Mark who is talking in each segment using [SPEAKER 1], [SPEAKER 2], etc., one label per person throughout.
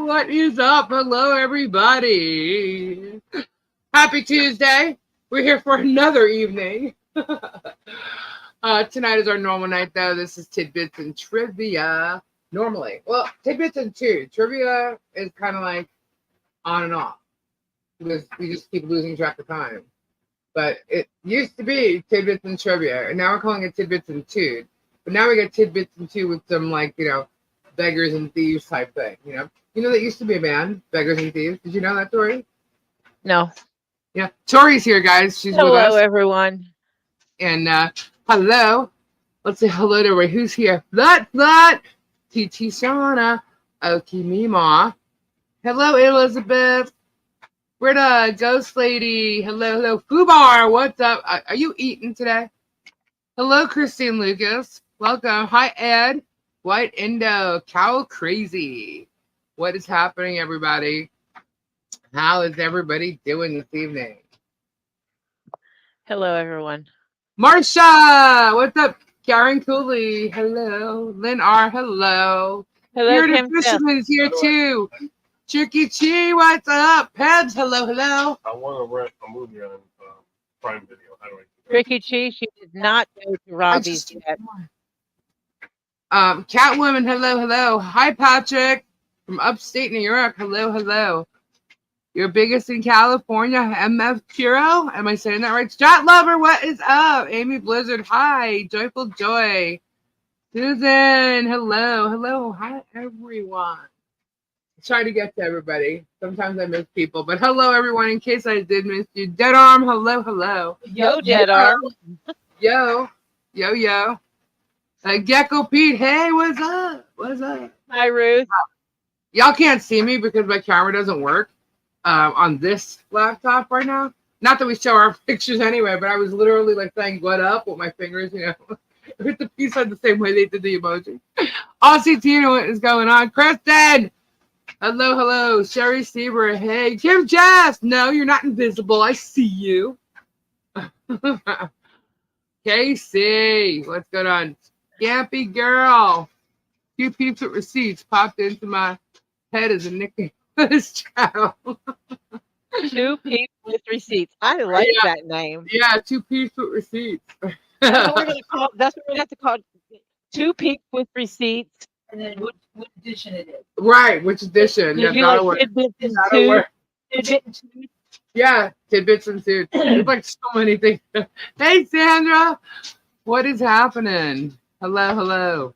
[SPEAKER 1] What is up? Hello, everybody. Happy Tuesday. We're here for another evening. Tonight is our normal night, though. This is Tidbits and Trivia. Normally. Well, Tidbits and Tude. Trivia is kind of like on and off. Because we just keep losing track of time. But it used to be Tidbits and Trivia. And now we're calling it Tidbits and Tude. But now we got Tidbits and Tude with some, like, Beggars and Thieves type thing, that used to be a band, Beggars and Thieves. Did you know that, Tori?
[SPEAKER 2] No.
[SPEAKER 1] Yeah. Tori's here, guys. She's with us.
[SPEAKER 2] Hello, everyone.
[SPEAKER 1] And hello. Let's say hello to everybody. Who's here? Flat. TT Shauna. Oki Mima. Hello, Elizabeth. Britta, Ghost Lady. Hello. Fubar, what's up? Are you eating today? Hello, Christine Lucas. Welcome. Hi, Ed. White Indo, Cow Crazy. What is happening, everybody? How is everybody doing this evening?
[SPEAKER 2] Hello, everyone.
[SPEAKER 1] Marsha, what's up? Karen Cooley, hello. Lynn R, hello.
[SPEAKER 2] Hello,
[SPEAKER 1] Here Fisherman is here too. Chicky Chi, what's up? Pebs, hello.
[SPEAKER 3] I want to rent a movie on Prime Video. How do I do that?
[SPEAKER 2] Ricky Chi, she did not go to Robbie's yet.
[SPEAKER 1] Catwoman, hello. Hi, Patrick from upstate New York. Hello. Your biggest in California, MF Puro. Am I saying that right? Strat Lover, what is up? Amy Blizzard, hi. Joyful Joy. Susan, hello. Hi, everyone. I try to get to everybody. Sometimes I miss people, but hello, everyone. In case I did miss you, Dead Arm, hello.
[SPEAKER 2] Yo, Dead Arm.
[SPEAKER 1] Yo. Gecko Pete, hey, what's up?
[SPEAKER 2] Hi, Ruth.
[SPEAKER 1] Y'all can't see me because my camera doesn't work on this laptop right now. Not that we show our pictures anyway, but I was literally like saying what up with my fingers, with the peace sign the same way they did the emoji. Aussie Tina, what is going on? Kristen! Hello. Sherry Stieber, hey. Kim Jess! No, you're not invisible. I see you. Casey, what's going on? Scampy girl. 2 peeps with receipts popped into my head as a nickname for this channel.
[SPEAKER 2] 2 peeps with receipts. I like that name.
[SPEAKER 1] Yeah, 2 peeps with receipts.
[SPEAKER 2] That's what we have to call 2 peeps with receipts.
[SPEAKER 4] And then which edition it is.
[SPEAKER 1] Right, which edition?
[SPEAKER 2] Did you like Tidbits and Tude?
[SPEAKER 1] Yeah, Tidbits and Tude. There's like so many things. Hey, Sandra. What is happening? Hello.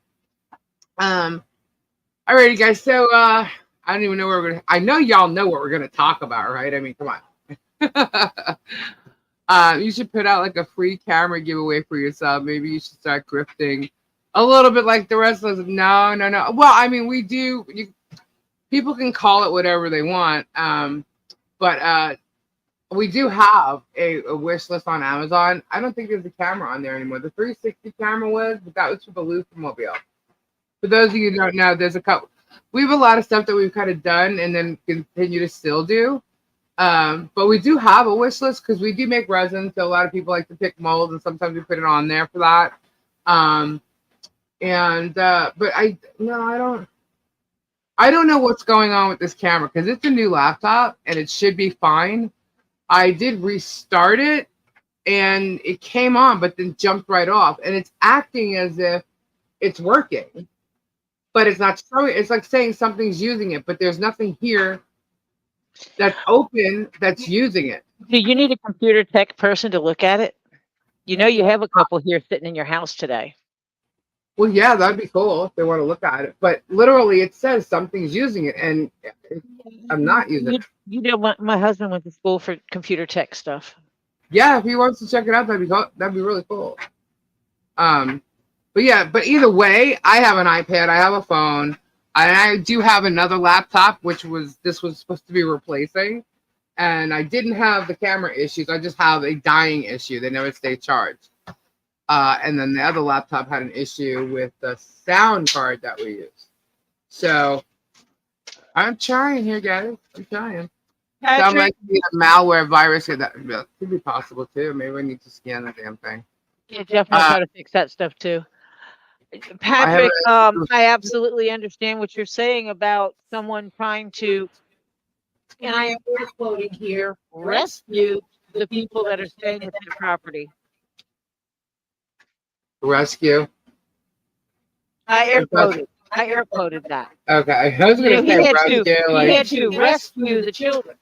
[SPEAKER 1] Alrighty, guys. So I don't even know where we're gonna. I know y'all know what we're gonna talk about, right? I mean, come on. You should put out like a free camera giveaway for yourself. Maybe you should start grifting a little bit like the rest of us. No. Well, I mean, we do. People can call it whatever they want. But we do have a wish list on Amazon. I don't think there's a camera on there anymore. The 360 camera was, but that was for the Luftmobile. For those of you who don't know, there's a couple. We have a lot of stuff that we've kind of done and then continue to still do. But we do have a wish list because we do make resin. So a lot of people like to pick molds, and sometimes we put it on there for that. But I don't know what's going on with this camera because it's a new laptop and it should be fine. I did restart it and it came on, but then jumped right off, and it's acting as if it's working, but it's not showing. It's like saying something's using it, but there's nothing here that's open that's using it.
[SPEAKER 2] Do you need a computer tech person to look at it? You have a couple here sitting in your house today.
[SPEAKER 1] Well, yeah, that'd be cool if they want to look at it. But literally, it says something's using it, and I'm not using it.
[SPEAKER 2] My husband went to school for computer tech stuff.
[SPEAKER 1] Yeah, if he wants to check it out, that'd be really cool. But either way, I have an iPad, I have a phone, and I do have another laptop, this was supposed to be replacing, and I didn't have the camera issues. I just have a dying issue. They never stay charged. And then the other laptop had an issue with the sound card that we use. So I'm trying here, guys. I'm trying. Sound like a malware virus here. That could be possible too. Maybe we need to scan the damn thing.
[SPEAKER 2] Yeah, Jeff knows how to fix that stuff too. Patrick, I absolutely understand what you're saying about someone trying to, and I am air quoting here, rescue the people that are staying with that property.
[SPEAKER 1] Rescue.
[SPEAKER 2] I air quoted that.
[SPEAKER 1] Okay, I was
[SPEAKER 2] You know,
[SPEAKER 1] gonna say rescue.
[SPEAKER 2] he had to rescue the children,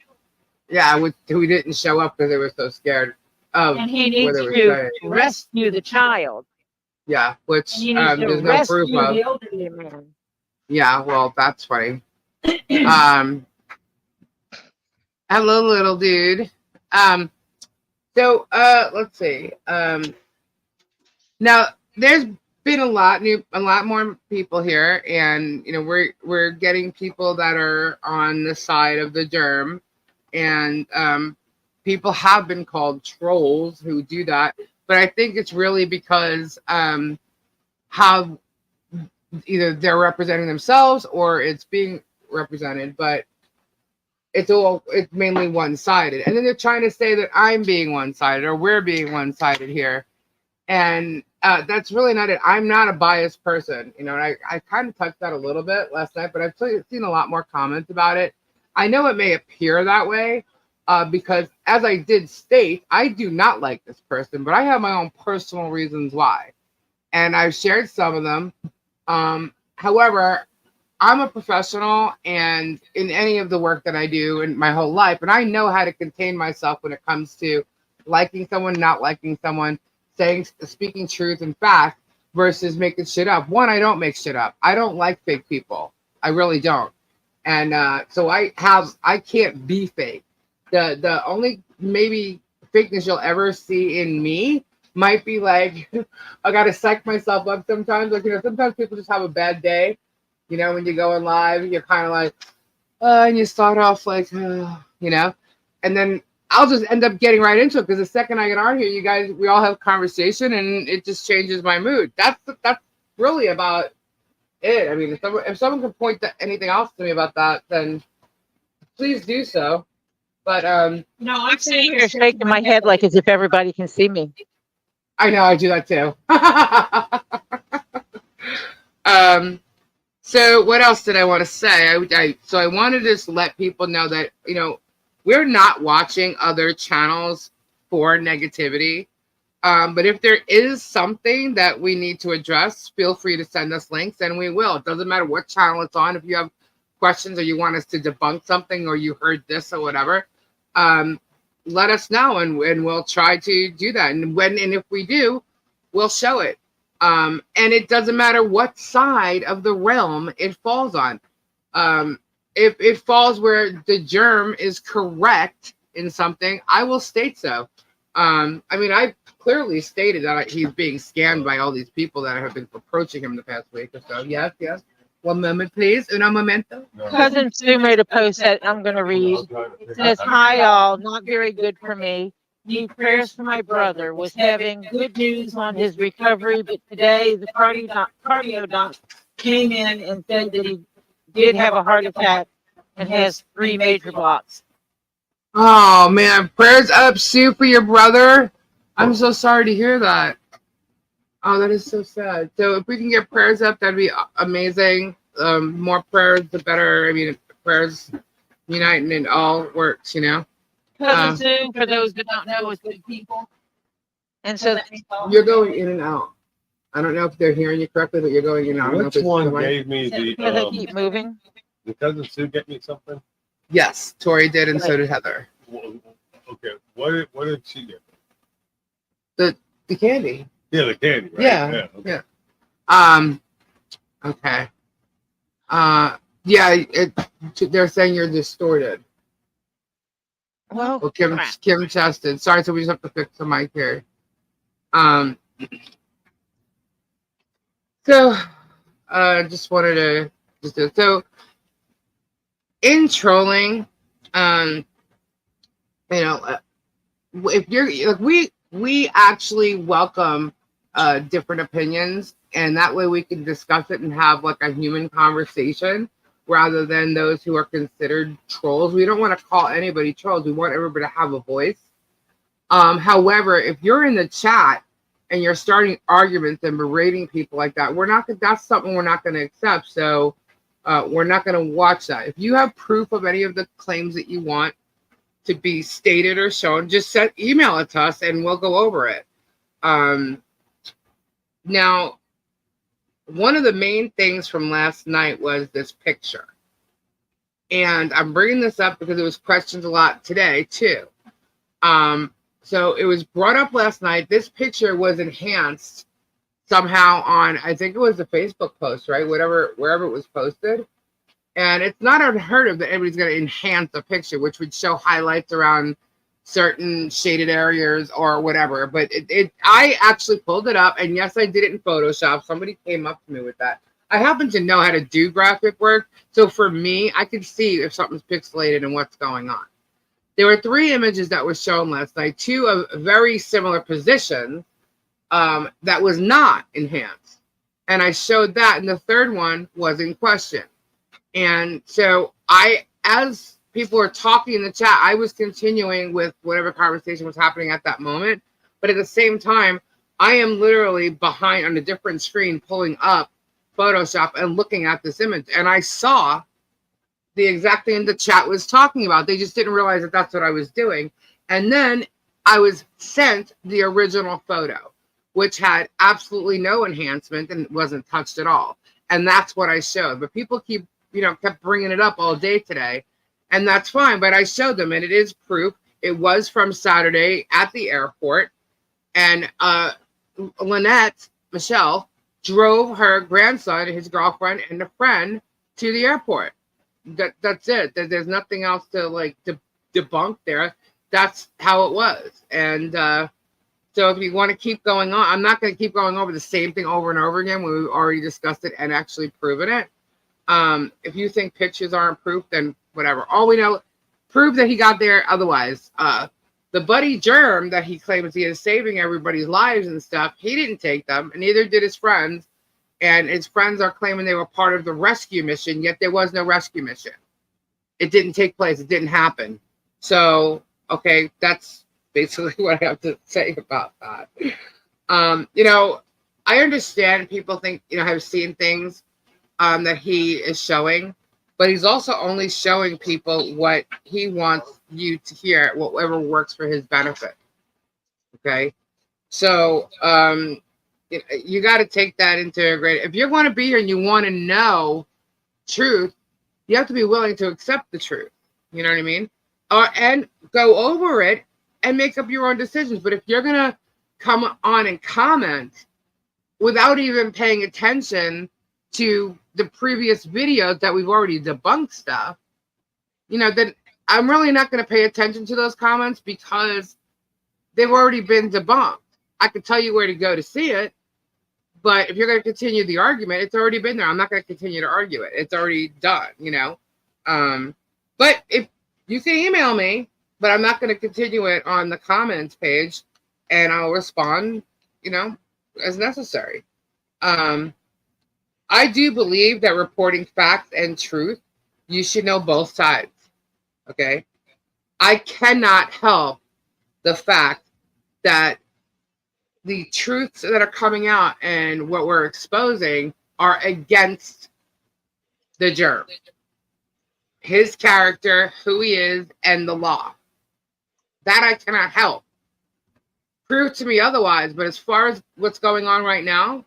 [SPEAKER 1] Yeah, who didn't show up because they were so scared of
[SPEAKER 2] and he
[SPEAKER 1] what
[SPEAKER 2] needs
[SPEAKER 1] they were
[SPEAKER 2] to
[SPEAKER 1] saying.
[SPEAKER 2] rescue the child.
[SPEAKER 1] Yeah, which
[SPEAKER 2] And he needs to
[SPEAKER 1] there's no
[SPEAKER 2] rescue
[SPEAKER 1] proof of.
[SPEAKER 2] the elderly man.
[SPEAKER 1] Yeah, well, that's funny. Hello, little dude. So let's see. Now there's been a lot more people here, and you know we're getting people that are on the side of the germ, and people have been called trolls who do that, but I think it's really because how either they're representing themselves or it's being represented, but it's mainly one-sided, and then they're trying to say that I'm being one-sided or we're being one-sided here, and that's really not it. I'm not a biased person, you know, and I kind of touched that a little bit last night, but I've seen a lot more comments about it. I know it may appear that way because, as I did state, I do not like this person, but I have my own personal reasons why, and I've shared some of them. However, I'm a professional, and in any of the work that I do in my whole life, and I know how to contain myself when it comes to liking someone, not liking someone, speaking truth and fact versus making shit up. One, I don't make shit up. I don't like fake people. I really don't. And so I can't be fake. The only maybe fakeness you'll ever see in me might be like I gotta psych myself up sometimes. Like, you know, sometimes people just have a bad day. You know, when you go in live, you're kind of like, and you start off like, you know, and then I'll just end up getting right into it because the second I get on here, you guys, we all have conversation, and it just changes my mood. That's really about it. I mean, if someone can point to anything else to me about that, then please do so. But
[SPEAKER 2] No, I'm sitting here shaking my head like as if everybody can see me.
[SPEAKER 1] I know I do that too. So what else did I want to say? I wanted to just let people know that, you know, we're not watching other channels for negativity. But if there is something that we need to address, feel free to send us links and we will. It doesn't matter what channel it's on. If you have questions or you want us to debunk something or you heard this or whatever, let us know and we'll try to do that. And if we do, we'll show it. And it doesn't matter what side of the realm it falls on. If it falls where the germ is correct in something, I will state so. I mean, I clearly stated that he's being scammed by all these people that have been approaching him the past week or so. Yes. One moment, please. Un momento.
[SPEAKER 2] Cousin Sue made a post that I'm going to read. It says, "Hi, all. Not very good for me. Need prayers for my brother. Was having good news on his recovery, but today the cardio doc came in and said that he did have a heart attack and has 3 major blocks."
[SPEAKER 1] Oh, man. Prayers up, Sue, for your brother. I'm so sorry to hear that. Oh, that is so sad. So if we can get prayers up, that'd be amazing. More prayers, the better. I mean, prayers unite and it all works, you know.
[SPEAKER 2] Cousin Sue, for those that don't know, is good people. And so
[SPEAKER 1] You're going in and out. I don't know if they're hearing you correctly, but you're going in and out.
[SPEAKER 3] Which one gave me
[SPEAKER 2] because they keep moving.
[SPEAKER 3] Did Cousin Sue get me something?
[SPEAKER 1] Yes, Tori did, and so did Heather.
[SPEAKER 3] Okay, what did she get?
[SPEAKER 1] The candy.
[SPEAKER 3] Yeah, the candy, right?
[SPEAKER 1] Yeah.
[SPEAKER 3] Okay.
[SPEAKER 1] Okay. Yeah, they're saying you're distorted.
[SPEAKER 2] Well,
[SPEAKER 1] Kim Cheston. Sorry, so we just have to fix the mic here. So, just wanted to so in trolling, you know, if you're like we actually welcome different opinions, and that way we can discuss it and have like a human conversation rather than those who are considered trolls. We don't want to call anybody trolls. We want everybody to have a voice. However, if you're in the chat and you're starting arguments and berating people like that, that's something we're not going to accept. So we're not going to watch that. If you have proof of any of the claims that you want to be stated or shown, just email it to us and we'll go over it. Now, one of the main things from last night was this picture. And I'm bringing this up because it was questioned a lot today too. So it was brought up last night. This picture was enhanced somehow on, I think it was a Facebook post, right? Wherever it was posted. And it's not unheard of that anybody's going to enhance a picture, which would show highlights around certain shaded areas or whatever. But I actually pulled it up, and yes, I did it in Photoshop. Somebody came up to me with that. I happen to know how to do graphic work, so for me, I can see if something's pixelated and what's going on. There were 3 images that were shown last night, 2 of very similar positions that was not enhanced. And I showed that, and the third one was in question. And so as people were talking in the chat, I was continuing with whatever conversation was happening at that moment. But at the same time, I am literally behind on a different screen pulling up Photoshop and looking at this image. And I saw the exact thing the chat was talking about. They just didn't realize that that's what I was doing. And then I was sent the original photo, which had absolutely no enhancement and wasn't touched at all. And that's what I showed. But people kept bringing it up all day today. And that's fine. But I showed them, and it is proof. It was from Saturday at the airport. And Lynette, Michelle, drove her grandson, his girlfriend, and a friend to the airport. That's it. There's nothing else to debunk there. That's how it was. And so if you want to keep going on, I'm not going to keep going over the same thing over and over again when we've already discussed it and actually proven it. If you think pictures aren't proof, then whatever. All we know, prove that he got there otherwise. The buddy Germ that he claims he is saving everybody's lives and stuff, he didn't take them, and neither did his friends. And his friends are claiming they were part of the rescue mission, yet there was no rescue mission. It didn't take place. It didn't happen. So, okay, that's basically what I have to say about that. I understand people think, have seen things that he is showing, but he's also only showing people what he wants you to hear, whatever works for his benefit. Okay? So, you got to take that into a great. If you're going to be here and you want to know truth, you have to be willing to accept the truth. You know what I mean? And go over it and make up your own decisions. But if you're going to come on and comment without even paying attention to the previous videos that we've already debunked stuff, then I'm really not going to pay attention to those comments because they've already been debunked. I could tell you where to go to see it, but if you're going to continue the argument, it's already been there. I'm not going to continue to argue it. It's already done, But if you can email me, but I'm not going to continue it on the comments page, and I'll respond, as necessary. I do believe that reporting facts and truth, you should know both sides. Okay? I cannot help the fact that the truths that are coming out and what we're exposing are against the Germ, his character, who he is, and the law. That I cannot help. Prove to me otherwise, but as far as what's going on right now,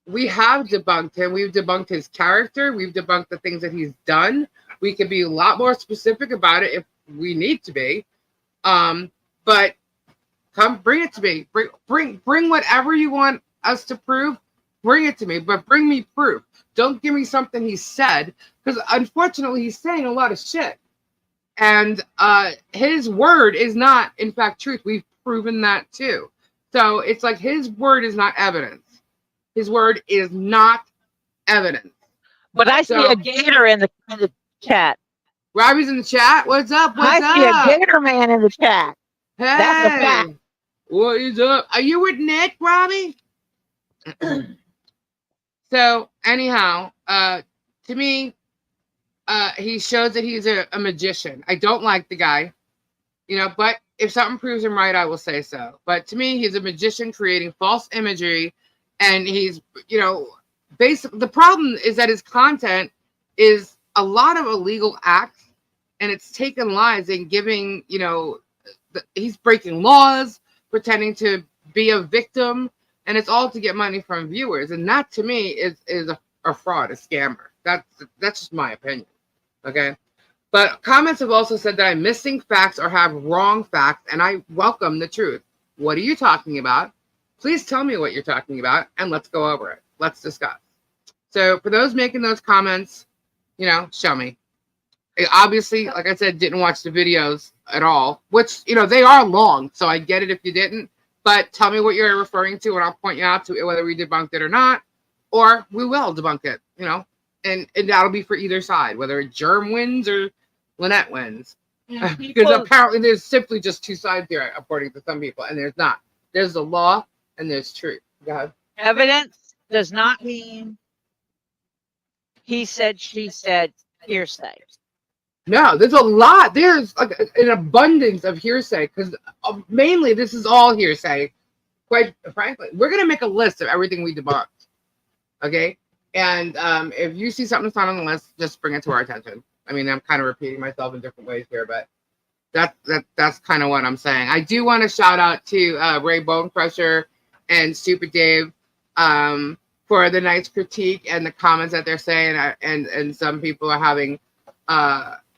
[SPEAKER 1] we have debunked him. We've debunked his character. We've debunked the things that he's done. We can be a lot more specific about it if we need to be. But come, bring it to me. Bring whatever you want us to prove. Bring it to me, but bring me proof. Don't give me something he said, because unfortunately he's saying a lot of shit. And his word is not, in fact, truth. We've proven that too. So it's like his word is not evidence. His word is not evidence.
[SPEAKER 2] But I see a gator in the chat.
[SPEAKER 1] Robbie's in the chat. What's up? What's up?
[SPEAKER 2] I see a gator man in the chat.
[SPEAKER 1] Hey,
[SPEAKER 2] that's a fact.
[SPEAKER 1] What is up? Are you with Nick, Robbie? So anyhow, to me, he shows that he's a magician. I don't like the guy. You know, but if something proves him right, I will say so. But to me, he's a magician creating false imagery, and he's, you know, basically the problem is that his content is a lot of illegal acts, and it's taking lies and giving, you know, he's breaking laws, pretending to be a victim, and it's all to get money from viewers. And that to me is a fraud, a scammer. That's just my opinion. Okay. But comments have also said that I'm missing facts or have wrong facts, and I welcome the truth. What are you talking about? Please tell me what you're talking about, and let's go over it. Let's discuss. So for those making those comments, you know, show me. I obviously, like I said, didn't watch the videos at all, which, you know, they are long, so I get it if you didn't. But tell me what you're referring to, and I'll point you out to it, whether we debunked it or not, or we will debunk it, you know. And that'll be for either side, whether Germ wins or Lynette wins. Because apparently there's simply just two sides here, according to some people, and there's not. There's the law and there's truth. Go ahead.
[SPEAKER 2] Evidence does not mean he said, she said, hearsay.
[SPEAKER 1] No, there's a lot. There's like an abundance of hearsay, because mainly this is all hearsay. Quite frankly, we're going to make a list of everything we debunked. Okay? And if you see something that's not on the list, just bring it to our attention. I mean, I'm kind of repeating myself in different ways here, but that's kind of what I'm saying. I do want to shout out to Ray Bone Crusher and Stupid Dave for the nice critique and the comments that they're saying. And some people are having,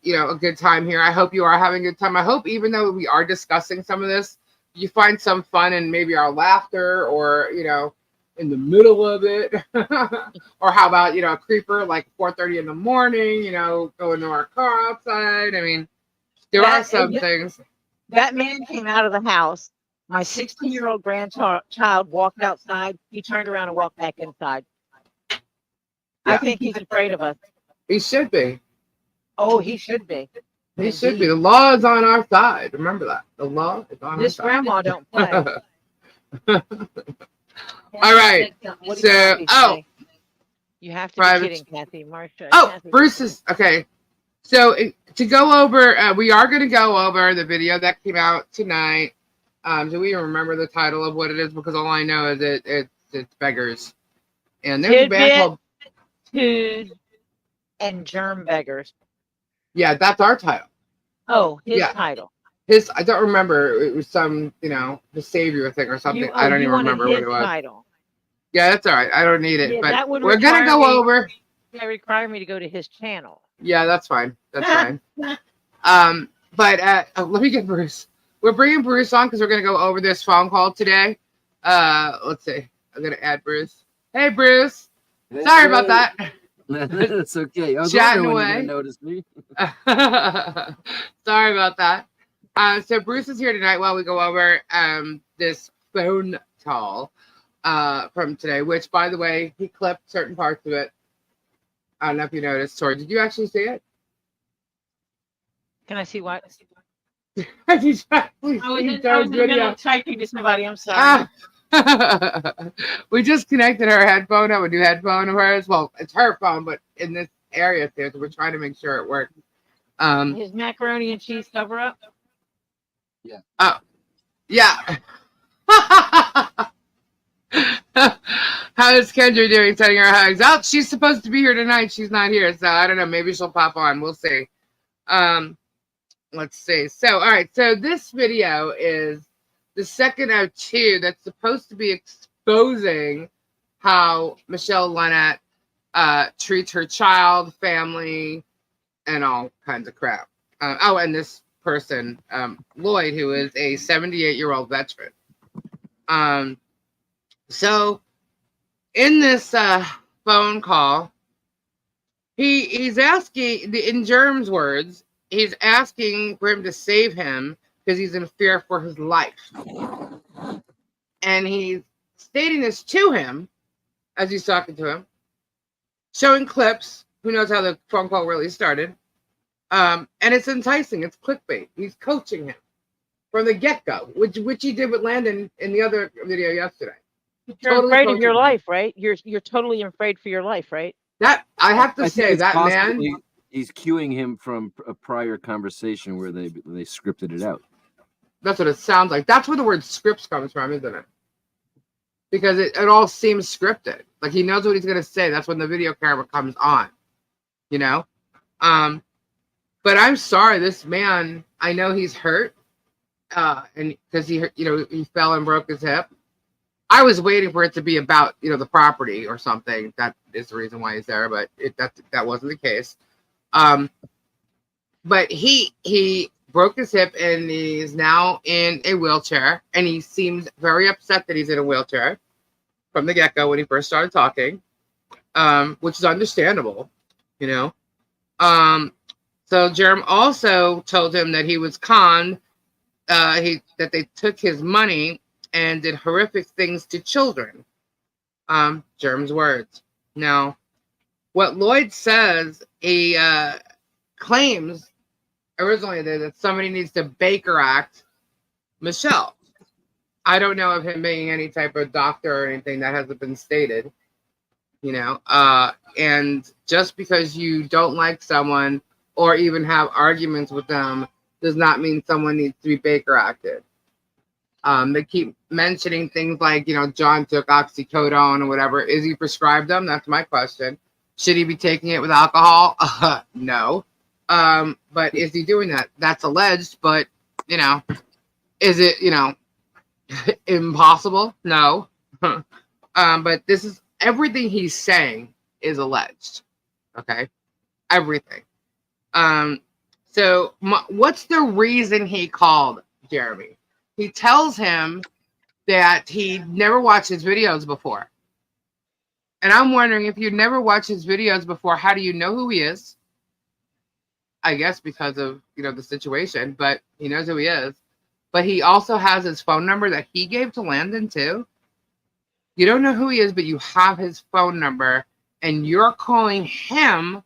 [SPEAKER 1] you know, a good time here. I hope you are having a good time. I hope, even though we are discussing some of this, you find some fun in maybe our laughter, or, you know, in the middle of it. Or how about, you know, a creeper like 4:30 in the morning, you know, going to our car outside. I mean, there are some things.
[SPEAKER 2] That man came out of the house. My 16-year-old grandchild walked outside. He turned around and walked back inside.
[SPEAKER 1] Yeah.
[SPEAKER 2] I think he's afraid of us.
[SPEAKER 1] He should be.
[SPEAKER 2] Oh, he should be.
[SPEAKER 1] He should be. The law is on our side. Remember that. The law is on
[SPEAKER 2] This
[SPEAKER 1] our side.
[SPEAKER 2] grandma don't play.
[SPEAKER 1] All right.
[SPEAKER 2] What do
[SPEAKER 1] So,
[SPEAKER 2] you have to
[SPEAKER 1] oh,
[SPEAKER 2] say? You have to
[SPEAKER 1] private-
[SPEAKER 2] be kidding, Kathy. Marsha.
[SPEAKER 1] Oh,
[SPEAKER 2] Kathy.
[SPEAKER 1] Bruce is okay. So to go over, we are going to go over the video that came out tonight. Do we even remember the title of what it is? Because all I know is it's Beggars, and there's a band called
[SPEAKER 2] Tude and Germ Beggars.
[SPEAKER 1] Yeah, that's our title.
[SPEAKER 2] Oh, his
[SPEAKER 1] Yeah.
[SPEAKER 2] title.
[SPEAKER 1] His, I don't remember. It was some, you know, the Savior thing or something. I don't even remember what it was.
[SPEAKER 2] Title.
[SPEAKER 1] Yeah, that's all right. I don't need it.
[SPEAKER 2] Yeah,
[SPEAKER 1] but
[SPEAKER 2] that would
[SPEAKER 1] we're gonna go over.
[SPEAKER 2] That require me to go to his channel.
[SPEAKER 1] Yeah, that's fine. That's fine. But let me get Bruce. We're bringing Bruce on because we're gonna go over this phone call today. Let's see. I'm gonna add Bruce. Hey, Bruce. Sorry about that.
[SPEAKER 5] That's okay. I was
[SPEAKER 1] Chatting
[SPEAKER 5] wondering when
[SPEAKER 1] away.
[SPEAKER 5] you noticed me.
[SPEAKER 1] Sorry about that. So Bruce is here tonight while we go over this phone call from today, which, by the way, he clipped certain parts of it. I don't know if you noticed. Sorry, did you actually see it?
[SPEAKER 2] Can I see what?
[SPEAKER 1] Did you actually
[SPEAKER 2] I was
[SPEAKER 1] see
[SPEAKER 2] in the
[SPEAKER 1] Joe's
[SPEAKER 2] middle
[SPEAKER 1] video?
[SPEAKER 2] of typing to somebody. I'm sorry.
[SPEAKER 1] We just connected her headphone up, a new headphone of hers. Well, it's her phone, but in this area there, so we're trying to make sure it works.
[SPEAKER 2] His macaroni and cheese cover up.
[SPEAKER 5] Yeah.
[SPEAKER 1] Oh, yeah. How is Kendra doing? Sending her hugs. Oh, she's supposed to be here tonight. She's not here, so I don't know. Maybe she'll pop on. We'll see. Let's see. So, all right. So this video is the second of two that's supposed to be exposing how Michelle Lynette treats her child, family, and all kinds of crap. Oh, and this person, Lloyd, who is a 78-year-old veteran. So in this phone call, he's asking, in Germ's words, he's asking for him to save him because he's in fear for his life. And he's stating this to him as he's talking to him, showing clips. Who knows how the phone call really started. And it's enticing. It's clickbait. He's coaching him from the get-go, which he did with Landon in the other video yesterday.
[SPEAKER 2] You're
[SPEAKER 1] Totally
[SPEAKER 2] afraid of
[SPEAKER 1] coaching
[SPEAKER 2] your
[SPEAKER 1] him.
[SPEAKER 2] life, right? You're totally afraid for your life, right?
[SPEAKER 1] That I have to
[SPEAKER 5] I think
[SPEAKER 1] say,
[SPEAKER 5] it's
[SPEAKER 1] that
[SPEAKER 5] possibly
[SPEAKER 1] man.
[SPEAKER 5] he's cueing him from a prior conversation where they scripted it out.
[SPEAKER 1] That's what it sounds like. That's where the word scripts comes from, isn't it? Because it all seems scripted. Like he knows what he's gonna say. That's when the video camera comes on. You know? But I'm sorry, this man, I know he's hurt. And because he fell and broke his hip. I was waiting for it to be about, the property or something. That is the reason why he's there, but that wasn't the case. But he broke his hip and he's now in a wheelchair, and he seems very upset that he's in a wheelchair from the get-go when he first started talking, which is understandable, So Germ also told him that he was conned, that they took his money and did horrific things to children. Germ's words. Now, what Lloyd says, he claims originally that somebody needs to Baker Act Michelle. I don't know of him being any type of doctor or anything. That hasn't been stated, and just because you don't like someone or even have arguments with them does not mean someone needs to be Baker acted. They keep mentioning things like, John took oxycodone or whatever. Is he prescribed them? That's my question. Should he be taking it with alcohol? No. But is he doing that? That's alleged, but, is it, impossible? No. But this is everything he's saying is alleged. Okay? Everything. So what's the reason he called Jeremy? He tells him that he never watched his videos before. And I'm wondering, if you never watched his videos before, how do you know who he is? I guess because of, the situation, but he knows who he is. But he also has his phone number that he gave to Landon too. You don't know who he is, but you have his phone number and you're calling him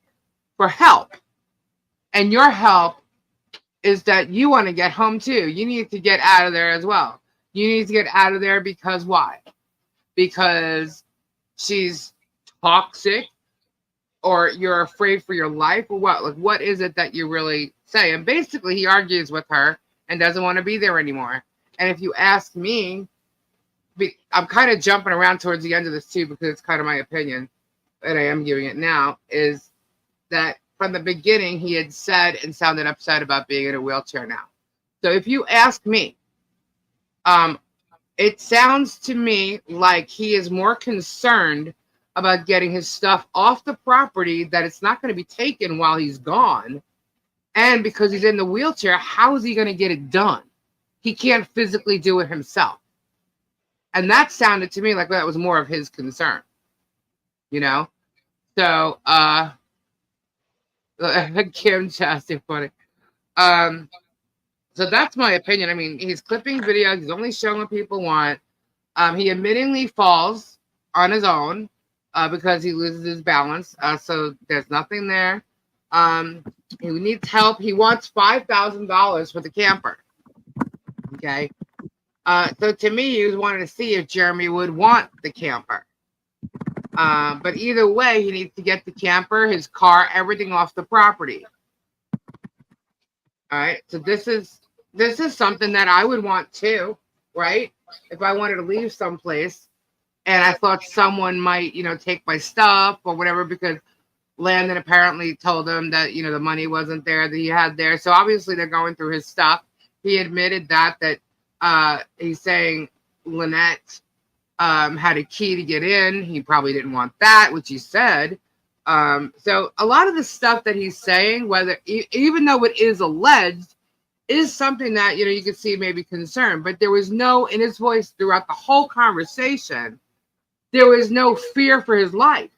[SPEAKER 1] for help. And your help is that you want to get home too. You need to get out of there as well. You need to get out of there because why? Because she's toxic, or you're afraid for your life, or what? Like, what is it that you really say? And basically, he argues with her and doesn't want to be there anymore. And if you ask me, I'm kind of jumping around towards the end of this too, because it's kind of my opinion, and I am giving it now, is that from the beginning, he had said and sounded upset about being in a wheelchair now. So if you ask me, it sounds to me like he is more concerned about getting his stuff off the property, that it's not going to be taken while he's gone. And because he's in the wheelchair, how is he going to get it done? He can't physically do it himself. And that sounded to me like that was more of his concern. So, Kim Chastain, funny. So that's my opinion. I mean, he's clipping videos. He's only showing what people want. He admittingly falls on his own because he loses his balance. So there's nothing there. He needs help. He wants $5,000 for the camper. Okay. So to me, he was wanting to see if Jeremy would want the camper. But either way, he needs to get the camper, his car, everything off the property. All right. So this is something that I would want too, right? If I wanted to leave someplace and I thought someone might, take my stuff or whatever, because Landon apparently told him that, the money wasn't there that he had there. So obviously they're going through his stuff. He admitted that he's saying Lynette had a key to get in. He probably didn't want that, which he said. So a lot of the stuff that he's saying, whether even though it is alleged, is something that you could see maybe concern. But there was no, in his voice throughout the whole conversation, there was no fear for his life.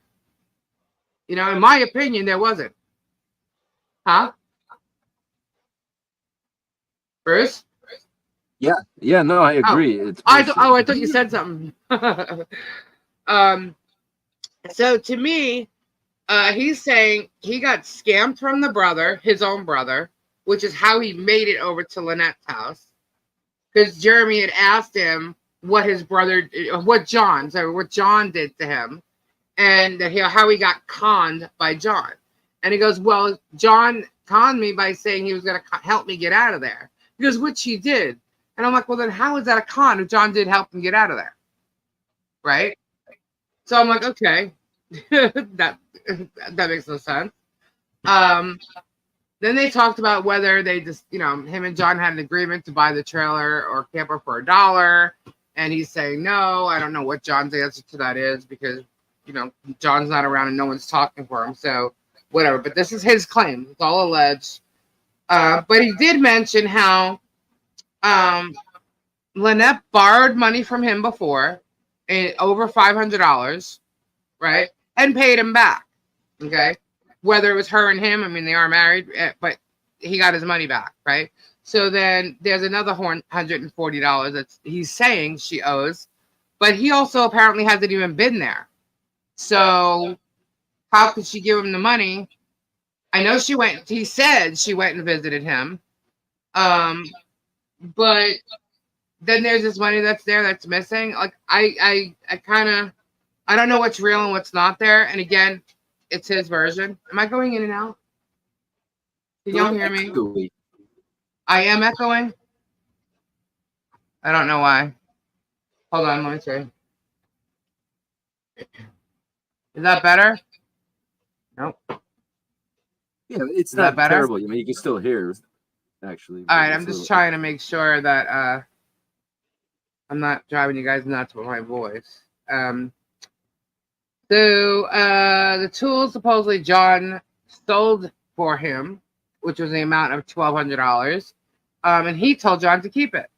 [SPEAKER 1] In my opinion, there wasn't. Huh? Bruce?
[SPEAKER 5] Yeah, no, I agree.
[SPEAKER 1] I thought you said something. So to me, he's saying he got scammed from the brother, his own brother, which is how he made it over to Lynette's house. Because Jeremy had asked him what John did to him, and how he got conned by John. And he goes, well, John conned me by saying he was going to help me get out of there. Because which he did. And I'm like, well, then how is that a con if John did help him get out of there? Right? So I'm like, okay, that makes no sense. Then they talked about whether they just, him and John had an agreement to buy the trailer or camper for $1. And he's saying, no, I don't know what John's answer to that is because, John's not around and no one's talking for him. So whatever. But this is his claim. It's all alleged. But he did mention how Lynette borrowed money from him before, over $500, right? And paid him back. Okay. Whether it was her and him, I mean, they are married, but he got his money back, right? So then there's another $140 that he's saying she owes, but he also apparently hasn't even been there. So how could she give him the money? I know he said she went and visited him. But then there's this money that's there that's missing. Like I don't know what's real and what's not there. And again, it's his version. Am I going in and out? Can y'all hear me? I am echoing. I don't know why. Hold on, let me see. Is that better? Nope.
[SPEAKER 5] Yeah, it's
[SPEAKER 1] not
[SPEAKER 5] not terrible. I mean, you can still hear, actually.
[SPEAKER 1] All right, I'm just trying to make sure that I'm not driving you guys nuts with my voice. So the tools supposedly John sold for him, which was the amount of $1,200, and he told John to keep it.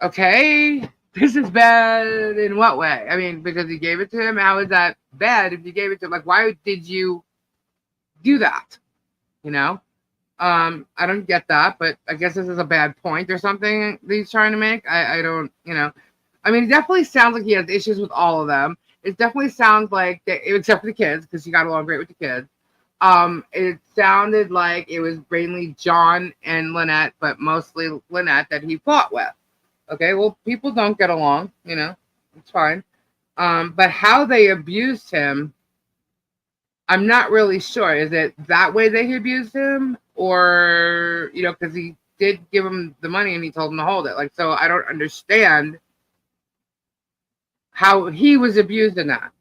[SPEAKER 1] Okay, this is bad in what way? I mean, because he gave it to him. How is that bad if you gave it to him? Like, why did you do that? I don't get that, but I guess this is a bad point or something that he's trying to make. I don't, I mean, it definitely sounds like he has issues with all of them. It definitely sounds like, except for the kids, because he got along great with the kids. It sounded like it was mainly John and Lynette, but mostly Lynette that he fought with. Okay, well, people don't get along, it's fine. But how they abused him, I'm not really sure. Is it that way they abused him? Or, because he did give him the money and he told him to hold it. Like, so I don't understand how he was abused in that.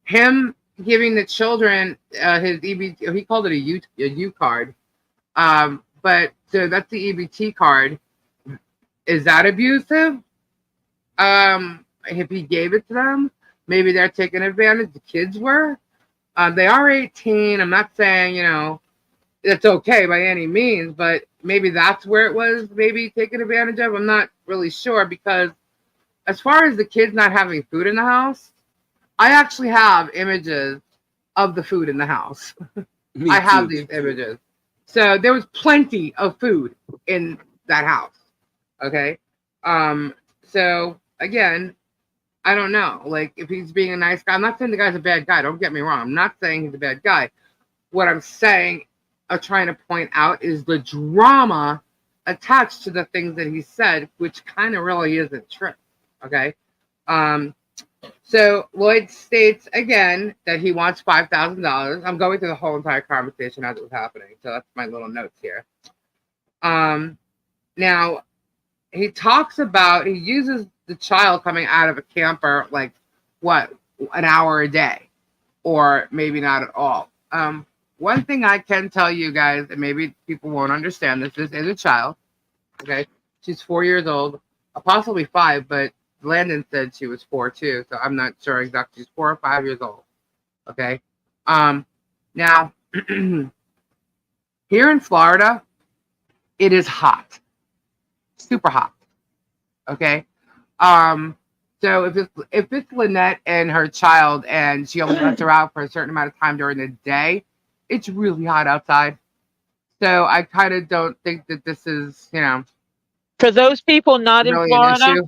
[SPEAKER 1] Him giving the children his EBT, he called it a U card. But so that's the EBT card. Is that abusive? If he gave it to them, maybe they're taking advantage. The kids were. They are 18. I'm not saying, it's okay by any means, but maybe that's where it was maybe taken advantage of. I'm not really sure because as far as the kids not having food in the house, I actually have images of the food in the house. I have these images. So there was plenty of food in that house. Okay. So again, I don't know. Like if he's being a nice guy, I'm not saying the guy's a bad guy. Don't get me wrong. I'm not saying he's a bad guy. What I'm saying, I'm trying to point out is the drama attached to the things that he said, which kind of really isn't true. Okay. So Lloyd states again that he wants $5,000. I'm going through the whole entire conversation as it was happening. So that's my little notes here. Now he talks about, he uses the child coming out of a camper, like what, an hour a day, or maybe not at all. One thing I can tell you guys, and maybe people won't understand this is a child. Okay. She's 4 years old, possibly 5, but Landon said she was 4 too. So I'm not sure exactly. She's 4 or 5 years old. Okay. Now here in Florida, it is hot, super hot. Okay. So if it's Lynette and her child and she only lets her out for a certain amount of time during the day, it's really hot outside. So I kind of don't think that this is,
[SPEAKER 2] For those people not
[SPEAKER 1] really
[SPEAKER 2] in Florida,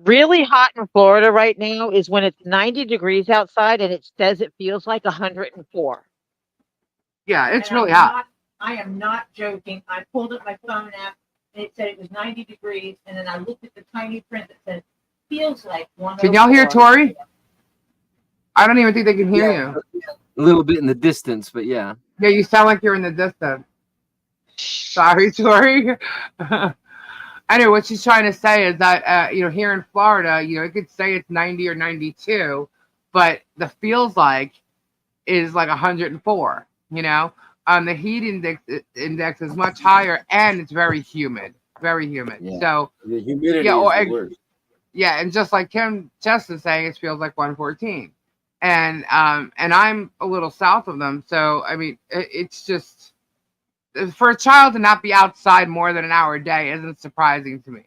[SPEAKER 2] really hot in Florida right now is when it's 90 degrees outside and it says it feels like 104.
[SPEAKER 1] Yeah, it's
[SPEAKER 4] And
[SPEAKER 1] really hot.
[SPEAKER 4] I am not joking. I pulled up my phone app and it said it was 90 degrees. And then I looked at the tiny print that said, feels like 104.
[SPEAKER 1] Can y'all hear Tori? I don't even think they can hear you.
[SPEAKER 5] A little bit in the distance, but yeah.
[SPEAKER 1] Yeah, you sound like you're in the distance. Sorry, Tori. Anyway, what she's trying to say is that here in Florida, it could say it's 90 or 92, but the feels like is like 104. The heat index is much higher, and it's very humid, very humid.
[SPEAKER 5] Yeah.
[SPEAKER 1] So
[SPEAKER 5] The humidity
[SPEAKER 1] yeah,
[SPEAKER 5] is the worst.
[SPEAKER 1] yeah, and just like Kim Chess is saying, it feels like 114, and I'm a little south of them, so I mean, it's just for a child to not be outside more than an hour a day isn't surprising to me.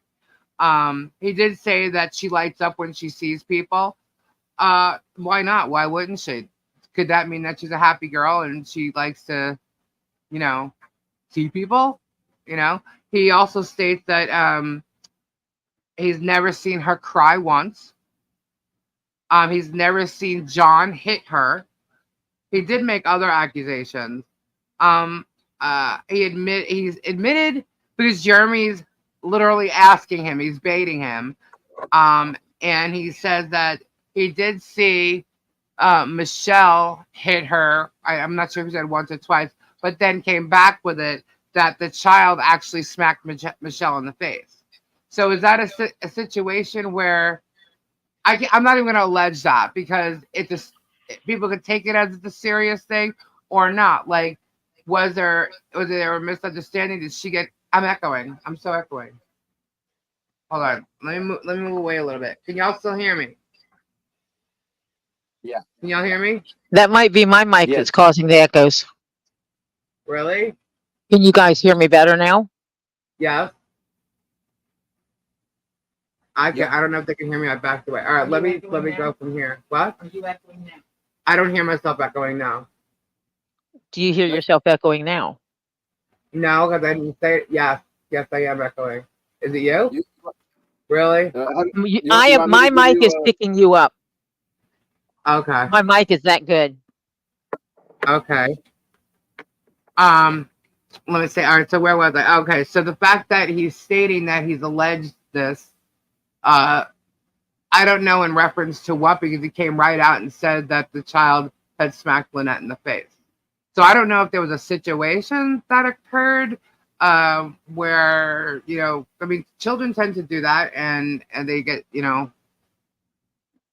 [SPEAKER 1] He did say that she lights up when she sees people. Why not? Why wouldn't she? Could that mean that she's a happy girl and she likes to, see people? He also states that he's never seen her cry once. He's never seen John hit her. He did make other accusations. He's admitted because Jeremy's literally asking him, he's baiting him. And he says that he did see Michelle hit her. I'm not sure if he said once or twice, but then came back with it that the child actually smacked Michelle in the face. So is that a situation where I'm not even going to allege that, because people could take it as it's a serious thing or not. Like, was there a misunderstanding? Did she get? I'm echoing. I'm so echoing. Hold on. Let me move away a little bit. Can y'all still hear me?
[SPEAKER 5] Yeah.
[SPEAKER 1] Can y'all hear me?
[SPEAKER 2] That might be my mic
[SPEAKER 5] Yes.
[SPEAKER 2] that's causing the echoes.
[SPEAKER 1] Really?
[SPEAKER 2] Can you guys hear me better now?
[SPEAKER 1] Yes. I can.
[SPEAKER 5] Yeah.
[SPEAKER 1] I don't know if they can hear me. I backed away. All right. Let me go from here. What?
[SPEAKER 4] Are you echoing now?
[SPEAKER 1] I don't hear myself echoing now.
[SPEAKER 2] Do you hear yourself echoing now?
[SPEAKER 1] No, because I didn't say it. Yes. Yes, I am echoing. Is it you?
[SPEAKER 5] You-
[SPEAKER 1] Really?
[SPEAKER 5] you want me
[SPEAKER 2] My
[SPEAKER 5] to give
[SPEAKER 2] mic
[SPEAKER 5] you,
[SPEAKER 2] is picking you up.
[SPEAKER 1] Okay.
[SPEAKER 2] My mic is that good.
[SPEAKER 1] Okay. Let me say. All right. So where was I? Okay. So the fact that he's stating that he's alleged this, I don't know in reference to what, because he came right out and said that the child had smacked Lynette in the face. So I don't know if there was a situation that occurred where, I mean, children tend to do that and they get,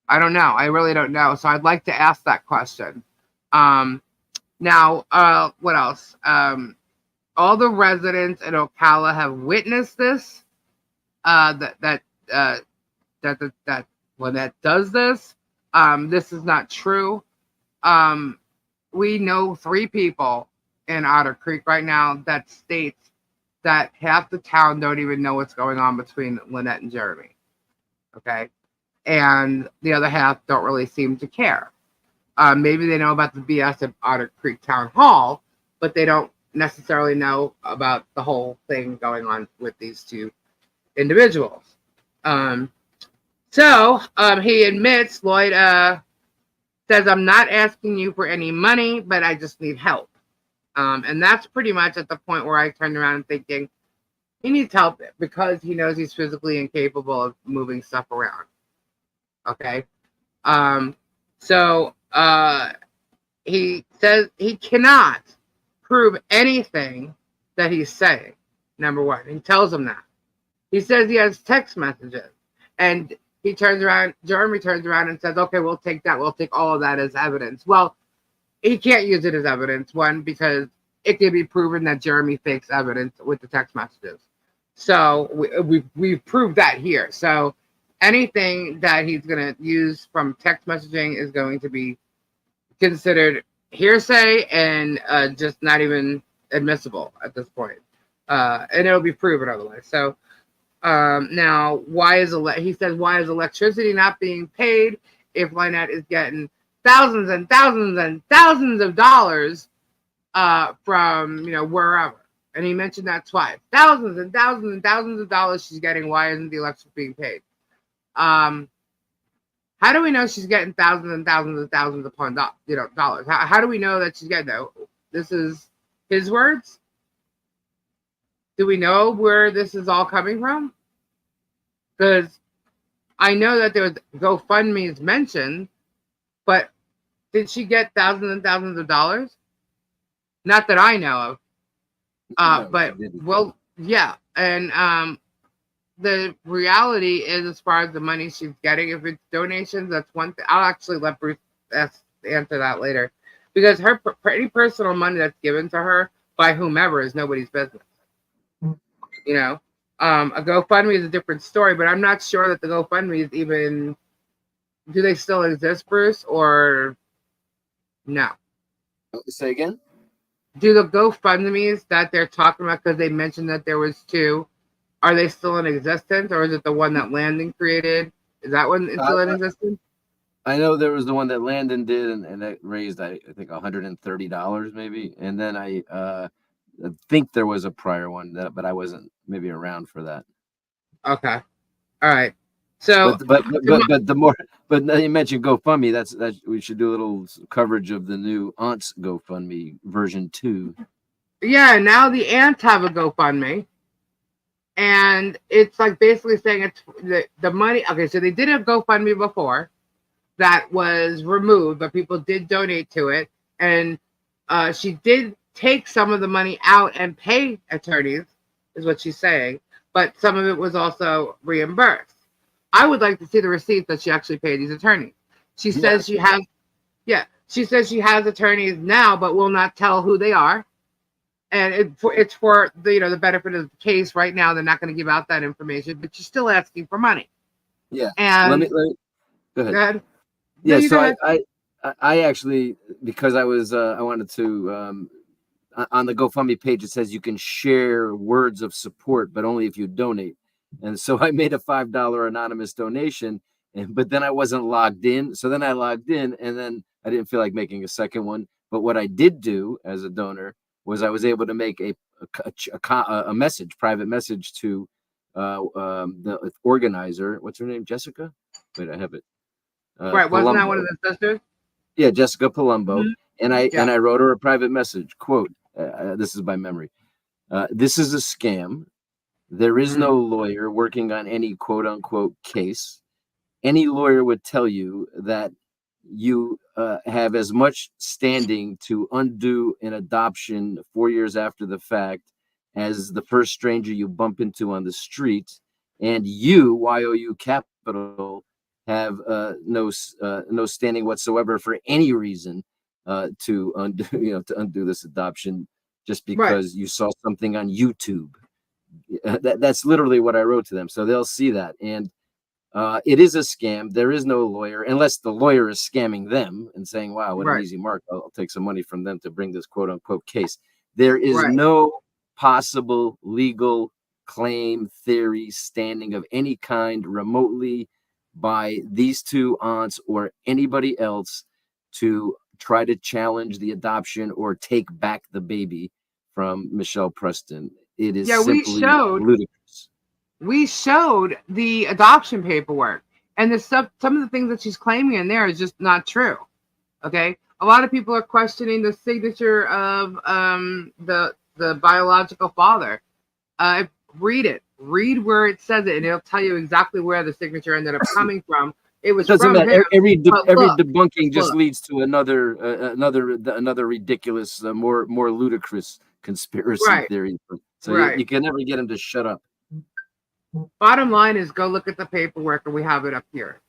[SPEAKER 1] I don't know. I really don't know. So I'd like to ask that question. Now, what else? All the residents in Ocala have witnessed this. That when that does this, this is not true. We know 3 people in Otter Creek right now that states that half the town don't even know what's going on between Lynette and Jeremy. Okay. And the other half don't really seem to care. Maybe they know about the BS at Otter Creek Town Hall, but they don't necessarily know about the whole thing going on with these 2 individuals. So he admits, Lloyd says, I'm not asking you for any money, but I just need help. And that's pretty much at the point where I turned around and thinking, he needs help because he knows he's physically incapable of moving stuff around. Okay. So he says he cannot prove anything that he's saying. Number one, he tells him that. He says he has text messages, and Jeremy turns around and says, okay, we'll take that. We'll take all of that as evidence. Well, he can't use it as evidence, one, because it can be proven that Jeremy fakes evidence with the text messages. So we've proved that here. So anything that he's going to use from text messaging is going to be considered hearsay and just not even admissible at this point. And it'll be proven otherwise. So now, he says, why is electricity not being paid if Lynette is getting thousands and thousands and thousands of dollars from, wherever? And he mentioned that twice. Thousands and thousands and thousands of dollars she's getting. Why isn't the electric being paid? How do we know she's getting thousands and thousands and thousands upon dollars? How do we know that she's getting that? This is his words? Do we know where this is all coming from? Because I know that there was GoFundMe's mentioned, but did she get thousands and thousands of dollars? Not that I know of.
[SPEAKER 5] No,
[SPEAKER 1] But
[SPEAKER 5] she didn't.
[SPEAKER 1] well, yeah, and the reality is, as far as the money she's getting, if it's donations, that's one thing. I'll actually let Bruce answer that later, because her any personal money that's given to her by whomever is nobody's business. You know, a GoFundMe is a different story, but I'm not sure that the GoFundMe is even. Do they still exist, Bruce, or no?
[SPEAKER 5] Say again?
[SPEAKER 1] Do the GoFundMes that they're talking about, because they mentioned that there was two, are they still in existence, or is it the one that Landon created? Is that one still in existence?
[SPEAKER 5] I know there was the one that Landon did, and that raised, I think, $130 maybe. And then I think there was a prior one, but I wasn't maybe around for that.
[SPEAKER 1] Okay, all right. So,
[SPEAKER 5] but the more, but now you mentioned GoFundMe. That's we should do a little coverage of the new Aunt's GoFundMe version 2.
[SPEAKER 1] yeah, now the ants have a GoFundMe, and it's like basically saying it's the money. Okay, so they did a GoFundMe before that was removed, but people did donate to it, and she did take some of the money out and pay attorneys, is what she's saying, but some of it was also reimbursed. I would like to see the receipts that she actually paid these attorneys. She says she has, she says she has attorneys now, but will not tell who they are. And it's for the the benefit of the case right now. They're not going to give out that information, but she's still asking for money.
[SPEAKER 5] Yeah.
[SPEAKER 1] And
[SPEAKER 5] let me go ahead.
[SPEAKER 1] Go ahead.
[SPEAKER 5] Yeah.
[SPEAKER 1] No,
[SPEAKER 5] So I actually, because I was I wanted to on the GoFundMe page, it says you can share words of support, but only if you donate. And so I made a $5 anonymous donation, but then I wasn't logged in. So then I logged in, and then I didn't feel like making a second one. But what I did do as a donor was I was able to make a message, private message to the organizer. What's her name? Jessica? Wait, I have it.
[SPEAKER 1] right. Wasn't that one of the sisters?
[SPEAKER 5] Yeah, Jessica Palumbo.
[SPEAKER 1] Mm-hmm.
[SPEAKER 5] And I wrote her a private message. Quote, this is by memory. This is a scam. There is no lawyer working on any quote unquote case. Any lawyer would tell you that you have as much standing to undo an adoption 4 years after the fact as the first stranger you bump into on the street. And you, YOU Capital, have no standing whatsoever for any reason to undo this adoption just because you saw something on YouTube. That's literally what I wrote to them, so they'll see that. And it is a scam. There is no lawyer, unless the lawyer is scamming them and saying, wow, what an easy mark. I'll take some money from them to bring this quote unquote case. There is no possible legal claim, theory, standing of any kind remotely by these two aunts or anybody else to try to challenge the adoption or take back the baby from Michelle Preston. It is simply ludicrous.
[SPEAKER 1] We showed the adoption paperwork, and the stuff. Some of the things that she's claiming in there is just not true. Okay, a lot of people are questioning the signature of the biological father. Read it. Read where it says it, and it'll tell you exactly where the signature ended up coming from. It was
[SPEAKER 5] doesn't
[SPEAKER 1] from
[SPEAKER 5] matter.
[SPEAKER 1] him.
[SPEAKER 5] Every debunking just leads to another ridiculous, more ludicrous conspiracy theory. So you can never get him to shut up.
[SPEAKER 1] Bottom line is, go look at the paperwork, and we have it up here,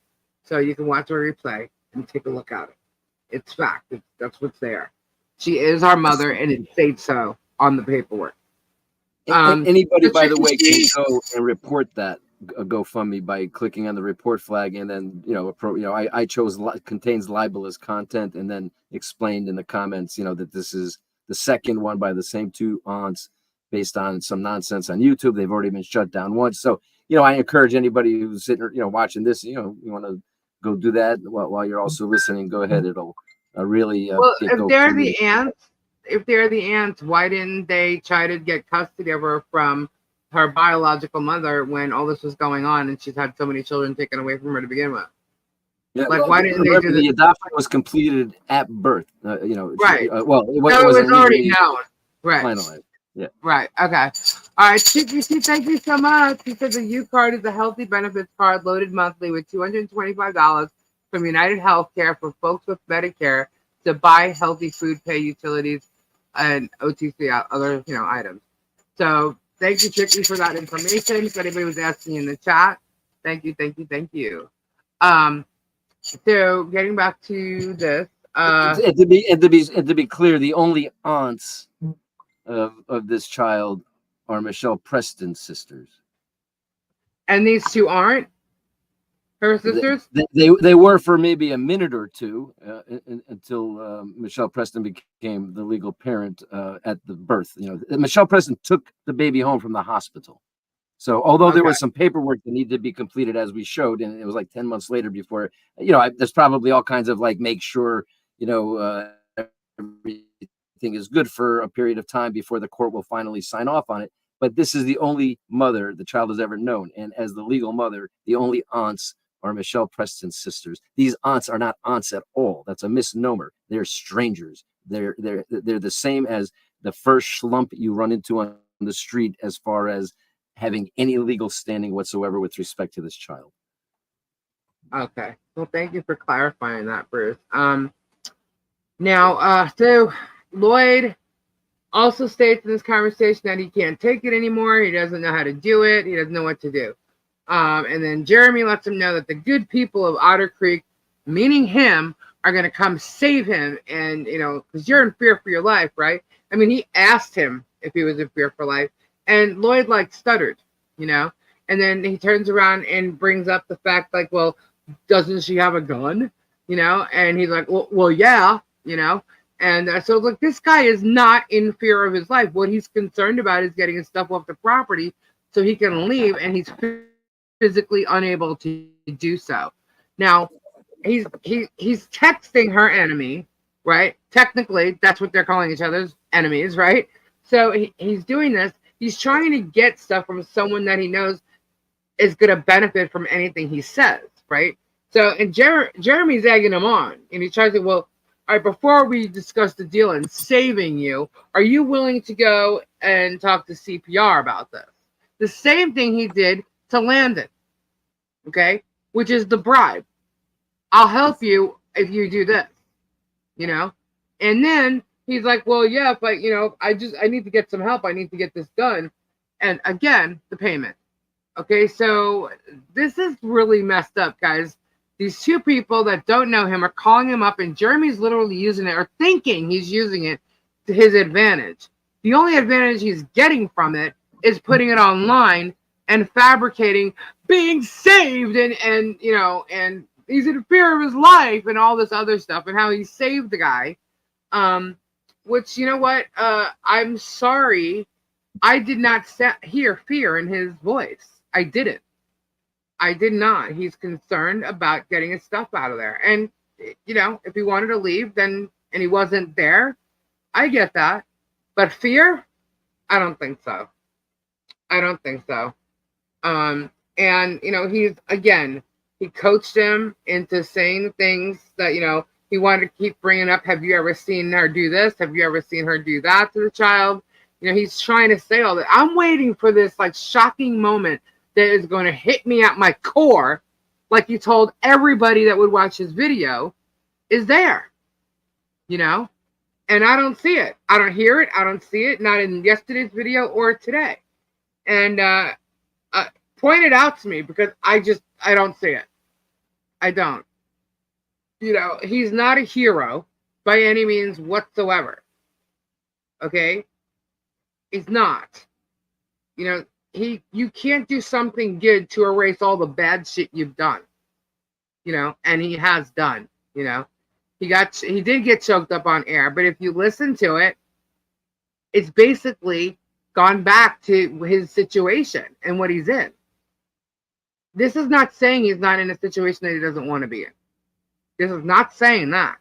[SPEAKER 1] so you can watch a replay and take a look at it. It's fact. That's what's there. She is our mother, and it states so on the paperwork.
[SPEAKER 5] Anybody, by the way, can go and report that GoFundMe by clicking on the report flag, and then I chose contains libelous content, and then explained in the comments that this is the second one by the same two aunts based on some nonsense on YouTube. They've already been shut down once. So I encourage anybody who's sitting watching this, you want to go do that while you're also listening. Go ahead. It'll really
[SPEAKER 1] if they're the ants. If they're the ants, why didn't they try to get custody of her from her biological mother when all this was going on and she's had so many children taken away from her to begin with?
[SPEAKER 5] Yeah, why didn't they do the adoption was completed at birth?
[SPEAKER 1] Right.
[SPEAKER 5] It was
[SPEAKER 1] already known. Right.
[SPEAKER 5] Finalized. Yeah.
[SPEAKER 1] Right. Okay. All right. TGC, thank you so much. He said the U card is a healthy benefits card loaded monthly with $225 from United Healthcare for folks with Medicare to buy healthy food, pay utilities, and OTC other items. So thank you, Tricky, for that information. If anybody was asking in the chat, thank you, thank you, thank you. So getting back to this,
[SPEAKER 5] And to be clear, the only aunts of this child are Michelle Preston's sisters.
[SPEAKER 1] and these two aren't her sisters.
[SPEAKER 5] They were for maybe a minute or two until Michelle Preston became the legal parent at the birth. You know, Michelle Preston took the baby home from the hospital. So although there was some paperwork that needed to be completed, as we showed, and it was like 10 months later before, you know, there's probably all kinds of like, make sure, you know, everything is good for a period of time before the court will finally sign off on it. But this is the only mother the child has ever known. And as the legal mother, the only aunts are Michelle Preston's sisters. These aunts are not aunts at all. That's a misnomer. They're strangers. They're the same as the first schlump you run into on the street as far as having any legal standing whatsoever with respect to this child.
[SPEAKER 1] Okay. Well, thank you for clarifying that, Bruce. Now, so Lloyd also states in this conversation that he can't take it anymore. He doesn't know how to do it. He doesn't know what to do. And then Jeremy lets him know that the good people of Otter Creek, meaning him, are going to come save him. And, you know, because you're in fear for your life, right? I mean, he asked him if he was in fear for life. And Lloyd, like, stuttered, you know? And then he turns around and brings up the fact, like, well, doesn't she have a gun? You know? And he's like, well yeah, you know? And so, look, this guy is not in fear of his life. What he's concerned about is getting his stuff off the property so he can leave, and he's physically unable to do so. Now, he's texting her enemy, right? Technically, that's what they're calling each other's enemies, right? So he's doing this. He's trying to get stuff from someone that he knows is going to benefit from anything he says, right? So, and Jeremy's egging him on, and he tries to, well, all right, before we discuss the deal and saving you, are you willing to go and talk to CPR about this? The same thing he did to Landon, okay? Which is the bribe. I'll help you if you do this, you know? And then he's like, well, yeah, but, you know, I need to get some help. I need to get this done. And again, the payment. Okay, so this is really messed up, guys. These two people that don't know him are calling him up, and Jeremy's literally using it or thinking he's using it to his advantage. The only advantage he's getting from it is putting it online and fabricating being saved and you know, and he's in fear of his life and all this other stuff and how he saved the guy. Which, you know what? I'm sorry. I did not hear fear in his voice. I didn't. I did not. He's concerned about getting his stuff out of there. And, you know, if he wanted to leave, then, and he wasn't there, I get that. But fear? I don't think so. I don't think so. And, you know, he coached him into saying things that, you know, he wanted to keep bringing up. Have you ever seen her do this? Have you ever seen her do that to the child? You know, he's trying to say all that. I'm waiting for this, like, shocking moment that is going to hit me at my core, like you told everybody that would watch his video, is there, you know? And I don't see it. I don't hear it. I don't see it, not in yesterday's video or today. And point it out to me, because I don't see it. I don't. You know, he's not a hero by any means whatsoever. Okay? He's not. You know, you can't do something good to erase all the bad shit you've done, you know, and he has done, you know. He did get choked up on air, but if you listen to it, it's basically gone back to his situation and what he's in. This is not saying he's not in a situation that he doesn't want to be in. This is not saying that.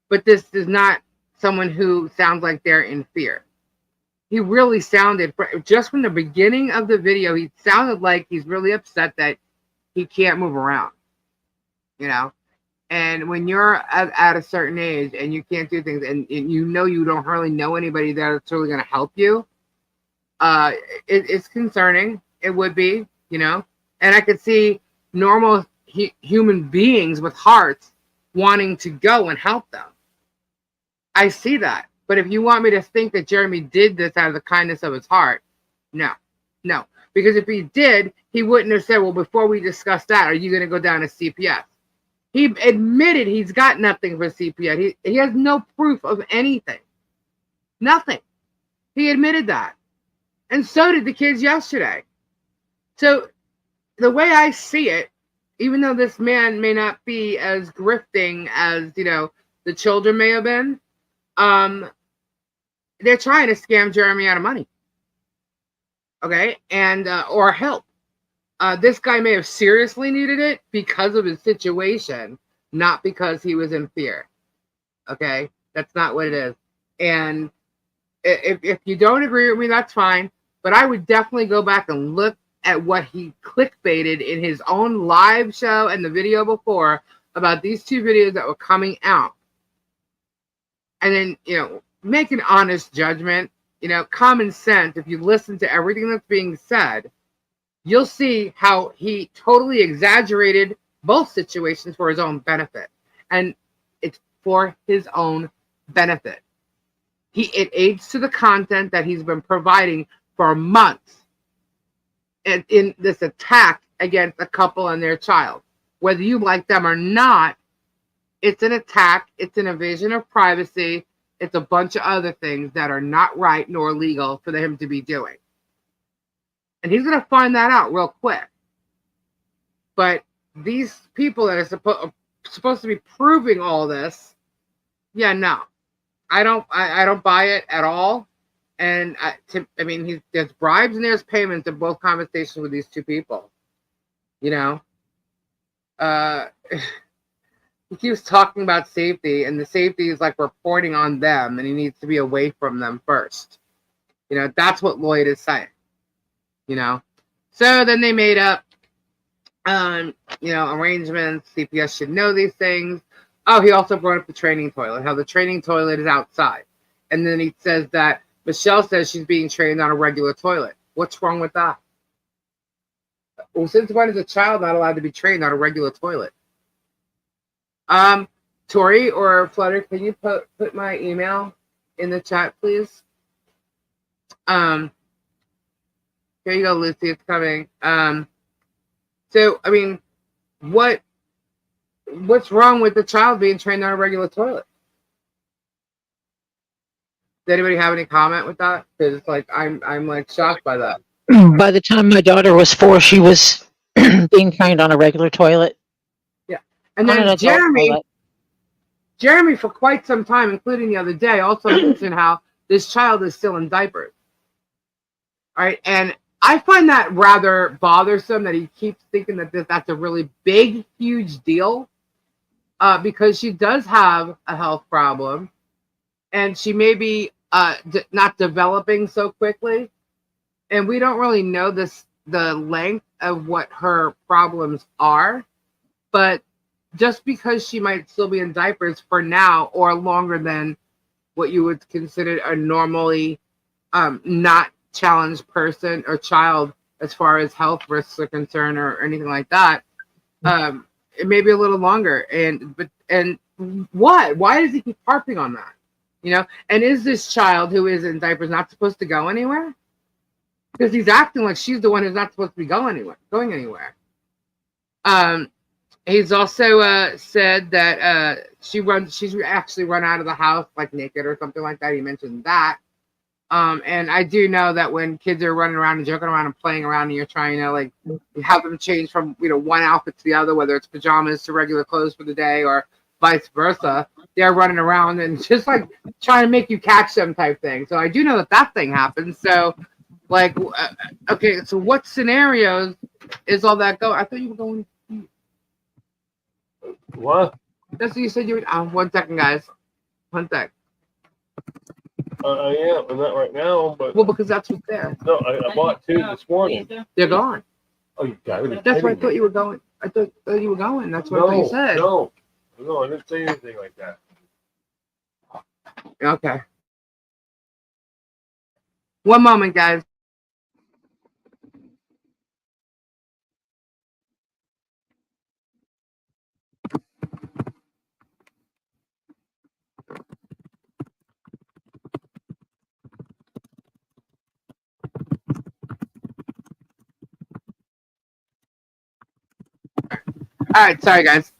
[SPEAKER 1] But this is not someone who sounds like they're in fear. He really sounded, just from the beginning of the video, he sounded like he's really upset that he can't move around, you know? And when you're at a certain age and you can't do things, and you know you don't really know anybody that's really going to help you, it's concerning. It would be, you know? And I could see normal human beings with hearts wanting to go and help them. I see that. But if you want me to think that Jeremy did this out of the kindness of his heart, No, no. Because if he did, he wouldn't have said, well, before we discuss that, are you going to go down to CPS? He admitted he's got nothing for CPS. He has no proof of anything. Nothing. He admitted that. And so did the kids yesterday. So the way I see it, even though this man may not be as grifting as, the children may have been, they're trying to scam Jeremy out of money. Okay? And, or help. This guy may have seriously needed it because of his situation, not because he was in fear. Okay? That's not what it is. And if you don't agree with me, that's fine. But I would definitely go back and look at what he clickbaited in his own live show and the video before about these two videos that were coming out. And then, make an honest judgment. Common sense, if you listen to everything that's being said, you'll see how he totally exaggerated both situations for his own benefit. And it's for his own benefit. It aids to the content that he's been providing for months. And in this attack against a couple and their child. Whether you like them or not, it's an attack. It's an invasion of privacy. It's a bunch of other things that are not right nor legal for him to be doing. And he's going to find that out real quick. But these people that are supposed to be proving all this, no. I don't buy it at all. And there's bribes and there's payments in both conversations with these two people. He keeps talking about safety, and the safety is like reporting on them, and he needs to be away from them first. That's what Lloyd is saying. So then they made up, arrangements. CPS should know these things. Oh, he also brought up the training toilet, how the training toilet is outside. And then he says that Michelle says she's being trained on a regular toilet. What's wrong with that? Well, since when is a child not allowed to be trained on a regular toilet? Tori or Flutter, can you put my email in the chat, please? Here you go, Lucy. It's coming. What's wrong with the child being trained on a regular toilet? Does anybody have any comment with that? Because I'm like shocked by that.
[SPEAKER 2] By the time my daughter was 4, she was being trained on a regular toilet.
[SPEAKER 1] Yeah. And then Jeremy, for quite some time, including the other day, also mentioned how this child is still in diapers. All right. And I find that rather bothersome that he keeps thinking that that's a really big, huge deal. Because she does have a health problem. And she may be not developing so quickly. And we don't really know the length of what her problems are. But just because she might still be in diapers for now or longer than what you would consider a normally not challenged person or child as far as health risks are concerned or anything like that, it may be a little longer. And what? Why does he keep harping on that? And is this child who is in diapers not supposed to go anywhere? Because he's acting like she's the one who's not supposed to be going anywhere. He's also said that she's actually run out of the house like naked or something like that. He mentioned that. And I do know that when kids are running around and joking around and playing around and you're trying to have them change from one outfit to the other, whether it's pajamas to regular clothes for the day or vice versa, they're running around and just trying to make you catch them type thing. So I do know that thing happens. So okay, so what scenarios is all that go? I thought you were going.
[SPEAKER 3] What?
[SPEAKER 1] That's what you said you were. 1 second, guys. 1 sec.
[SPEAKER 3] I am, but not right now. But
[SPEAKER 1] well, because that's what's there.
[SPEAKER 3] No, I bought 2 this morning.
[SPEAKER 1] They're gone.
[SPEAKER 3] Oh, you got it.
[SPEAKER 1] That's where I thought you were going. I thought you were going. That's what you said.
[SPEAKER 3] No, I didn't say anything like that.
[SPEAKER 1] Okay. 1 moment, guys. All right, sorry guys.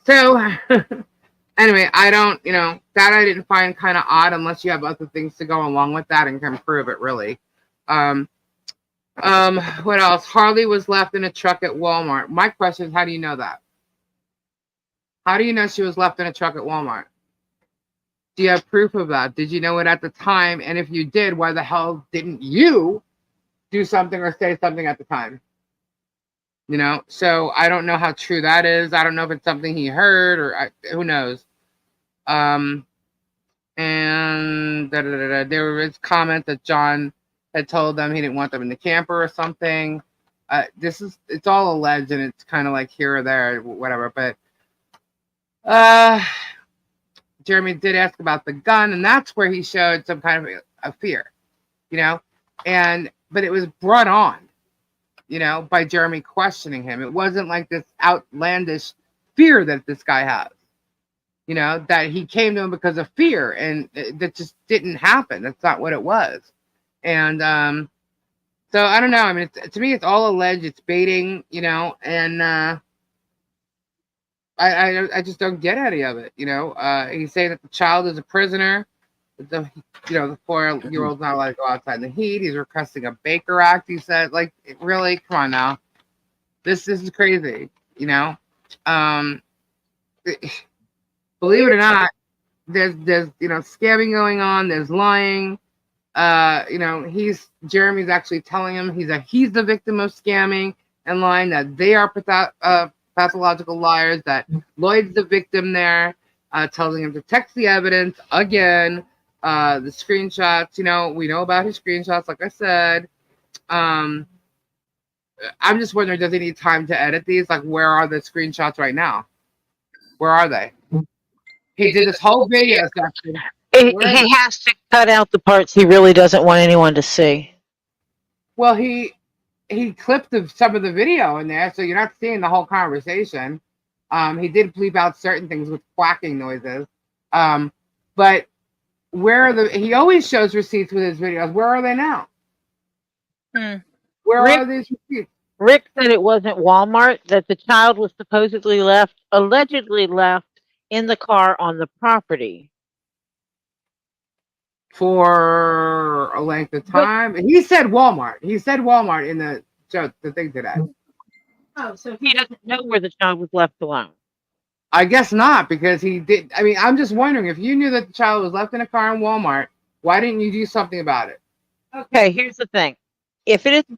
[SPEAKER 1] So anyway, I don't, that I didn't find kind of odd unless you have other things to go along with that and can prove it really. What else? Harley was left in a truck at Walmart. My question is, how do you know that? How do you know she was left in a truck at Walmart? Do you have proof of that? Did you know it at the time? And if you did, why the hell didn't you do something or say something at the time? So I don't know how true that is. I don't know if it's something he heard or who knows. And there was comment that John had told them he didn't want them in the camper or something. It's all alleged and it's kind of like here or there, whatever. But Jeremy did ask about the gun, and that's where he showed some kind of a fear, but it was brought on, by Jeremy questioning him. It wasn't like this outlandish fear that this guy has, that he came to him because of fear, and that just didn't happen. That's not what it was. And so I don't know. I mean, to me, it's all alleged. It's baiting, and I just don't get any of it. He's saying that the child is a prisoner. The 4-year-old's not allowed to go outside in the heat. He's requesting a Baker Act. He said, like, really, come on now. This is crazy. Believe it or not, there's scamming going on. There's lying. Jeremy's actually telling him he's the victim of scamming and lying, that they are pathological liars, that Lloyd's the victim there, telling him to text the evidence again, the screenshots, we know about his screenshots, like I said. I'm just wondering, does he need time to edit these? Like, where are the screenshots right now? Where are they? He did this whole video section.
[SPEAKER 2] He has to cut out the parts he really doesn't want anyone to see.
[SPEAKER 1] Well, he clipped some of the video in there, so you're not seeing the whole conversation. He did bleep out certain things with quacking noises. But he always shows receipts with his videos. Where are they now? Where are these receipts?
[SPEAKER 2] Rick said it wasn't Walmart, that the child was allegedly left in the car on the property.
[SPEAKER 1] For a length of time. He said Walmart. He said Walmart in the thing today.
[SPEAKER 4] Oh, so
[SPEAKER 2] He doesn't know where the child was left alone.
[SPEAKER 1] I guess not, because he did. I mean, I'm just wondering, if you knew that the child was left in a car in Walmart, why didn't you do something about it?
[SPEAKER 2] Okay, here's the thing. If it is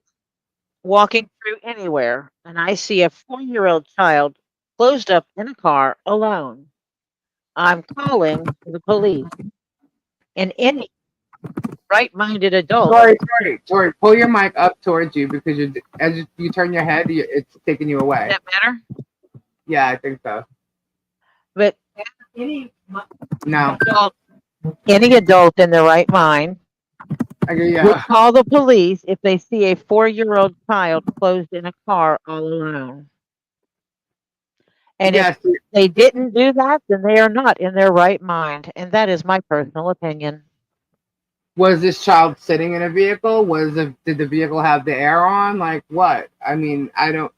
[SPEAKER 2] walking through anywhere and I see a 4-year-old child closed up in a car alone, I'm calling the police. And any right-minded adult.
[SPEAKER 1] Tori, pull your mic up towards you, because as you turn your head, it's taking you away.
[SPEAKER 2] Does that matter?
[SPEAKER 1] Yeah, I think so.
[SPEAKER 2] But
[SPEAKER 4] any
[SPEAKER 2] adult in their right mind would call the police if they see a 4-year-old child closed in a car all alone. And if they didn't do that, then they are not in their right mind. And that is my personal opinion.
[SPEAKER 1] Was this child sitting in a vehicle? Did the vehicle have the air on? Like what? I mean, it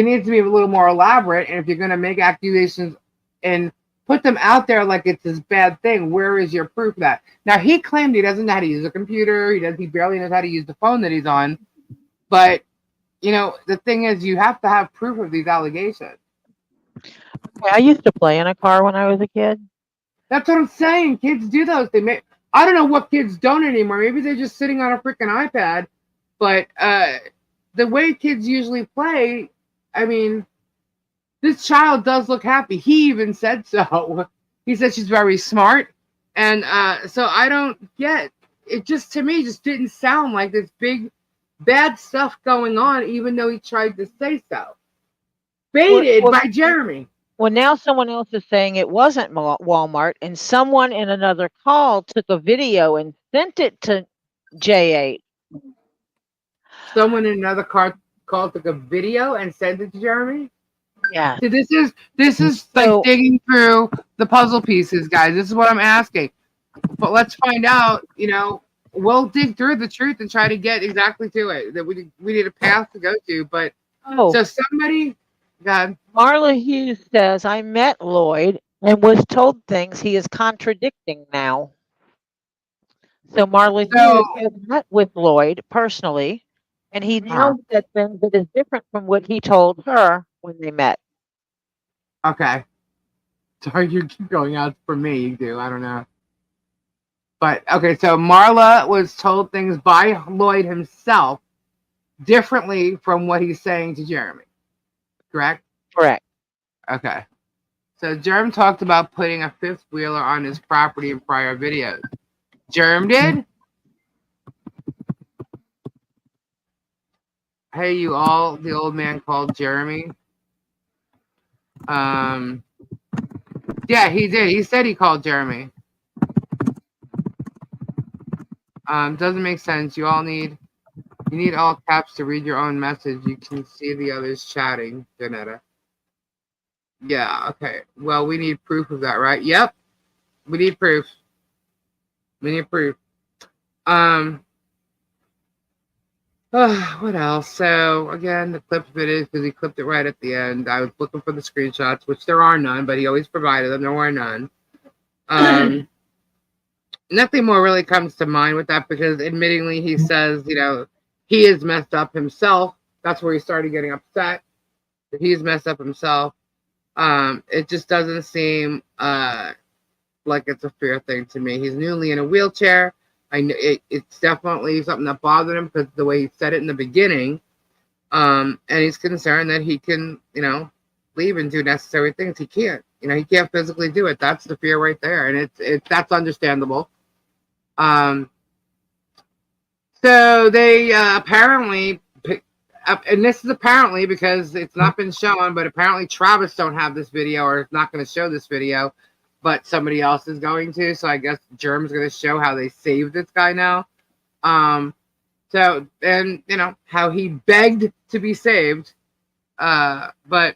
[SPEAKER 1] needs to be a little more elaborate. And if you're going to make accusations and put them out there like it's this bad thing, where is your proof of that? Now, he claimed he doesn't know how to use a computer. He barely knows how to use the phone that he's on. But the thing is, you have to have proof of these allegations.
[SPEAKER 2] I used to play in a car when I was a kid.
[SPEAKER 1] That's what I'm saying. Kids do those. I don't know what kids don't anymore. Maybe they're just sitting on a freaking iPad. But the way kids usually play, I mean, this child does look happy. He even said so. He said she's very smart. And so I don't get it. Just to me, just didn't sound like this big bad stuff going on, even though he tried to say so. Baited by Jeremy.
[SPEAKER 2] Well, now someone else is saying it wasn't Walmart, and someone in another call took a video and sent it to J8.
[SPEAKER 1] Someone in another call took a video and sent it to Jeremy?
[SPEAKER 2] Yeah.
[SPEAKER 1] So this is like digging through the puzzle pieces, guys. This is what I'm asking. But let's find out, we'll dig through the truth and try to get exactly to it. That we need a path to go to, but
[SPEAKER 2] Oh,
[SPEAKER 1] So somebody, God,
[SPEAKER 2] Marla Hughes says, I met Lloyd and was told things he is contradicting now. So Marla
[SPEAKER 1] so
[SPEAKER 2] Hughes has met with Lloyd personally, and he now said things that is different from what he told her when they met.
[SPEAKER 1] okay. Sorry, you keep going out for me. You do. I don't know. But okay, so Marla was told things by Lloyd himself differently from what he's saying to Jeremy. Correct?
[SPEAKER 2] Correct.
[SPEAKER 1] Okay. So Germ talked about putting a fifth wheeler on his property in prior videos. Germ did? Hey, you all, the old man called Jeremy. Yeah, he did. He said he called Jeremy. Doesn't make sense. You need all caps to read your own message. You can see the others chatting, Janetta. Yeah, okay. Well, we need proof of that, right? Yep. We need proof. We need proof. What else? So again, the clip of it is because he clipped it right at the end. I was looking for the screenshots, which there are none, but he always provided them. There were none. Nothing more really comes to mind with that because admittingly he says, he is messed up himself. That's where he started getting upset. That he's messed up himself. It just doesn't seem like it's a fair thing to me. He's newly in a wheelchair. I know it's definitely something that bothered him because the way he said it in the beginning. And he's concerned that he can, leave and do necessary things. He can't. He can't physically do it. That's the fear right there, and that's understandable. So they apparently, and this is apparently because it's not been shown, but apparently Travis don't have this video or is not going to show this video, but somebody else is going to. So I guess Germ's going to show how they saved this guy now. So, and how he begged to be saved, but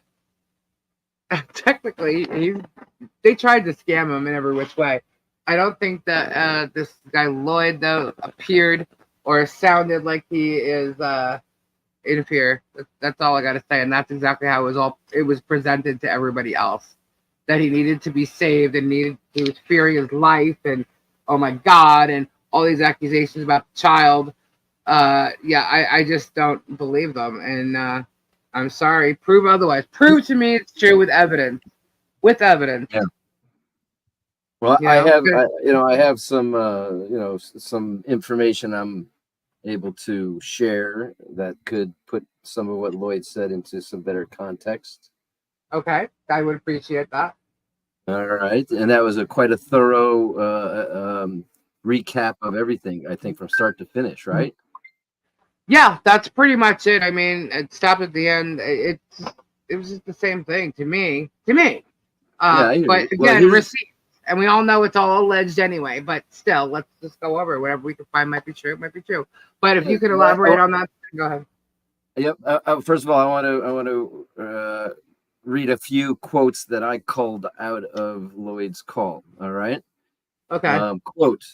[SPEAKER 1] technically they tried to scam him in every which way. I don't think that this guy Lloyd though appeared or sounded like he is in fear. That's all I got to say, and that's exactly how it was presented to everybody else, that he needed to be saved and he was fearing his life and oh my God and all these accusations about the child. I just don't believe them, and I'm sorry. Prove otherwise. Prove to me it's true with evidence. With evidence.
[SPEAKER 5] Yeah. Well, I have some, some information I'm able to share that could put some of what Lloyd said into some better context.
[SPEAKER 1] Okay, I would appreciate that.
[SPEAKER 5] All right, and that was quite a thorough recap of everything, I think, from start to finish, right?
[SPEAKER 1] Yeah, that's pretty much it. I mean, it stopped at the end. It was just the same thing to me. But again, receipts. And we all know it's all alleged anyway, but still, let's just go over it. Whatever we can find might be true, might be true. But if you could elaborate on that, go ahead.
[SPEAKER 5] Yep. First of all, I want to read a few quotes that I culled out of Lloyd's call. All right.
[SPEAKER 1] Okay.
[SPEAKER 5] Quote: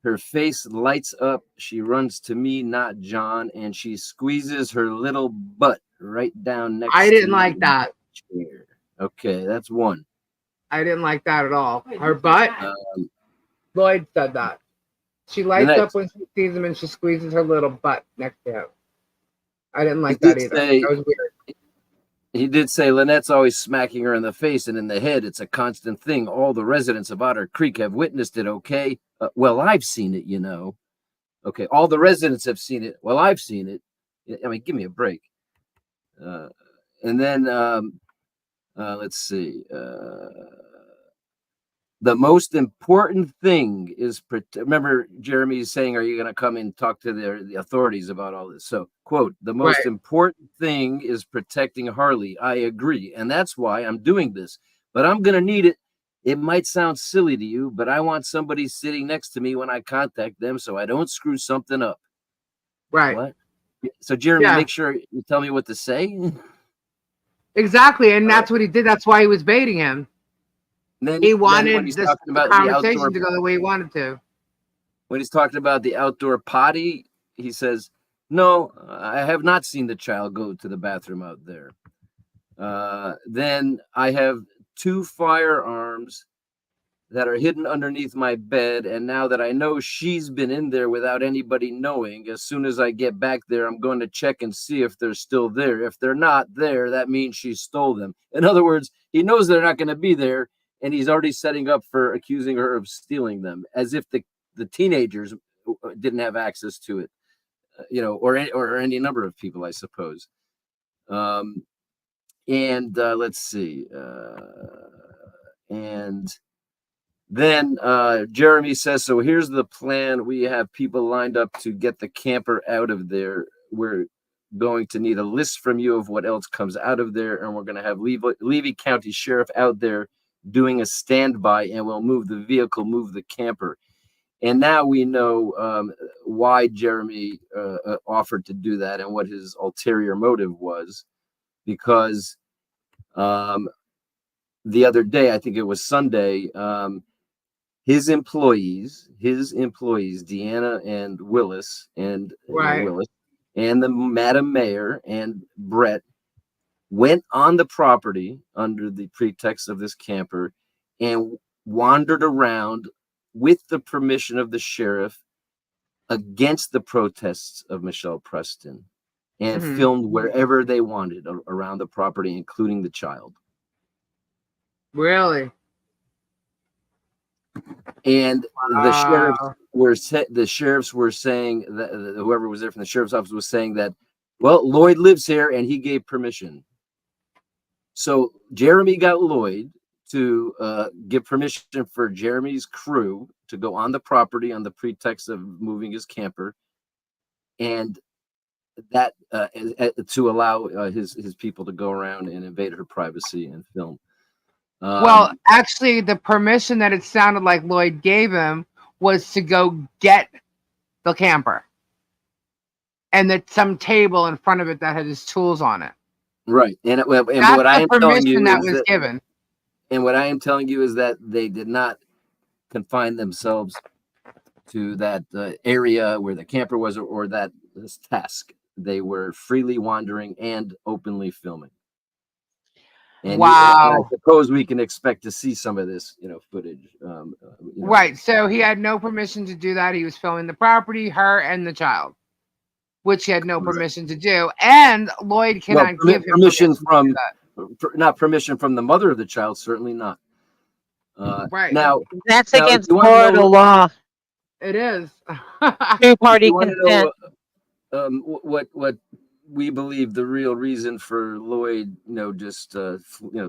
[SPEAKER 5] her face lights up. She runs to me, not John, and she squeezes her little butt right down next to me.
[SPEAKER 1] I didn't like that.
[SPEAKER 5] Chair. Okay, that's one.
[SPEAKER 1] I didn't like that at all. Her butt. Lloyd said that. She lights up when she sees him and she squeezes her little butt next to him. I didn't like that either. That was weird.
[SPEAKER 5] He did say Lynette's always smacking her in the face and in the head. It's a constant thing. All the residents of Otter Creek have witnessed it, okay? Well, I've seen it, Okay, all the residents have seen it. Well, I've seen it. I mean, give me a break. And then, let's see. The most important thing is, remember Jeremy's saying, are you going to come and talk to the authorities about all this? So, quote, the most important thing is protecting Harley. I agree. And that's why I'm doing this. But I'm going to need it. It might sound silly to you, but I want somebody sitting next to me when I contact them so I don't screw something up.
[SPEAKER 1] Right.
[SPEAKER 5] What? So, Jeremy, make sure you tell me what to say.
[SPEAKER 1] Exactly. And that's what he did. That's why he was baiting him. He wanted this conversation to go the way he wanted to.
[SPEAKER 5] When he's talking about the outdoor potty, he says, No, I have not seen the child go to the bathroom out there. Then I have 2 firearms that are hidden underneath my bed. And now that I know she's been in there without anybody knowing, as soon as I get back there, I'm going to check and see if they're still there. If they're not there, that means she stole them. In other words, he knows they're not going to be there, and he's already setting up for accusing her of stealing them, as if the teenagers didn't have access to it, or any number of people, I suppose. And let's see. And then Jeremy says, so here's the plan. We have people lined up to get the camper out of there. We're going to need a list from you of what else comes out of there. And we're going to have Levy County Sheriff out there doing a standby, and we'll move the vehicle, move the camper. And now we know why Jeremy offered to do that and what his ulterior motive was, because the other day, I think it was Sunday, his employees, Deanna and Willis, and Willis, and the Madam Mayor and Brett went on the property under the pretext of this camper and wandered around with the permission of the sheriff against the protests of Michelle Preston, and filmed wherever they wanted around the property, including the child.
[SPEAKER 1] Really?
[SPEAKER 5] And the sheriffs were saying that whoever was there from the sheriff's office was saying that, well, Lloyd lives here and he gave permission. So Jeremy got Lloyd to give permission for Jeremy's crew to go on the property on the pretext of moving his camper, and that to allow his people to go around and invade her privacy and film.
[SPEAKER 1] Well, actually, the permission that it sounded like Lloyd gave him was to go get the camper, and that some table in front of it that had his tools on it.
[SPEAKER 5] Right, and what I am telling you is given. And what I am telling you is that they did not confine themselves to that area where the camper was, or that this task. They were freely wandering and openly filming. And
[SPEAKER 1] wow!
[SPEAKER 5] I suppose we can expect to see some of this, footage.
[SPEAKER 1] Right. So he had no permission to do that. He was filming the property, her, and the child, which he had no permission to do. And Lloyd cannot give him
[SPEAKER 5] permission from, not permission from the mother of the child. Certainly not.
[SPEAKER 1] Right.
[SPEAKER 2] Now that's against Florida law.
[SPEAKER 1] It is.
[SPEAKER 2] Two-party consent.
[SPEAKER 5] What we believe the real reason for Lloyd, just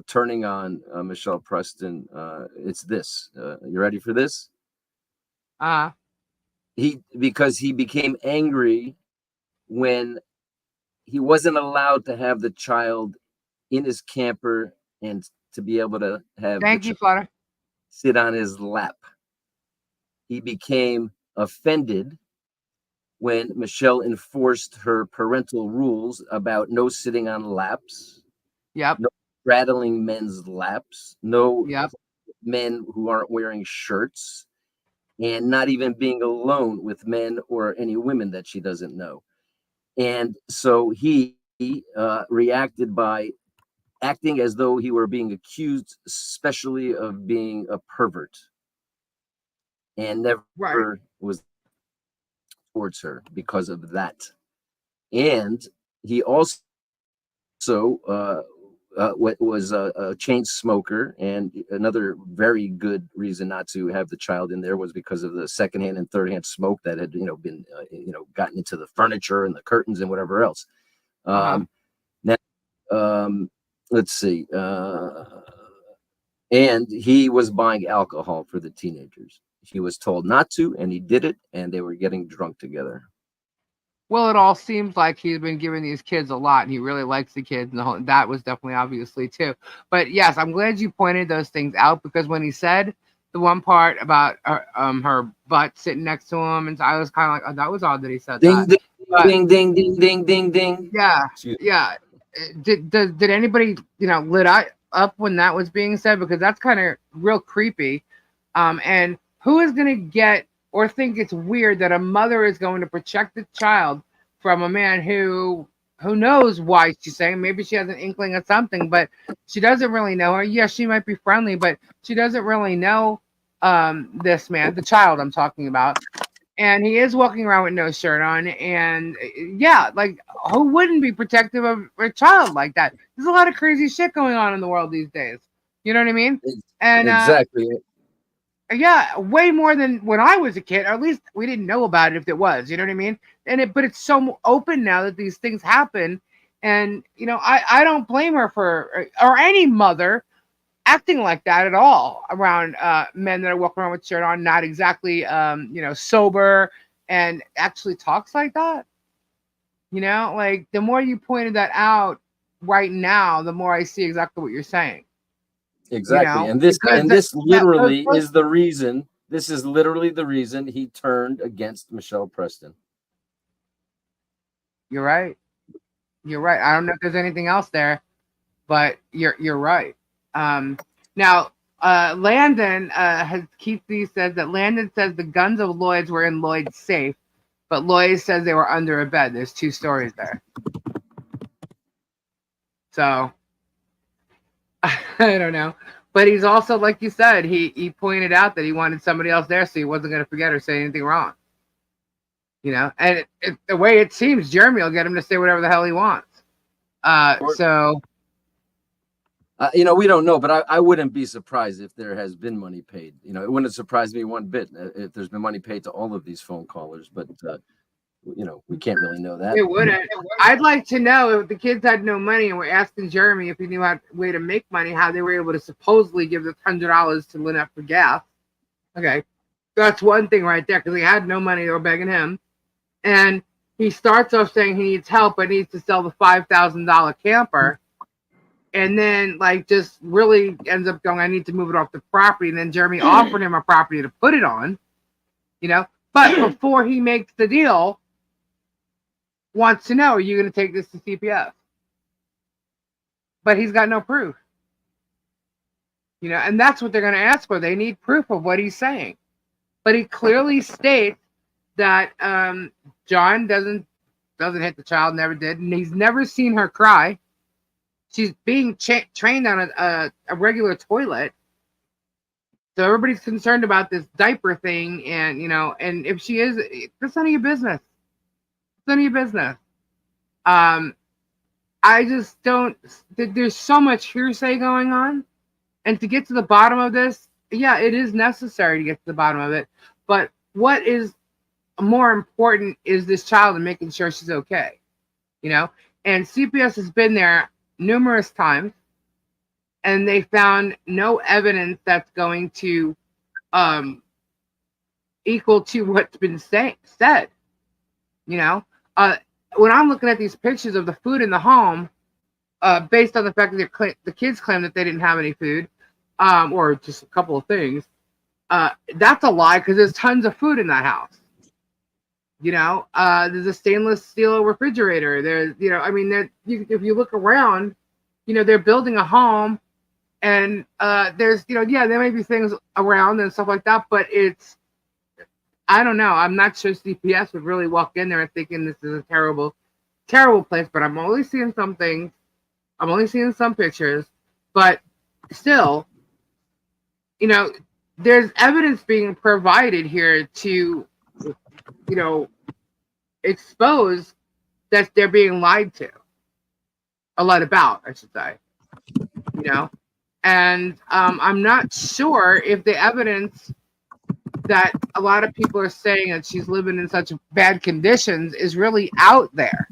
[SPEAKER 5] turning on Michelle Preston, it's this. You ready for this? Because he became angry when he wasn't allowed to have the child in his camper and to be able to have
[SPEAKER 1] Flutter,
[SPEAKER 5] sit on his lap. He became offended when Michelle enforced her parental rules about no sitting on laps, no straddling men's laps, no men who aren't wearing shirts, and not even being alone with men or any women that she doesn't know. And so he reacted by acting as though he were being accused, especially of being a pervert, and never was towards her because of that. And he also was a chain smoker, and another very good reason not to have the child in there was because of the secondhand and thirdhand smoke that had been gotten into the furniture and the curtains and whatever else. Now let's see, and he was buying alcohol for the teenagers. He was told not to, and he did it, and they were getting drunk together.
[SPEAKER 1] Well, it all seems like he's been giving these kids a lot, and he really likes the kids, and that was definitely obviously too. But yes, I'm glad you pointed those things out, because when he said the one part about her butt sitting next to him, and I was kind of like, oh, that was odd that he said
[SPEAKER 5] ding,
[SPEAKER 1] that.
[SPEAKER 5] Ding, ding, ding, ding, ding, ding.
[SPEAKER 1] Yeah, yeah. Did anybody lit up when that was being said? Because that's kind of real creepy. And who is going to get or think it's weird that a mother is going to protect the child from a man who knows why she's saying. Maybe she has an inkling of something, but she doesn't really know her. Yes, she might be friendly, but she doesn't really know this man, the child I'm talking about. And he is walking around with no shirt on. And yeah, like, who wouldn't be protective of a child like that? There's a lot of crazy shit going on in the world these days. You know what I mean? And
[SPEAKER 5] Exactly.
[SPEAKER 1] yeah, way more than when I was a kid. Or at least we didn't know about it if it was. You know what I mean? But it's so open now that these things happen. And I don't blame her for, or any mother, acting like that at all around men that are walking around with shirt on, not exactly sober, and actually talks like that. Like, the more you pointed that out right now, the more I see exactly what you're saying.
[SPEAKER 5] Exactly. And this literally is the reason. This is literally the reason he turned against Michelle Preston.
[SPEAKER 1] You're right. You're right. I don't know if there's anything else there, but you're right. Now, Landon Keith D says that Landon says the guns of Lloyd's were in Lloyd's safe, but Lloyd says they were under a bed. There's two stories there. So I don't know. But he's also, like you said, he pointed out that he wanted somebody else there so he wasn't going to forget or say anything wrong. And the way it seems, Jeremy will get him to say whatever the hell he wants. So...
[SPEAKER 5] we don't know, but I wouldn't be surprised if there has been money paid. It wouldn't surprise me one bit if there's been money paid to all of these phone callers, but we can't really know that.
[SPEAKER 1] It wouldn't. I'd like to know if the kids had no money and were asking Jeremy if he knew a way to make money, how they were able to supposedly give the $100 to Lynette for gas. Okay, that's one thing right there, because he had no money. They were begging him. And he starts off saying he needs help, but needs to sell the $5,000 camper. And then, just really ends up going, I need to move it off the property. And then Jeremy offered him a property to put it on, But before he makes the deal, wants to know, are you going to take this to CPS? But he's got no proof. And that's what they're going to ask for. They need proof of what he's saying. But he clearly states that John doesn't hit the child, never did. And he's never seen her cry. She's being trained on a regular toilet. So everybody's concerned about this diaper thing. And, and if she is, that's none of your business. It's none of your business. I just don't, there's so much hearsay going on. And to get to the bottom of this, yeah, it is necessary to get to the bottom of it. But what is more important is this child and making sure she's okay. And CPS has been there numerous times, and they found no evidence that's going to equal to what's been said. When I'm looking at these pictures of the food in the home, based on the fact that the kids claim that they didn't have any food, or just a couple of things, that's a lie, because there's tons of food in that house. There's a stainless steel refrigerator. There's, if you look around, they're building a home, and there's, there may be things around and stuff like that, but I don't know. I'm not sure CPS would really walk in there thinking this is a terrible, terrible place, but I'm only seeing some things. I'm only seeing some pictures, but still, there's evidence being provided here to, expose that they're being lied to. A lot about, I should say. And I'm not sure if the evidence that a lot of people are saying that she's living in such bad conditions is really out there,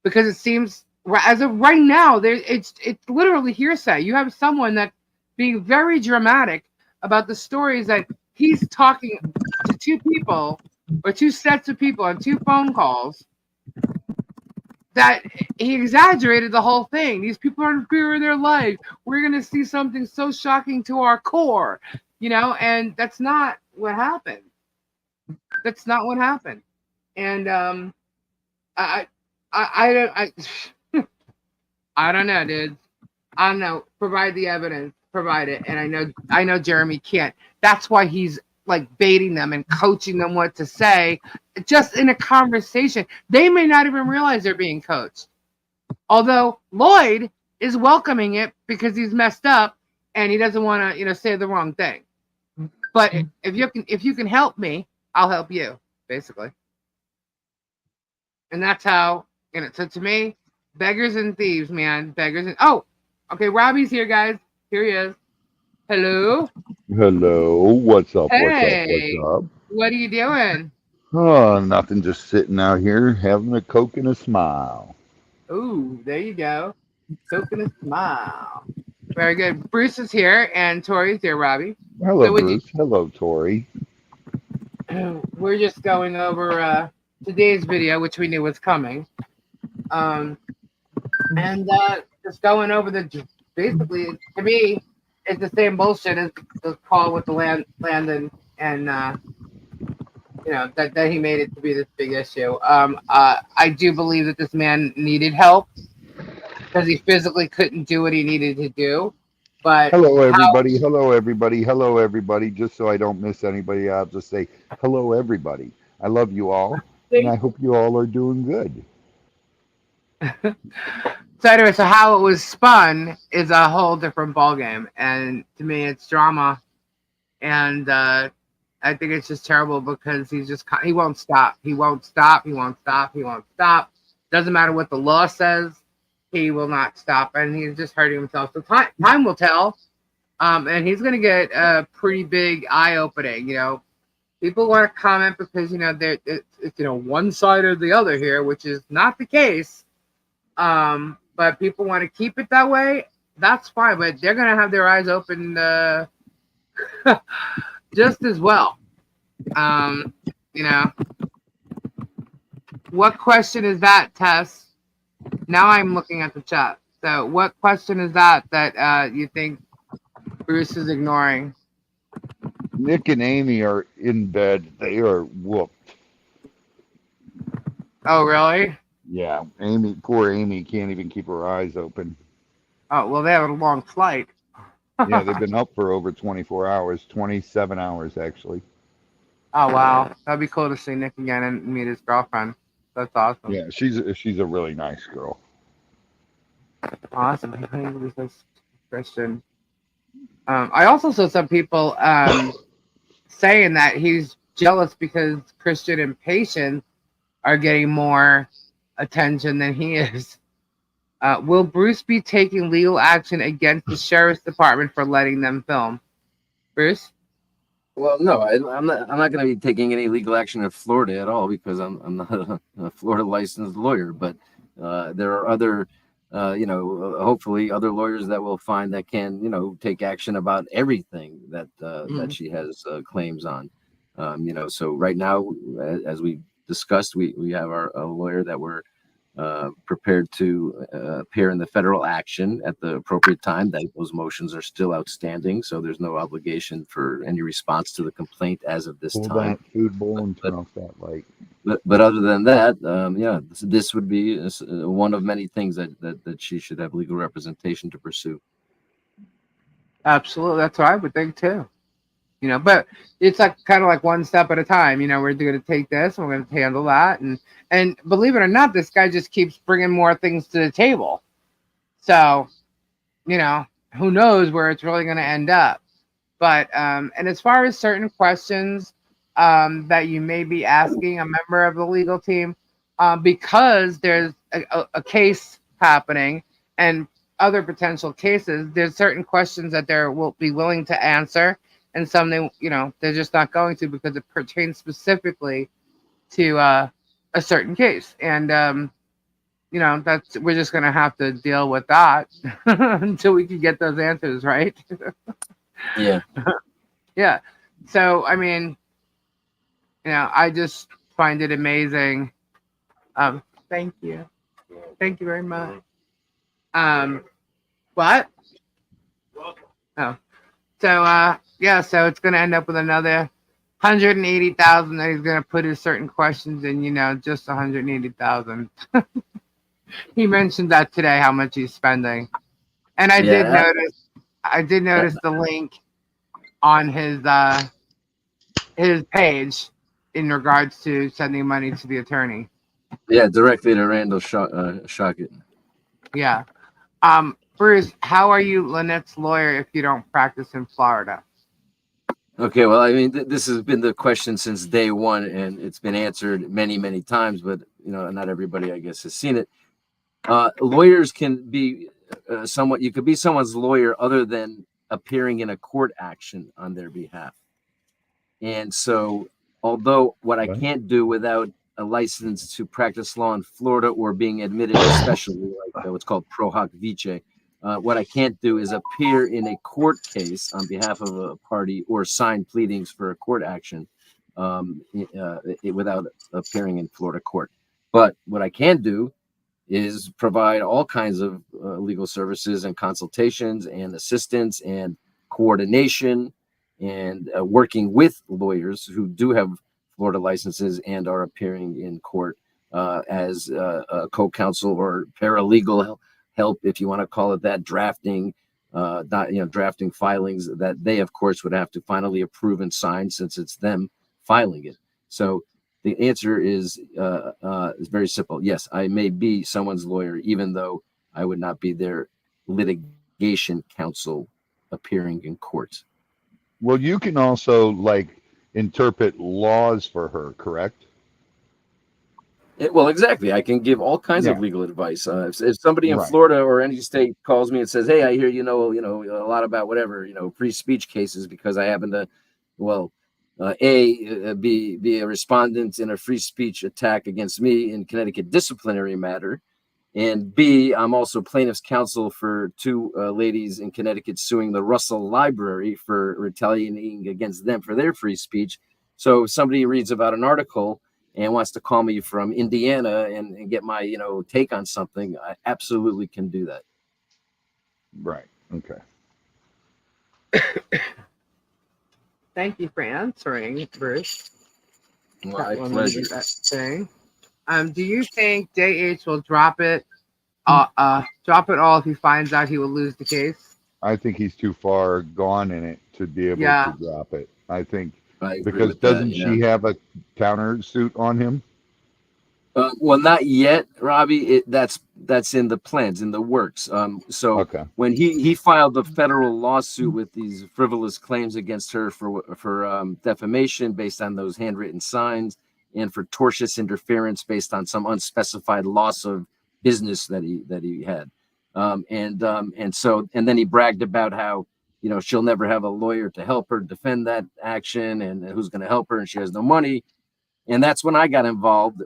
[SPEAKER 1] because it seems, as of right now, it's literally hearsay. You have someone that being very dramatic about the stories that he's talking to two people or two sets of people on two phone calls, that he exaggerated the whole thing. These people are in fear of their life. We're going to see something so shocking to our core, and that's not what happened. That's not what happened. And I don't know, dude. I don't know. Provide the evidence. Provide it. And I know Jeremy can't. That's why he's like baiting them and coaching them what to say, just in a conversation. They may not even realize they're being coached. Although Lloyd is welcoming it because he's messed up and he doesn't want to, say the wrong thing. But if you can help me, I'll help you, basically. And that's how, so to me, beggars and thieves, man. Beggars and okay, Robbie's here, guys. Here he is. Hello.
[SPEAKER 6] Hello, what's up?
[SPEAKER 1] Hey.
[SPEAKER 6] What's up?
[SPEAKER 1] What are you doing?
[SPEAKER 6] Oh, nothing, just sitting out here having a Coke and a smile.
[SPEAKER 1] Ooh, there you go. Token a smile. Very good. Bruce is here and Tori's here, Robbie.
[SPEAKER 6] Hello,
[SPEAKER 1] So
[SPEAKER 6] Bruce. Hello, Tori.
[SPEAKER 1] We're just going over today's video, which we knew was coming. And just going over basically, to me, it's the same bullshit as the call with the Landon and that he made it to be this big issue. I do believe that this man needed help because he physically couldn't do what he needed to do. But
[SPEAKER 6] hello, everybody. Hello, everybody. Hello, everybody. Just so I don't miss anybody, I'll just say hello, everybody. I love you all, and I hope you all are doing good.
[SPEAKER 1] So anyway, so how it was spun is a whole different ballgame, and to me, it's drama, and I think it's just terrible because he won't stop. He won't stop. He won't stop. He won't stop. Doesn't matter what the law says. He will not stop, and he's just hurting himself. So time will tell, and he's going to get a pretty big eye-opening. People want to comment because it's one side or the other here, which is not the case. But people want to keep it that way. That's fine, but they're going to have their eyes open just as well. What question is that, Tess? Now I'm looking at the chat. So what question is that you think Bruce is ignoring?
[SPEAKER 6] Nick and Amy are in bed. They are whooped.
[SPEAKER 1] Oh, really?
[SPEAKER 6] Yeah, poor Amy can't even keep her eyes open.
[SPEAKER 1] Oh, well, they have a long flight.
[SPEAKER 6] Yeah, they've been up for over 24 hours, 27 hours, actually.
[SPEAKER 1] Oh, wow. That'd be cool to see Nick again and meet his girlfriend. That's awesome.
[SPEAKER 6] Yeah, she's a really nice girl.
[SPEAKER 1] Awesome. Christian. I also saw some people saying that he's jealous because Christian and Patience are getting more attention than he is. Will Bruce be taking legal action against the sheriff's department for letting them film? Bruce?
[SPEAKER 5] Well, no, I'm not going to be taking any legal action in Florida at all because I'm not a Florida licensed lawyer. But there are other, hopefully other lawyers that will find that can, take action about everything that that she has claims on. So right now, as we discussed, we have a lawyer that we're prepared to appear in the federal action at the appropriate time. Those motions are still outstanding, so there's no obligation for any response to the complaint as of this
[SPEAKER 6] Pull
[SPEAKER 5] time.
[SPEAKER 6] that food bowl and turn off that light.
[SPEAKER 5] But other than that, this would be one of many things that she should have legal representation to pursue.
[SPEAKER 1] Absolutely, that's what I would think too. But it's kind of like one step at a time. We're going to take this and we're going to handle that, and believe it or not, this guy just keeps bringing more things to the table. So, who knows where it's really going to end up. But and as far as certain questions that you may be asking a member of the legal team, because there's a case happening and other potential cases, there's certain questions that they will be willing to answer. And some they're just not going to because it pertains specifically to a certain case. And we're just gonna have to deal with that until we can get those answers, right?
[SPEAKER 5] Yeah.
[SPEAKER 1] Yeah. So I mean, I just find it amazing. Thank you. Thank you very much. What? Oh. So so it's gonna end up with another 180,000 that he's gonna put his certain questions in, just 180,000. He mentioned that today, how much he's spending. And I did notice the link on his his page in regards to sending money to the attorney.
[SPEAKER 5] Yeah, directly to Randall Shockett.
[SPEAKER 1] Yeah. Bruce, how are you Lynette's lawyer if you don't practice in Florida?
[SPEAKER 5] Okay, well, I mean, this has been the question since day one, and it's been answered many, many times, but not everybody, I guess, has seen it. Lawyers can be you could be someone's lawyer other than appearing in a court action on their behalf. And so, although what I can't do without a license to practice law in Florida or being admitted especially, like what's called pro hoc vice, what I can't do is appear in a court case on behalf of a party or sign pleadings for a court action without appearing in Florida court. But what I can do is provide all kinds of legal services and consultations and assistance and coordination and working with lawyers who do have Florida licenses and are appearing in court as a co-counsel or paralegal help, if you want to call it that, drafting drafting filings that they, of course, would have to finally approve and sign since it's them filing it. So the answer is very simple. Yes, I may be someone's lawyer, even though I would not be their litigation counsel appearing in court.
[SPEAKER 6] Well, you can also interpret laws for her, correct?
[SPEAKER 5] Well, exactly. I can give all kinds of legal advice. If somebody in Florida or any state calls me and says, "Hey, I hear you know a lot about whatever free speech cases," because I happen to, be a respondent in a free speech attack against me in Connecticut disciplinary matter, and B, I'm also plaintiff's counsel for two ladies in Connecticut suing the Russell Library for retaliating against them for their free speech. So if somebody reads about an article and wants to call me from Indiana and get my take on something, I absolutely can do that.
[SPEAKER 6] Right. Okay.
[SPEAKER 1] Thank you for answering, Bruce.
[SPEAKER 5] My pleasure.
[SPEAKER 1] Do you think JH will drop it all if he finds out he will lose the case?
[SPEAKER 6] I think he's too far gone in it to be able to drop it. I think because doesn't she have a countersuit on him?
[SPEAKER 5] Well, not yet, Robbie. That's in the plans, in the works. When he filed the federal lawsuit with these frivolous claims against her for defamation based on those handwritten signs and for tortious interference based on some unspecified loss of business that he had, and then he bragged about how she'll never have a lawyer to help her defend that action and who's going to help her and she has no money. And that's when I got involved.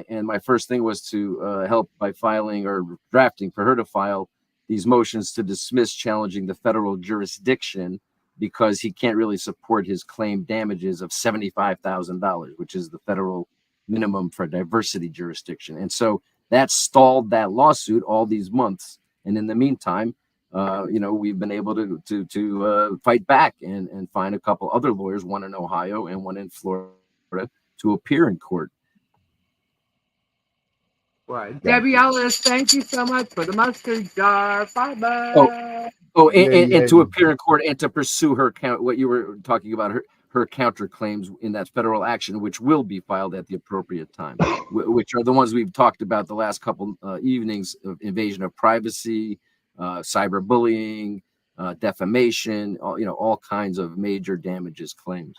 [SPEAKER 5] And my first thing was to help by filing or drafting for her to file these motions to dismiss challenging the federal jurisdiction because he can't really support his claimed damages of $75,000, which is the federal minimum for diversity jurisdiction. And so that stalled that lawsuit all these months. And in the meantime, we've been able to fight back and find a couple other lawyers, one in Ohio and one in Florida, to appear in court.
[SPEAKER 1] Right. Debbie Ellis, thank you so much for the mustard jar. Bye-bye.
[SPEAKER 5] And to appear in court and to pursue her what you were talking about, her counterclaims in that federal action, which will be filed at the appropriate time, which are the ones we've talked about the last couple evenings of invasion of privacy, cyberbullying, defamation, all kinds of major damages claims.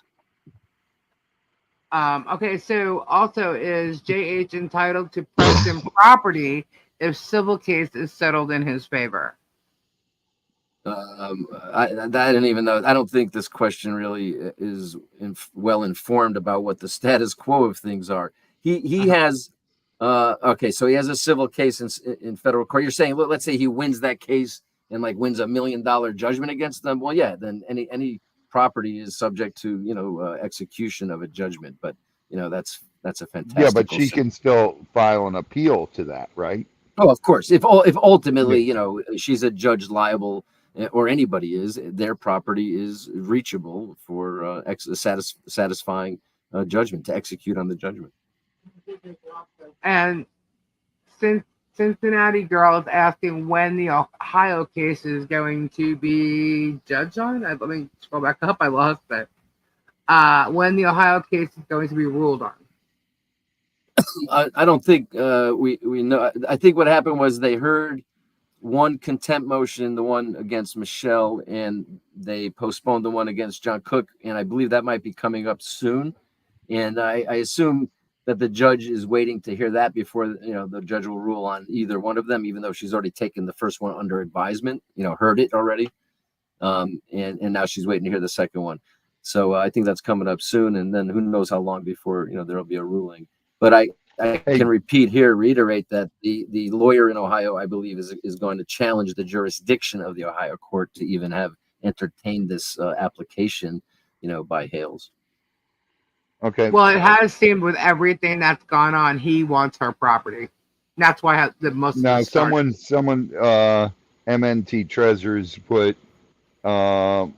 [SPEAKER 1] Okay, so also is JH entitled to person property if civil case is settled in his favor?
[SPEAKER 5] I didn't even know. I don't think this question really is well informed about what the status quo of things are. He has so he has a civil case in federal court. You're saying, let's say he wins that case and wins $1 million judgment against them. Well, yeah, then any property is subject to execution of a judgment, but that's a fantastic.
[SPEAKER 6] But she can still file an appeal to that, right?
[SPEAKER 5] Oh, of course. If ultimately she's a judge liable, or anybody is, their property is reachable for satisfying judgment, to execute on the judgment.
[SPEAKER 1] And Cincinnati girl is asking when the Ohio case is going to be judged on. Let me scroll back up. I lost it. when the Ohio case is going to be ruled on.
[SPEAKER 5] I don't think we know. I think what happened was they heard one contempt motion, the one against Michelle, and they postponed the one against John Cook, and I believe that might be coming up soon. And I assume that the judge is waiting to hear that before the judge will rule on either one of them, even though she's already taken the first one under advisement, heard it already, and now she's waiting to hear the second one. So I think that's coming up soon, and then who knows how long before there'll be a ruling. But I can reiterate that the lawyer in Ohio, I believe, is going to challenge the jurisdiction of the Ohio court to even have entertained this application, by Hales.
[SPEAKER 6] Okay.
[SPEAKER 1] Well, it has seemed with everything that's gone on, he wants her property. That's why the most.
[SPEAKER 6] Now, someone, MNT Treasures put, why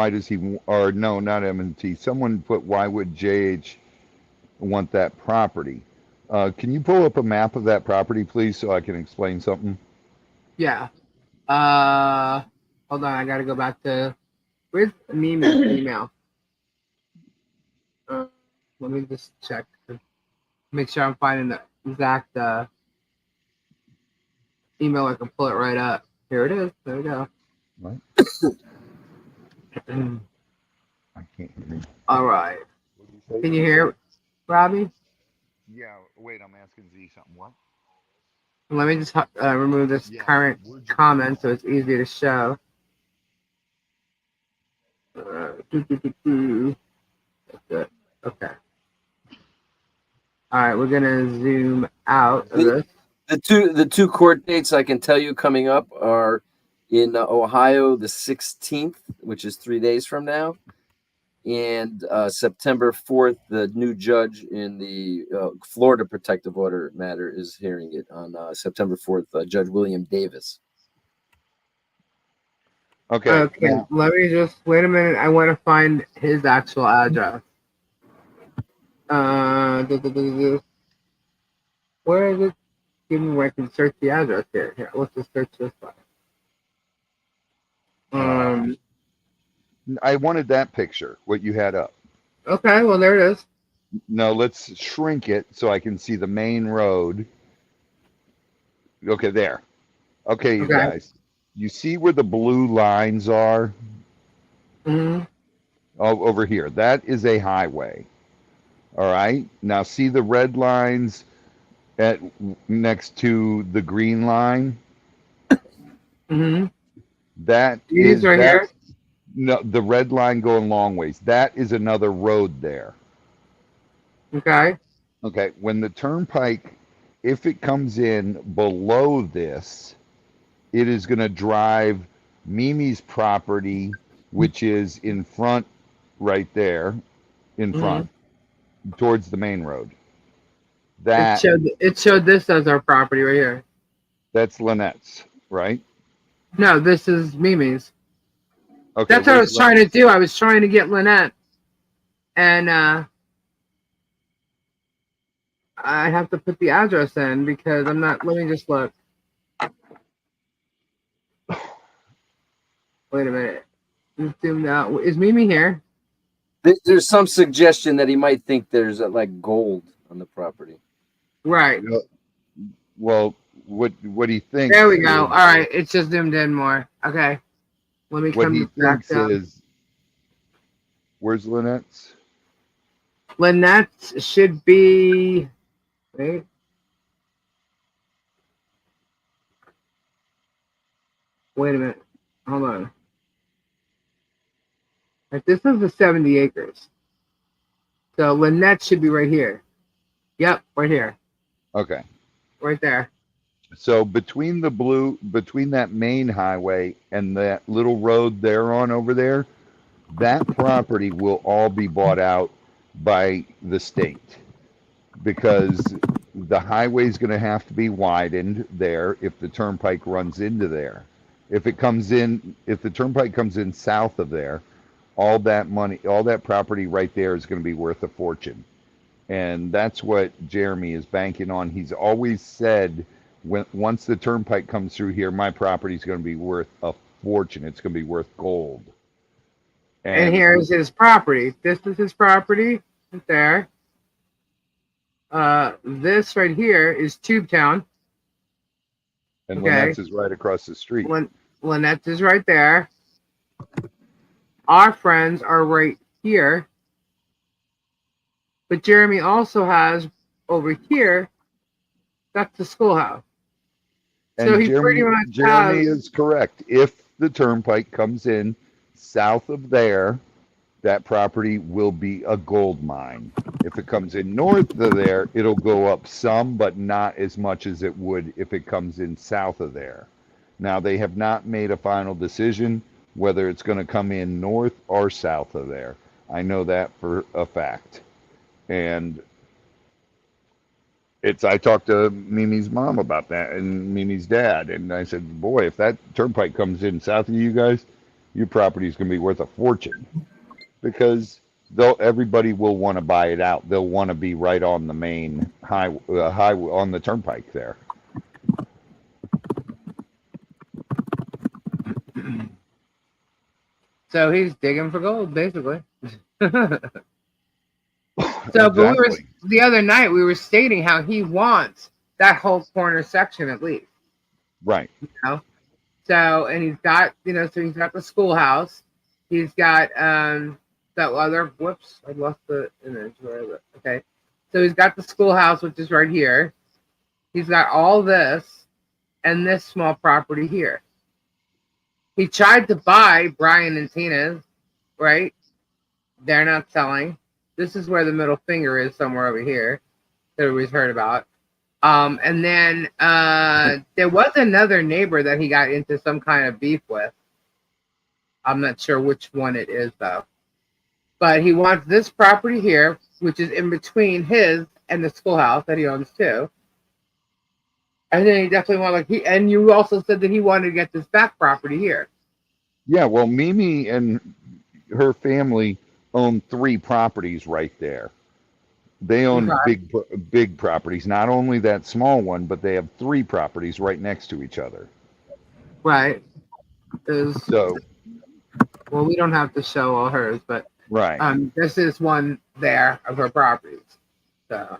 [SPEAKER 6] does he, or no, not MNT. Someone put, why would JH want that property? Can you pull up a map of that property, please, so I can explain something?
[SPEAKER 1] Yeah. Hold on, I gotta go back to where's Mimi's email. Let me just check. Make sure I'm finding the exact email. I can pull it right up. Here it is. There we go.
[SPEAKER 6] What? I can't hear you.
[SPEAKER 1] All right. Can you hear, Robbie?
[SPEAKER 6] Yeah. Wait, I'm asking Z something. What?
[SPEAKER 1] Let me just remove this current comment so it's easier to show. That's it. Okay. All right, we're gonna zoom out of this.
[SPEAKER 5] The two court dates I can tell you coming up are in Ohio the 16th, which is 3 days from now, and September 4th. The new judge in the Florida protective order matter is hearing it on September 4th. Judge William Davis.
[SPEAKER 6] Okay.
[SPEAKER 1] Okay. Yeah. Let me just wait a minute. I want to find his actual address. Where is it? Give me where I can search the address here. Here, let's just search this one.
[SPEAKER 6] I wanted that picture, what you had up.
[SPEAKER 1] Okay, well there it is.
[SPEAKER 6] No, let's shrink it so I can see the main road. Okay, there. Okay, you guys. You see where the blue lines are?
[SPEAKER 1] Mm-hmm.
[SPEAKER 6] Oh, over here. That is a highway. All right. Now see the red lines next to the green line?
[SPEAKER 1] Mm-hmm.
[SPEAKER 6] That
[SPEAKER 1] These
[SPEAKER 6] is
[SPEAKER 1] right here?
[SPEAKER 6] No, the red line going long ways. That is another road there.
[SPEAKER 1] Okay.
[SPEAKER 6] Okay. When the turnpike, if it comes in below this, it is going to drive Mimi's property, which is in front right there, in front, towards the main road. That
[SPEAKER 1] it showed this as our property right here.
[SPEAKER 6] That's Lynette's, right?
[SPEAKER 1] No, this is Mimi's.
[SPEAKER 6] Okay,
[SPEAKER 1] that's what I was trying to do. I was trying to get Lynette, and I have to put the address in because I'm not. Let me just look. Wait a minute. Zoom out. Is Mimi here?
[SPEAKER 5] There's some suggestion that he might think there's like gold on the property.
[SPEAKER 1] Right.
[SPEAKER 6] Well, what he thinks.
[SPEAKER 1] There we go. All right, it's just zoomed in more. Okay. Let me
[SPEAKER 6] what
[SPEAKER 1] come
[SPEAKER 6] he
[SPEAKER 1] back
[SPEAKER 6] thinks
[SPEAKER 1] down.
[SPEAKER 6] Is where's Lynette's?
[SPEAKER 1] Lynette's should be. Wait. Wait a minute. Hold on. Like, this is the 70 acres. So Lynette should be right here. Yep, right here.
[SPEAKER 6] Okay.
[SPEAKER 1] Right there.
[SPEAKER 6] So between that main highway and that little road they're on over there, that property will all be bought out by the state because the highway is going to have to be widened there if the turnpike runs into there. If the turnpike comes in south of there, all that money, all that property right there is going to be worth a fortune. And that's what Jeremy is banking on. He's always said, once the turnpike comes through here, my property is going to be worth a fortune. It's going to be worth gold.
[SPEAKER 1] And here's his property. This is his property right there. This right here is Tube Town.
[SPEAKER 6] And
[SPEAKER 1] Okay.
[SPEAKER 6] Lynette's is right across the street.
[SPEAKER 1] Lynette's is right there. Our friends are right here. But Jeremy also has over here, that's the schoolhouse.
[SPEAKER 6] And
[SPEAKER 1] So he pretty much
[SPEAKER 6] Jeremy
[SPEAKER 1] has,
[SPEAKER 6] is correct. If the turnpike comes in south of there, that property will be a gold mine. If it comes in north of there, it'll go up some, but not as much as it would if it comes in south of there. Now, they have not made a final decision whether it's going to come in north or south of there. I know that for a fact. And I talked to Mimi's mom about that and Mimi's dad, and I said, boy, if that turnpike comes in south of you guys, your property is going to be worth a fortune, because everybody will want to buy it out. They'll want to be right on the main highway on the turnpike there.
[SPEAKER 1] so he's digging for gold, basically.
[SPEAKER 6] Exactly.
[SPEAKER 1] But the other night we were stating how he wants that whole corner section at least.
[SPEAKER 6] Right.
[SPEAKER 1] You know? So, and he's got, so he's got the schoolhouse. He's got that other, whoops, I lost the image. Okay. So he's got the schoolhouse, which is right here. He's got all this and this small property here. He tried to buy Brian and Tina's, right? They're not selling. This is where the middle finger is, somewhere over here, that everybody's heard about. And then there was another neighbor that he got into some kind of beef with. I'm not sure which one it is, though. But he wants this property here, which is in between his and the schoolhouse that he owns too. And then he definitely wanted, and you also said that he wanted to get this back property here.
[SPEAKER 6] Yeah, well, Mimi and her family own 3 properties right there. They own big properties. Not only that small one, but they have 3 properties right next to each other.
[SPEAKER 1] Right.
[SPEAKER 6] So,
[SPEAKER 1] well, we don't have to show all hers, but
[SPEAKER 6] right.
[SPEAKER 1] This is one there of her properties. So,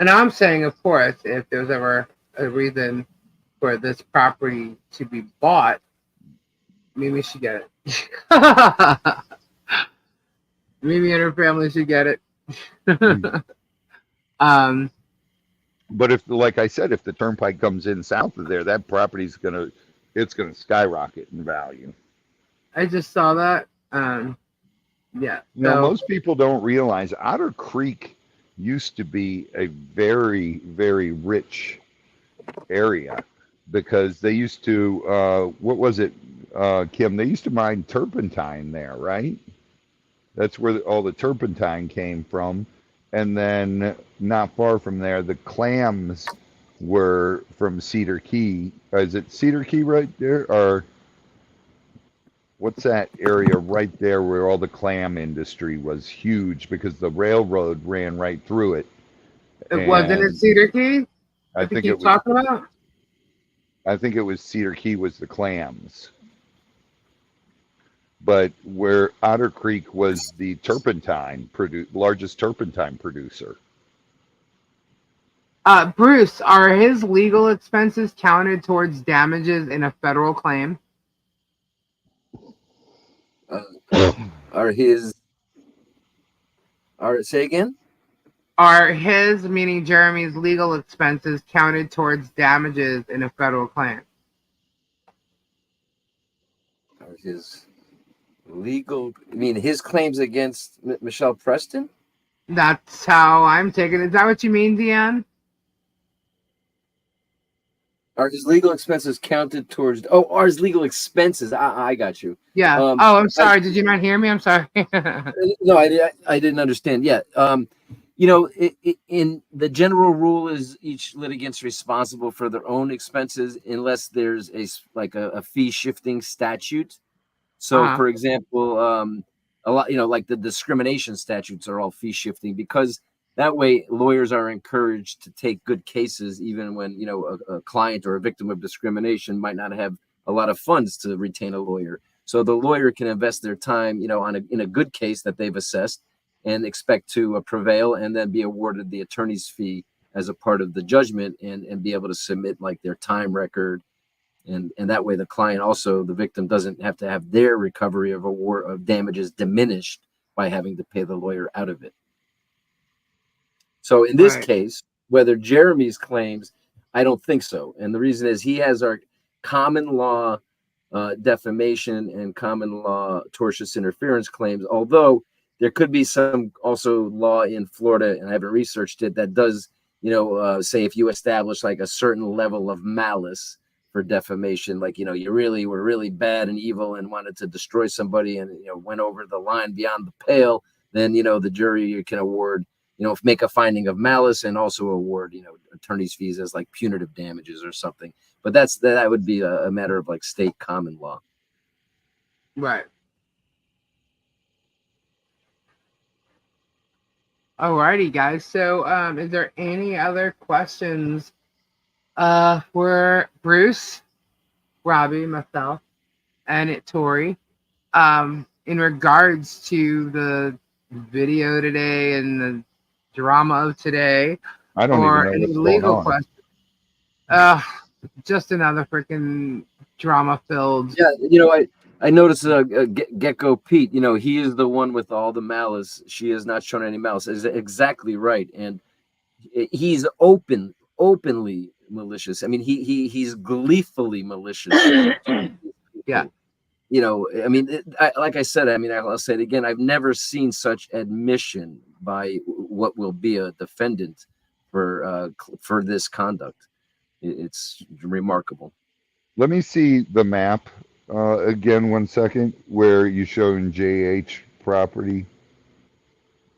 [SPEAKER 1] and I'm saying, of course, if there's ever a reason for this property to be bought, Mimi should get it. Mimi and her family should get it.
[SPEAKER 6] But if, like I said, if the turnpike comes in south of there, that property's gonna skyrocket in value.
[SPEAKER 1] I just saw that. Yeah.
[SPEAKER 6] Most people don't realize Otter Creek used to be a very, very rich area, because they used to what was it, Kim? They used to mine turpentine there, right? That's where all the turpentine came from. And then not far from there, the clams were from Cedar Key. Is it Cedar Key right there? Or what's that area right there where all the clam industry was huge, because the railroad ran right through it?
[SPEAKER 1] Wasn't it Cedar Key?
[SPEAKER 6] I think
[SPEAKER 1] it was talking about?
[SPEAKER 6] I think it was Cedar Key was the clams. But where Otter Creek was the turpentine largest turpentine producer.
[SPEAKER 1] Bruce, are his legal expenses counted towards damages in a federal claim?
[SPEAKER 5] Say again?
[SPEAKER 1] Are his, meaning Jeremy's, legal expenses counted towards damages in a federal claim?
[SPEAKER 5] Are his legal, his claims against Michelle Preston?
[SPEAKER 1] That's how I'm taking it. Is that what you mean, Deanne?
[SPEAKER 5] Are his legal expenses counted towards? Oh, are his legal expenses? I got you.
[SPEAKER 1] Yeah. I'm sorry. Did you not hear me? I'm sorry.
[SPEAKER 5] No, I didn't understand. Yeah. In the general rule is each litigant's responsible for their own expenses unless there's a fee shifting statute. So, for example, a lot, like the discrimination statutes are all fee shifting, because that way lawyers are encouraged to take good cases, even when, a client or a victim of discrimination might not have a lot of funds to retain a lawyer. So the lawyer can invest their time, in a good case that they've assessed and expect to prevail and then be awarded the attorney's fee as a part of the judgment and be able to submit like their time record. And that way the client also, the victim, doesn't have to have their recovery of award of damages diminished by having to pay the lawyer out of it. So in this
[SPEAKER 1] Right.
[SPEAKER 5] case, whether Jeremy's claims, I don't think so. And the reason is he has our common law defamation and common law tortious interference claims, although there could be some also law in Florida, and I haven't researched it, that does, say if you establish like a certain level of malice for defamation, like, you really were really bad and evil and wanted to destroy somebody and, went over the line beyond the pale, then, the jury can award, make a finding of malice and also award, attorney's fees as like punitive damages or something. But that would be a matter of like state common law.
[SPEAKER 1] Right. Alrighty, guys. So, is there any other questions for Bruce, Robbie, myself, and Tori, in regards to the video today and the drama of today,
[SPEAKER 6] I don't
[SPEAKER 1] or
[SPEAKER 6] even know
[SPEAKER 1] any
[SPEAKER 6] what's going
[SPEAKER 1] legal
[SPEAKER 6] on.
[SPEAKER 1] questions? Just another freaking drama-filled.
[SPEAKER 5] Yeah, I noticed Gecko Pete, he is the one with all the malice. She has not shown any malice. Is exactly right. And he's openly malicious. I mean, he's gleefully malicious.
[SPEAKER 1] Yeah.
[SPEAKER 5] Like I said, I'll say it again. I've never seen such admission by what will be a defendant for this conduct. It's remarkable.
[SPEAKER 6] Let me see the map again 1 second where you showing JH property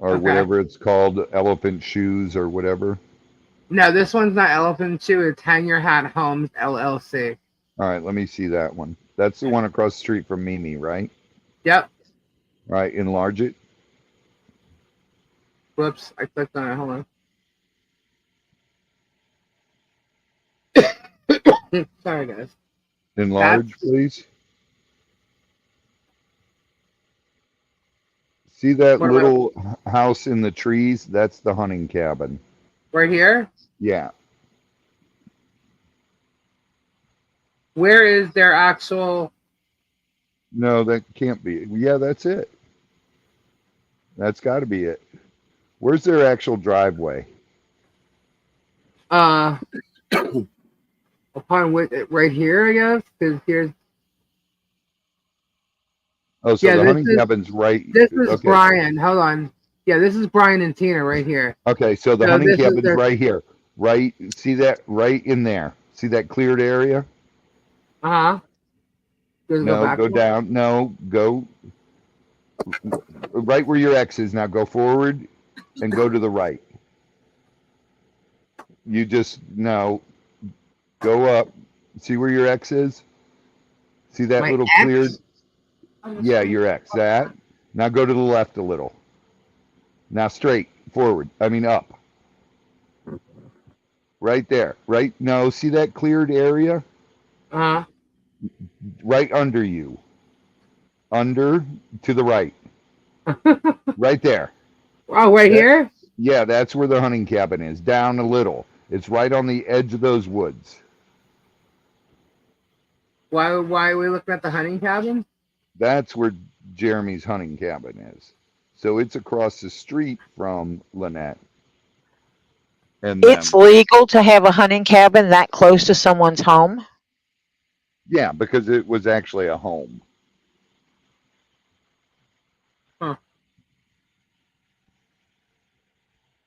[SPEAKER 6] or
[SPEAKER 1] Okay.
[SPEAKER 6] whatever it's called, Elephant Shoes or whatever.
[SPEAKER 1] No, this one's not Elephant Shoe. It's Hang Your Hat Homes LLC.
[SPEAKER 6] All right, let me see that one. That's the one across the street from Mimi, right?
[SPEAKER 1] Yep.
[SPEAKER 6] All right, enlarge it.
[SPEAKER 1] Whoops, I clicked on it. Hold on. Sorry, guys.
[SPEAKER 6] Enlarge, please. See that
[SPEAKER 1] What
[SPEAKER 6] little house in the trees? That's the hunting cabin.
[SPEAKER 1] Right here?
[SPEAKER 6] Yeah.
[SPEAKER 1] Where is their actual...
[SPEAKER 6] No, that can't be. Yeah, that's it. That's got to be it. Where's their actual driveway?
[SPEAKER 1] Upon which, right here, I guess? Because here's...
[SPEAKER 6] Oh, so
[SPEAKER 1] Yeah,
[SPEAKER 6] the
[SPEAKER 1] this
[SPEAKER 6] hunting
[SPEAKER 1] is-
[SPEAKER 6] cabin's right.
[SPEAKER 1] This is
[SPEAKER 6] Okay.
[SPEAKER 1] Brian. Hold on. Yeah, this is Brian and Tina right here.
[SPEAKER 6] Okay, so the
[SPEAKER 1] So
[SPEAKER 6] hunting
[SPEAKER 1] this is
[SPEAKER 6] cabin's
[SPEAKER 1] their-
[SPEAKER 6] right here. Right, see that right in there. See that cleared area?
[SPEAKER 1] Uh-huh.
[SPEAKER 6] No, go down. No, go right where your X is. Now go forward and go to the right. You just go up. See where your X is? See that
[SPEAKER 1] My
[SPEAKER 6] little
[SPEAKER 1] X?
[SPEAKER 6] cleared? Yeah, your X. That. Now go to the left a little. Now straight forward. I mean up. Right there. Right. No, see that cleared area?
[SPEAKER 1] Uh-huh.
[SPEAKER 6] Right under you. Under to the right. Right there.
[SPEAKER 1] Oh, right here?
[SPEAKER 6] Yeah, that's where the hunting cabin is. Down a little. It's right on the edge of those woods.
[SPEAKER 1] Why are we looking at the hunting cabin?
[SPEAKER 6] That's where Jeremy's hunting cabin is. So it's across the street from Lynette. And
[SPEAKER 2] It's legal to have a hunting cabin that close to someone's home?
[SPEAKER 6] yeah, because it was actually a home.
[SPEAKER 1] Huh.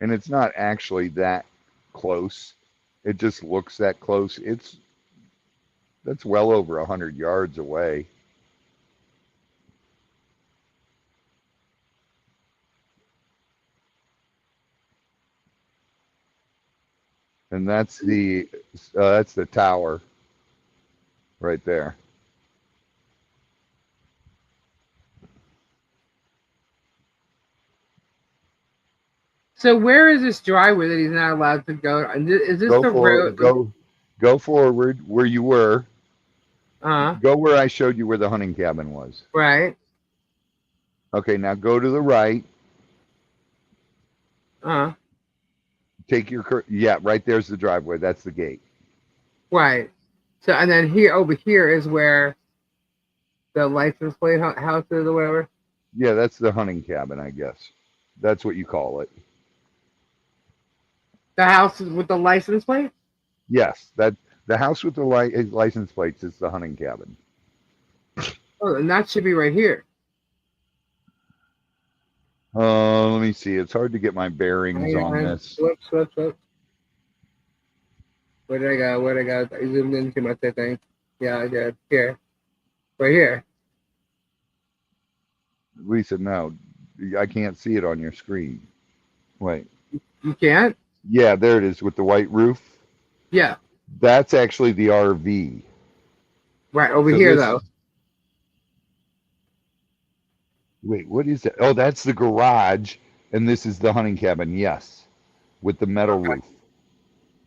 [SPEAKER 6] And it's not actually that close. It just looks that close. That's well over 100 yards away. And that's the tower right there.
[SPEAKER 1] So where is this driveway that he's not allowed to go? Is this the road?
[SPEAKER 6] Go forward where you were. Go where I showed you where the hunting cabin was.
[SPEAKER 1] Right.
[SPEAKER 6] Okay, now go to the right. Take your yeah, right there's the driveway. That's the gate.
[SPEAKER 1] Right. So, and then here, over here is where the license plate house is or whatever.
[SPEAKER 6] Yeah, that's the hunting cabin, I guess. That's what you call it.
[SPEAKER 1] The house is with the license plate?
[SPEAKER 6] Yes, that the house with the license plates is the hunting cabin.
[SPEAKER 1] Oh, and that should be right here.
[SPEAKER 6] Let me see. It's hard to get my bearings on this.
[SPEAKER 1] Flip. Where did I go? I zoomed into my thing. Yeah, I did. Here. Right here.
[SPEAKER 6] Lisa, no. I can't see it on your screen. Wait.
[SPEAKER 1] You can't?
[SPEAKER 6] Yeah, there it is with the white roof.
[SPEAKER 1] Yeah.
[SPEAKER 6] That's actually the RV.
[SPEAKER 1] Right, over
[SPEAKER 6] So
[SPEAKER 1] here,
[SPEAKER 6] this-
[SPEAKER 1] though.
[SPEAKER 6] Wait, what is that? Oh, that's the garage, and this is the hunting cabin. Yes, with the metal roof.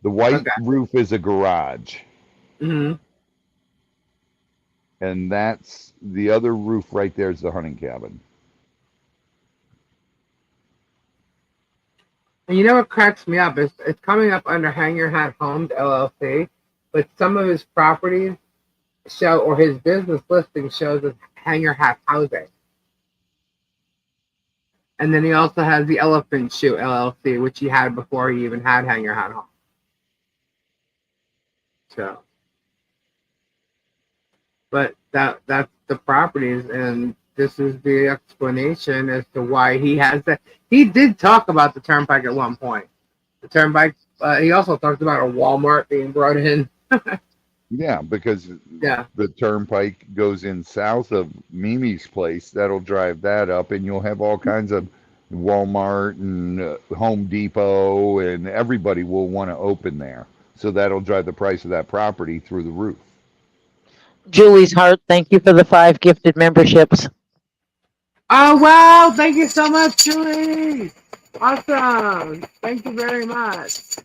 [SPEAKER 6] The white roof is a garage, and that's the other roof right there is the hunting cabin.
[SPEAKER 1] And you know what cracks me up? It's coming up under Hang Your Hat Homes, LLC, but some of his properties show, or his business listing shows as Hang Your Hat Housing. And then he also has the Elephant Shoe LLC, which he had before he even had Hang Your Hat Home. So, but that's the properties, and this is the explanation as to why he has that. He did talk about the turnpike at one point. The turnpike. He also talked about a Walmart being brought in.
[SPEAKER 6] Yeah, because the turnpike goes in south of Mimi's place. That'll drive that up, and you'll have all kinds of Walmart and Home Depot, and everybody will want to open there. So that'll drive the price of that property through the roof.
[SPEAKER 2] Julie's Heart, thank you for the 5 gifted memberships.
[SPEAKER 1] Oh, wow. Thank you so much, Julie. Awesome. Thank you very much.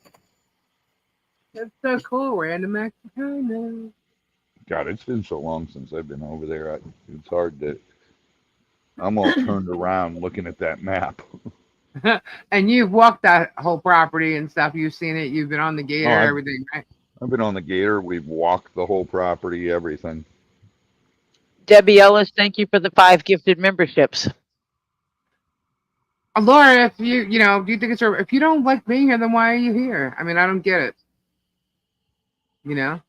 [SPEAKER 1] That's so cool. Random act of kindness.
[SPEAKER 6] God, it's been so long since I've been over there. It's hard to. I'm all turned around looking at that map.
[SPEAKER 1] And you've walked that whole property and stuff. You've seen it. You've been on the gator, everything, right?
[SPEAKER 6] I've been on the gator. We've walked the whole property, everything.
[SPEAKER 2] Debbie Ellis, thank you for the 5 gifted memberships.
[SPEAKER 1] Laura, if do you think it's if you don't like being here, then why are you here? I mean, I don't get it. I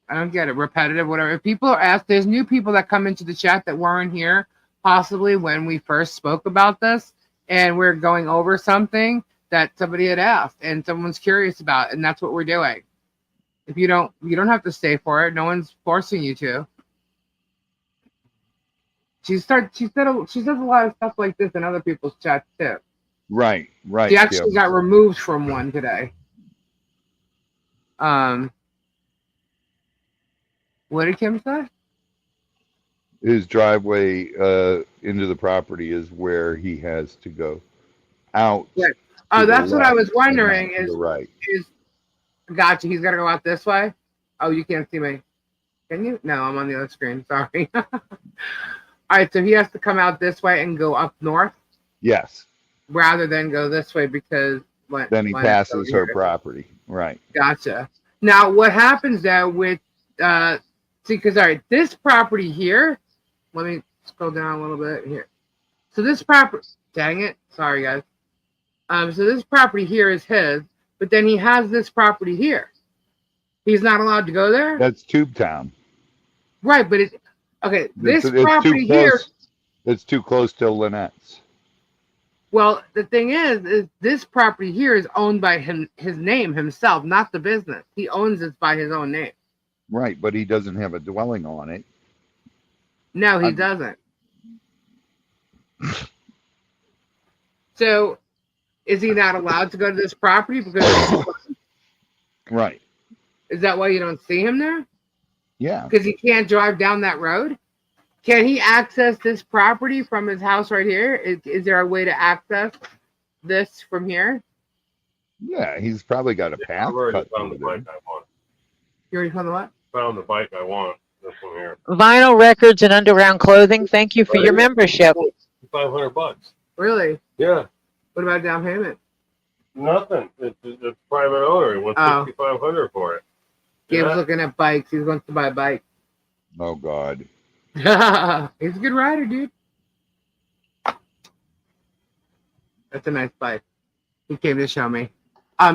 [SPEAKER 1] don't get it. Repetitive, whatever. If people are asked, there's new people that come into the chat that weren't here, possibly when we first spoke about this, and we're going over something that somebody had asked and someone's curious about, and that's what we're doing. If you don't have to stay for it. No one's forcing you to. She says a lot of stuff like this in other people's chats too.
[SPEAKER 6] Right.
[SPEAKER 1] She actually got removed from one today. What did Kim say?
[SPEAKER 6] His driveway into the property is where he has to go out.
[SPEAKER 1] Yeah. Oh, that's what I was wondering.
[SPEAKER 6] Right.
[SPEAKER 1] Gotcha. He's got to go out this way. Oh, you can't see me. Can you? No, I'm on the other screen. Sorry. All right, so he has to come out this way and go up north?
[SPEAKER 6] Yes.
[SPEAKER 1] Rather than go this way because...
[SPEAKER 6] Then he passes her property. Right.
[SPEAKER 1] Gotcha. Now, what happens there with... because, all right, this property here... Let me scroll down a little bit here. So this property... Dang it. Sorry, guys. So this property here is his, but then he has this property here. He's not allowed to go there?
[SPEAKER 6] That's Tube Town.
[SPEAKER 1] Right, but it's... Okay, this
[SPEAKER 6] it's
[SPEAKER 1] property here...
[SPEAKER 6] It's too close to Lynette's.
[SPEAKER 1] Well, the thing is this property here is owned by his name himself, not the business. He owns it by his own name.
[SPEAKER 6] Right, but he doesn't have a dwelling on it.
[SPEAKER 1] No, he doesn't. So, is he not allowed to go to this property because?
[SPEAKER 6] Right.
[SPEAKER 1] Is that why you don't see him there?
[SPEAKER 6] Yeah.
[SPEAKER 1] Because he can't drive down that road? Can he access this property from his house right here? Is there a way to access this from here?
[SPEAKER 6] Yeah, he's probably got a path.
[SPEAKER 3] I've already
[SPEAKER 6] cut
[SPEAKER 3] found the
[SPEAKER 6] through there.
[SPEAKER 3] bike I want.
[SPEAKER 1] You already found the what?
[SPEAKER 3] Found the bike I want. This one here.
[SPEAKER 2] Vinyl records and underground clothing. Thank you for your membership.
[SPEAKER 3] $500.
[SPEAKER 1] Really?
[SPEAKER 3] Yeah.
[SPEAKER 1] What about down payment?
[SPEAKER 3] Nothing. It's private owner. He wants
[SPEAKER 1] Oh.
[SPEAKER 3] $6,500 for it.
[SPEAKER 1] Gabe's
[SPEAKER 3] Yeah.
[SPEAKER 1] looking at bikes. He wants to buy a bike.
[SPEAKER 6] Oh God.
[SPEAKER 1] He's a good rider, dude. That's a nice bike. He came to show me.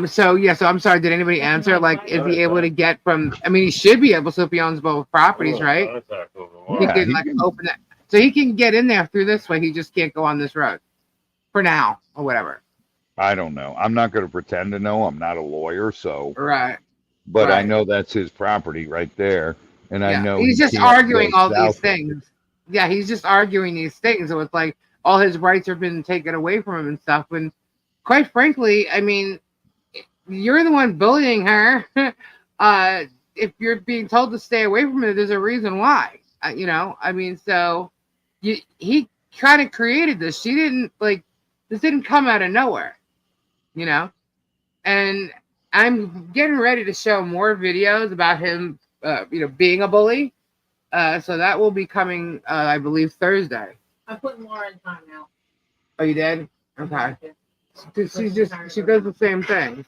[SPEAKER 1] So I'm sorry, did anybody answer? Like, is he able to get from, I mean, he should be able to if he owns both properties, right?
[SPEAKER 3] Contact over the
[SPEAKER 1] He
[SPEAKER 3] wire.
[SPEAKER 6] Yeah,
[SPEAKER 1] can
[SPEAKER 6] he
[SPEAKER 1] like
[SPEAKER 6] can-
[SPEAKER 1] open it. So he can get in there through this way. He just can't go on this road. For now, or whatever.
[SPEAKER 6] I don't know. I'm not going to pretend to know. I'm not a lawyer, so.
[SPEAKER 1] Right.
[SPEAKER 6] But I
[SPEAKER 1] Right.
[SPEAKER 6] know that's his property right there, and I
[SPEAKER 1] Yeah.
[SPEAKER 6] know
[SPEAKER 1] He's
[SPEAKER 6] he
[SPEAKER 1] just
[SPEAKER 6] can't
[SPEAKER 1] arguing
[SPEAKER 6] go
[SPEAKER 1] all these
[SPEAKER 6] south of it.
[SPEAKER 1] things. Yeah, he's just arguing these things. So it's like all his rights have been taken away from him and stuff. And quite frankly, I mean, you're the one bullying her. If you're being told to stay away from it, there's a reason why. You know, I mean, so he kind of created this. She didn't this didn't come out of nowhere, you know. And I'm getting ready to show more videos about him, being a bully. So that will be coming, I believe, Thursday.
[SPEAKER 4] I'm putting more in time now.
[SPEAKER 1] Oh, you did? Okay. She does the same thing.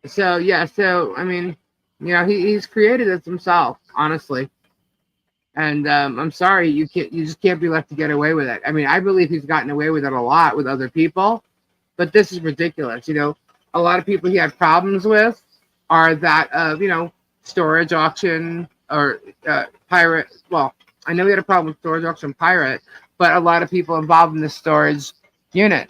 [SPEAKER 1] So I mean, he's created this himself, honestly. And I'm sorry, you just can't be left to get away with it. I mean, I believe he's gotten away with it a lot with other people, but this is ridiculous. A lot of people he had problems with are that storage auction or pirate. Well, I know he had a problem with storage auction pirate, but a lot of people involved in the storage unit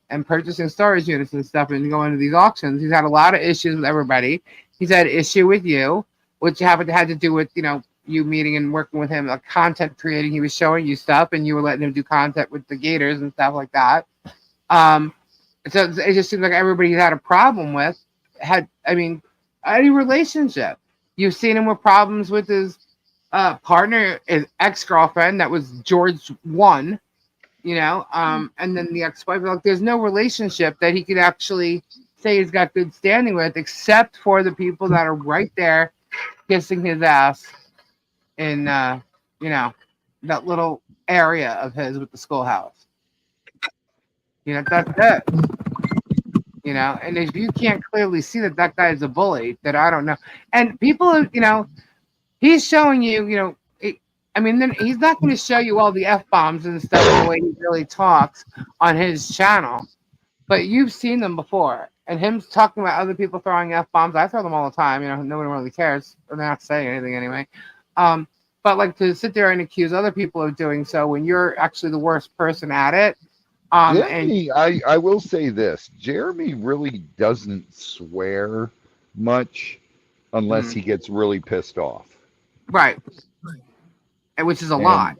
[SPEAKER 1] and purchasing storage units and stuff and going to these auctions. He's had a lot of issues with everybody. He's had issue with you, which had to do with, you meeting and working with him, like content creating. He was showing you stuff and you were letting him do content with the Gators and stuff like that. So it just seems like everybody he had a problem with any relationship. You've seen him with problems with his partner, his ex-girlfriend, that was George 1, and then the ex-wife. Like, there's no relationship that he could actually say he's got good standing with, except for the people that are right there kissing his ass in, that little area of his with the schoolhouse. That's it. And if you can't clearly see that guy is a bully, then I don't know. And people, he's showing you, then he's not going to show you all the F-bombs and stuff the way he really talks on his channel. But you've seen them before. And him talking about other people throwing F-bombs, I throw them all the time. Nobody really cares. Or they're not saying anything anyway. But like to sit there and accuse other people of doing so when you're actually the worst person at it.
[SPEAKER 6] Jeremy, I will say this. Jeremy really doesn't swear much unless he gets really pissed off.
[SPEAKER 1] Right. Which is a lot.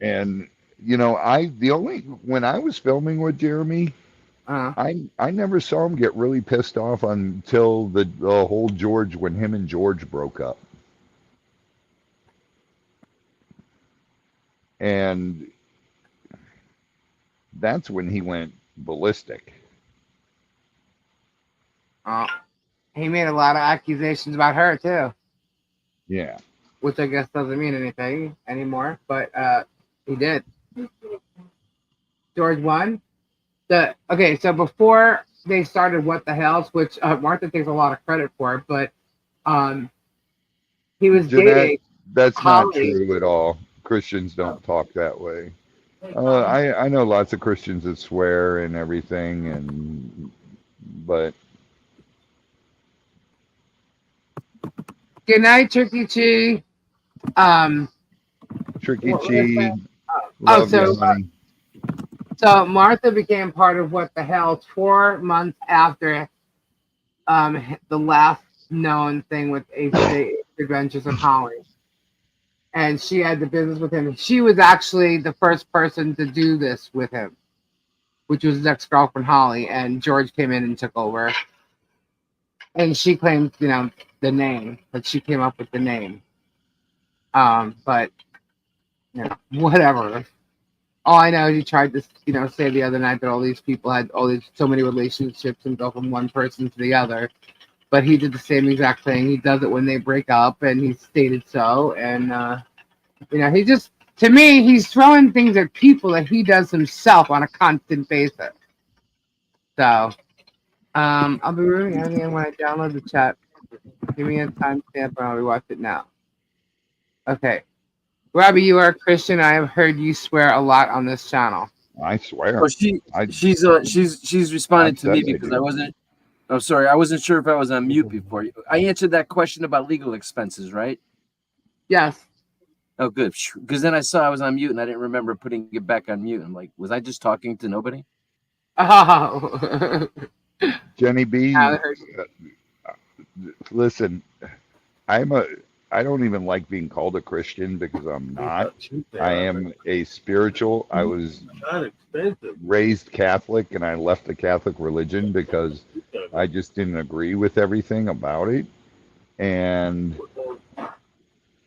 [SPEAKER 6] And when I was filming with Jeremy, I never saw him get really pissed off until the whole when him and George broke up. And that's when he went ballistic.
[SPEAKER 1] He made a lot of accusations about her too.
[SPEAKER 6] Yeah.
[SPEAKER 1] Which I guess doesn't mean anything anymore, but he did. George 1. So before they started What the Hells, which Martha takes a lot of credit for, but he was dating.
[SPEAKER 6] That's
[SPEAKER 1] Holly.
[SPEAKER 6] not true at all. Christians don't talk that way. I know lots of Christians that swear and everything, but
[SPEAKER 1] Good night, Tricky Chi.
[SPEAKER 6] Tricky
[SPEAKER 1] What was
[SPEAKER 6] Chi.
[SPEAKER 1] that?
[SPEAKER 6] Love you, honey.
[SPEAKER 1] So Martha became part of What the Hell 4 months after the last known thing with the Adventures of Holly. And she had the business with him. She was actually the first person to do this with him, which was his ex-girlfriend Holly. And George came in and took over. And she claimed, the name, that she came up with the name. But whatever. All I know is he tried to, say the other night that all these people had so many relationships and go from one person to the other. but he did the same exact thing. He does it when they break up, and he stated so. And he just, to me, he's throwing things at people that he does himself on a constant basis. So, I'll be reading again when I download the chat. Give me a timestamp, and I'll rewatch it now. Okay, Robbie, you are a Christian. I have heard you swear a lot on this channel.
[SPEAKER 6] I swear.
[SPEAKER 5] Well,
[SPEAKER 6] I-
[SPEAKER 5] she's responded
[SPEAKER 6] I
[SPEAKER 5] to me
[SPEAKER 6] said I
[SPEAKER 5] because
[SPEAKER 6] do.
[SPEAKER 5] I wasn't. I'm sorry, I wasn't sure if I was on mute before. I answered that question about legal expenses, right?
[SPEAKER 1] Yes.
[SPEAKER 5] Oh, good. Because then I saw I was on mute and I didn't remember putting it back on mute. I'm like, was I just talking to nobody?
[SPEAKER 1] Oh.
[SPEAKER 6] Jenny B,
[SPEAKER 1] I heard
[SPEAKER 6] listen, I don't even like being called a Christian because I'm not. I am a spiritual. I was
[SPEAKER 3] Not expensive.
[SPEAKER 6] raised Catholic and I left the Catholic religion because I just didn't agree with everything about it. And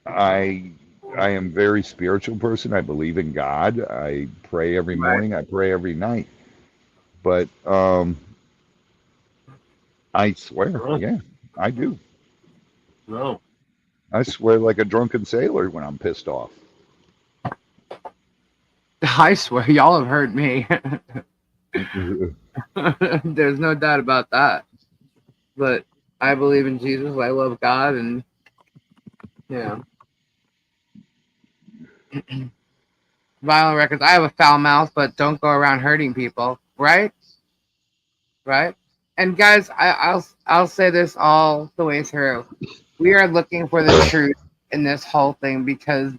[SPEAKER 6] I am a very spiritual person. I believe in God. I pray every morning. I pray every night. But I swear, yeah, I do.
[SPEAKER 3] No.
[SPEAKER 6] I swear like a drunken sailor when I'm pissed off.
[SPEAKER 1] I swear, y'all have heard me. There's no doubt about that. But I believe in Jesus. I love God, and violent records. I have a foul mouth, but don't go around hurting people, right? Right. And guys, I'll say this all the way through. We are looking for the truth in this whole thing because,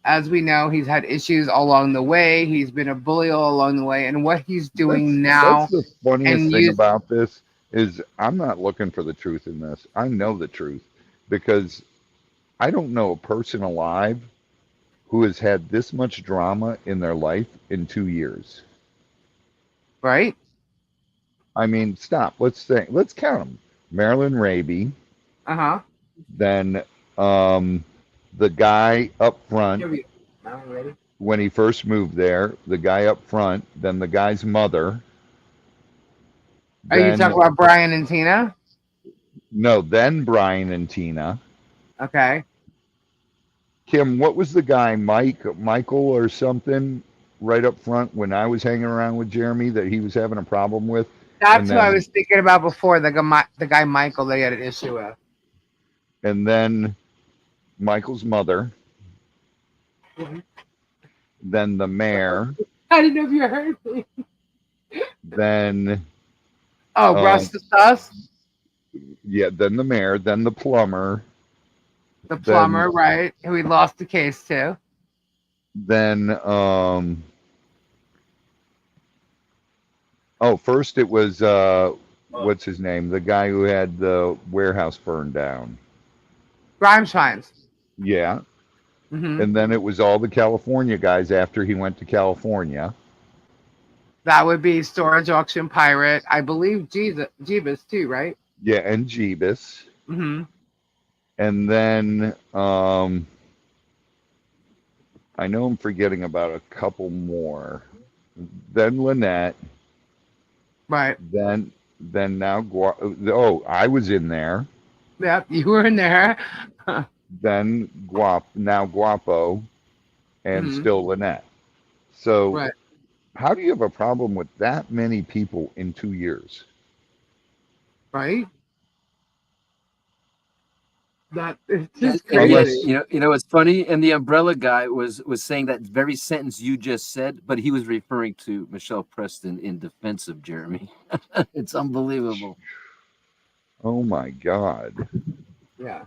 [SPEAKER 1] as we know, he's had issues along the way. He's been a bully all along the way, and what he's doing now.
[SPEAKER 6] That's the funniest
[SPEAKER 1] and
[SPEAKER 6] thing
[SPEAKER 1] you-
[SPEAKER 6] about this is I'm not looking for the truth in this. I know the truth because I don't know a person alive who has had this much drama in their life in 2 years.
[SPEAKER 1] Right?
[SPEAKER 6] I mean, stop. Let's count them. Marilyn Raby,
[SPEAKER 1] Uh-huh.
[SPEAKER 6] then the guy up front
[SPEAKER 1] Ready?
[SPEAKER 6] when he first moved there, the guy up front, then the guy's mother.
[SPEAKER 1] Are you
[SPEAKER 6] Then,
[SPEAKER 1] talking about Brian and Tina?
[SPEAKER 6] no, then Brian and Tina.
[SPEAKER 1] Okay.
[SPEAKER 6] Kim, what was the guy, Michael or something, right up front when I was hanging around with Jeremy that he was having a problem with?
[SPEAKER 1] That's
[SPEAKER 6] And
[SPEAKER 1] who I
[SPEAKER 6] then-
[SPEAKER 1] was thinking about before, the guy Michael that he had an issue with.
[SPEAKER 6] And then Michael's mother,
[SPEAKER 1] Mhm.
[SPEAKER 6] then the mayor,
[SPEAKER 1] I didn't know if you heard me.
[SPEAKER 6] then
[SPEAKER 1] Russ the Sus,
[SPEAKER 6] then the mayor, then the plumber,
[SPEAKER 1] the plumber, right? Who we lost the case to.
[SPEAKER 6] then first it was what's his name? The guy who had the warehouse burned down.
[SPEAKER 1] Grimeshines.
[SPEAKER 6] Yeah.
[SPEAKER 1] Mm-hmm.
[SPEAKER 6] And then it was all the California guys after he went to California.
[SPEAKER 1] That would be Storage Auction Pirate. I believe Jeebus too, right?
[SPEAKER 6] Yeah, and Jeebus.
[SPEAKER 1] Mm-hmm.
[SPEAKER 6] And then I know I'm forgetting about a couple more. Then Lynette.
[SPEAKER 1] Right.
[SPEAKER 6] Then now I was in there.
[SPEAKER 1] Yep, you were in there.
[SPEAKER 6] Then Guapo, and
[SPEAKER 1] Mhm.
[SPEAKER 6] still Lynette. So
[SPEAKER 1] Right.
[SPEAKER 6] how do you have a problem with that many people in 2 years?
[SPEAKER 1] Right? That it's just
[SPEAKER 5] And yet,
[SPEAKER 1] crazy.
[SPEAKER 5] you know, it's funny. And the umbrella guy was saying that very sentence you just said, but he was referring to Michelle Preston in defense of Jeremy. It's unbelievable.
[SPEAKER 6] Oh my God.
[SPEAKER 1] Yeah.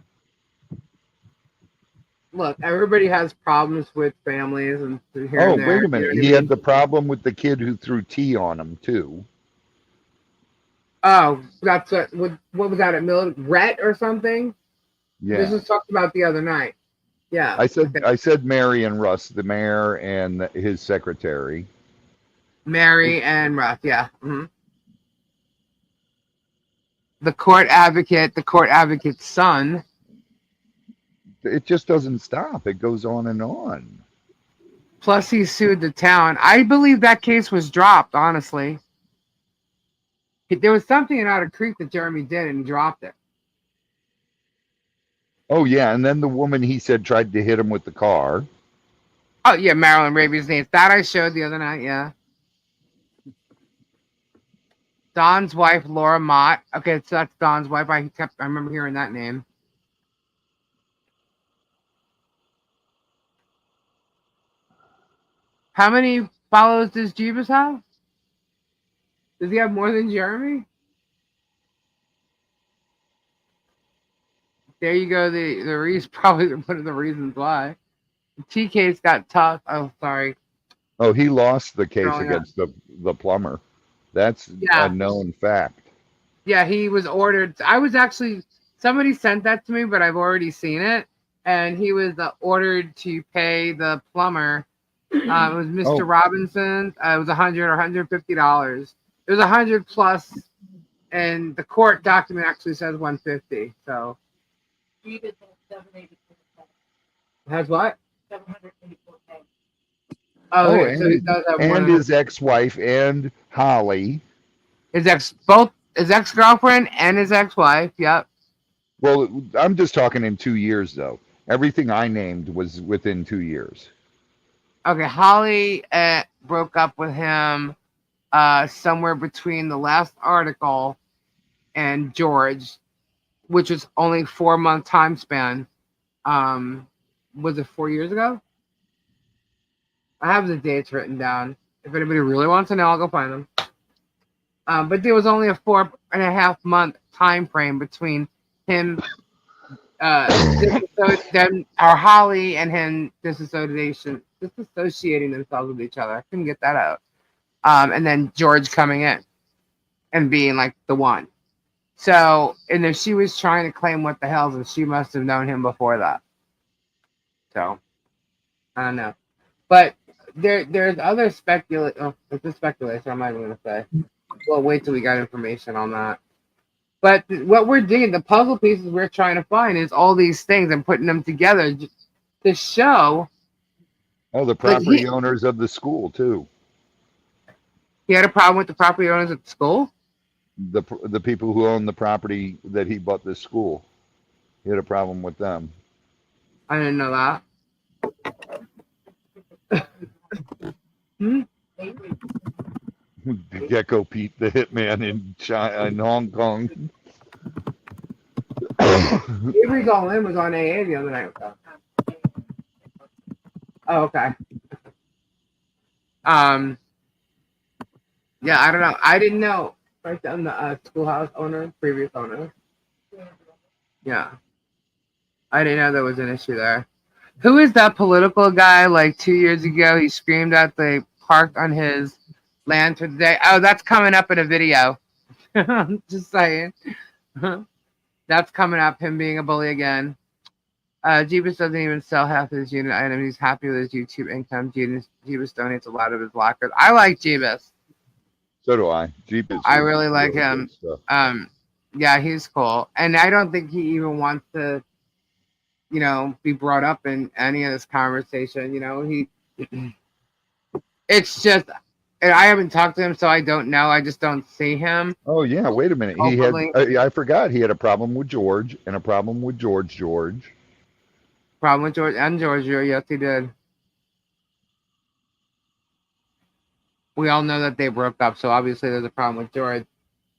[SPEAKER 1] Look, everybody has problems with families and here
[SPEAKER 6] Oh,
[SPEAKER 1] and there.
[SPEAKER 6] wait a minute.
[SPEAKER 1] you know
[SPEAKER 6] He
[SPEAKER 1] what I
[SPEAKER 6] had
[SPEAKER 1] mean?
[SPEAKER 6] the problem with the kid who threw tea on him too.
[SPEAKER 1] Oh, that's what was that at Rhett or something? This
[SPEAKER 6] Yeah.
[SPEAKER 1] was talked about the other night. Yeah.
[SPEAKER 6] I said Mary and Russ, the mayor and his secretary.
[SPEAKER 1] Mary and Russ, yeah. Mm-hmm. The court advocate's son.
[SPEAKER 6] It just doesn't stop. It goes on and on.
[SPEAKER 1] Plus, he sued the town. I believe that case was dropped, honestly. There was something in Otter Creek that Jeremy did and he dropped it.
[SPEAKER 6] Oh yeah, and then the woman he said tried to hit him with the car.
[SPEAKER 1] Oh yeah, Marilyn Raby's niece. That I showed the other night. Yeah. Don's wife, Laura Mott. Okay, so that's Don's wife. I remember hearing that name. How many followers does Jeebus have? Does he have more than Jeremy? There you go. The reason, probably one of the reasons why. TK's got tough. Oh, sorry.
[SPEAKER 6] Oh, he lost the case
[SPEAKER 1] Growing up.
[SPEAKER 6] against the plumber. That's
[SPEAKER 1] Yeah.
[SPEAKER 6] a known fact.
[SPEAKER 1] Yeah, he was ordered. I was actually, somebody sent that to me, but I've already seen it. And he was ordered to pay the plumber. It was Mr.
[SPEAKER 6] Oh.
[SPEAKER 1] Robinson. It was $100 or $150. It was 100 plus, and the court document actually says 150. So
[SPEAKER 4] Jeebus has 784K.
[SPEAKER 1] has what?
[SPEAKER 4] 784K.
[SPEAKER 1] Oh,
[SPEAKER 6] Oh,
[SPEAKER 1] okay, so he does have one.
[SPEAKER 6] And his ex-wife and Holly.
[SPEAKER 1] His ex-girlfriend and his ex-wife. Yep.
[SPEAKER 6] Well, I'm just talking in 2 years though. Everything I named was within 2 years.
[SPEAKER 1] Okay, Holly broke up with him somewhere between the last article and George, which was only 4-month time span. Was it 4 years ago? I have the dates written down. If anybody really wants to know, I'll go find them. But there was only a 4.5 month time frame between him, then our Holly and him disassociating themselves with each other. I couldn't get that out. And then George coming in and being like the one. So, and then she was trying to claim what the hell's, and she must have known him before that. So, I don't know. But there's other speculation. Oh, it's a speculation. I'm not even going to say. We'll wait till we got information on that. But what we're digging, the puzzle pieces we're trying to find is all these things and putting them together to show.
[SPEAKER 6] Oh, the property owners of the school too.
[SPEAKER 1] He had a problem with the property owners at the school?
[SPEAKER 6] The people who own the property that he bought this school. He had a problem with them.
[SPEAKER 1] I didn't know that.
[SPEAKER 6] Gecko Pete, the hitman in Hong Kong.
[SPEAKER 1] Avery's All In was on AA the other night. Oh, okay. Yeah, I don't know. I didn't know. Right down the schoolhouse owner, previous owner. Yeah. I didn't know there was an issue there. Who is that political guy? Like 2 years ago, he screamed out they parked on his land for the day. Oh, that's coming up in a video. Just saying. That's coming up, him being a bully again. Jeebus doesn't even sell half his unit items. He's happy with his YouTube income. Jeebus donates a lot of his lockers. I like Jeebus.
[SPEAKER 6] So do I. Jeebus.
[SPEAKER 1] I really like him. Yeah, he's cool. And I don't think he even wants to, be brought up in any of this conversation. It's just, and I haven't talked to him, so I don't know. I just don't see him.
[SPEAKER 6] Oh yeah, wait a minute. He had. I forgot he had a problem with George and a problem with George.
[SPEAKER 1] Problem with George and Giorgio. Yes, he did. We all know that they broke up, so obviously there's a problem with George.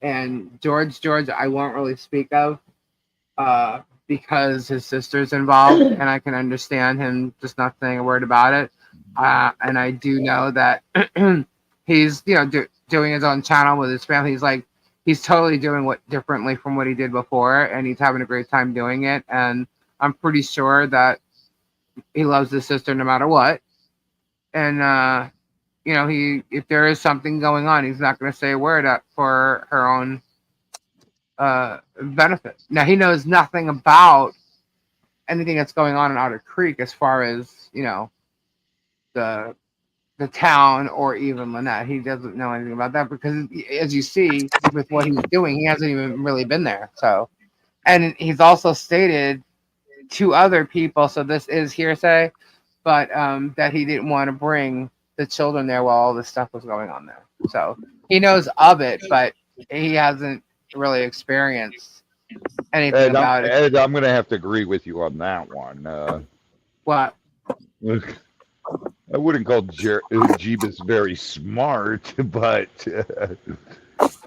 [SPEAKER 1] And George, I won't really speak of because his sister's involved, and I can understand him just not saying a word about it. And I do know that he's, doing his own channel with his family. He's totally doing differently from what he did before, and he's having a great time doing it. And I'm pretty sure that he loves his sister no matter what. And if there is something going on, he's not going to say a word for her own benefit. Now, he knows nothing about anything that's going on in Otter Creek as far as, the town or even Lynette. He doesn't know anything about that because, as you see, with what he's doing, he hasn't even really been there. So, and he's also stated to other people, so this is hearsay, but that he didn't want to bring the children there while all this stuff was going on there. So he knows of it, but he hasn't really experienced anything
[SPEAKER 6] Ed,
[SPEAKER 1] about it.
[SPEAKER 6] I'm going to have to agree with you on that one.
[SPEAKER 1] What?
[SPEAKER 6] I wouldn't call Jeebus very smart, but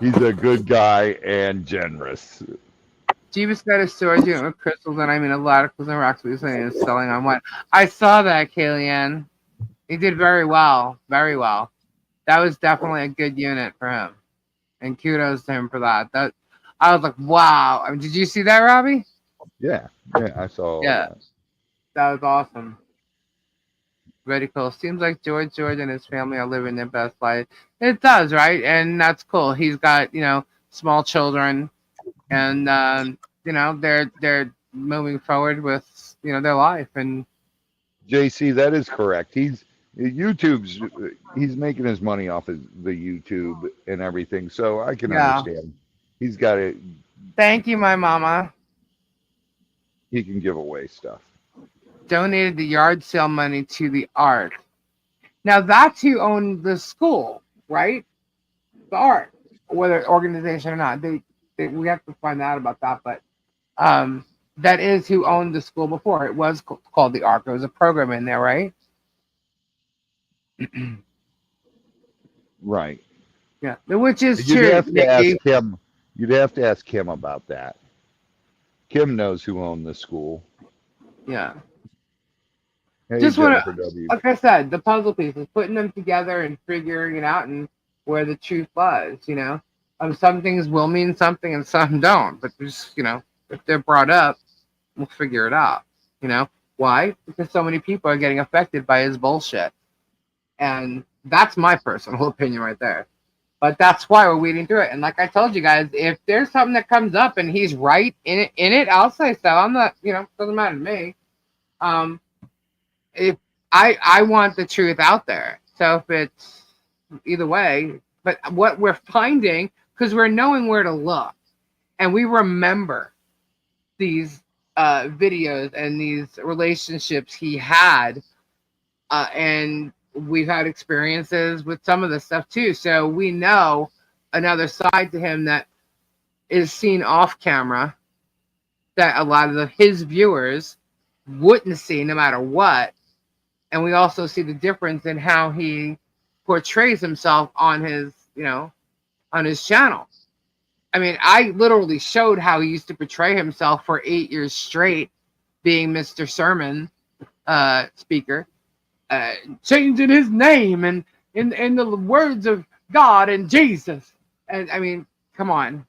[SPEAKER 6] he's a good guy and generous.
[SPEAKER 1] Jeebus got a storage unit with crystals, and I mean a lot of crystals and rocks recently is selling on what? I saw that, Kayleigh. He did very well. Very well. That was definitely a good unit for him. And kudos to him for that. That I was like, wow. I mean, did you see that, Robbie?
[SPEAKER 6] Yeah, I saw
[SPEAKER 1] Yeah.
[SPEAKER 6] that.
[SPEAKER 1] That was awesome. Very cool. Seems like George and his family are living their best life. It does, right? And that's cool. He's got, small children, and they're moving forward with their life. And
[SPEAKER 6] JC, that is correct. He's making his money off of the YouTube and everything, so I can
[SPEAKER 1] yeah.
[SPEAKER 6] understand. He's got it.
[SPEAKER 1] Thank you, my mama.
[SPEAKER 6] He can give away stuff.
[SPEAKER 1] Donated the yard sale money to the art. Now that's who owned the school, right? The art, whether organization or not. We have to find out about that, but that is who owned the school before. It was called the Ark. There was a program in there, right?
[SPEAKER 6] Right.
[SPEAKER 1] Yeah, which is
[SPEAKER 6] You'd
[SPEAKER 1] true.
[SPEAKER 6] have to ask him. You'd have to ask Kim about that. Kim knows who owned the school.
[SPEAKER 1] Yeah.
[SPEAKER 6] Hey,
[SPEAKER 1] Just want
[SPEAKER 6] Jennifer
[SPEAKER 1] to,
[SPEAKER 6] W.
[SPEAKER 1] like I said, the puzzle pieces, putting them together and figuring it out and where the truth lies, some things will mean something and some don't, but just, if they're brought up, we'll figure it out, Why? Because so many people are getting affected by his bullshit. And that's my personal opinion right there. But that's why we're weeding through it. And like I told you guys, if there's something that comes up and he's right in it, I'll say so. I'm not, doesn't matter to me. If I want the truth out there. So if it's either way, but what we're finding, because we're knowing where to look, and we remember these videos and these relationships he had, and we've had experiences with some of this stuff too. So we know another side to him that is seen off camera that a lot of his viewers wouldn't see no matter what. And we also see the difference in how he portrays himself on his, on his channel. I mean, I literally showed how he used to portray himself for 8 years straight, being Mr. Sermon speaker, changing his name and in the words of God and Jesus. And I mean, come on.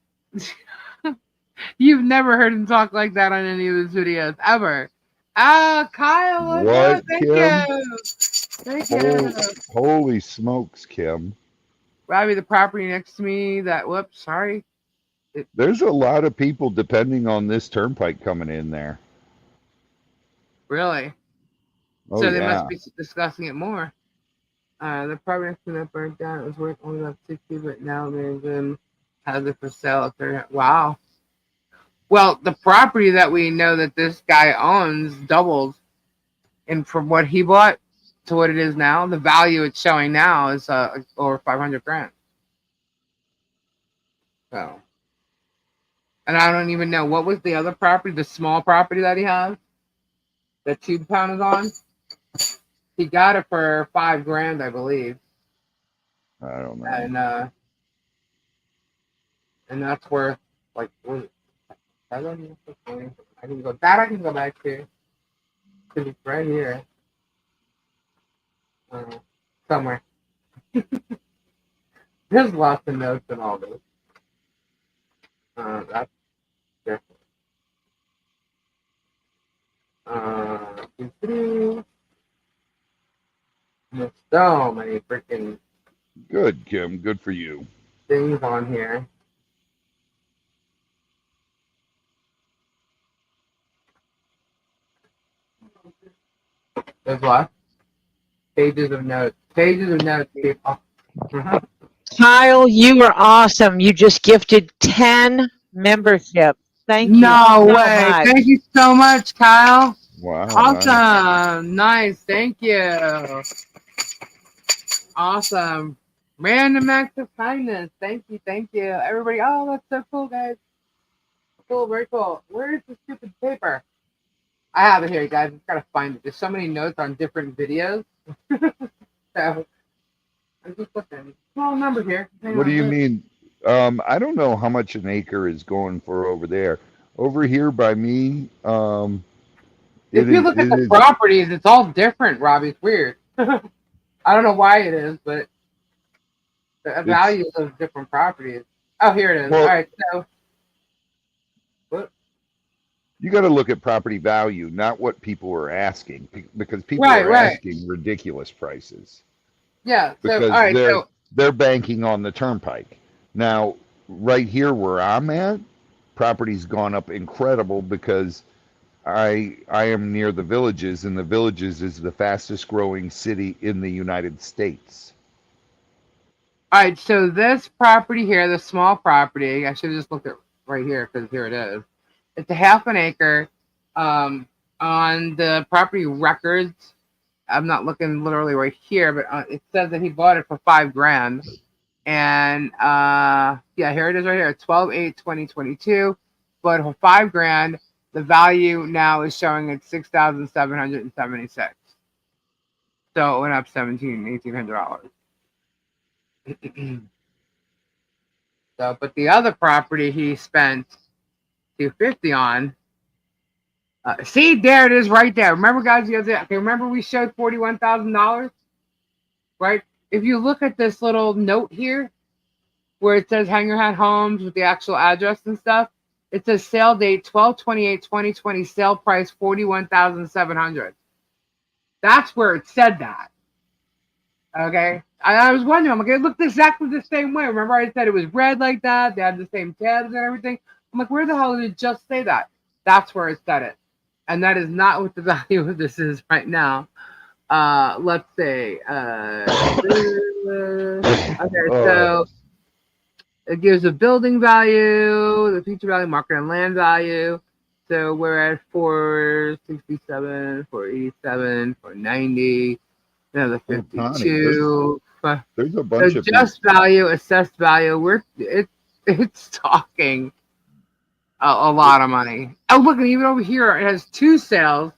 [SPEAKER 1] You've never heard him talk like that on any of his videos ever. Kyle,
[SPEAKER 6] What,
[SPEAKER 1] thank
[SPEAKER 6] Kim?
[SPEAKER 1] you. Thank you.
[SPEAKER 6] Holy smokes, Kim.
[SPEAKER 1] Robbie, the property next to me, sorry.
[SPEAKER 6] There's a lot of people depending on this turnpike coming in there.
[SPEAKER 1] Really?
[SPEAKER 6] Oh,
[SPEAKER 1] So they
[SPEAKER 6] yeah.
[SPEAKER 1] must be discussing it more. The property next to me that burnt down, it was worth only about 60, but now has it for sale. Wow. Well, the property that we know that this guy owns doubled, and from what he bought to what it is now, the value it's showing now is over $500,000. So, and I don't even know what was the other property, the small property that he has, that Tude Pound is on. He got it for $5,000, I believe.
[SPEAKER 6] I don't know.
[SPEAKER 1] And that's worth like what? I can go back to. Cause it's right here. Somewhere. There's lots of notes and all this. That's different. There's so many freaking
[SPEAKER 6] Good, Kim. Good for you.
[SPEAKER 1] things on here. There's what? Pages of notes. Pages of notes, people.
[SPEAKER 2] Kyle, you are awesome. You just gifted 10 memberships. Thank you.
[SPEAKER 1] No
[SPEAKER 2] so
[SPEAKER 1] way.
[SPEAKER 2] much.
[SPEAKER 1] Thank you so much, Kyle.
[SPEAKER 6] Wow.
[SPEAKER 1] Awesome. Nice. Thank you. Awesome. Random acts of kindness. Thank you. Thank you. Everybody. Oh, that's so cool, guys. cool, very cool. Where is the stupid paper? I have it here, guys. I've got to find it. There's so many notes on different videos. So I'm just looking. Small number here. Hang
[SPEAKER 6] What do
[SPEAKER 1] on.
[SPEAKER 6] you mean? I don't know how much an acre is going for over there. Over here by me,
[SPEAKER 1] If you look at the properties, it's all different, Robbie. It's weird. I don't know why it is, but the values of different properties. Oh, here it is.
[SPEAKER 6] Well,
[SPEAKER 1] all right, so
[SPEAKER 6] you got to look at property value, not what people are asking, because people
[SPEAKER 1] Right,
[SPEAKER 6] are
[SPEAKER 1] right.
[SPEAKER 6] asking ridiculous prices
[SPEAKER 1] yeah, so
[SPEAKER 6] because
[SPEAKER 1] all right,
[SPEAKER 6] they're banking on the turnpike. Now, right here where I'm at, property's gone up incredible because I am near the Villages, and the Villages is the fastest growing city in the United States.
[SPEAKER 1] all right, so this property here, the small property, I should have just looked at right here because here it is. It's a half an acre. On the property records, I'm not looking literally right here, but it says that he bought it for $5,000. And yeah, here it is right here, 12/8/2022. But for $5,000, the value now is showing at $6,776. So it went up $1,800. So, but the other property he spent $250 on. See, there it is right there. Remember, guys, remember we showed $41,000, right? If you look at this little note here, where it says Hang Your Hat Homes with the actual address and stuff, it says sale date 12/28/2020, sale price $41,700. That's where it said that. Okay, I was wondering. I'm like, it looked exactly the same way. Remember, I said it was red like that. They had the same tabs and everything. I'm like, where the hell did it just say that? That's where it said it, and that is not what the value of this is right now. Let's see. Okay, so it gives a building value, the future value, market and land value. So we're at 467, 487, 490. Another 52.
[SPEAKER 6] There's a bunch
[SPEAKER 1] so
[SPEAKER 6] of
[SPEAKER 1] just value, assessed value. It's talking a lot of money. Oh, look, and even over here, it has two sales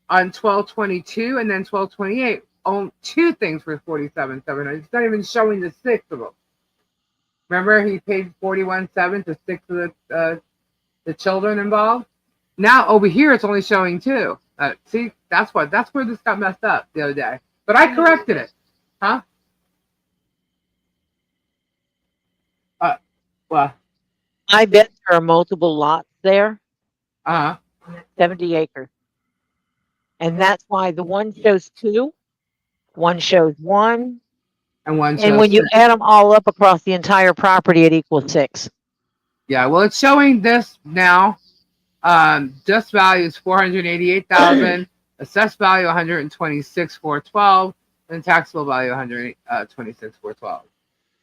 [SPEAKER 1] on 12/22 and then 12/28. On two things for $47,700. It's not even showing the six of them. Remember, he paid $41,700 to six of the children involved. Now over here, it's only showing two. See, that's where this got messed up the other day. But I corrected it, huh? Well,
[SPEAKER 2] I bet there are multiple lots there, 70 acres. And that's why the one shows two, one shows one,
[SPEAKER 1] and one.
[SPEAKER 2] And when you add them all up across the entire property, it equals 6.
[SPEAKER 1] Yeah, well, it's showing this now. Just value is $488,000, assessed value $126,412, and taxable value $126,412.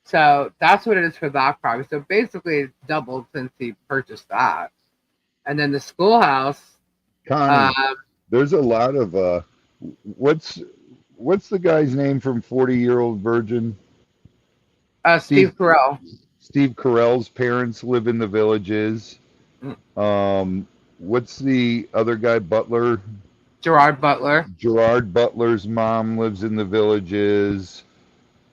[SPEAKER 1] So that's what it is for that property. So basically, it's doubled since he purchased that. And then the schoolhouse.
[SPEAKER 6] Connie, there's a lot of what's the guy's name from 40-Year-Old Virgin?
[SPEAKER 1] Steve Carell.
[SPEAKER 6] Steve Carell's parents live in the Villages. What's the other guy? Butler.
[SPEAKER 1] Gerard Butler.
[SPEAKER 6] Gerard Butler's mom lives in the Villages.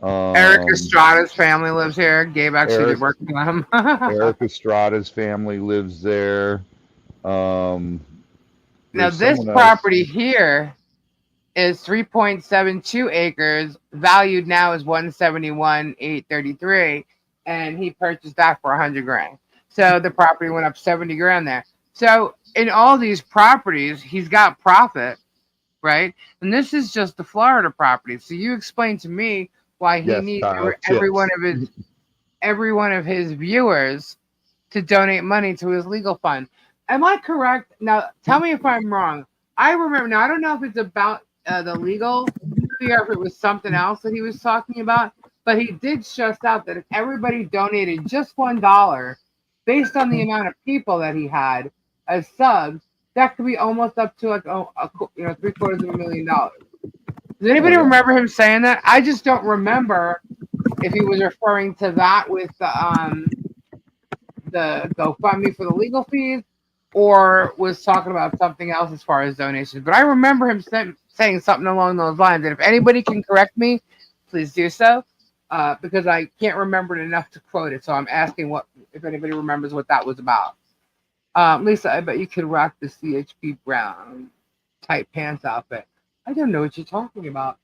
[SPEAKER 1] Eric Estrada's family lives here. Gabe actually did work for them.
[SPEAKER 6] Eric Estrada's family lives there.
[SPEAKER 1] Now this property here is 3.72 acres, valued now is $171,833, and he purchased that for $100,000. So the property went up $70,000 there. So in all these properties, he's got profit, right? And this is just the Florida property. So you explain to me why he needs every one of his viewers to donate money to his legal fund. Am I correct? Now, tell me if I'm wrong. I remember, now I don't know if it's about the legal fee or if it was something else that he was talking about, but he did stress out that if everybody donated just $1 based on the amount of people that he had as subs, that could be almost up to like $750,000. Does anybody remember him saying that? I just don't remember if he was referring to that with the the GoFundMe for the legal fees, or was talking about something else as far as donations. But I remember him saying something along those lines. And if anybody can correct me, please do so, because I can't remember it enough to quote it. So I'm asking if anybody remembers what that was about. Lisa, I bet you could rock the CHP brown tight pants outfit. I don't know what you're talking about.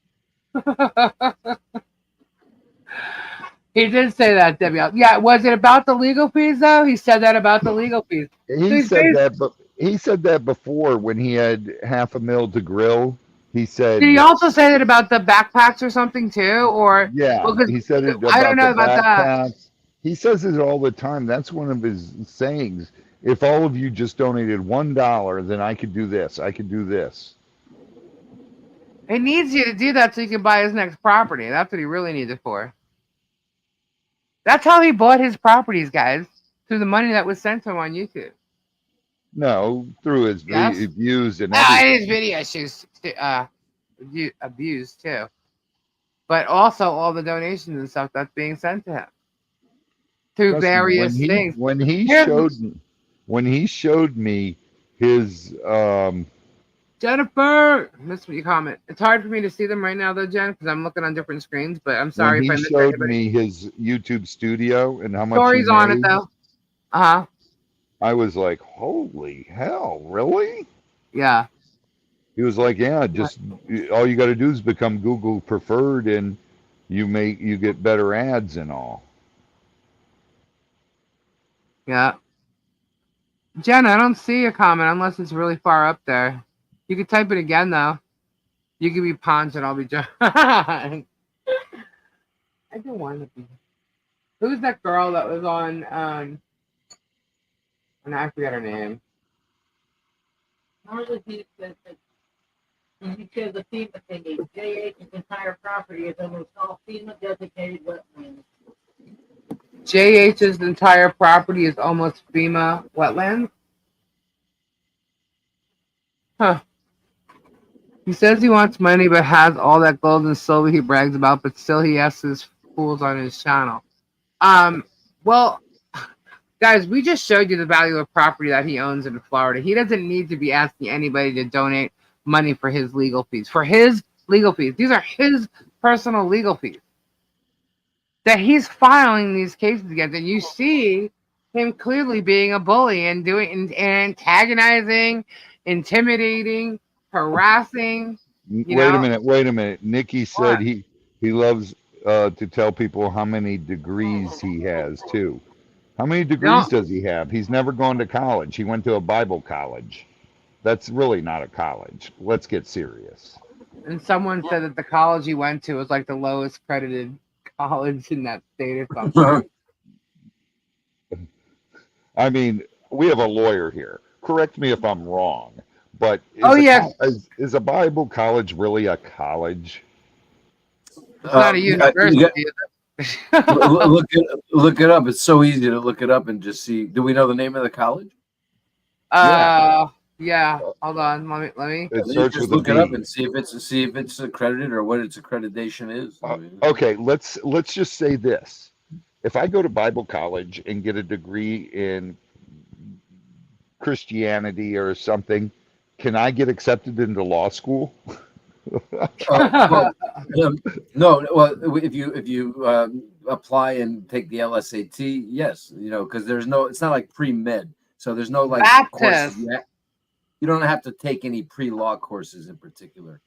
[SPEAKER 1] He did say that, Debbie. Yeah, was it about the legal fees though? He said that about the legal fees.
[SPEAKER 6] He said that, but he said that before when he had $500,000 to grill. He said,
[SPEAKER 1] Did he also say that about the backpacks or something too? Or
[SPEAKER 6] yeah,
[SPEAKER 1] well,
[SPEAKER 6] he said it about
[SPEAKER 1] I don't know
[SPEAKER 6] the
[SPEAKER 1] about that.
[SPEAKER 6] backpacks. He says it all the time. That's one of his sayings. If all of you just donated $1, then I could do this. I could do this.
[SPEAKER 1] He needs you to do that so he can buy his next property. That's what he really needs it for. That's how he bought his properties, guys, through the money that was sent to him on YouTube.
[SPEAKER 6] No, through his
[SPEAKER 1] Yes?
[SPEAKER 6] views and
[SPEAKER 1] And
[SPEAKER 6] everything.
[SPEAKER 1] his video issues, abused too. But also all the donations and stuff that's being sent to him through
[SPEAKER 6] Trust me,
[SPEAKER 1] various things.
[SPEAKER 6] when he showed me his
[SPEAKER 1] Jennifer, missed what you comment. It's hard for me to see them right now, though, Jen, because I'm looking on different screens. But I'm sorry
[SPEAKER 6] when
[SPEAKER 1] if I
[SPEAKER 6] he
[SPEAKER 1] missed
[SPEAKER 6] showed
[SPEAKER 1] anybody.
[SPEAKER 6] me his YouTube studio and how much
[SPEAKER 1] Stories
[SPEAKER 6] he
[SPEAKER 1] on it
[SPEAKER 6] made,
[SPEAKER 1] though. Uh huh.
[SPEAKER 6] I was like, "Holy hell, really?"
[SPEAKER 1] Yeah.
[SPEAKER 6] He was like, "Yeah, just all you got to do is become Google preferred, and you get better ads and all."
[SPEAKER 1] Yeah. Jen, I don't see a comment unless it's really far up there. You can type it again though. You can be Ponch and I'll be John. I don't want to be. Who's that girl that was on? And I forget her name.
[SPEAKER 4] Normally he says that when he says the FEMA thingy, JH's entire property is almost all FEMA designated wetlands.
[SPEAKER 1] JH's entire property is almost FEMA wetlands. Huh. He says he wants money but has all that gold and silver he brags about, but still he asks his fools on his channel. Well, guys, we just showed you the value of property that he owns in Florida. He doesn't need to be asking anybody to donate money for his legal fees. For his legal fees. These are his personal legal fees that he's filing these cases against. And you see him clearly being a bully and antagonizing, intimidating, harassing.
[SPEAKER 6] Wait a minute. Nikki said he loves to tell people how many degrees he has too. How many degrees does he have? He's never gone to college. He went to a Bible college. That's really not a college. Let's get serious.
[SPEAKER 1] And someone said that the college he went to was like the lowest credited college in that state or something.
[SPEAKER 6] I mean, we have a lawyer here. Correct me if I'm wrong, but is a Bible college really a college?
[SPEAKER 1] It's not a university.
[SPEAKER 5] Look it up. It's so easy to look it up and just see. Do we know the name of the college?
[SPEAKER 1] Yeah. Hold on. Let me.
[SPEAKER 6] Search
[SPEAKER 5] just
[SPEAKER 6] with
[SPEAKER 5] look
[SPEAKER 6] a
[SPEAKER 5] it up
[SPEAKER 6] B.
[SPEAKER 5] and see if it's accredited or what its accreditation is.
[SPEAKER 6] Okay, let's just say this. If I go to Bible college and get a degree in Christianity or something, can I get accepted into law school?
[SPEAKER 5] No. Well, if you apply and take the LSAT, yes, because it's not like pre-med, so there's no like courses. You don't have to take any pre-law courses in particular.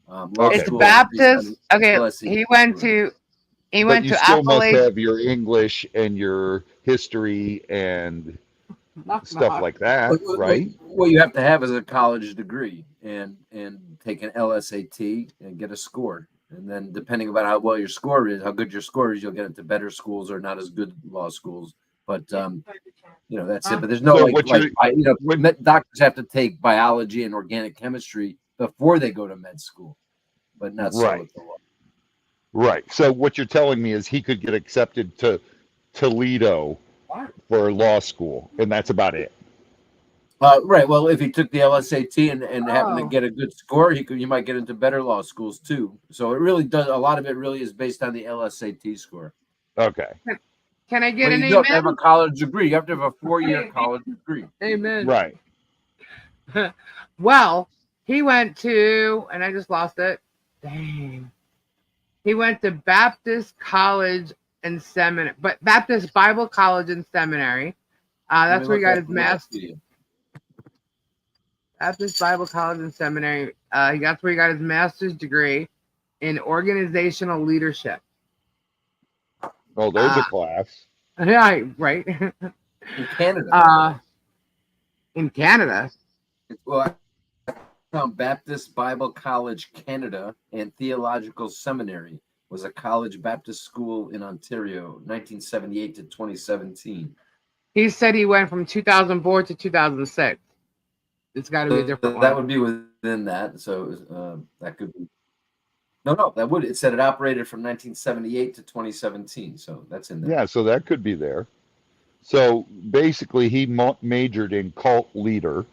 [SPEAKER 1] It's Baptist. Okay, he went to
[SPEAKER 6] But you still must have your English and your history and stuff like that, right?
[SPEAKER 5] What you have to have is a college degree and take an LSAT and get a score. And then depending about how well your score is, how good your score is, you'll get into better schools or not as good law schools. But that's it. But there's no doctors have to take biology and organic chemistry before they go to med school, but not so with the law.
[SPEAKER 6] Right. So what you're telling me is he could get accepted to Toledo for law school, and that's about it.
[SPEAKER 5] Right. Well, if he took the LSAT and happened to get a good score, you might get into better law schools too. So it really does. A lot of it really is based on the LSAT score.
[SPEAKER 6] Okay.
[SPEAKER 1] Can I get
[SPEAKER 5] Well,
[SPEAKER 1] an
[SPEAKER 5] you have to have
[SPEAKER 1] amen?
[SPEAKER 5] a college degree. You have to have a 4-year college degree.
[SPEAKER 1] Amen.
[SPEAKER 6] Right.
[SPEAKER 1] Well, he went to, and I just lost it. Dang. He went to Baptist College and Seminary, but Baptist Bible College and Seminary. That's where he got his master's. Baptist Bible College and Seminary. That's where he got his master's degree in organizational leadership.
[SPEAKER 6] Oh, there's a class.
[SPEAKER 1] Yeah, right.
[SPEAKER 5] In Canada.
[SPEAKER 1] In Canada.
[SPEAKER 5] Well, I found Baptist Bible College Canada and Theological Seminary was a college Baptist school in Ontario, 1978 to 2017.
[SPEAKER 1] He said he went from 2004 to 2006. It's got to be a different one.
[SPEAKER 5] That would be within that. So that could be. No, that would. It said it operated from 1978 to 2017. So that's in there.
[SPEAKER 6] Yeah, so that could be there. So basically, he majored in cult leader.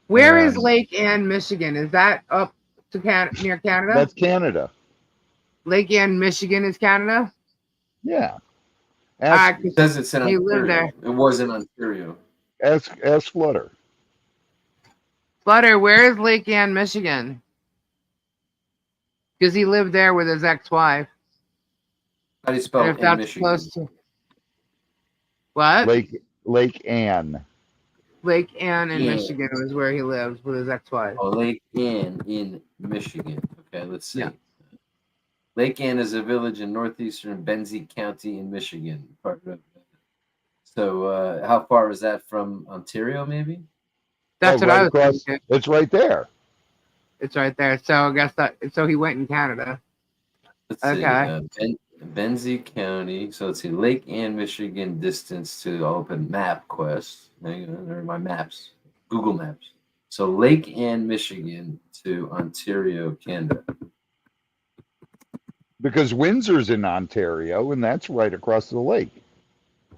[SPEAKER 1] Where is Lake Ann, Michigan? Is that up to near Canada?
[SPEAKER 6] That's Canada.
[SPEAKER 1] Lake Ann, Michigan is Canada?
[SPEAKER 6] Yeah.
[SPEAKER 5] It says it's in
[SPEAKER 1] he
[SPEAKER 5] Ontario.
[SPEAKER 1] lived there.
[SPEAKER 5] It was in Ontario.
[SPEAKER 6] Ask Flutter.
[SPEAKER 1] Flutter, where is Lake Ann, Michigan? Because he lived there with his ex-wife.
[SPEAKER 5] How do you spell
[SPEAKER 1] And if
[SPEAKER 5] in
[SPEAKER 1] that's
[SPEAKER 5] Michigan?
[SPEAKER 1] close to what?
[SPEAKER 6] Lake Ann.
[SPEAKER 1] Lake Ann in
[SPEAKER 5] Yeah.
[SPEAKER 1] Michigan was where he lives with his ex-wife.
[SPEAKER 5] Oh, Lake Ann in Michigan. Okay, let's see.
[SPEAKER 1] Yeah.
[SPEAKER 5] Lake Ann is a village in northeastern Benzie County in Michigan. So, how far is that from Ontario? Maybe.
[SPEAKER 1] That's what
[SPEAKER 6] right
[SPEAKER 1] I was
[SPEAKER 6] across,
[SPEAKER 1] thinking.
[SPEAKER 6] It's right there.
[SPEAKER 1] It's right there. So I guess so he went in Canada.
[SPEAKER 5] Let's see.
[SPEAKER 1] Okay.
[SPEAKER 5] Benzie County. So let's see. Lake Ann, Michigan. Distance to open MapQuest. There are my maps. Google Maps. So Lake Ann, Michigan to Ontario, Canada.
[SPEAKER 6] Because Windsor's in Ontario, and that's right across the lake.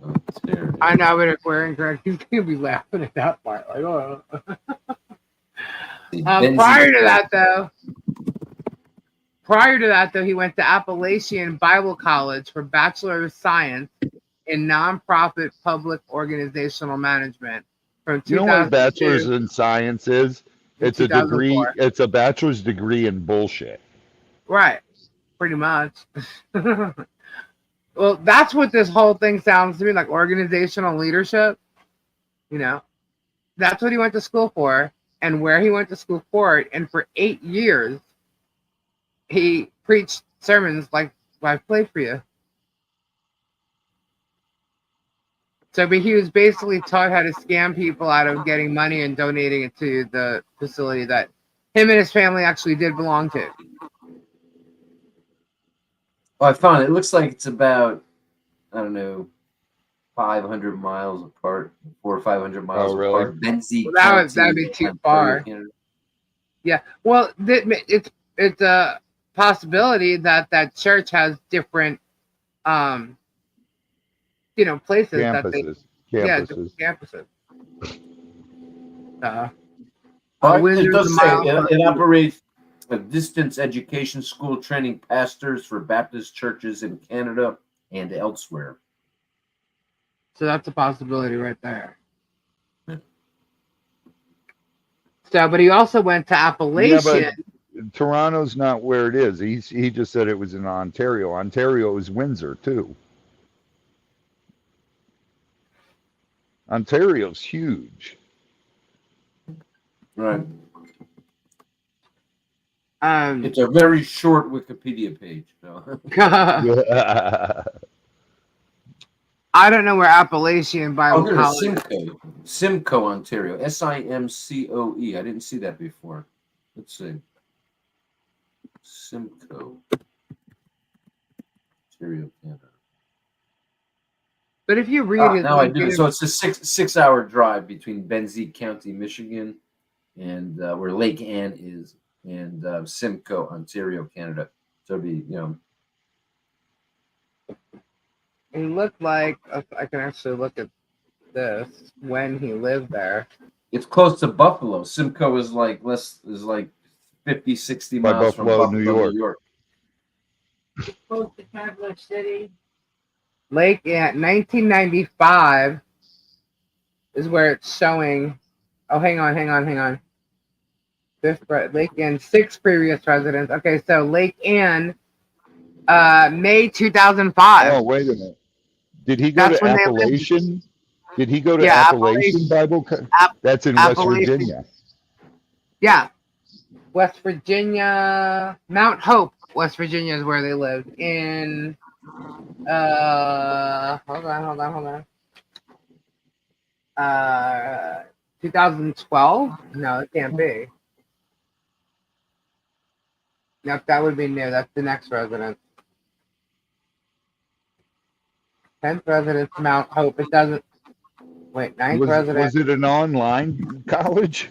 [SPEAKER 5] Ontario.
[SPEAKER 1] I know, but if we're incorrect, he's gonna be laughing at that part. Like, oh. Prior to that, though, he went to Appalachian Bible College for Bachelor of Science in Nonprofit Public Organizational Management from 2002.
[SPEAKER 6] You know what a bachelor's in science is? It's a degree.
[SPEAKER 1] 2004.
[SPEAKER 6] It's a bachelor's degree in bullshit.
[SPEAKER 1] Right. Pretty much. Well, that's what this whole thing sounds to me like, organizational leadership. You know, that's what he went to school for and where he went to school for it. And for 8 years, he preached sermons like I've played for you. So, but he was basically taught how to scam people out of getting money and donating it to the facility that him and his family actually did belong to.
[SPEAKER 5] Oh, I found it. It looks like it's about, I don't know, 500 miles apart, 400 or 500 miles
[SPEAKER 6] really?
[SPEAKER 5] apart. Benzie
[SPEAKER 1] Well,
[SPEAKER 5] County,
[SPEAKER 1] that'd be too
[SPEAKER 5] Ontario,
[SPEAKER 1] far.
[SPEAKER 5] Canada.
[SPEAKER 1] Yeah. Well, it's a possibility that church has different, places that they,
[SPEAKER 6] Campuses.
[SPEAKER 1] campuses.
[SPEAKER 5] It does say
[SPEAKER 1] Windsor,
[SPEAKER 5] it operates a distance education school training pastors for Baptist churches in Canada and elsewhere.
[SPEAKER 1] So that's a possibility right there. So, but he also went to Appalachian.
[SPEAKER 6] Yeah, but Toronto's not where it is. He just said it was in Ontario. Ontario is Windsor too. Ontario's huge.
[SPEAKER 5] Right.
[SPEAKER 1] Um,
[SPEAKER 5] It's a very short Wikipedia page. So.
[SPEAKER 1] I don't know where Appalachian Bible
[SPEAKER 5] There's
[SPEAKER 1] College.
[SPEAKER 5] Simcoe. Simcoe, Ontario. Simcoe. I didn't see that before. Let's see. Simcoe. Ontario, Canada.
[SPEAKER 1] But if you read it,
[SPEAKER 5] Now I do. So it's a six-hour drive between Benzie County, Michigan, and where Lake Ann is, and Simcoe, Ontario, Canada. So it'd be,
[SPEAKER 1] it looked like I can actually look at this when he lived there.
[SPEAKER 5] It's close to Buffalo. Simcoe is like 50, 60
[SPEAKER 6] By
[SPEAKER 5] miles
[SPEAKER 6] Buffalo,
[SPEAKER 5] from Buffalo,
[SPEAKER 6] New York.
[SPEAKER 4] Close to Traveler City.
[SPEAKER 1] Lake at 1995 is where it's showing. Oh, hang on. Lake Ann, 6 previous residents. Okay, so Lake Ann, May 2005.
[SPEAKER 6] Oh, wait a minute. Did he go
[SPEAKER 1] That's
[SPEAKER 6] to
[SPEAKER 1] when they lived.
[SPEAKER 6] Appalachian? Did he go to
[SPEAKER 1] Yeah,
[SPEAKER 6] Appalachian Bible? That's in West
[SPEAKER 1] Appalachian.
[SPEAKER 6] Virginia.
[SPEAKER 1] Yeah, West Virginia, Mount Hope, West Virginia is where they lived in. Hold on. 2012? No, it can't be. Nope, that would be new. That's the next resident. 10th resident, Mount Hope. It doesn't. Wait, 9th resident.
[SPEAKER 6] Was it an online college?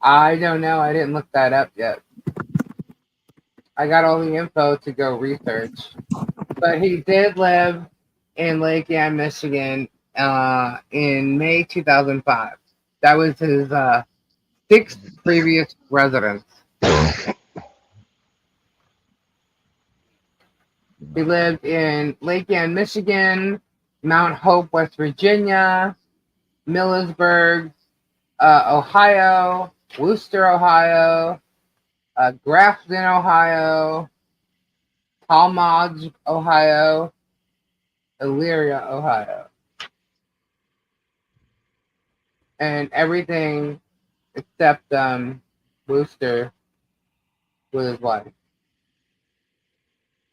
[SPEAKER 1] I don't know. I didn't look that up yet. I got all the info to go research. But he did live in Lake Ann, Michigan in May 2005. That was his 6th previous residence. He lived in Lake Ann, Michigan, Mount Hope, West Virginia, Millersburg, Ohio, Worcester, Ohio, Grafton, Ohio, Talmadge, Ohio, Elyria, Ohio. And everything except Worcester with his wife.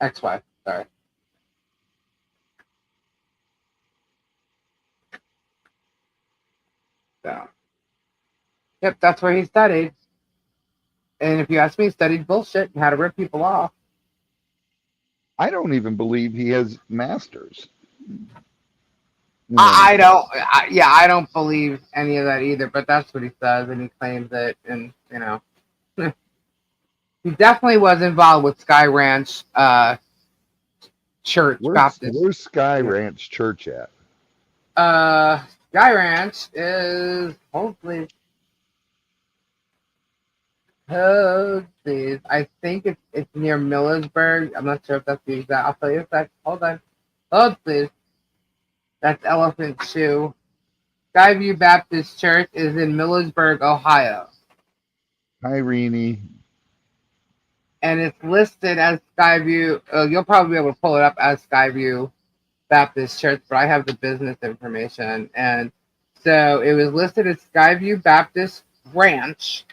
[SPEAKER 1] Ex-wife, sorry. So, yep, that's where he studied. And if you ask me, he studied bullshit and how to rip people off.
[SPEAKER 6] I don't even believe he has masters.
[SPEAKER 1] I don't believe any of that either, but that's what he says, and he claims it, and, you know. He definitely was involved with Sky Ranch Church Baptist.
[SPEAKER 6] Where's Sky Ranch Church at?
[SPEAKER 1] Sky Ranch is hopefully. Oh, please. I think it's near Millersburg. I'm not sure if that's the exact. I'll tell you a sec. Hold on. Oh, please. That's Elephant Shoe. Skyview Baptist Church is in Millersburg, Ohio.
[SPEAKER 6] Hi, Renee.
[SPEAKER 1] And it's listed as Skyview. You'll probably be able to pull it up as Skyview Baptist Church, but I have the business information. And so it was listed as Skyview Baptist Ranch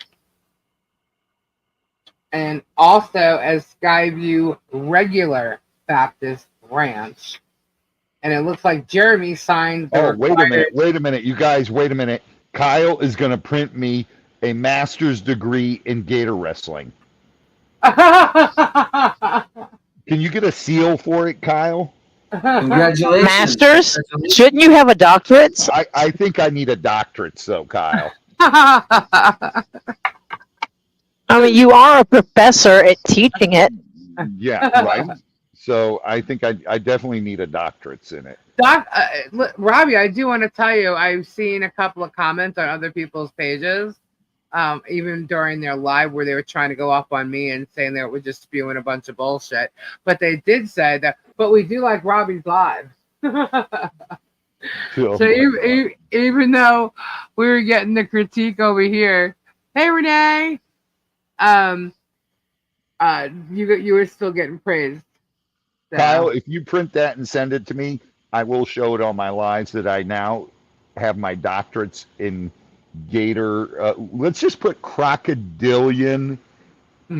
[SPEAKER 1] and also as Skyview Regular Baptist Ranch. And it looks like Jeremy signed the
[SPEAKER 6] wait a minute. You guys, wait a minute. Kyle is going to print me a master's degree in gator wrestling. Can you get a seal for it, Kyle?
[SPEAKER 7] Congratulations.
[SPEAKER 2] Masters? Shouldn't you have a doctorate?
[SPEAKER 6] I think I need a doctorate, so Kyle.
[SPEAKER 2] I mean, you are a professor at teaching it.
[SPEAKER 6] Yeah, right. So I think I definitely need a doctorate in it.
[SPEAKER 1] Robbie, I do want to tell you, I've seen a couple of comments on other people's pages, even during their live where they were trying to go off on me and saying they were just spewing a bunch of bullshit. But they did say that, but we do like Robbie's live. So even though we were getting the critique over here, hey Renee, you were still getting praised. So.
[SPEAKER 6] Kyle, if you print that and send it to me, I will show it on my lives that I now have my doctorates in gator. Let's just put crocodilian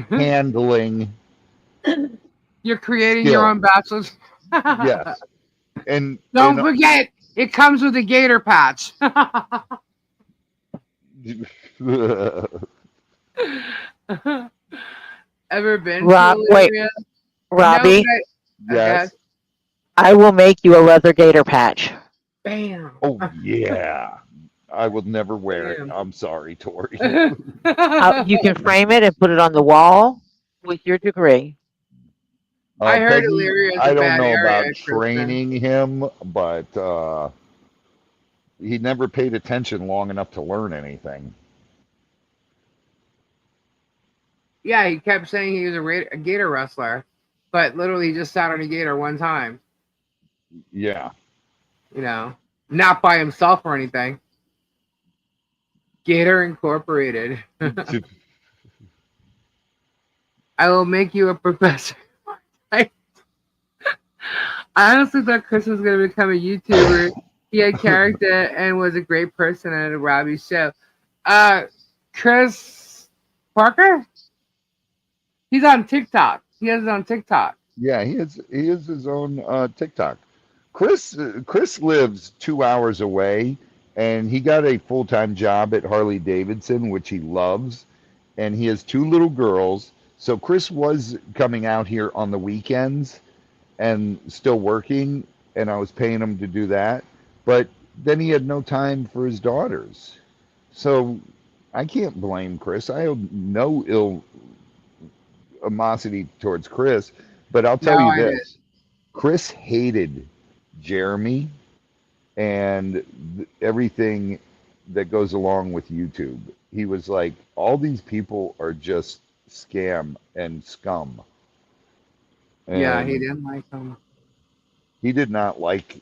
[SPEAKER 6] handling.
[SPEAKER 1] You're creating your own bachelor's.
[SPEAKER 6] Yes. And
[SPEAKER 1] don't forget, it comes with a gator patch. Ever been to
[SPEAKER 2] wait, Robbie?
[SPEAKER 6] Yes.
[SPEAKER 1] Okay.
[SPEAKER 2] I will make you a leather gator patch.
[SPEAKER 1] Bam.
[SPEAKER 6] Oh yeah. I will never wear it. I'm sorry, Tori.
[SPEAKER 2] You can frame it and put it on the wall with your degree.
[SPEAKER 1] I heard
[SPEAKER 6] Peggy,
[SPEAKER 1] Elyria is
[SPEAKER 6] I
[SPEAKER 1] a
[SPEAKER 6] don't
[SPEAKER 1] bad
[SPEAKER 6] know
[SPEAKER 1] area,
[SPEAKER 6] about training him, but he never paid attention long enough to learn anything.
[SPEAKER 1] Yeah, he kept saying he was a gator wrestler, but literally he just sat on a gator one time.
[SPEAKER 6] Yeah.
[SPEAKER 1] You know, not by himself or anything. Gator Incorporated. I will make you a professor. I honestly thought Chris was going to become a YouTuber. He had character and was a great person at a Robbie show. Chris Parker? He's on TikTok. He has it on TikTok.
[SPEAKER 6] Yeah, he is his own TikTok. Chris lives 2 hours away, and he got a full-time job at Harley Davidson, which he loves, and he has 2 little girls. So Chris was coming out here on the weekends and still working, and I was paying him to do that. But then he had no time for his daughters. So I can't blame Chris. I have no ill animosity towards Chris, but I'll tell
[SPEAKER 1] No,
[SPEAKER 6] you
[SPEAKER 1] I did.
[SPEAKER 6] this. Chris hated Jeremy and everything that goes along with YouTube. He was like, all these people are just scam and scum. And
[SPEAKER 1] Yeah, he didn't like him.
[SPEAKER 6] he did not like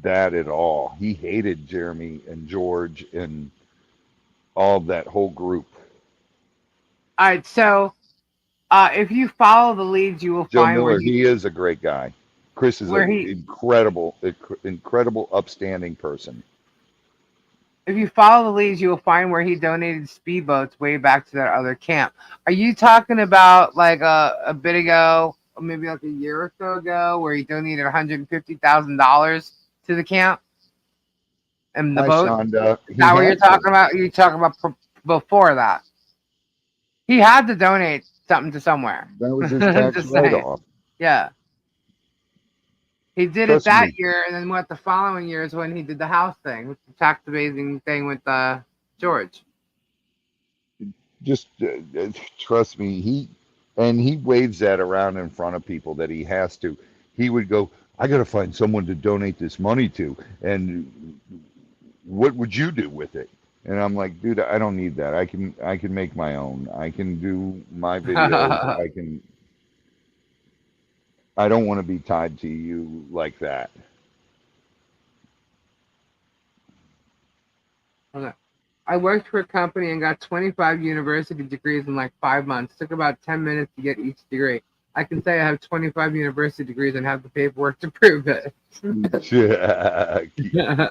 [SPEAKER 6] that at all. He hated Jeremy and George and all that whole group.
[SPEAKER 1] All right, so if you follow the leads, you will
[SPEAKER 6] Joe
[SPEAKER 1] find
[SPEAKER 6] Miller,
[SPEAKER 1] where
[SPEAKER 6] he is a great guy. Chris is an incredible, upstanding person.
[SPEAKER 1] if you follow the leads, you will find where he donated speedboats way back to that other camp. Are you talking about like a bit ago, or maybe like a year or so ago, where he donated $150,000 to the camp and the
[SPEAKER 6] Hi,
[SPEAKER 1] boat?
[SPEAKER 6] Shonda.
[SPEAKER 1] Is that what you're talking about? You're talking about before that. He had to donate something to somewhere.
[SPEAKER 6] That was his tax
[SPEAKER 1] Just saying.
[SPEAKER 6] write-off.
[SPEAKER 1] Yeah. He did
[SPEAKER 6] Trust
[SPEAKER 1] it that
[SPEAKER 6] me.
[SPEAKER 1] year, and then what the following year is when he did the house thing, with the tax evading thing with George.
[SPEAKER 6] Just trust me. He waves that around in front of people that he has to. He would go, I got to find someone to donate this money to. And what would you do with it? And I'm like, dude, I don't need that. I can make my own. I can do my videos. I don't want to be tied to you like that.
[SPEAKER 1] I worked for a company and got 25 university degrees in like 5 months. Took about 10 minutes to get each degree. I can say I have 25 university degrees and have the paperwork to prove it.
[SPEAKER 6] Yeah.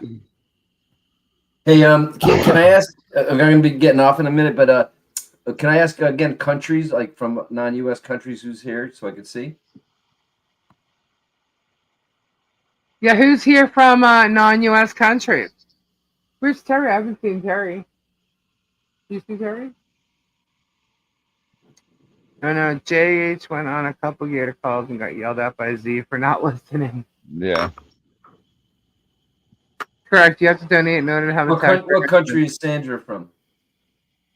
[SPEAKER 5] Hey, can I ask? I'm going to be getting off in a minute, but can I ask again countries, like from non-U.S. countries, who's here so I can see?
[SPEAKER 1] Yeah, who's here from non-U.S. countries? Where's Terry? I haven't seen Terry. You see Terry? No, JH went on a couple gator calls and got yelled at by Z for not listening.
[SPEAKER 6] Yeah.
[SPEAKER 1] Correct. You have to donate in order to have a tax.
[SPEAKER 5] What country is Sandra from?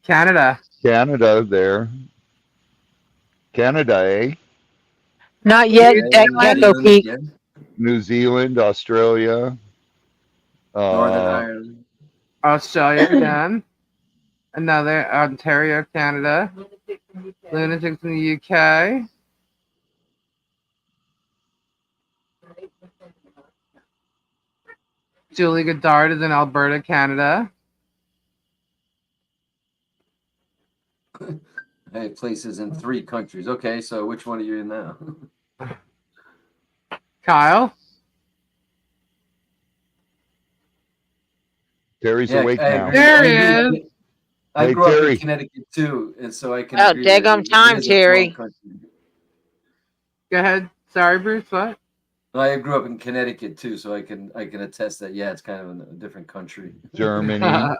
[SPEAKER 1] Canada.
[SPEAKER 6] Canada there. Canada, eh?
[SPEAKER 2] Not yet, Gecko Peak.
[SPEAKER 6] New Zealand, Australia.
[SPEAKER 5] Northern Ireland.
[SPEAKER 1] Australia again. Another Ontario, Canada. Lunatics in the UK. Julie Goddard is in Alberta, Canada.
[SPEAKER 5] I have places in 3 countries. Okay, so which one are you in now?
[SPEAKER 1] Kyle.
[SPEAKER 6] Terry's awake now.
[SPEAKER 1] There he is.
[SPEAKER 5] I
[SPEAKER 6] Hey,
[SPEAKER 5] grew up
[SPEAKER 6] Terry.
[SPEAKER 5] in Connecticut too, and so I can.
[SPEAKER 2] Oh,
[SPEAKER 5] agree that
[SPEAKER 2] daggum
[SPEAKER 5] it
[SPEAKER 2] time,
[SPEAKER 5] is a small
[SPEAKER 2] Terry.
[SPEAKER 5] country.
[SPEAKER 1] Go ahead. Sorry, Bruce. What?
[SPEAKER 5] I grew up in Connecticut too, so I can attest that. Yeah, it's kind of a different country.
[SPEAKER 6] Germany.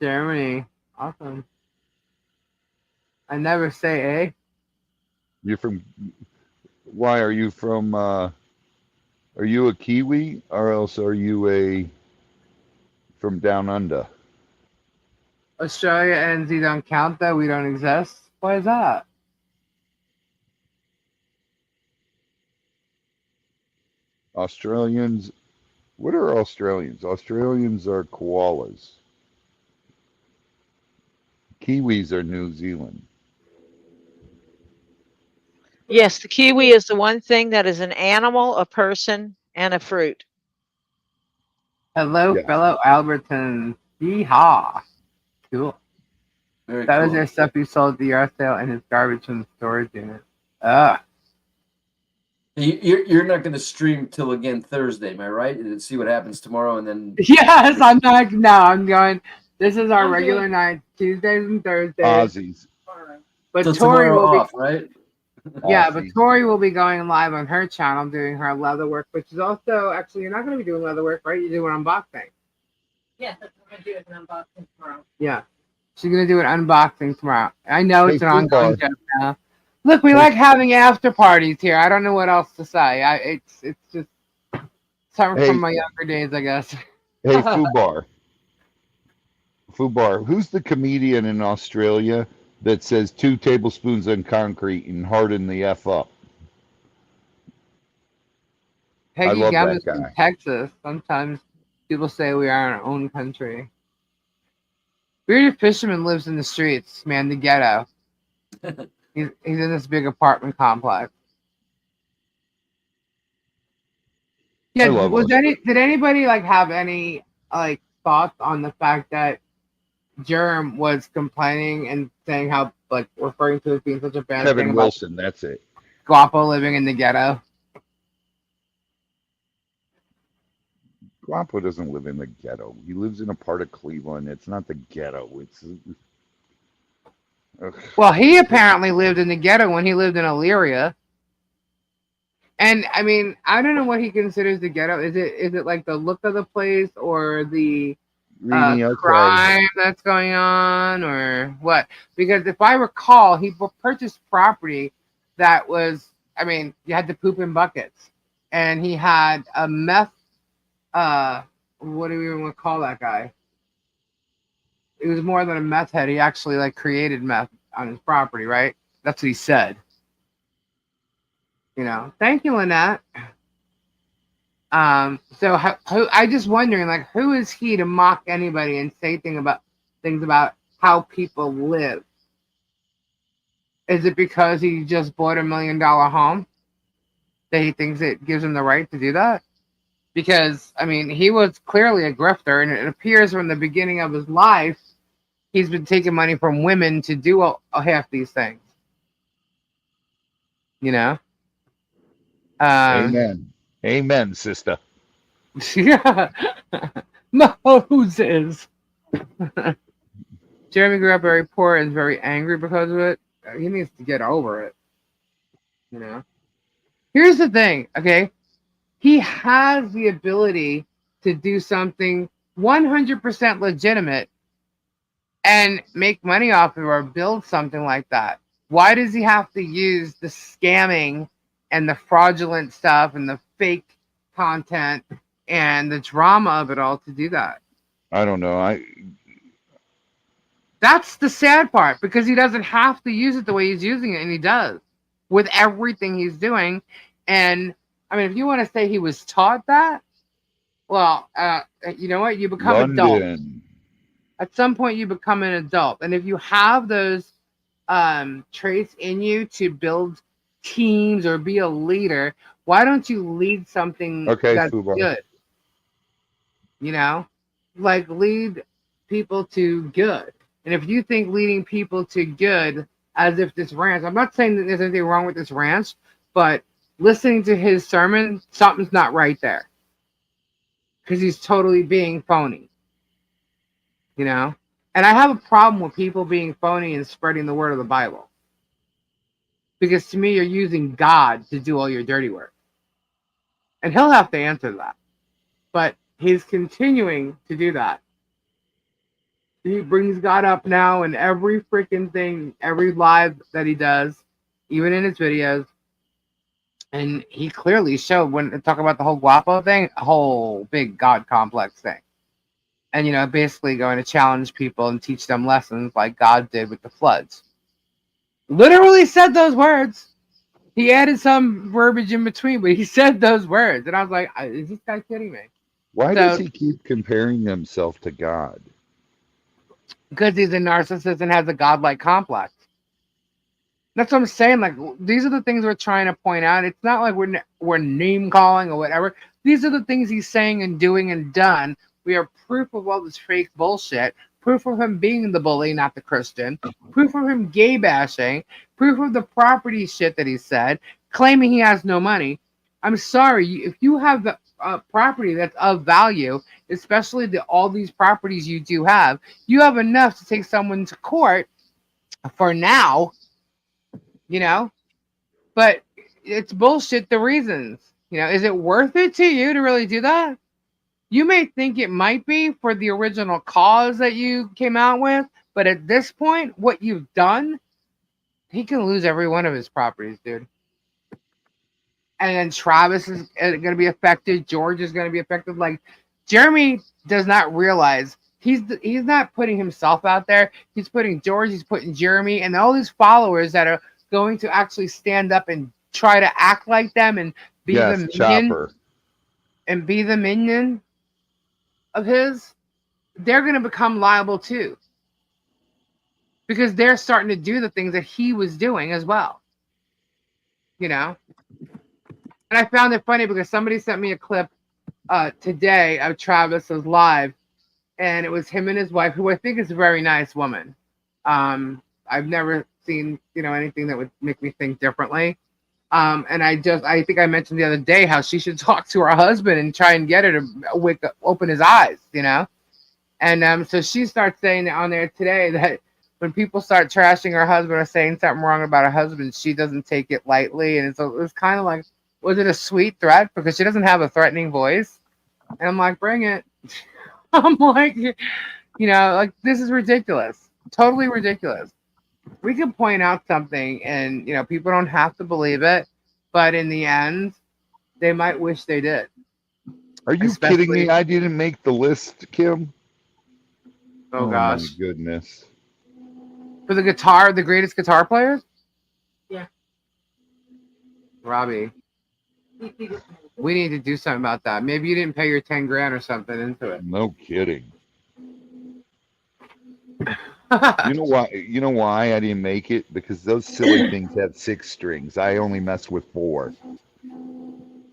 [SPEAKER 1] Germany. Awesome. I never say eh.
[SPEAKER 6] You're from. Why are you from? Are you a Kiwi, or else are you from down under?
[SPEAKER 1] Australia and Z don't count though. We don't exist. Why is that?
[SPEAKER 6] Australians. What are Australians? Australians are koalas. Kiwis are New Zealand.
[SPEAKER 2] Yes, the kiwi is the one thing that is an animal, a person, and a fruit.
[SPEAKER 1] Hello,
[SPEAKER 6] Yeah.
[SPEAKER 1] fellow Albertans. Yeehaw. Cool.
[SPEAKER 5] Very
[SPEAKER 1] That was
[SPEAKER 5] cool.
[SPEAKER 1] their stuff he sold at the yard sale and his garbage from the storage unit. Ugh.
[SPEAKER 5] You're not going to stream till again Thursday, am I right? And see what happens tomorrow, and then
[SPEAKER 1] Yes, I'm not. No, I'm going. This is our
[SPEAKER 4] I'm
[SPEAKER 1] regular
[SPEAKER 4] doing-
[SPEAKER 1] night, Tuesdays and Thursdays.
[SPEAKER 6] Aussies.
[SPEAKER 1] But
[SPEAKER 5] till
[SPEAKER 1] Tori
[SPEAKER 5] tomorrow
[SPEAKER 1] will be.
[SPEAKER 5] off, right?
[SPEAKER 1] Yeah, but
[SPEAKER 6] Aussie.
[SPEAKER 1] Tori will be going live on her channel doing her leather work, which is also actually you're not going to be doing leather work, right? You're doing unboxing.
[SPEAKER 4] Yes, that's what I'm gonna do is an unboxing tomorrow.
[SPEAKER 1] Yeah, she's going to do an unboxing tomorrow. I know it's
[SPEAKER 6] Hey,
[SPEAKER 1] an ongoing
[SPEAKER 6] Fubar.
[SPEAKER 1] joke now. Look, we
[SPEAKER 6] Hey.
[SPEAKER 1] like having after parties here. I don't know what else to say. It's just something
[SPEAKER 6] Hey.
[SPEAKER 1] from my younger days, I guess.
[SPEAKER 6] Hey, Fubar. Fubar, who's the comedian in Australia that says 2 tablespoons on concrete and harden the F up?
[SPEAKER 1] Peggy
[SPEAKER 6] love
[SPEAKER 1] Gum
[SPEAKER 6] that
[SPEAKER 1] is from
[SPEAKER 6] guy.
[SPEAKER 1] Texas. Sometimes people say we are in our own country. Bearded Fisherman lives in the streets, man, the ghetto. He's in this big apartment complex. Yeah,
[SPEAKER 6] I love
[SPEAKER 1] did anybody like have any like thoughts on the fact that Germ was complaining and saying how like referring to it being such a bad thing
[SPEAKER 6] Kevin
[SPEAKER 1] about
[SPEAKER 6] Wilson, that's it.
[SPEAKER 1] Guapo living in the ghetto?
[SPEAKER 6] Guapo doesn't live in the ghetto. He lives in a part of Cleveland. It's not the ghetto. It's ugh.
[SPEAKER 1] Well, he apparently lived in the ghetto when he lived in Illyria. And I mean, I don't know what he considers the ghetto. Is it like the look of the place or the
[SPEAKER 6] Rini, okay.
[SPEAKER 1] crime that's going on or what? Because if I recall, he purchased property that was, I mean, you had to poop in buckets, and he had a meth. What do we even want to call that guy? It was more than a meth head. He actually like created meth on his property, right? That's what he said. You know, thank you, Lynette. So I just wondering, like, who is he to mock anybody and say things about how people live? Is it because he just bought $1 million home that he thinks it gives him the right to do that? Because I mean, he was clearly a grifter, and it appears from the beginning of his life, he's been taking money from women to do half these things. You know.
[SPEAKER 6] Amen. Amen, sister.
[SPEAKER 1] Yeah. Moses. Jeremy grew up very poor and is very angry because of it. He needs to get over it. You know? Here's the thing, okay? He has the ability to do something 100% legitimate and make money off of it or build something like that. Why does he have to use the scamming and the fraudulent stuff and the fake content and the drama of it all to do that?
[SPEAKER 6] I don't know.
[SPEAKER 1] That's the sad part, because he doesn't have to use it the way he's using it, and he does with everything he's doing. And I mean, if you want to say he was taught that, well, you know what? You become adult.
[SPEAKER 6] London.
[SPEAKER 1] At some point, you become an adult, and if you have those traits in you to build teams or be a leader, why don't you lead something that's
[SPEAKER 6] Fubar.
[SPEAKER 1] good? You know, like lead people to good. And if you think leading people to good, as if this ranch, I'm not saying that there's anything wrong with this ranch, but listening to his sermon, something's not right there. Because he's totally being phony. You know? And I have a problem with people being phony and spreading the word of the Bible. Because to me, you're using God to do all your dirty work. And he'll have to answer that. But he's continuing to do that. He brings God up now in every freaking thing, every live that he does, even in his videos. And he clearly showed, when they talk about the whole Guapo thing, a whole big God complex thing. And, you know, basically going to challenge people and teach them lessons like God did with the floods. Literally said those words. He added some verbiage in between, but he said those words. And I was like, is this guy kidding me?
[SPEAKER 6] Why does he keep comparing himself to God?
[SPEAKER 1] Because he's a narcissist and has a godlike complex. That's what I'm saying. Like, these are the things we're trying to point out. It's not like we're name calling or whatever. These are the things he's saying and doing and done. We are proof of all this fake bullshit. Proof of him being the bully, not the Christian. Proof of him gay bashing. Proof of the property shit that he said, claiming he has no money. I'm sorry, if you have the property that's of value, especially all these properties you do have, you have enough to take someone to court for now, you know? But it's bullshit, the reasons. You know, is it worth it to you to really do that? You may think it might be for the original cause that you came out with, but at this point, what you've done, he can lose every one of his properties, dude. And then Travis is going to be affected. George is going to be affected. Like, Jeremy does not realize he's not putting himself out there. He's putting George, he's putting Jeremy, and all these followers that are going to actually stand up and try to act like them and be the minion.
[SPEAKER 6] Chopper.
[SPEAKER 1] And be the minion of his. They're going to become liable too. Because they're starting to do the things that he was doing as well. You know? And I found it funny because somebody sent me a clip today of Travis's live, and it was him and his wife, who I think is a very nice woman. I've never seen, you know, anything that would make me think differently. And I think I mentioned the other day how she should talk to her husband and try and get her to open his eyes, you know? And so she starts saying on there today that when people start trashing her husband or saying something wrong about her husband, she doesn't take it lightly. And so it was kind of like, was it a sweet threat? Because she doesn't have a threatening voice. And I'm like, bring it. I'm like, you know, like, this is ridiculous. Totally ridiculous. We can point out something and, you know, people don't have to believe it. But in the end, they might wish they did.
[SPEAKER 6] Are you kidding me? I didn't make the list, Kim.
[SPEAKER 1] Oh gosh.
[SPEAKER 6] My goodness.
[SPEAKER 1] For the guitar, the greatest guitar players?
[SPEAKER 4] Yeah.
[SPEAKER 1] Robbie. We need to do something about that. Maybe you didn't pay your 10 grand or something into it.
[SPEAKER 6] No kidding. You know why I didn't make it? Because those silly things have 6 strings. I only mess with 4.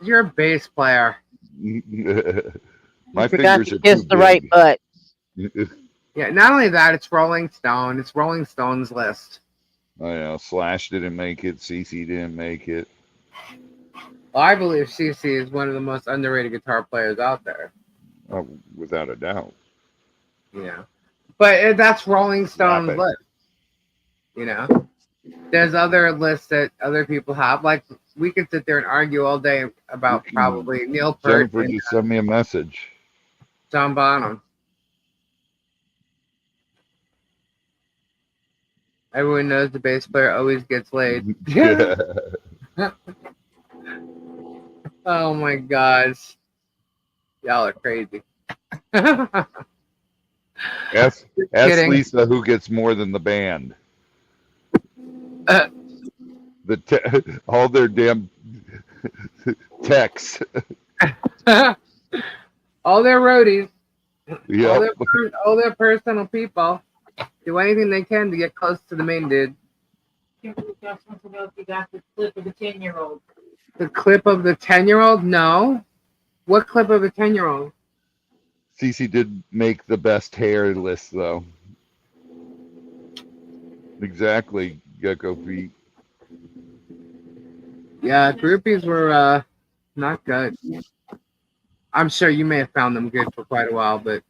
[SPEAKER 1] You're a bass player.
[SPEAKER 6] My
[SPEAKER 2] forgot
[SPEAKER 6] fingers
[SPEAKER 2] to
[SPEAKER 6] are
[SPEAKER 2] kiss
[SPEAKER 6] too
[SPEAKER 2] the right
[SPEAKER 6] big.
[SPEAKER 2] butt.
[SPEAKER 1] Yeah, not only that, it's Rolling Stone. It's Rolling Stone's list.
[SPEAKER 6] I know. Slash didn't make it. CC didn't make it.
[SPEAKER 1] Well, I believe CC is one of the most underrated guitar players out there.
[SPEAKER 6] Oh, without a doubt.
[SPEAKER 1] Yeah. But that's Rolling Stone's list. You know? There's other lists that other people have. Like, we could sit there and argue all day about probably Neil Peart
[SPEAKER 6] Jennifer
[SPEAKER 1] and
[SPEAKER 6] just sent me a message.
[SPEAKER 1] John Bonham. Everyone knows the bass player always gets laid. Oh my gosh. Y'all are crazy.
[SPEAKER 6] Ask
[SPEAKER 1] kidding.
[SPEAKER 6] Lisa who gets more than the band. All their damn texts.
[SPEAKER 1] All their roadies.
[SPEAKER 6] Yep.
[SPEAKER 1] All their personal people do anything they can to get close to the main dude.
[SPEAKER 4] Kimberly just wants to know if you got the clip of the 10-year-old.
[SPEAKER 1] The clip of the 10-year-old? No. What clip of the 10-year-old?
[SPEAKER 6] Cece did make the best hair list, though. Exactly, Gecko Feet.
[SPEAKER 1] Yeah, groupies were not good. I'm sure you may have found them good for quite a while, but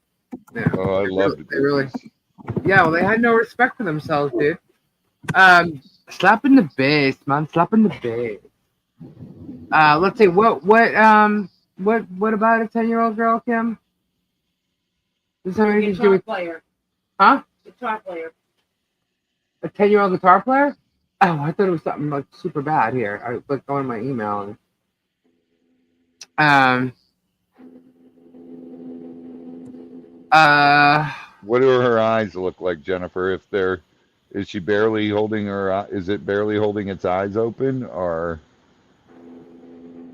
[SPEAKER 1] yeah.
[SPEAKER 6] Oh, I loved it.
[SPEAKER 1] They really, yeah, well, they had no respect for themselves, dude. Slapping the bass, man, slapping the bass. Let's see, what about a 10-year-old girl, Kim? Does something to do
[SPEAKER 4] Guitar
[SPEAKER 1] with
[SPEAKER 4] player.
[SPEAKER 1] Huh?
[SPEAKER 4] Guitar player.
[SPEAKER 1] A 10-year-old guitar player? Oh, I thought it was something like super bad here. I was going to my email and
[SPEAKER 6] what do her eyes look like, Jennifer? Is she barely holding is it barely holding its eyes open, or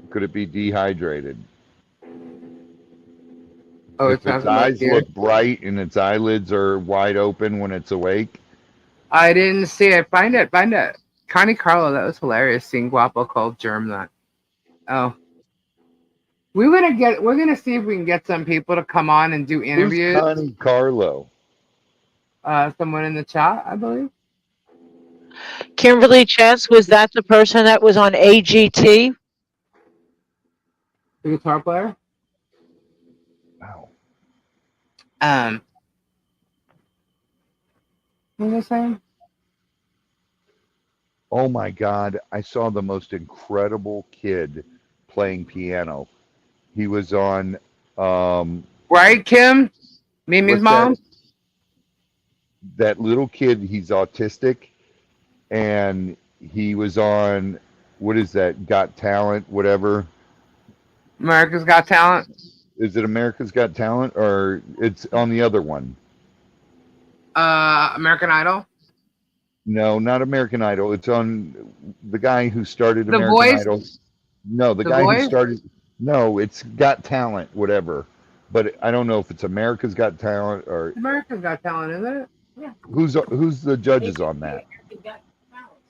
[SPEAKER 6] could it be dehydrated?
[SPEAKER 1] oh,
[SPEAKER 6] If its eyes look bright and its eyelids are wide open when it's awake.
[SPEAKER 1] I didn't see it. Find it. Connie Carlo, that was hilarious. Seeing Guapo called Germ that. Oh, we're gonna see if we can get some people to come on and do
[SPEAKER 6] Who's
[SPEAKER 1] interviews.
[SPEAKER 6] Connie Carlo?
[SPEAKER 1] Someone in the chat, I believe.
[SPEAKER 2] Kimberly Chess, was that the person that was on AGT?
[SPEAKER 1] The guitar player.
[SPEAKER 6] Wow.
[SPEAKER 1] What was I saying?
[SPEAKER 6] Oh my God. I saw the most incredible kid playing piano. He was on
[SPEAKER 1] Right, Kim? Mimi's
[SPEAKER 6] what's
[SPEAKER 1] mom?
[SPEAKER 6] that little kid, he's autistic, and he was on, what is that, Got Talent, whatever.
[SPEAKER 1] America's Got Talent.
[SPEAKER 6] Is it America's Got Talent, or it's on the other one?
[SPEAKER 1] American Idol.
[SPEAKER 6] No, not American Idol. It's on the guy who started
[SPEAKER 1] The
[SPEAKER 6] American
[SPEAKER 1] Voice?
[SPEAKER 6] Idol. No, the
[SPEAKER 1] The
[SPEAKER 6] guy who
[SPEAKER 1] Voice?
[SPEAKER 6] started. No, it's Got Talent, whatever. But I don't know if it's America's Got Talent or
[SPEAKER 1] America's Got Talent, isn't it?
[SPEAKER 6] who's the judges on that.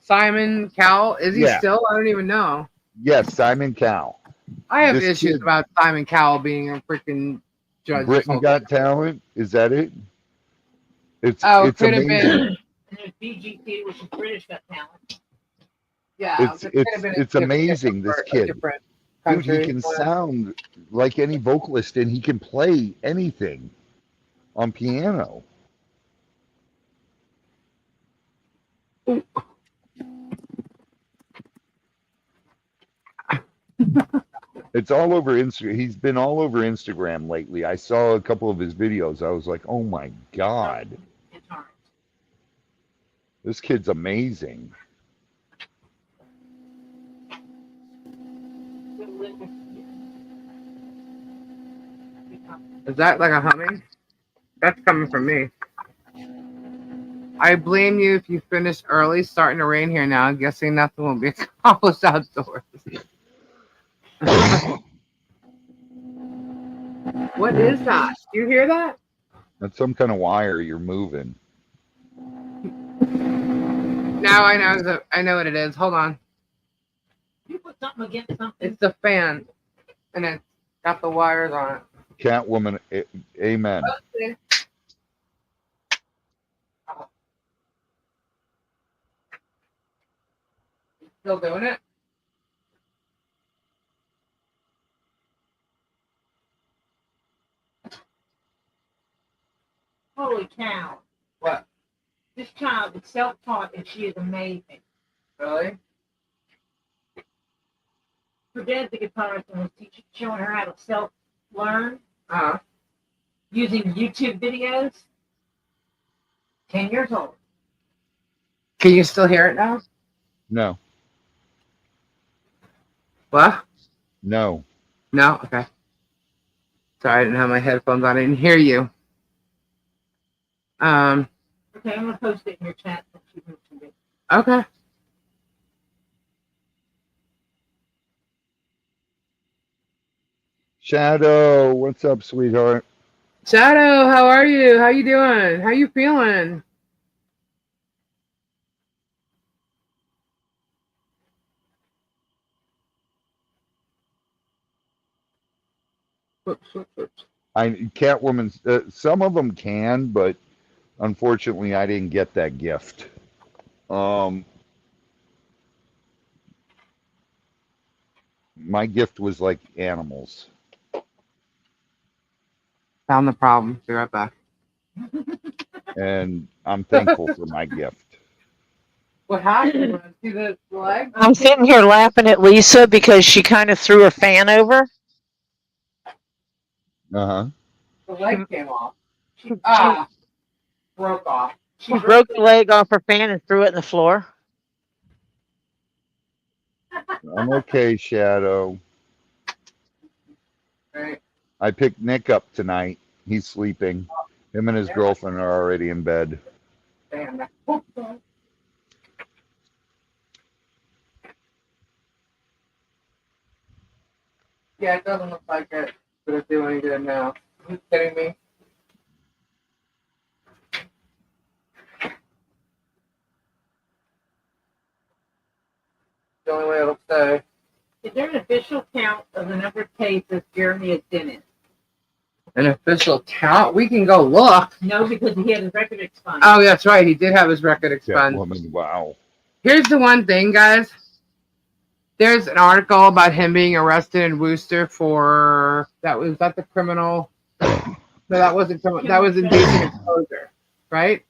[SPEAKER 1] Simon Cowell. Is he
[SPEAKER 6] Yeah.
[SPEAKER 1] still? I don't even know.
[SPEAKER 6] Yes, Simon Cowell.
[SPEAKER 1] I have
[SPEAKER 6] This
[SPEAKER 1] issues
[SPEAKER 6] kid-
[SPEAKER 1] about Simon Cowell being a freaking judge. this
[SPEAKER 6] Britain
[SPEAKER 1] whole
[SPEAKER 6] Got
[SPEAKER 1] thing.
[SPEAKER 6] Talent. Is that it? It's
[SPEAKER 1] Oh,
[SPEAKER 6] it's
[SPEAKER 1] could have
[SPEAKER 6] amazing.
[SPEAKER 1] been.
[SPEAKER 4] And there's BGT, which is British Got Talent.
[SPEAKER 1] Yeah,
[SPEAKER 6] It's
[SPEAKER 1] it could have been a
[SPEAKER 6] it's
[SPEAKER 1] different-
[SPEAKER 6] amazing. This
[SPEAKER 1] a
[SPEAKER 6] kid,
[SPEAKER 1] different
[SPEAKER 6] dude, he
[SPEAKER 1] country.
[SPEAKER 6] can sound like any vocalist, and he can play anything on piano. It's all over Instagram. He's been all over Instagram lately. I saw a couple of his videos. I was like, oh my God,
[SPEAKER 4] It's hard.
[SPEAKER 6] this kid's amazing.
[SPEAKER 1] Is that like a humming? That's coming from me. I blame you if you finish early. Starting to rain here now. Guessing nothing will be accomplished outdoors. What is that? Do you hear that?
[SPEAKER 6] That's some kind of wire you're moving.
[SPEAKER 1] Now I know. I know what it is. Hold on.
[SPEAKER 4] You put something against something.
[SPEAKER 1] It's the fan, and it's got the wires on it.
[SPEAKER 6] Catwoman, amen.
[SPEAKER 1] Still doing it?
[SPEAKER 4] Holy cow.
[SPEAKER 1] What?
[SPEAKER 4] This child is self-taught and she is amazing.
[SPEAKER 1] Really?
[SPEAKER 4] Her dad's a guitarist and was showing her how to self-learn
[SPEAKER 1] Uh-huh.
[SPEAKER 4] using YouTube videos. 10 years old.
[SPEAKER 1] Can you still hear it now?
[SPEAKER 6] No,
[SPEAKER 1] What?
[SPEAKER 6] no.
[SPEAKER 1] No? Okay. Sorry, I didn't have my headphones on. I didn't hear you.
[SPEAKER 4] Okay, I'm going to post it in your chat. Since you mentioned it.
[SPEAKER 1] Okay.
[SPEAKER 6] Shadow, what's up, sweetheart?
[SPEAKER 1] Shadow, how are you? How you doing? How you feeling? Whoops.
[SPEAKER 6] Catwoman, some of them can, but unfortunately, I didn't get that gift. My gift was like animals.
[SPEAKER 1] Found the problem. Be right back.
[SPEAKER 6] And I'm thankful for my gift.
[SPEAKER 1] What happened? See the leg?
[SPEAKER 2] I'm sitting here laughing at Lisa because she kind of threw her fan over.
[SPEAKER 6] Uh-huh.
[SPEAKER 1] The leg came off.
[SPEAKER 2] She
[SPEAKER 1] Broke off.
[SPEAKER 2] broke the leg off her fan and threw it in the floor.
[SPEAKER 6] I'm okay, Shadow.
[SPEAKER 1] Right.
[SPEAKER 6] I picked Nick up tonight. He's sleeping. Him and his girlfriend are already in bed.
[SPEAKER 1] Damn. Yeah, it doesn't look like it. But it's doing good now. Are you kidding me?
[SPEAKER 4] an official count of the number of cases Jeremy has been in?
[SPEAKER 1] An official count? We can go look.
[SPEAKER 4] No, because he had his record expunged.
[SPEAKER 1] Oh, that's right. He did have his record
[SPEAKER 6] That
[SPEAKER 1] expunged.
[SPEAKER 6] woman, wow.
[SPEAKER 1] Here's the one thing, guys. There's an article about him being arrested in Worcester for that the criminal. No, that wasn't criminal. That was indecent exposure, right?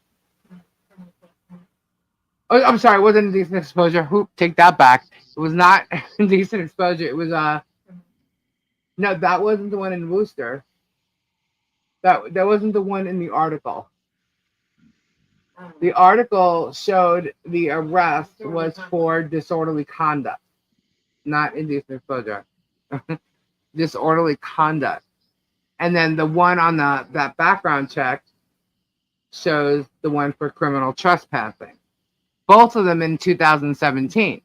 [SPEAKER 1] Oh, I'm sorry. It wasn't indecent exposure. Take that back. It was not indecent exposure. It was no, that wasn't the one in Worcester. That wasn't the one in the article. The article showed the arrest was for disorderly conduct, not indecent exposure. Disorderly conduct. And then the one on that background check shows the one for criminal trespassing. Both of them in 2017.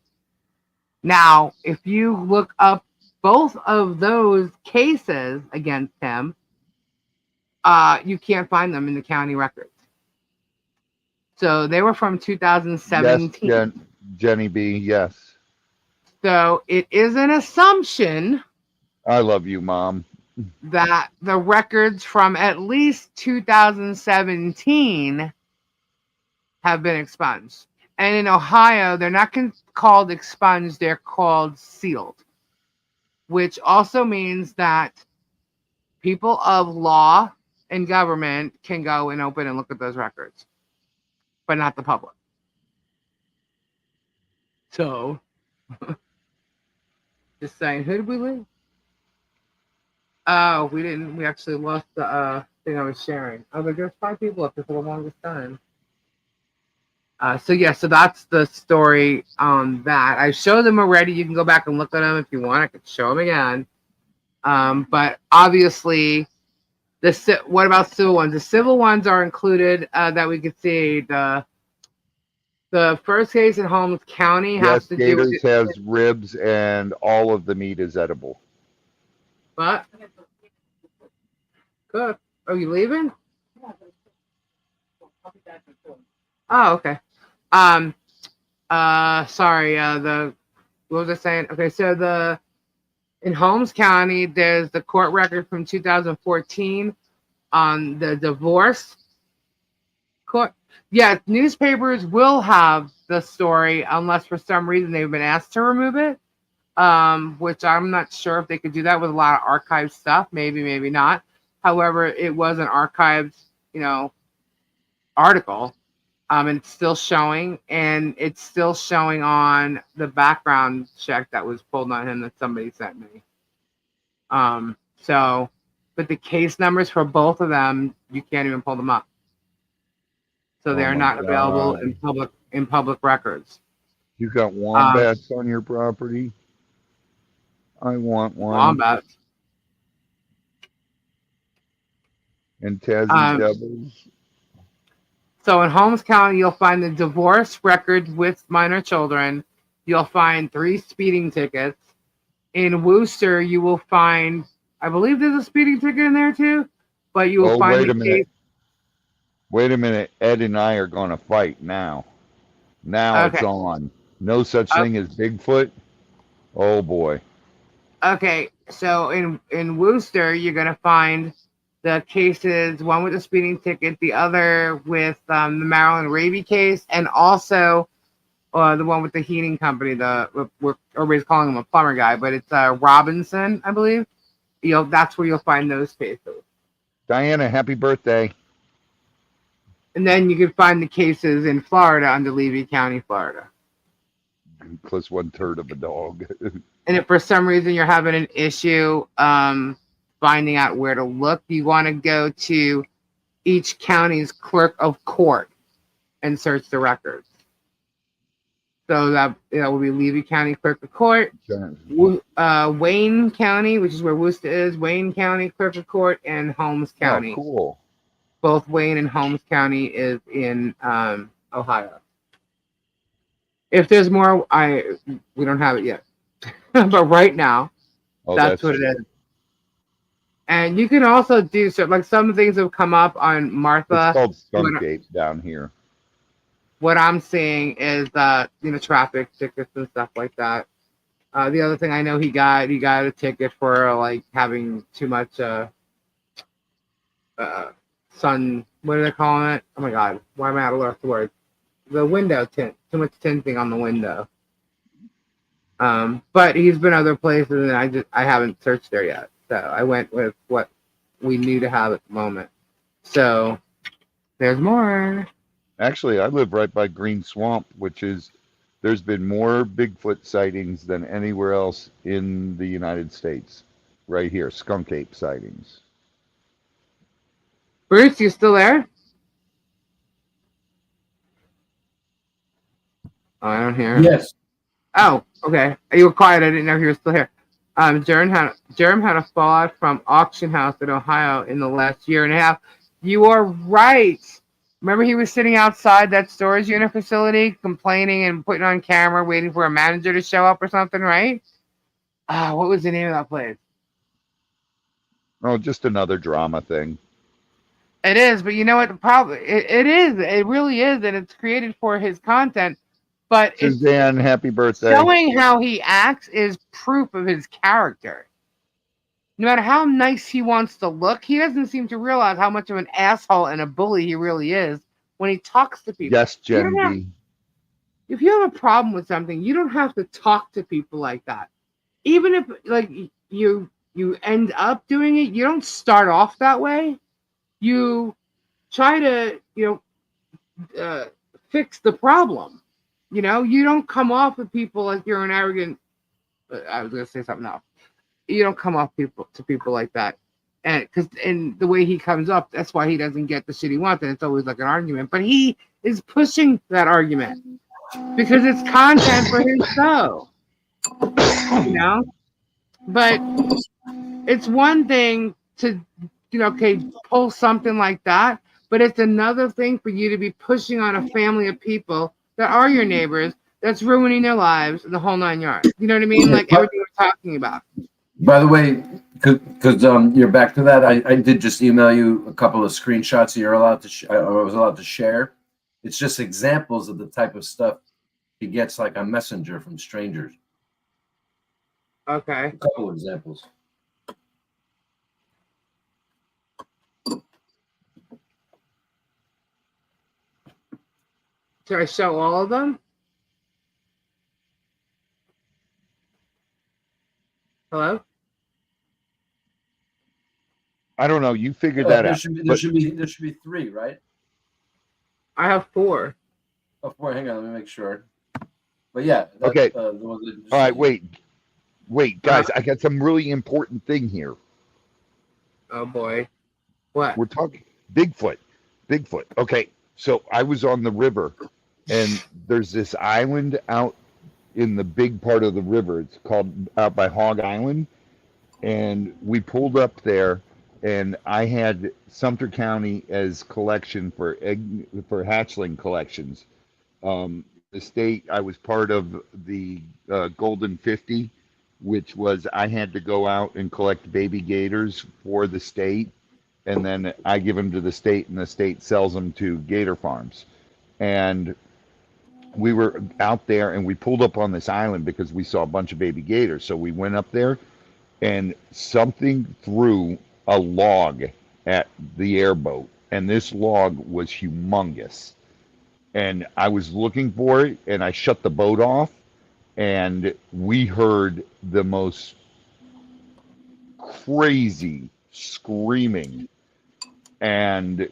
[SPEAKER 1] Now, if you look up both of those cases against him, you can't find them in the county records. So they were from 2017.
[SPEAKER 6] Yes, Jenny B, yes.
[SPEAKER 1] So it is an assumption
[SPEAKER 6] I love you, Mom.
[SPEAKER 1] that the records from at least 2017 have been expunged. And in Ohio, they're not called expunged, they're called sealed, which also means that people of law and government can go and open and look at those records, but not the public. So, just saying, who did we lose? Oh, we didn't. We actually lost the thing I was sharing. I was like, there's 5 people up there for the longest time. So that's the story on that. I showed them already. You can go back and look at them if you want. I could show them again. But obviously, what about civil ones? The civil ones are included that we could see. The first case in Holmes County has to do with
[SPEAKER 6] Gators has ribs and all of the meat is edible.
[SPEAKER 1] What? Good. Are you leaving? Oh, okay. Sorry. What was I saying? Okay, so in Holmes County, there's the court record from 2014 on the divorce court. Yeah, newspapers will have the story unless for some reason they've been asked to remove it. Which I'm not sure if they could do that with a lot of archived stuff. Maybe, maybe not. However, it was an archived, article. And it's still showing, and it's still showing on the background check that was pulled on him that somebody sent me. But the case numbers for both of them, you can't even pull them up. So they're not available in public records.
[SPEAKER 6] You got wombats on your property? I want one.
[SPEAKER 1] Wombats.
[SPEAKER 6] And Tassie devils.
[SPEAKER 1] So in Holmes County, you'll find the divorce record with minor children. You'll find 3 speeding tickets. In Worcester, you will find, I believe there's a speeding ticket in there too, but you will find
[SPEAKER 6] wait a minute. Wait a minute. Ed and I are going to fight now. Now it's on. No such thing as Bigfoot. Oh boy.
[SPEAKER 1] Okay, so in Worcester, you're going to find the cases, one with the speeding ticket, the other with the Maryland rabies case, and also the one with the heating company. Everybody's calling him a plumber guy, but it's Robinson, I believe. That's where you'll find those cases.
[SPEAKER 6] Diana, happy birthday.
[SPEAKER 1] And then you can find the cases in Florida under Levy County, Florida.
[SPEAKER 6] Plus 1/3 of a dog.
[SPEAKER 1] And if for some reason you're having an issue finding out where to look, you want to go to each county's clerk of court and search the records. So that will be Levy County Clerk of Court, Wayne County, which is where Worcester is, Wayne County Clerk of Court, and Holmes County.
[SPEAKER 6] Oh, cool.
[SPEAKER 1] Both Wayne and Holmes County is in Ohio. If there's more, we don't have it yet. But right now, that's what it is. And you can also do like some things have come up on Martha.
[SPEAKER 6] It's called Skunkgate down here.
[SPEAKER 1] What I'm seeing is traffic tickets and stuff like that. The other thing I know he got a ticket for like having too much sun. What are they calling it? Oh my god, why am I out of the word? The window tint. Too much tinting on the window. But he's been other places, and I haven't searched there yet. So I went with what we knew to have at the moment. So there's more.
[SPEAKER 6] Actually, I live right by Green Swamp, which is there's been more Bigfoot sightings than anywhere else in the United States. Right here, skunk ape sightings.
[SPEAKER 1] Bruce, you still there? Oh, I don't hear.
[SPEAKER 5] Yes.
[SPEAKER 1] Oh, okay. You were quiet. I didn't know if you were still here. Germ had a fallout from auction house in Ohio in the last year and a half. You are right. Remember, he was sitting outside that storage unit facility, complaining and putting on camera, waiting for a manager to show up or something, right? What was the name of that place?
[SPEAKER 6] Oh, just another drama thing.
[SPEAKER 1] It is, but you know what? The problem it is. It really is, and it's created for his content. But it's
[SPEAKER 6] Suzanne, happy birthday.
[SPEAKER 1] showing how he acts is proof of his character. No matter how nice he wants to look, he doesn't seem to realize how much of an asshole and a bully he really is when he talks to people.
[SPEAKER 6] Yes, Gen B.
[SPEAKER 1] If you have a problem with something, you don't have to talk to people like that. Even if like you end up doing it, you don't start off that way. You try to fix the problem. You don't come off with people like you're an arrogant. I was gonna say something else. You don't come off to people like that, and because in the way he comes up, that's why he doesn't get the shit he wants, and it's always like an argument. But he is pushing that argument because it's content for his show, But it's one thing to pull something like that, but it's another thing for you to be pushing on a family of people that are your neighbors that's ruining their lives, the whole 9 yards. You know what I mean? Like everything we're talking about.
[SPEAKER 5] By the way, because you're back to that, I did just email you a couple of screenshots that you're allowed to I was allowed to share. It's just examples of the type of stuff he gets like on Messenger from strangers.
[SPEAKER 1] Okay.
[SPEAKER 5] A couple of examples.
[SPEAKER 1] Should I show all of them? Hello?
[SPEAKER 6] I don't know. You figured that
[SPEAKER 5] there
[SPEAKER 6] out.
[SPEAKER 5] Should be 3, right?
[SPEAKER 1] I have 4.
[SPEAKER 5] Oh, 4. Hang on, let me make sure. But yeah.
[SPEAKER 6] Okay. All right. Wait, guys. I got some really important thing here.
[SPEAKER 1] Oh boy. What?
[SPEAKER 6] We're talking Bigfoot. Okay. So I was on the river, and there's this island out in the big part of the river. It's called out by Hog Island, and we pulled up there. And I had Sumter County as collection for hatchling collections. The state, I was part of the Golden 50, which was I had to go out and collect baby gators for the state, and then I give them to the state, and the state sells them to gator farms. And we were out there, and we pulled up on this island because we saw a bunch of baby gators. So we went up there, and something threw a log at the airboat, and this log was humongous. And I was looking for it, and I shut the boat off, and we heard the most crazy screaming. And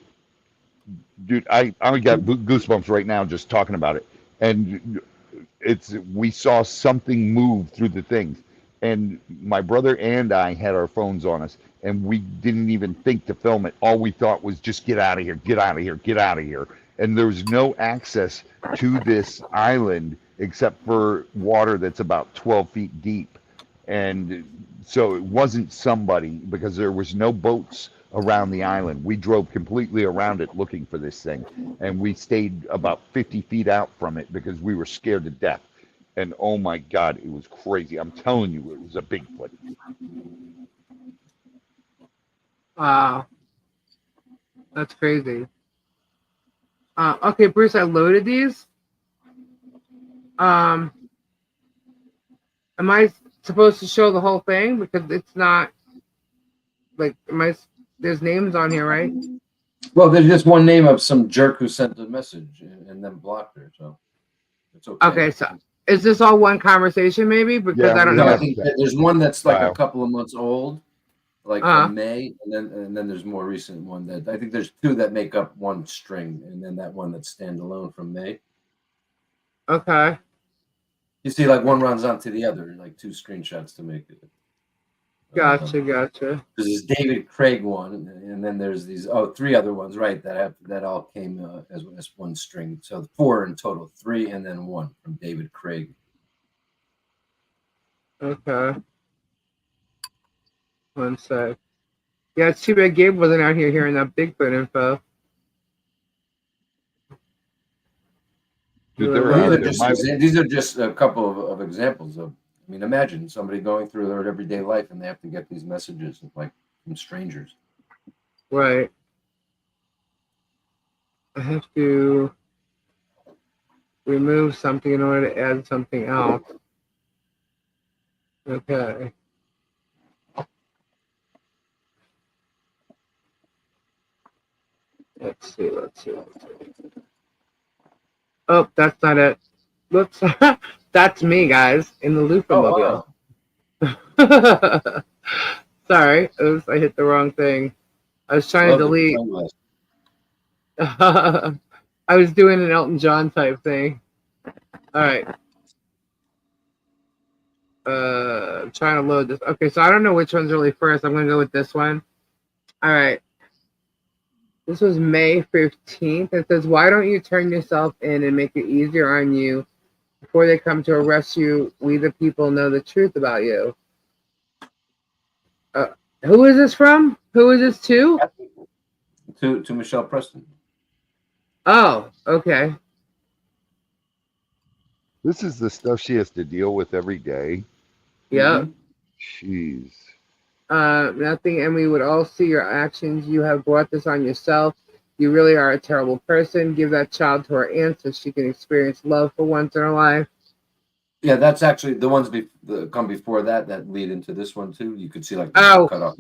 [SPEAKER 6] dude, I got goosebumps right now just talking about it. And we saw something move through the things. And my brother and I had our phones on us, and we didn't even think to film it. All we thought was just get out of here, get out of here, get out of here. And there was no access to this island except for water that's about 12 feet deep. And so it wasn't somebody, because there was no boats around the island. We drove completely around it looking for this thing, and we stayed about 50 feet out from it because we were scared to death. And oh my God, it was crazy. I'm telling you, it was a Bigfoot.
[SPEAKER 1] Wow. That's crazy. Okay, Bruce, I loaded these. Am I supposed to show the whole thing? Because it's not like there's names on here, right?
[SPEAKER 5] Well, there's just one name of some jerk who sent the message and then blocked her, so it's okay.
[SPEAKER 1] Okay, so is this all one conversation maybe? Because
[SPEAKER 6] Yeah,
[SPEAKER 1] I don't
[SPEAKER 6] we
[SPEAKER 5] No,
[SPEAKER 1] know.
[SPEAKER 5] I think that there's one that's like a
[SPEAKER 6] Wow.
[SPEAKER 5] couple of months old, like from May, and then there's more recent one that I think there's two that make up one string, and then that one that's standalone from May.
[SPEAKER 1] Okay.
[SPEAKER 5] You see, like one runs onto the other, like two screenshots to make it.
[SPEAKER 1] Gotcha.
[SPEAKER 5] There's this David Craig one, and then there's these three other ones, right? That all came as one string. So 4 in total, 3 and then 1 from David Craig.
[SPEAKER 1] Okay. One sec. Yeah, it's too bad Gabe wasn't out here hearing that Bigfoot info.
[SPEAKER 6] Dude, they're out there.
[SPEAKER 5] These are just a couple of examples of. I mean, imagine somebody going through their everyday life and they have to get these messages like from strangers.
[SPEAKER 1] Right. I have to remove something in order to add something else. Okay. Let's see. Oh, that's not it. Whoops. That's me, guys, in the Loopamobile.
[SPEAKER 5] wow.
[SPEAKER 1] Sorry. Oops, I hit the wrong thing. I was trying to delete. I was doing an Elton John type thing. All right. I'm trying to load this. Okay, so I don't know which one's really first. I'm going to go with this one. All right. This was May 15th. It says, why don't you turn yourself in and make it easier on you before they come to arrest you? We, the people, know the truth about you. Who is this from? Who is this to?
[SPEAKER 5] To Michelle Preston.
[SPEAKER 1] Oh, okay.
[SPEAKER 6] This is the stuff she has to deal with every day.
[SPEAKER 1] Yeah.
[SPEAKER 6] Jeez.
[SPEAKER 1] Nothing, and we would all see your actions. You have brought this on yourself. You really are a terrible person. Give that child to her aunt so she can experience love for once in her life.
[SPEAKER 5] Yeah, that's actually the ones that come before that lead into this one too. You could see like
[SPEAKER 1] Oh.
[SPEAKER 5] cut off.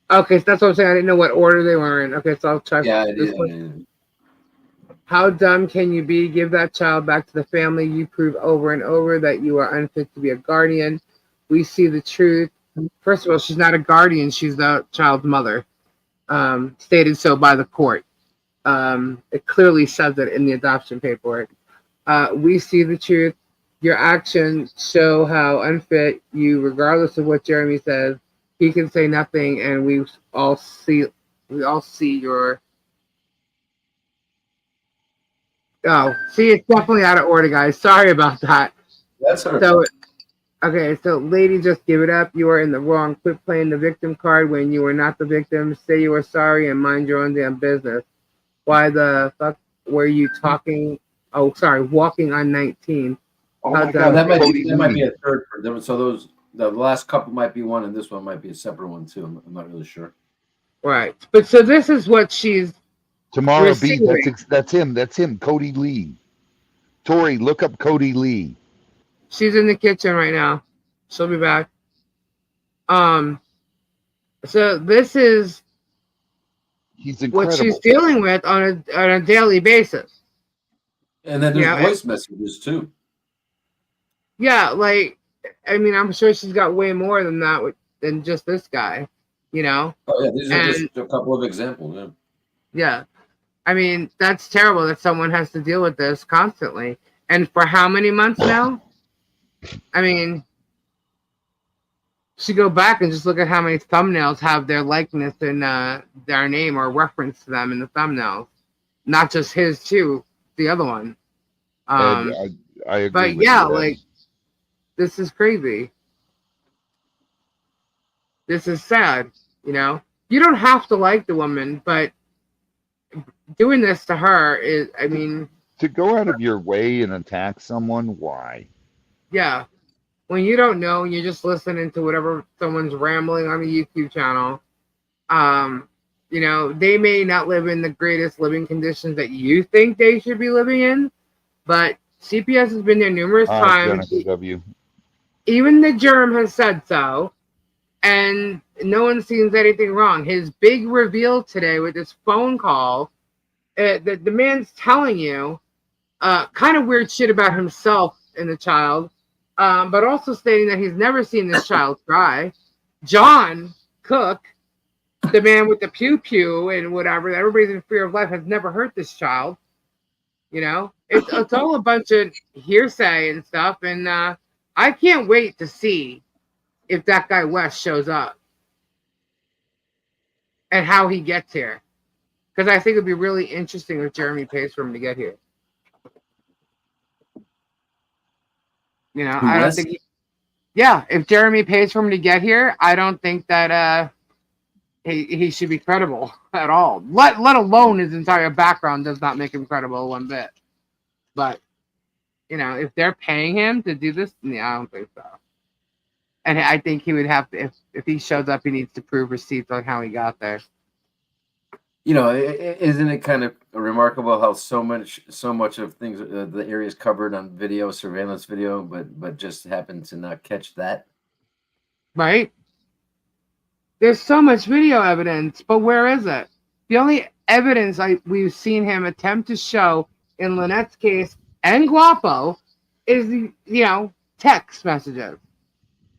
[SPEAKER 1] Okay, so that's what I'm saying. I didn't know what order they were in. Okay, so I'll check.
[SPEAKER 5] Yeah,
[SPEAKER 1] this one. How dumb can you be? Give that child back to the family. You prove over and over that you are unfit to be a guardian. We see the truth. First of all, she's not a guardian. She's the child's mother. Stated so by the court. It clearly says it in the adoption paperwork. We see the truth. Your actions show how unfit you, regardless of what Jeremy says. He can say nothing, and we all see your. Oh, see, it's definitely out of order, guys. Sorry about that.
[SPEAKER 5] That's her.
[SPEAKER 1] So, okay, so lady, just give it up. You are in the wrong. Quit playing the victim card when you are not the victim. Say you are sorry and mind your own damn business. Why the fuck were you talking? Oh, sorry, walking on 19.
[SPEAKER 6] Oh my God,
[SPEAKER 5] that might be a third. So the last couple might be one, and this one might be a separate one too. I'm not really sure.
[SPEAKER 1] Right, but so this is what she's.
[SPEAKER 6] Tomorrow B, that's him, Cody Lee. Tori, look up Cody Lee.
[SPEAKER 1] She's in the kitchen right now. She'll be back. So this is what she's dealing with on a daily basis.
[SPEAKER 5] And then there's voice messages too.
[SPEAKER 1] Yeah, like I mean, I'm sure she's got way more than that than just this guy, you know.
[SPEAKER 5] Oh yeah, these are just a couple of examples. Yeah.
[SPEAKER 1] Yeah. I mean, that's terrible that someone has to deal with this constantly. And for how many months now? I mean, should go back and just look at how many thumbnails have their likeness and their name or reference to them in the thumbnails. Not just his too, the other one.
[SPEAKER 6] I agree.
[SPEAKER 1] But
[SPEAKER 6] with
[SPEAKER 1] yeah,
[SPEAKER 6] you,
[SPEAKER 1] like this is crazy. This is sad, you know. You don't have to like the woman, but doing this to her is, I mean,
[SPEAKER 6] to go out of your way and attack someone, why?
[SPEAKER 1] Yeah. When you don't know, you're just listening to whatever someone's rambling on the YouTube channel. You know, they may not live in the greatest living conditions that you think they should be living in, but CPS has been there numerous times.
[SPEAKER 6] Jennifer W.
[SPEAKER 1] Even the Germ has said so, and no one sees anything wrong. His big reveal today with this phone call, the man's telling you kind of weird shit about himself and the child, but also stating that he's never seen this child cry. John Cook, the man with the pew pew and whatever, that everybody's in fear of life, has never hurt this child. You know, it's all a bunch of hearsay and stuff, and I can't wait to see if that guy West shows up and how he gets here, because I think it'd be really interesting if Jeremy pays for him to get here. You know, I don't think. Yeah, if Jeremy pays for him to get here, I don't think that he should be credible at all. Let alone his entire background does not make him credible one bit. But you know, if they're paying him to do this, yeah, I don't think so. And I think he would have to, if he shows up, he needs to prove receipts on how he got there.
[SPEAKER 5] You know, isn't it kind of remarkable how so much of things, the area is covered on video, surveillance video, but just happen to not catch that?
[SPEAKER 1] Right? There's so much video evidence, but where is it? The only evidence we've seen him attempt to show in Lynette's case and Guapo is the text messages,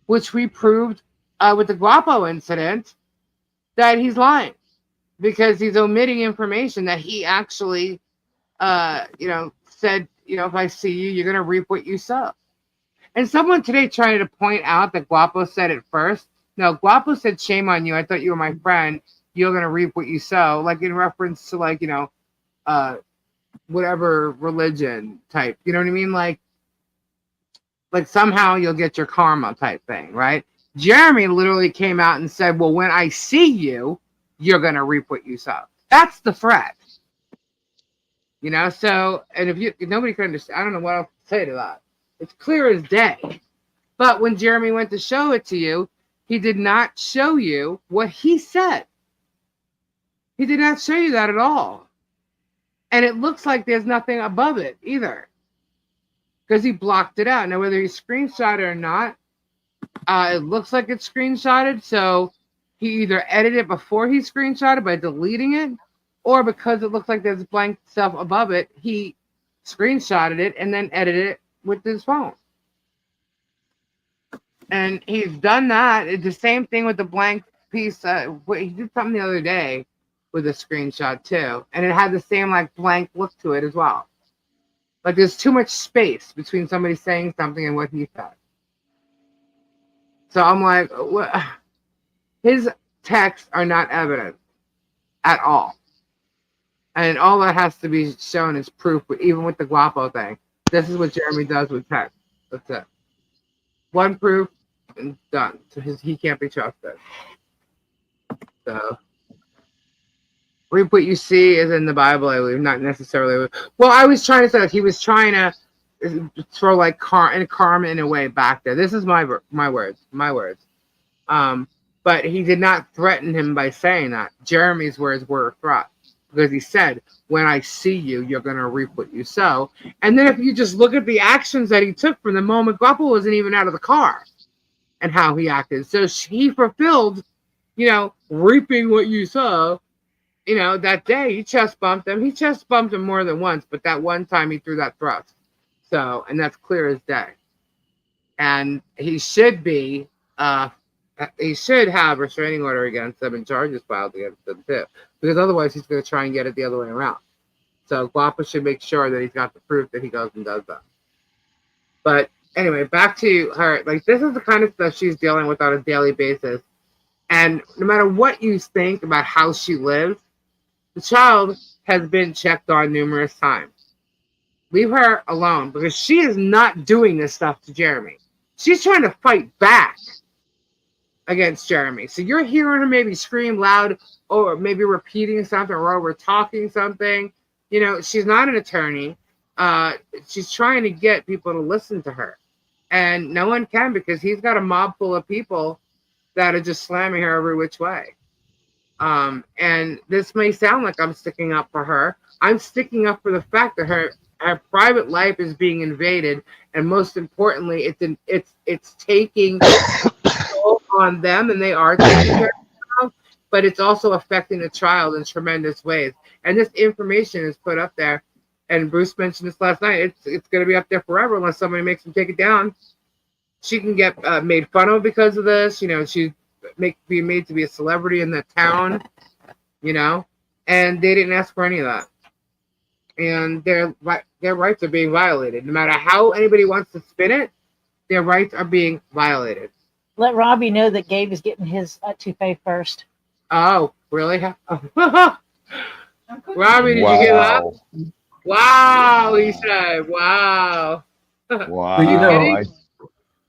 [SPEAKER 1] which we proved with the Guapo incident that he's lying, because he's omitting information that he actually, said, if I see you, you're going to reap what you sow. And someone today tried to point out that Guapo said it first. No, Guapo said, shame on you. I thought you were my friend. You're going to reap what you sow. Like in reference to whatever religion type. You know what I mean? Like somehow you'll get your karma type thing, right? Jeremy literally came out and said, well, when I see you, you're going to reap what you sow. That's the threat. So, and if nobody can understand, I don't know what else to say to that. It's clear as day. But when Jeremy went to show it to you, he did not show you what he said. He did not show you that at all. And it looks like there's nothing above it either, because he blocked it out. Now, whether he screenshot it or not, it looks like it's screenshotted. So he either edited it before he screenshotted by deleting it, or because it looks like there's blank stuff above it, he screenshotted it and then edited it with his phone. And he's done that. It's the same thing with the blank piece. He did something the other day with a screenshot too, and it had the same blank look to it as well. Like there's too much space between somebody saying something and what he said. So I'm like, what? His texts are not evidence at all. And all that has to be shown is proof, even with the Guapo thing. This is what Jeremy does with text. That's it. One proof and done. So he can't be trusted. So reap what you see is in the Bible, I believe, not necessarily. Well, I was trying to say he was trying to throw karma in a way back there. This is my words. But he did not threaten him by saying that. Jeremy's words were a threat, because he said, when I see you, you're going to reap what you sow. And then if you just look at the actions that he took from the moment Guapo wasn't even out of the car and how he acted. So he fulfilled, reaping what you sow. That day he chest bumped him. He chest bumped him more than once, but that one time he threw that thrust. So, and that's clear as day. And he should have restraining order against them and charges filed against them too, because otherwise he's going to try and get it the other way around. So Guapo should make sure that he's got the proof that he goes and does that. But anyway, back to her. This is the kind of stuff she's dealing with on a daily basis. And no matter what you think about how she lives, the child has been checked on numerous times. Leave her alone, because she is not doing this stuff to Jeremy. She's trying to fight back against Jeremy. So you're hearing her maybe scream loud, or maybe repeating something, or over talking something. She's not an attorney. She's trying to get people to listen to her. And no one can, because he's got a mob full of people that are just slamming her every which way. And this may sound like I'm sticking up for her. I'm sticking up for the fact that her private life is being invaded, and most importantly, it's taking toll on them, and they are taking care of themselves, but it's also affecting the child in tremendous ways. And this information is put up there, and Bruce mentioned this last night. It's going to be up there forever unless somebody makes them take it down. She can get made fun of because of this. You know, she's being made to be a celebrity in the town. You know, and they didn't ask for any of that. And their rights are being violated. No matter how anybody wants to spin it, their rights are being violated.
[SPEAKER 2] Let Robbie know that Gabe is getting his toupee first.
[SPEAKER 1] Oh, really? Robbie, did you
[SPEAKER 6] Wow.
[SPEAKER 1] hear that? Wow, he said. Wow.
[SPEAKER 6] Wow.
[SPEAKER 5] But you know,
[SPEAKER 6] I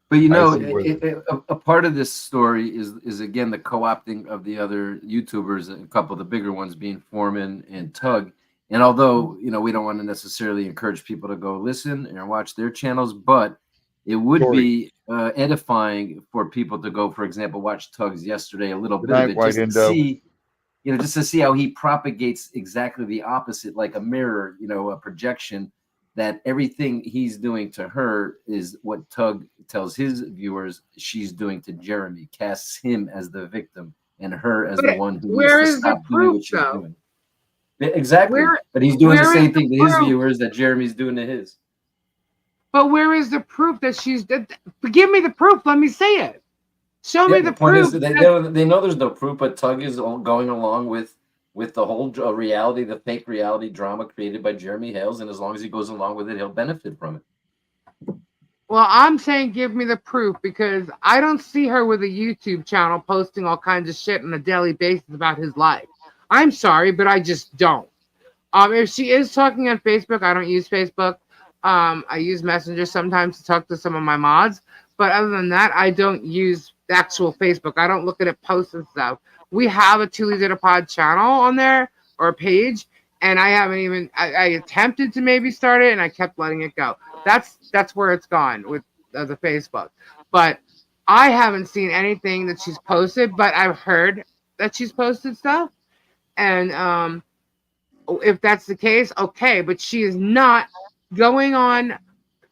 [SPEAKER 5] But you know,
[SPEAKER 6] see where-
[SPEAKER 5] a part of this story is again the co-opting of the other YouTubers, a couple of the bigger ones being Foreman and Tug. And although we don't want to necessarily encourage people to go listen and watch their channels, but it would be edifying for people to go, for example, watch Tug's yesterday a little bit of it,
[SPEAKER 6] White
[SPEAKER 5] just to
[SPEAKER 6] Indo.
[SPEAKER 5] see, just to see how he propagates exactly the opposite, like a mirror, a projection. That everything he's doing to her is what Tug tells his viewers she's doing to Jeremy, casts him as the victim and her as the one who
[SPEAKER 1] where
[SPEAKER 5] needs to
[SPEAKER 1] is the
[SPEAKER 5] stop doing
[SPEAKER 1] proof,
[SPEAKER 5] what she's
[SPEAKER 1] though?
[SPEAKER 5] doing. Exactly.
[SPEAKER 1] Where-
[SPEAKER 5] but he's doing the
[SPEAKER 1] where
[SPEAKER 5] same
[SPEAKER 1] is the
[SPEAKER 5] thing to his
[SPEAKER 1] proof?
[SPEAKER 5] viewers that Jeremy's doing to his.
[SPEAKER 1] But where is the proof that she's? Give me the proof. Let me see it. Show me the
[SPEAKER 5] point
[SPEAKER 1] proof.
[SPEAKER 5] is, they know there's no proof, but Tug is going along with the whole reality, the fake reality drama created by Jeremy Hales, and as long as he goes along with it, he'll benefit from it.
[SPEAKER 1] Well, I'm saying give me the proof because I don't see her with a YouTube channel posting all kinds of shit on a daily basis about his life. I'm sorry, but I just don't. If she is talking on Facebook, I don't use Facebook. I use Messenger sometimes to talk to some of my mods, but other than that, I don't use the actual Facebook. I don't look at it, posts and stuff. We have a Two Did a Pod channel on there or a page, and I haven't even. I attempted to maybe start it, and I kept letting it go. That's where it's gone with the Facebook. But I haven't seen anything that she's posted, but I've heard that she's posted stuff, and if that's the case, okay. But she is not going on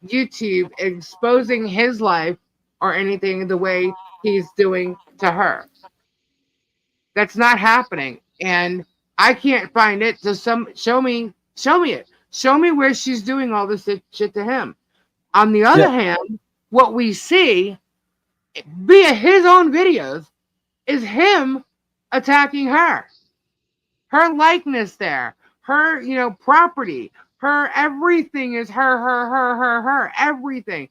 [SPEAKER 1] YouTube exposing his life or anything the way he's doing to her. That's not happening, and I can't find it. So show me it. Show me where she's doing all this shit to him. On the other hand, what we see via his own videos is him attacking her. Her likeness there, her property, her everything is her, everything.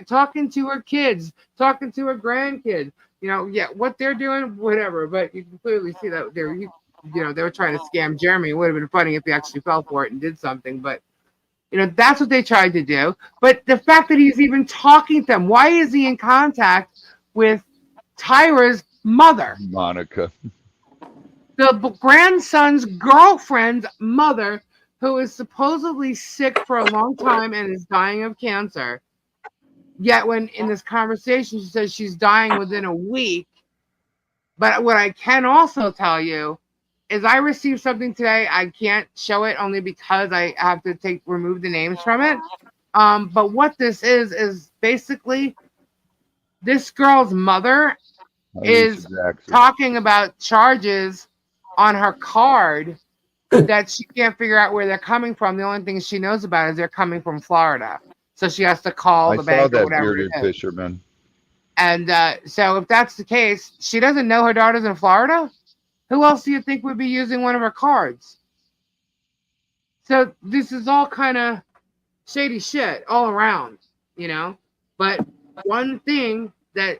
[SPEAKER 1] Talking to her kids, talking to her grandkids. What they're doing, whatever. But you can clearly see that they were trying to scam Jeremy. It would have been funny if he actually fell for it and did something. But that's what they tried to do. But the fact that he's even talking to them, why is he in contact with Tyra's mother,
[SPEAKER 6] Monica?
[SPEAKER 1] The grandson's girlfriend's mother, who is supposedly sick for a long time and is dying of cancer. Yet when in this conversation, she says she's dying within a week. But what I can also tell you is I received something today. I can't show it only because I have to remove the names from it. But what this is basically this girl's mother is talking about charges on her card that she can't figure out where they're coming from. The only thing she knows about is they're coming from Florida. So she has to call the bank or whatever.
[SPEAKER 6] Bearded fisherman.
[SPEAKER 1] And so if that's the case, she doesn't know her daughter's in Florida? Who else do you think would be using one of her cards? So this is all kind of shady shit all around, But one thing that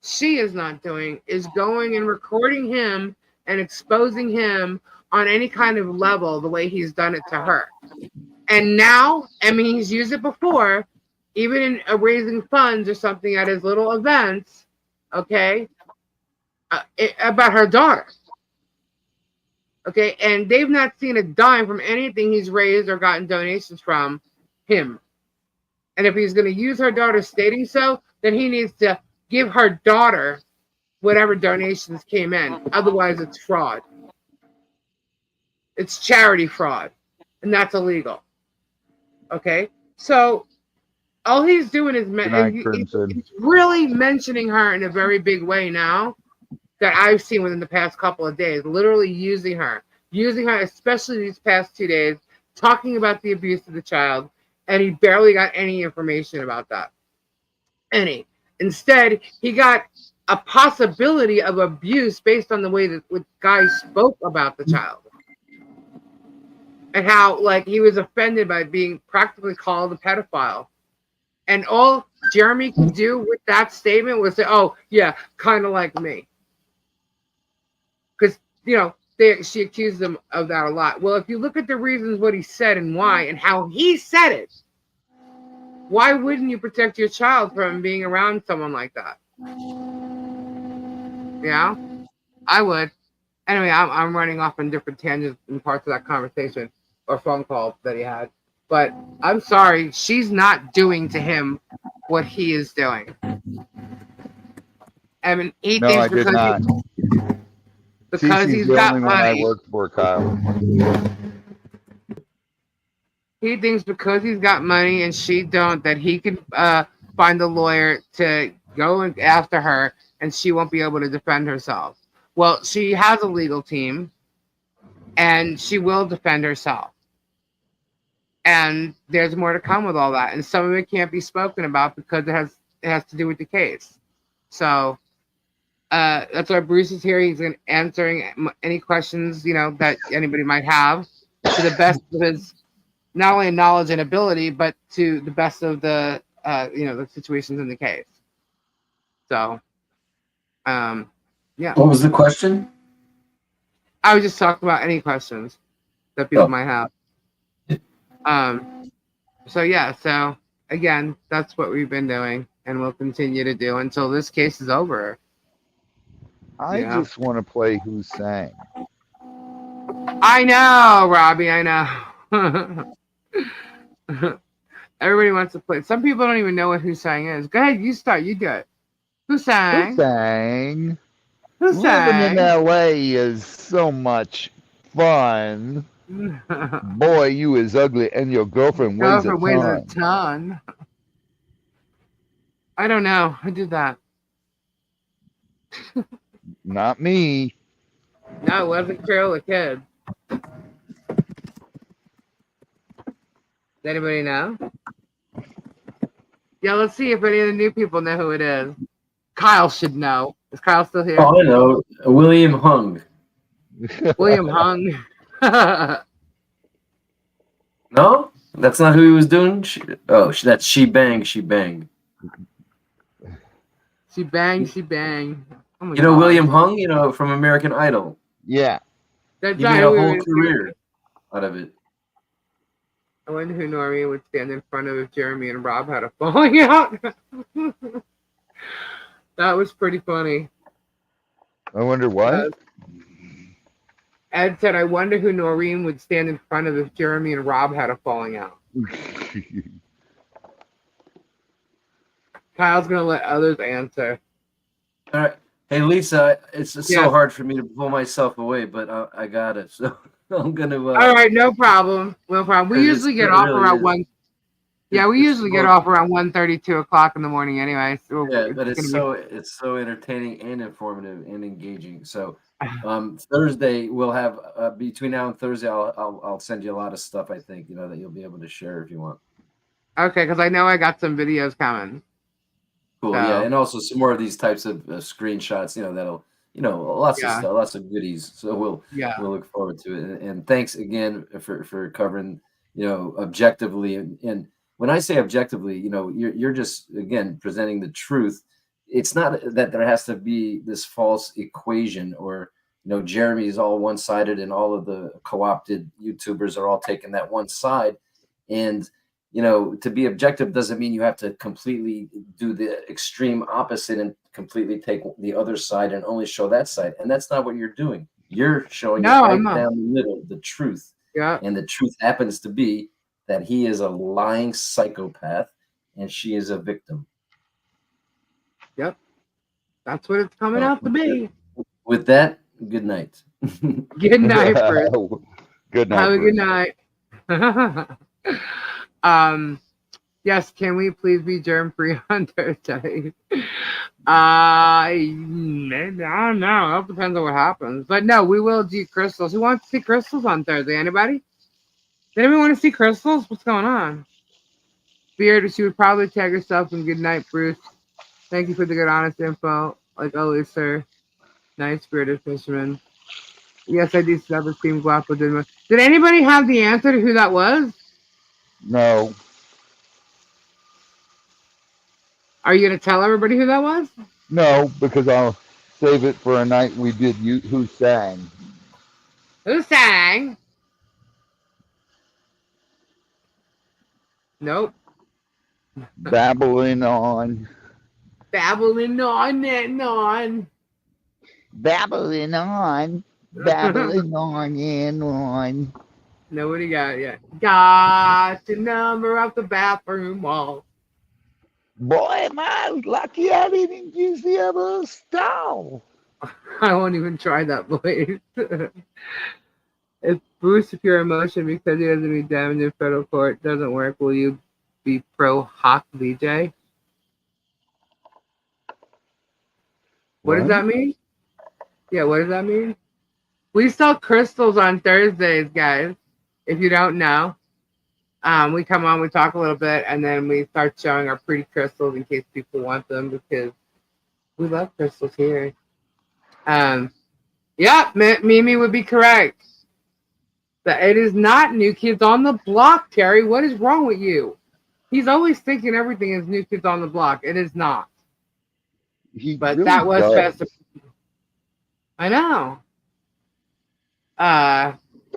[SPEAKER 1] she is not doing is going and recording him and exposing him on any kind of level the way he's done it to her. And now, he's used it before, even in raising funds or something at his little events, okay, about her daughter. Okay, and they've not seen a dime from anything he's raised or gotten donations from him. And if he's going to use her daughter stating so, then he needs to give her daughter whatever donations came in. Otherwise, it's fraud. It's charity fraud, and that's illegal. Okay, so all he's doing is
[SPEAKER 6] Good night, Crimson.
[SPEAKER 1] he's really mentioning her in a very big way now that I've seen within the past couple of days. Literally using her, especially these past 2 days, talking about the abuse of the child, and he barely got any information about that. Instead, he got a possibility of abuse based on the way that the guy spoke about the child. And how, like, he was offended by being practically called a pedophile. And all Jeremy could do with that statement was say, oh, yeah, kind of like me. Because, you know, she accused him of that a lot. Well, if you look at the reasons what he said and why and how he said it, why wouldn't you protect your child from being around someone like that? Yeah, I would. Anyway, I'm running off on different tangents in parts of that conversation or phone call that he had. But I'm sorry, she's not doing to him what he is doing. I mean, he
[SPEAKER 6] No,
[SPEAKER 1] thinks
[SPEAKER 6] I did not.
[SPEAKER 1] because
[SPEAKER 6] Cece's
[SPEAKER 1] he's
[SPEAKER 6] the
[SPEAKER 1] got
[SPEAKER 6] only one I
[SPEAKER 1] money.
[SPEAKER 6] worked for, Kyle.
[SPEAKER 1] He thinks because he's got money and she don't, that he can find a lawyer to go after her and she won't be able to defend herself. Well, she has a legal team and she will defend herself. And there's more to come with all that. And some of it can't be spoken about because it has to do with the case. So that's why Bruce is here. He's answering any questions, you know, that anybody might have to the best of his not only knowledge and ability, but to the best of the you know, the situations in the case. So yeah.
[SPEAKER 7] What was the question?
[SPEAKER 1] I was just talking about any questions that people might have. So yeah, so again, that's what we've been doing and we'll continue to do until this case is over.
[SPEAKER 6] I just want to play Who Sang.
[SPEAKER 1] I know, Robbie, I know. Everybody wants to play. Some people don't even know what Who Sang is. Go ahead, you start, you do it. Who sang?
[SPEAKER 6] Who sang?
[SPEAKER 1] Who
[SPEAKER 6] Living
[SPEAKER 1] sang?
[SPEAKER 6] in LA is so much fun. Boy, you is ugly and your girlfriend weighs a ton.
[SPEAKER 1] I don't know. Who did that?
[SPEAKER 6] Not me.
[SPEAKER 1] No, it wasn't Carol the Kid. Does anybody know? Yeah, let's see if any of the new people know who it is. Kyle should know. Is Kyle still here?
[SPEAKER 7] Oh, I know. William Hung.
[SPEAKER 1] William Hung.
[SPEAKER 7] No? That's not who he was doing? That's She Bang, She Bang.
[SPEAKER 1] She bang, she bang. Oh my
[SPEAKER 7] You know
[SPEAKER 1] God.
[SPEAKER 7] William Hung, you know, from American Idol.
[SPEAKER 6] Yeah.
[SPEAKER 1] That's
[SPEAKER 7] He
[SPEAKER 1] not
[SPEAKER 7] made a
[SPEAKER 1] who
[SPEAKER 7] whole
[SPEAKER 1] it is.
[SPEAKER 7] career out of it.
[SPEAKER 1] I wonder who Noreen would stand in front of if Jeremy and Rob had a falling out. That was pretty funny.
[SPEAKER 6] I wonder what?
[SPEAKER 1] Ed said, I wonder who Noreen would stand in front of if Jeremy and Rob had a falling out. Kyle's going to let others answer.
[SPEAKER 7] All right. Hey, Lisa, it's
[SPEAKER 1] Yes.
[SPEAKER 7] so hard for me to pull myself away, but I got it. So I'm going to...
[SPEAKER 1] All right, no problem. No problem. We usually get off around 1. Yeah, we usually get off around 1:30, 2 o'clock in the morning anyway. So
[SPEAKER 7] yeah, but it's so entertaining and informative and engaging. So Thursday we'll have between now and Thursday I'll send you a lot of stuff, I think, you know, that you'll be able to share if you want.
[SPEAKER 1] Okay, because I know I got some videos coming.
[SPEAKER 7] Cool.
[SPEAKER 1] So.
[SPEAKER 7] Yeah, and also some more of these types of screenshots, you know, that'll, you know, lots of stuff, lots of goodies. So we'll look forward to it. And thanks again for covering, you know, objectively. And when I say objectively, you know, you're just, again, presenting the truth. It's not that there has to be this false equation or, you know, Jeremy is all one-sided and all of the co-opted YouTubers are all taking that one side. And, you know, to be objective doesn't mean you have to completely do the extreme opposite and completely take the other side and only show that side. And that's not what you're doing. You're showing down the middle, the truth.
[SPEAKER 1] Yeah.
[SPEAKER 7] And the truth happens to be that he is a lying psychopath and she is a victim.
[SPEAKER 1] Yep. That's what it's coming out to be.
[SPEAKER 7] With that, good night.
[SPEAKER 1] Good night, Bruce.
[SPEAKER 6] Good night.
[SPEAKER 1] Have a
[SPEAKER 6] Bruce.
[SPEAKER 1] good night. Yes, can we please be germ free on Thursday? I don't know. It depends on what happens. But no, we will do crystals. Who wants to see crystals on Thursday? Anybody? Did anyone want to see crystals? What's going on? Beard, she would probably tag herself in good night, Bruce. Thank you for the good, honest info. Like always, sir. Nice, bearded fisherman. Yes, I do still have a Team Guapo. Did anybody have the answer to who that was?
[SPEAKER 6] No,
[SPEAKER 1] Are you going to tell everybody who that was?
[SPEAKER 6] no, because I'll save it for a night we did. You who sang?
[SPEAKER 1] Who sang? Nope.
[SPEAKER 6] Babbling on.
[SPEAKER 1] Babbling on and on.
[SPEAKER 6] Babbling on. Babbling on and on.
[SPEAKER 1] Nobody got it yet. Got the number of the bathroom wall.
[SPEAKER 6] Boy, am I lucky I didn't use the other stall.
[SPEAKER 1] I won't even try that voice. If Bruce, if your emotion because he doesn't be damaged in federal court doesn't work, will you be pro Hawk VJ? What does that mean? Yeah, what does that mean? We sell crystals on Thursdays, guys. If you don't know, we come on, we talk a little bit, and then we start showing our pretty crystals in case people want them because we love crystals here. Yeah, Mimi would be correct. That it is not New Kids on the Block, Terry. What is wrong with you? He's always thinking everything is New Kids on the Block. It is not. But really that was fast. I know.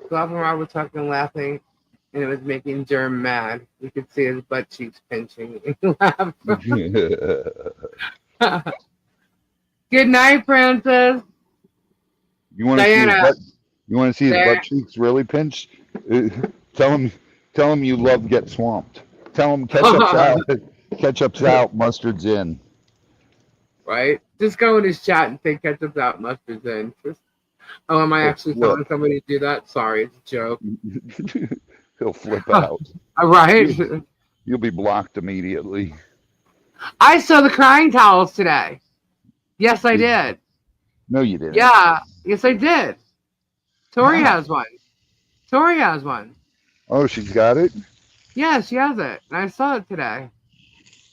[SPEAKER 1] Glove and Rob were talking and laughing, and it was making Germ mad. You could see his butt cheeks pinching. Good night, Princess.
[SPEAKER 6] You want to see his butt? You want to see his butt cheeks really pinch? Tell him you love Get Swamped. Tell him ketchup's out. Ketchup's out, mustard's in.
[SPEAKER 1] Right? Just go in his chat and say ketchup's out, mustard's in. Oh, am I actually telling somebody to do that? Sorry, it's a joke.
[SPEAKER 6] He'll flip out.
[SPEAKER 1] Right?
[SPEAKER 6] You'll be blocked immediately.
[SPEAKER 1] I saw the crying towels today. Yes, I did.
[SPEAKER 6] No, you didn't.
[SPEAKER 1] Yeah. Yes, I did. Tori has one. Tori has one.
[SPEAKER 6] Oh, she's got it?
[SPEAKER 1] Yeah, she has it. And I saw it today.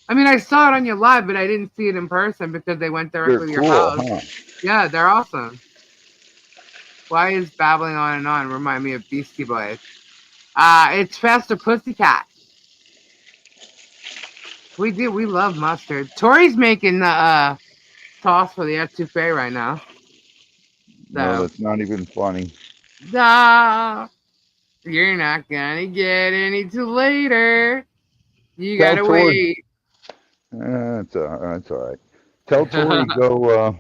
[SPEAKER 1] I mean, I saw it on your live, but I didn't see it in person because they went directly to your house. Huh? Yeah, they're awesome. Why is babbling on and on remind me of Beastie Boys? It's Faster Pussycat. We love mustard. Tori's making the sauce for the etouffee right now. So.
[SPEAKER 6] No, that's not even funny.
[SPEAKER 1] You're not gonna get any till later. You gotta wait.
[SPEAKER 6] That's all right. Tell Tori go.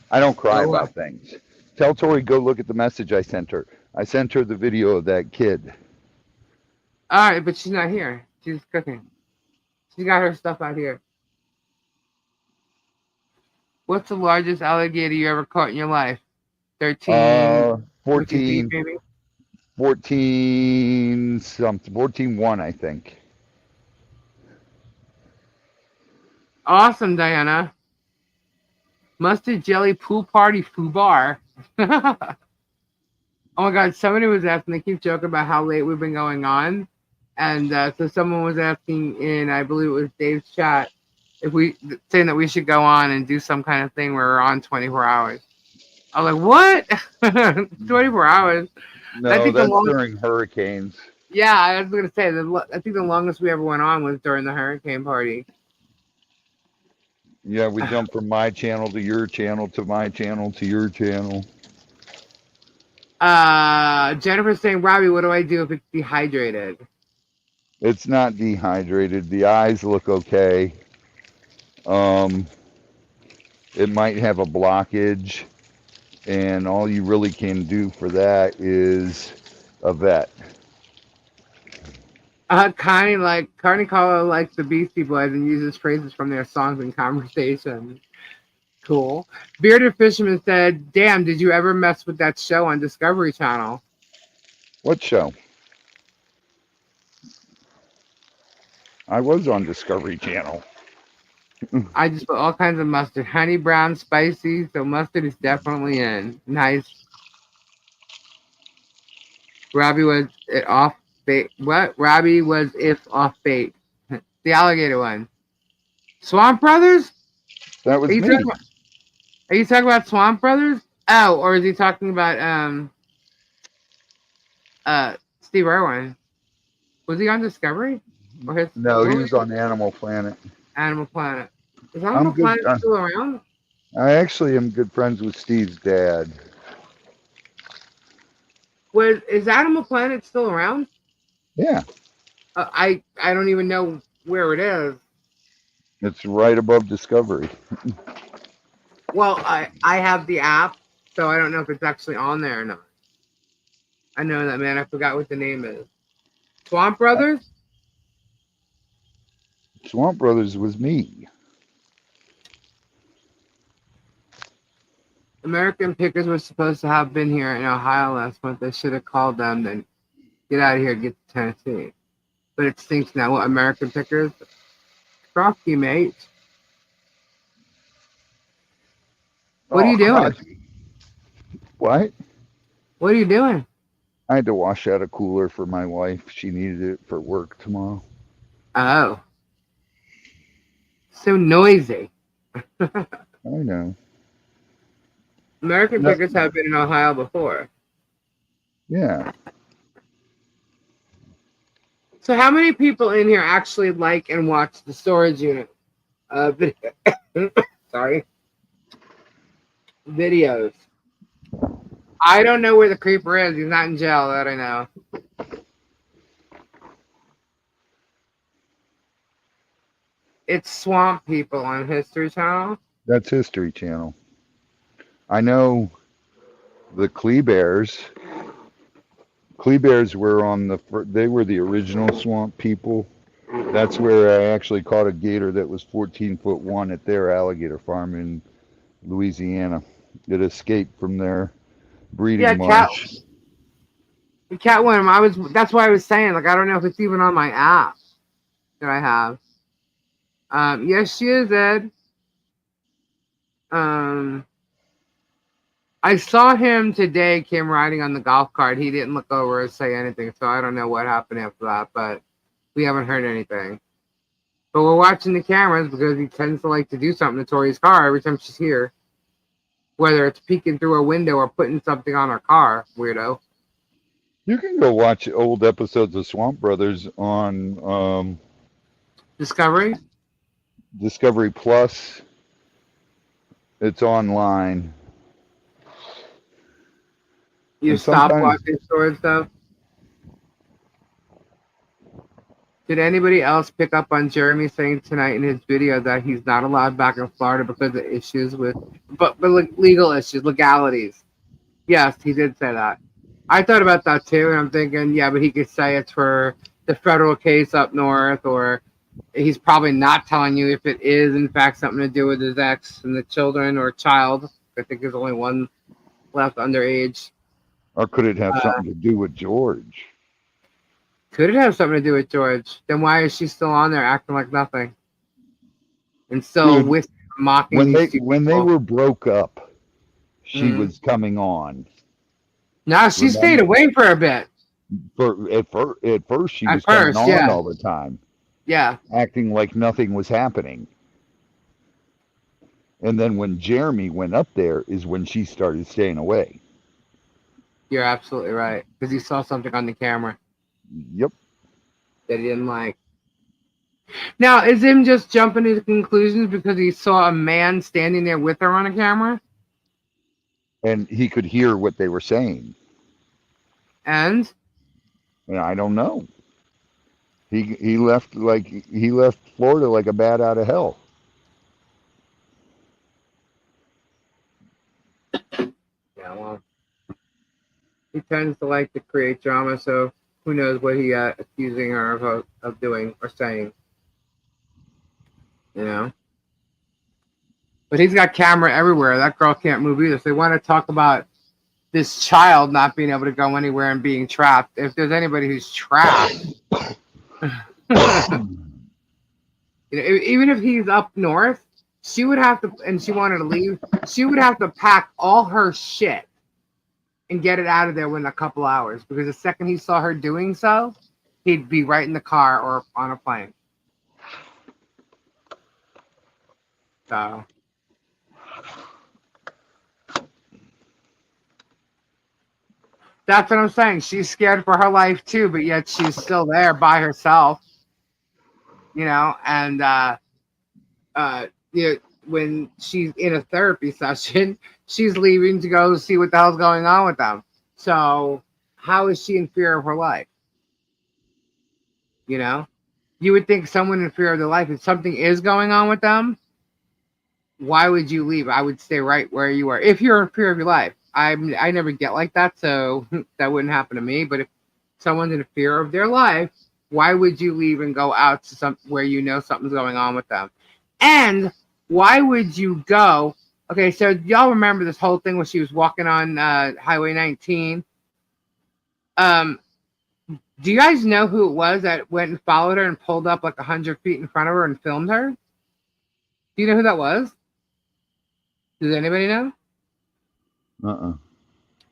[SPEAKER 6] I don't cry about things. Tell Tori go look at the message I sent her. I sent her the video of that kid.
[SPEAKER 1] All right, but she's not here. She's cooking. She got her stuff out here. What's the largest alligator you ever caught in your life? 13.
[SPEAKER 6] 14. 14 something. 14.1, I think.
[SPEAKER 1] Awesome, Diana. Mustard jelly pool party foo bar. Oh my God! Somebody was asking. They keep joking about how late we've been going on, and so someone was asking in, I believe it was Dave's chat, if saying that we should go on and do some kind of thing where we're on 24 hours. I was like, what? 24 hours?
[SPEAKER 6] No, I think that's during hurricanes.
[SPEAKER 1] Yeah, I was gonna say I think the longest we ever went on was during the hurricane party.
[SPEAKER 6] Yeah, we jumped from my channel to your channel to my channel to your channel.
[SPEAKER 1] Jennifer's saying, Robbie, what do I do if it's dehydrated?
[SPEAKER 6] It's not dehydrated. The eyes look okay. It might have a blockage, and all you really can do for that is a vet.
[SPEAKER 1] Carney Collar likes the Beastie Boys and uses phrases from their songs and conversations. Cool. Bearded Fisherman said, damn, did you ever mess with that show on Discovery Channel?
[SPEAKER 6] What show? I was on Discovery Channel.
[SPEAKER 1] I just put all kinds of mustard. Honey brown, spicy. So mustard is definitely in. Nice. Robbie was it off bait. What? Robbie was if off bait. The alligator one. Swamp Brothers?
[SPEAKER 6] That was me.
[SPEAKER 1] Are you talking about Swamp Brothers? Oh, or is he talking about Steve Irwin? Was he on Discovery? Or
[SPEAKER 6] No, he was on Animal Planet.
[SPEAKER 1] Animal Planet. Is Animal Planet still around?
[SPEAKER 6] I actually am good friends with Steve's dad.
[SPEAKER 1] Is Animal Planet still around?
[SPEAKER 6] Yeah.
[SPEAKER 1] I don't even know where it is.
[SPEAKER 6] It's right above Discovery.
[SPEAKER 1] Well, I have the app, so I don't know if it's actually on there or not. I know that, man. I forgot what the name is. Swamp Brothers?
[SPEAKER 6] Swamp Brothers was me.
[SPEAKER 1] American Pickers were supposed to have been here in Ohio last month. They should have called them, then get out of here, get to Tennessee. But it stinks now. What, American Pickers? Frosty, mate. What are you doing?
[SPEAKER 6] What?
[SPEAKER 1] What are you doing?
[SPEAKER 6] I had to wash out a cooler for my wife. She needed it for work tomorrow.
[SPEAKER 1] Oh. So noisy.
[SPEAKER 6] I know.
[SPEAKER 1] American Pickers have been in Ohio before.
[SPEAKER 6] Yeah.
[SPEAKER 1] So how many people in here actually like and watch the storage unit? Sorry. Videos. I don't know where the creeper is. He's not in jail, that I know. It's Swamp People on History Channel.
[SPEAKER 6] That's History Channel. I know the Beggars. Beggars were on they were the original Swamp People. That's where I actually caught a gator that was 14'1" at their alligator farm in Louisiana. It escaped from their breeding marsh.
[SPEAKER 1] The cat one. That's why I was saying, like, I don't know if it's even on my app that I have. Yes, she is, Ed. I saw him today, Kim, riding on the golf cart. He didn't look over or say anything, so I don't know what happened after that, but we haven't heard anything. But we're watching the cameras because he tends to like to do something to Tori's car every time she's here. Whether it's peeking through a window or putting something on her car, weirdo.
[SPEAKER 6] You can go watch old episodes of Swamp Brothers on
[SPEAKER 1] Discovery
[SPEAKER 6] Plus. It's online.
[SPEAKER 1] You stop watching storage stuff? Did anybody else pick up on Jeremy saying tonight in his video that he's not allowed back in Florida because of issues with, but legal issues, legalities? Yes, he did say that. I thought about that too, and I'm thinking, yeah, but he could say it's for the federal case up north, or he's probably not telling you if it is in fact something to do with his ex and the children or child. I think there's only one left underage. Or
[SPEAKER 6] could it have something to do with George?
[SPEAKER 1] Could it have something to do with George? Then why is she still on there acting like nothing? And still with mocking
[SPEAKER 6] when they were broke up, she was coming on.
[SPEAKER 1] No, she stayed away for a bit.
[SPEAKER 6] At first she was coming on all the time.
[SPEAKER 1] Yeah.
[SPEAKER 6] Acting like nothing was happening. And then when Jeremy went up there is when she started staying away.
[SPEAKER 1] You're absolutely right. Because he saw something on the camera.
[SPEAKER 6] Yep.
[SPEAKER 1] That he didn't like. Now, is him just jumping to conclusions because he saw a man standing there with her on a camera?
[SPEAKER 6] And he could hear what they were saying.
[SPEAKER 1] And
[SPEAKER 6] I don't know. He left Florida like a bat out of hell.
[SPEAKER 1] Yeah, well, he tends to like to create drama, so who knows what he accusing her of doing or saying. You know? But he's got camera everywhere. That girl can't move either. So they want to talk about this child not being able to go anywhere and being trapped. If there's anybody who's trapped, You know, even if he's up north, she would have to, and she wanted to leave, she would have to pack all her shit and get it out of there within a couple hours, because the second he saw her doing so, he'd be right in the car or on a plane. So that's what I'm saying. She's scared for her life too, but yet she's still there by herself. You know, and you know, when she's in a therapy session, she's leaving to go see what the hell's going on with them. So how is she in fear of her life? You know, you would think someone in fear of their life, if something is going on with them, why would you leave? I would stay right where you are. If you're in fear of your life, I never get like that, so that wouldn't happen to me. But if someone's in fear of their life, why would you leave and go out to where you know something's going on with them? And why would you go? Okay, so y'all remember this whole thing when she was walking on Highway 19? Do you guys know who it was that went and followed her and pulled up like 100 feet in front of her and filmed her? Do you know who that was? Does anybody know?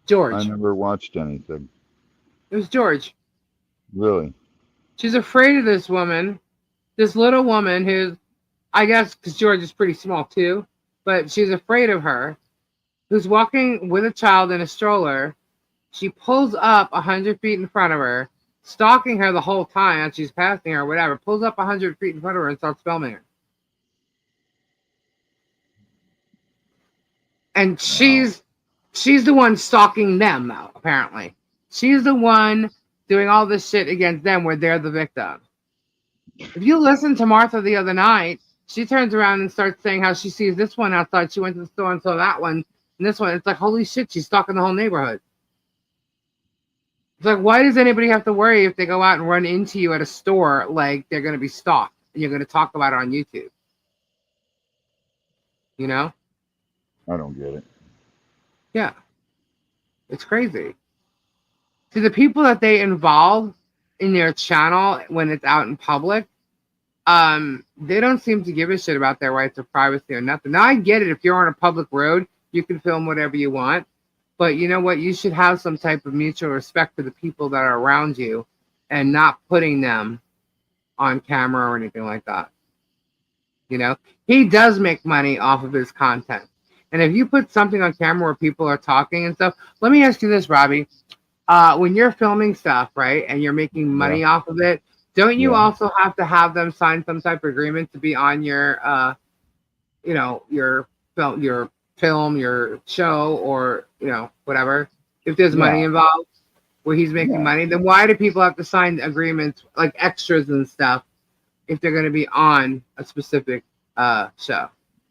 [SPEAKER 1] George.
[SPEAKER 6] I never watched anything.
[SPEAKER 1] It was George.
[SPEAKER 6] Really?
[SPEAKER 1] She's afraid of this woman, this little woman who's, I guess, because George is pretty small too, but she's afraid of her, who's walking with a child in a stroller. She pulls up 100 feet in front of her, stalking her the whole time as she's passing her or whatever, pulls up 100 feet in front of her and starts filming her. And she's the one stalking them, though, apparently. She's the one doing all this shit against them where they're the victim. If you listen to Martha the other night, she turns around and starts saying how she sees this one outside. She went to the store and saw that one and this one. It's like, holy shit, she's stalking the whole neighborhood. It's like, why does anybody have to worry if they go out and run into you at a store like they're going to be stalked and you're going to talk about it on YouTube? You know?
[SPEAKER 6] I don't get it.
[SPEAKER 1] Yeah. It's crazy. See, the people that they involve in their channel when it's out in public, they don't seem to give a shit about their rights of privacy or nothing. Now, I get it. If you're on a public road, you can film whatever you want. But you know what? You should have some type of mutual respect for the people that are around you and not putting them on camera or anything like that. You know, he does make money off of his content. And if you put something on camera where people are talking and stuff, let me ask you this, Robbie. When you're filming stuff, right, and you're making money off of it, don't you also have to have them sign some type of agreement to be on your, you know, your film, your show, or, you know, whatever? If there's money involved where he's making money, then why do people have to sign agreements like extras and stuff if they're going to be on a specific show?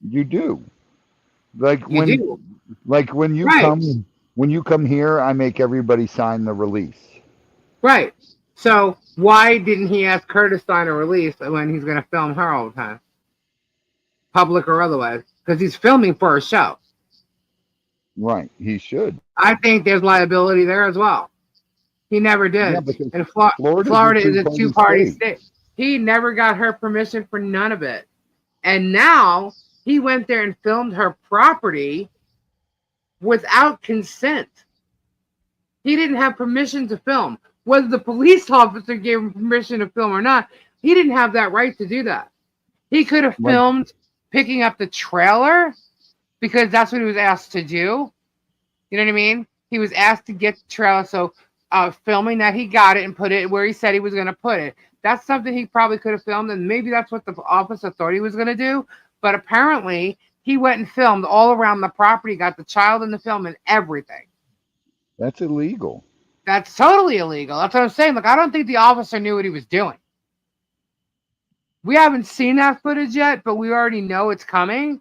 [SPEAKER 6] You do. Like when you come. When you come here, I make everybody sign the release.
[SPEAKER 1] Right. So why didn't he ask her to sign a release when he's going to film her all the time? Public or otherwise. Because he's filming for a show.
[SPEAKER 6] Right. He should.
[SPEAKER 1] I think there's liability there as well. He never did.
[SPEAKER 6] Yeah,
[SPEAKER 1] and Florida is a two-party state. He never got her permission for none of it. And now he went there and filmed her property without consent. He didn't have permission to film. Whether the police officer gave him permission to film or not, he didn't have that right to do that. He could have filmed picking up the trailer because that's what he was asked to do. You know what I mean? He was asked to get the trailer, so filming that, he got it and put it where he said he was going to put it. That's something he probably could have filmed, and maybe that's what the officer thought he was going to do. But apparently, he went and filmed all around the property, got the child in the film and everything.
[SPEAKER 6] That's illegal.
[SPEAKER 1] That's totally illegal. That's what I'm saying. Look, I don't think the officer knew what he was doing. We haven't seen that footage yet, but we already know it's coming.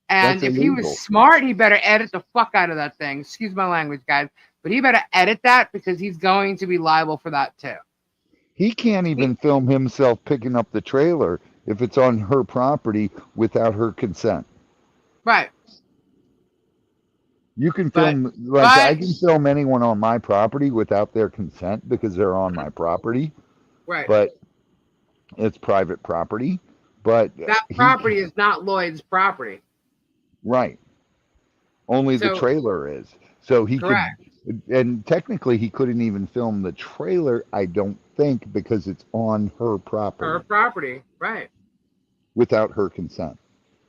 [SPEAKER 1] And if he was smart, he better edit the fuck out of that thing. Excuse my language, guys. But he better edit that because he's going to be liable for that too.
[SPEAKER 6] He can't even film himself picking up the trailer if it's on her property without her consent.
[SPEAKER 1] Right.
[SPEAKER 6] You can film, I can film anyone on my property without their consent because they're on my property.
[SPEAKER 1] Right.
[SPEAKER 6] But it's private property. But
[SPEAKER 1] that property is not Lloyd's property.
[SPEAKER 6] Right. Only the
[SPEAKER 1] So,
[SPEAKER 6] trailer is. So he
[SPEAKER 1] correct.
[SPEAKER 6] could, and technically he couldn't even film the trailer, I don't think, because it's on her property.
[SPEAKER 1] Her property, right.
[SPEAKER 6] Without her consent.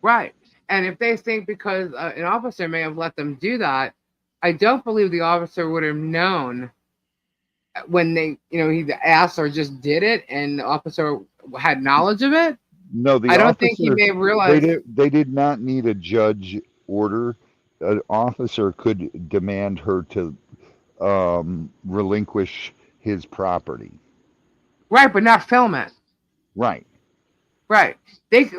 [SPEAKER 1] Right. And if they think because an officer may have let them do that, I don't believe the officer would have known when they, he asked or just did it and the officer had knowledge of it.
[SPEAKER 6] No,
[SPEAKER 1] I don't think he may have realized.
[SPEAKER 6] They did not need a judge order. An officer could demand her to relinquish his property.
[SPEAKER 1] Right, but not film it.
[SPEAKER 6] Right.
[SPEAKER 1] Right.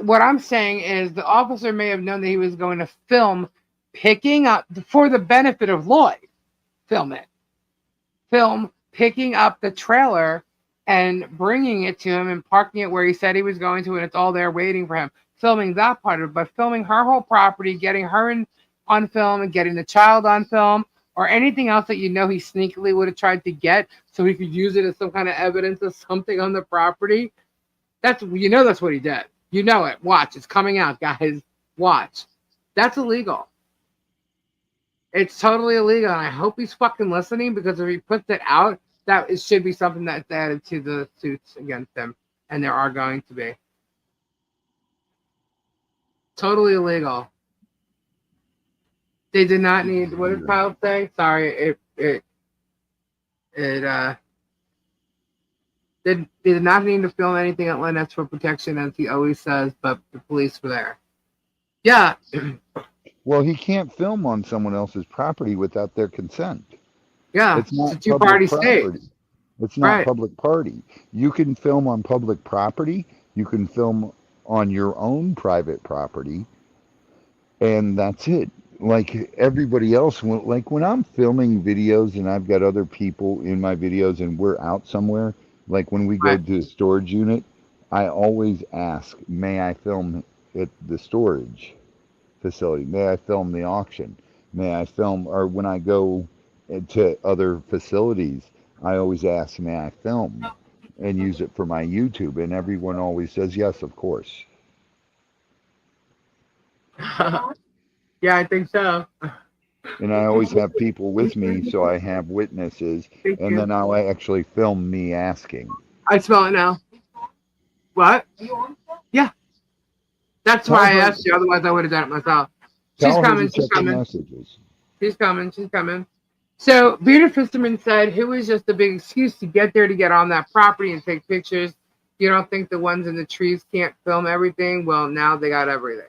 [SPEAKER 1] What I'm saying is the officer may have known that he was going to film picking up, for the benefit of Lloyd, film it. Film picking up the trailer and bringing it to him and parking it where he said he was going to, and it's all there waiting for him. Filming that part of it, but filming her whole property, getting her on film and getting the child on film, or anything else that he sneakily would have tried to get so he could use it as some kind of evidence of something on the property. That's what he did. You know it. Watch. It's coming out, guys. Watch. That's illegal. It's totally illegal. And I hope he's fucking listening, because if he puts it out, it should be something that's added to the suits against him. And there are going to be. Totally illegal. They did not need, what did Kyle say? Sorry, they did not need to film anything at Lynette's for protection, as he always says, but the police were there. Yeah.
[SPEAKER 6] Well, he can't film on someone else's property without their consent.
[SPEAKER 1] Yeah,
[SPEAKER 6] it's not
[SPEAKER 1] a two-party state.
[SPEAKER 6] It's not public party. You can film on public property. You can film on your own private property, and that's it. Like everybody else, like when I'm filming videos and I've got other people in my videos and we're out somewhere, like when we go to the storage unit, I always ask, may I film at the storage facility? May I film the auction? May I film, or when I go to other facilities, I always ask, may I film and use it for my YouTube? And everyone always says, yes, of course.
[SPEAKER 1] Yeah, I think so.
[SPEAKER 6] And I always have people with me, so I have witnesses, and then I'll actually film me asking.
[SPEAKER 1] I smell it now. What? Yeah. That's why I asked you, otherwise I would have done it myself. She's coming. She's coming. So, Bearded Fisherman said, who was just a big excuse to get there, to get on that property and take pictures. You don't think the ones in the trees can't film everything? Well, now they got everything.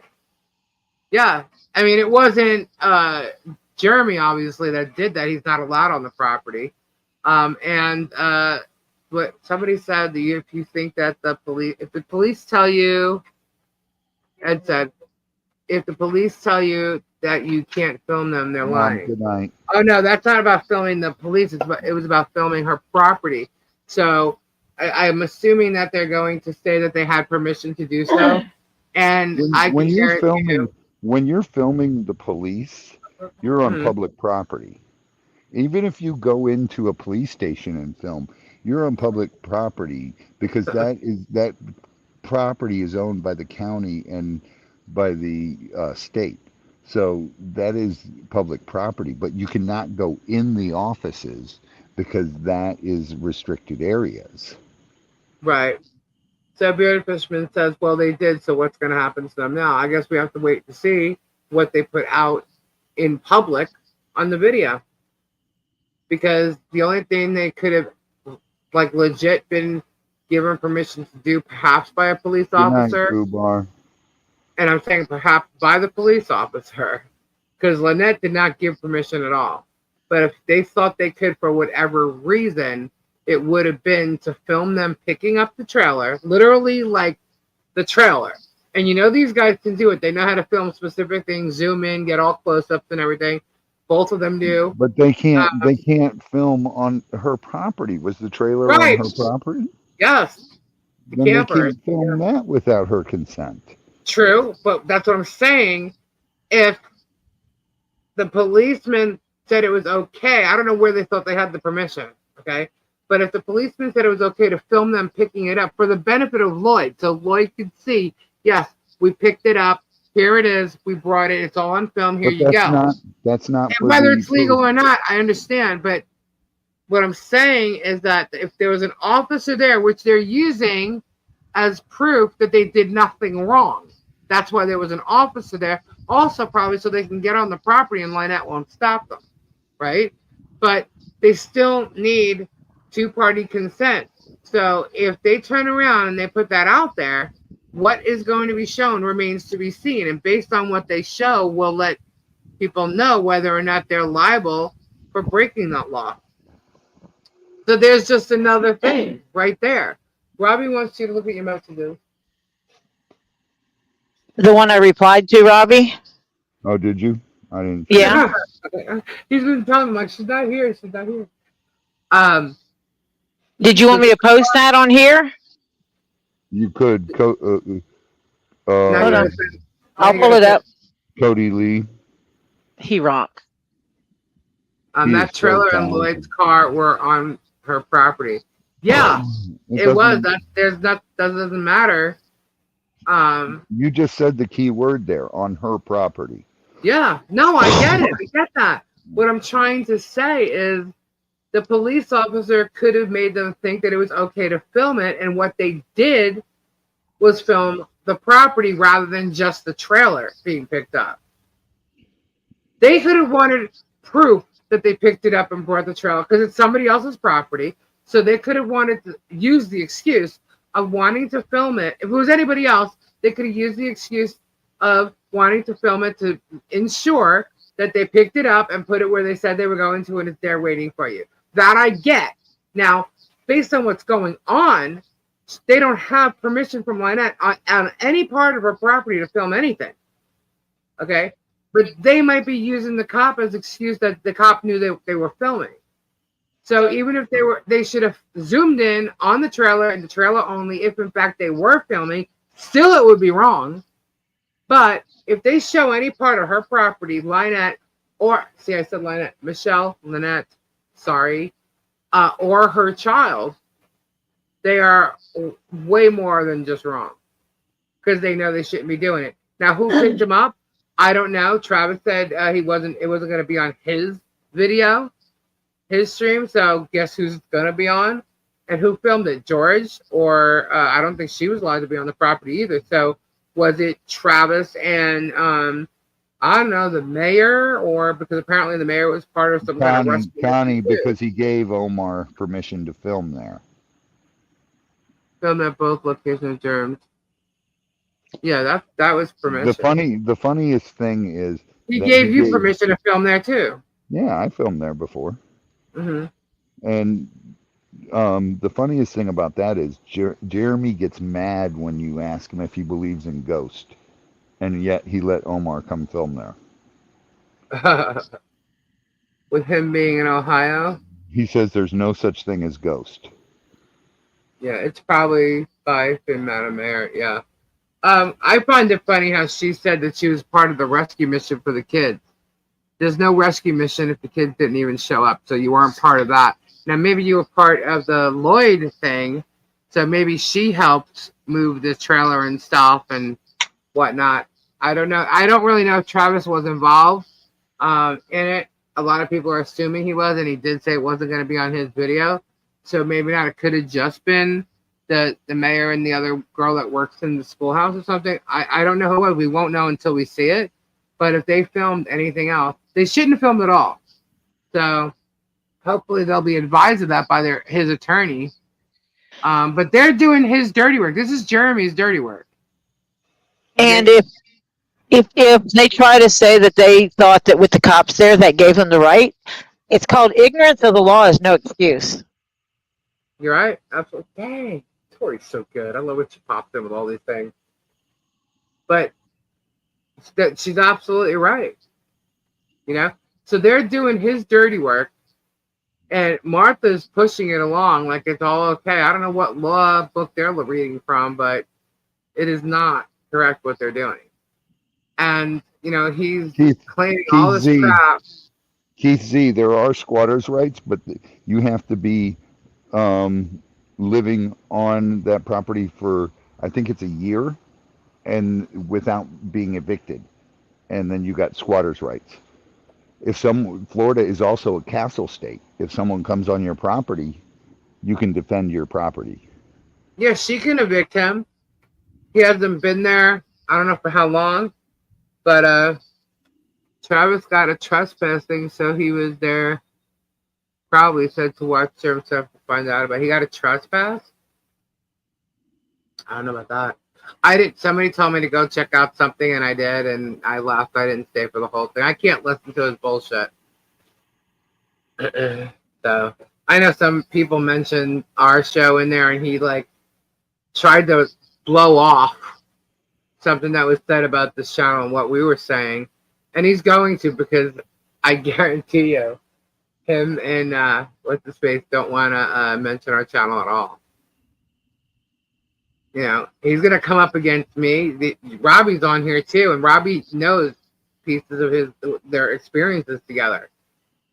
[SPEAKER 1] Yeah. I mean, it wasn't Jeremy, obviously, that did that. He's not allowed on the property. But somebody said that if you think that if the police tell you, Ed said, if the police tell you that you can't film them, they're lying.
[SPEAKER 6] Good night.
[SPEAKER 1] Oh, no, that's not about filming the police. It was about filming her property. So I'm assuming that they're going to say that they had permission to do so. And
[SPEAKER 6] when you're filming the police, you're on public property. Even if you go into a police station and film, you're on public property, because that property is owned by the county and by the state. So that is public property, but you cannot go in the offices because that is restricted areas.
[SPEAKER 1] Right. So Bearded Fisherman says, well, they did, so what's going to happen to them now? I guess we have to wait to see what they put out in public on the video. Because the only thing they could have, like, legit been given permission to do, perhaps by a police officer. And I'm saying perhaps by the police officer, because Lynette did not give permission at all. But if they thought they could, for whatever reason, it would have been to film them picking up the trailer, literally like the trailer. And these guys can do it. They know how to film specific things, zoom in, get all close-ups and everything. Both of them do.
[SPEAKER 6] But they can't. They can't film on her property. Was the trailer on her property?
[SPEAKER 1] Yes.
[SPEAKER 6] Then they can't film that without her consent.
[SPEAKER 1] True, but that's what I'm saying. If the policeman said it was okay, I don't know where they thought they had the permission. Okay. But if the policeman said it was okay to film them picking it up for the benefit of Lloyd, so Lloyd could see, Yes, we picked it up. Here it is. We brought it. It's all on film. Here
[SPEAKER 6] But
[SPEAKER 1] you go.
[SPEAKER 6] that's not
[SPEAKER 1] And
[SPEAKER 6] for
[SPEAKER 1] whether
[SPEAKER 6] the
[SPEAKER 1] it's legal or not, I understand. But what I'm saying is that if there was an officer there, which they're using as proof that they did nothing wrong, that's why there was an officer there. Also, probably so they can get on the property and Lynette won't stop them, right? But they still need two-party consent. So if they turn around and they put that out there, what is going to be shown remains to be seen. And based on what they show, we'll let people know whether or not they're liable for breaking that law. So there's just another thing right there. Robbie wants you to look at your messages.
[SPEAKER 2] The one I replied to, Robbie?
[SPEAKER 6] Oh, did you? I didn't.
[SPEAKER 2] Yeah.
[SPEAKER 1] He's been telling me, like, she's not here. She's not here.
[SPEAKER 2] Did you want me to post that on here?
[SPEAKER 6] You could.
[SPEAKER 2] Hold on. I'll pull it up.
[SPEAKER 6] Cody Lee.
[SPEAKER 2] He rocks.
[SPEAKER 1] That trailer and Lloyd's car were on her property. Yeah, it was. That doesn't matter.
[SPEAKER 6] You just said the key word there, on her property.
[SPEAKER 1] Yeah, no, I get it. I get that. What I'm trying to say is the police officer could have made them think that it was okay to film it, and what they did was film the property rather than just the trailer being picked up. They could have wanted proof that they picked it up and brought the trailer because it's somebody else's property. So they could have wanted to use the excuse of wanting to film it. If it was anybody else, they could have used the excuse of wanting to film it to ensure that they picked it up and put it where they said they were going to, and it's there waiting for you. That I get. Now, based on what's going on, they don't have permission from Lynette on any part of her property to film anything. Okay? But they might be using the cop as excuse that the cop knew they were filming. So even if they should have zoomed in on the trailer and the trailer only, if in fact they were filming, still it would be wrong. But if they show any part of her property, Lynette, or see, I said Lynette, Michelle, Lynette, sorry, or her child, they are way more than just wrong because they know they shouldn't be doing it. Now, who picked him up? I don't know. Travis said it wasn't going to be on his video, his stream. So guess who's going to be on? And who filmed it? George? Or I don't think she was allowed to be on the property either. So was it Travis and I don't know, the mayor, or because apparently the mayor was part of some kind of rescue?
[SPEAKER 6] Connie, because he gave Omar permission to film there.
[SPEAKER 1] Film at both locations of Germ. Yeah, that was permission.
[SPEAKER 6] The funniest thing is
[SPEAKER 1] he gave you permission to film there too.
[SPEAKER 6] Yeah, I filmed there before.
[SPEAKER 1] Mm-hmm.
[SPEAKER 6] And the funniest thing about that is Jeremy gets mad when you ask him if he believes in ghosts, and yet he let Omar come film there.
[SPEAKER 1] With him being in Ohio?
[SPEAKER 6] He says there's no such thing as ghost.
[SPEAKER 1] Yeah, it's probably by Madam Mayor, yeah. I find it funny how she said that she was part of the rescue mission for the kids. There's no rescue mission if the kids didn't even show up, so you weren't part of that. Now, maybe you were part of the Lloyd thing, so maybe she helped move the trailer and stuff and whatnot. I don't know. I don't really know if Travis was involved in it. A lot of people are assuming he was, and he did say it wasn't going to be on his video. So maybe not. It could have just been the mayor and the other girl that works in the schoolhouse or something. I don't know who it was. We won't know until we see it. But if they filmed anything else, they shouldn't have filmed at all. So hopefully they'll be advised of that by his attorney. But they're doing his dirty work. This is Jeremy's dirty work.
[SPEAKER 2] And if they try to say that they thought that with the cops there that gave them the right, it's called ignorance of the law is no excuse.
[SPEAKER 1] You're right. Absolutely. Dang, Tori's so good. I love what she pops in with all these things. But she's absolutely right. You know? So they're doing his dirty work, and Martha's pushing it along like it's all okay. I don't know what law book they're reading from, but it is not correct what they're doing. And, you know, he's claiming all this crap.
[SPEAKER 6] Keith Z, there are squatters' rights, but you have to be living on that property for, I think it's a year, and without being evicted. And then you got squatters' rights. Florida is also a castle state. If someone comes on your property, you can defend your property.
[SPEAKER 1] Yeah, she can evict him. He hasn't been there, I don't know for how long, but Travis got a trespassing, so he was there. Probably said to watch Germ stuff to find out about. He got a trespass. I don't know about that. I did. Somebody told me to go check out something, and I did, and I left. I didn't stay for the whole thing. I can't listen to his bullshit. So I know some people mentioned our show in there, and he like tried to blow off something that was said about this channel and what we were saying, and he's going to, because I guarantee you, him and what's the space don't want to mention our channel at all. You know, he's gonna come up against me. Robbie's on here too, and Robbie knows pieces of their experiences together.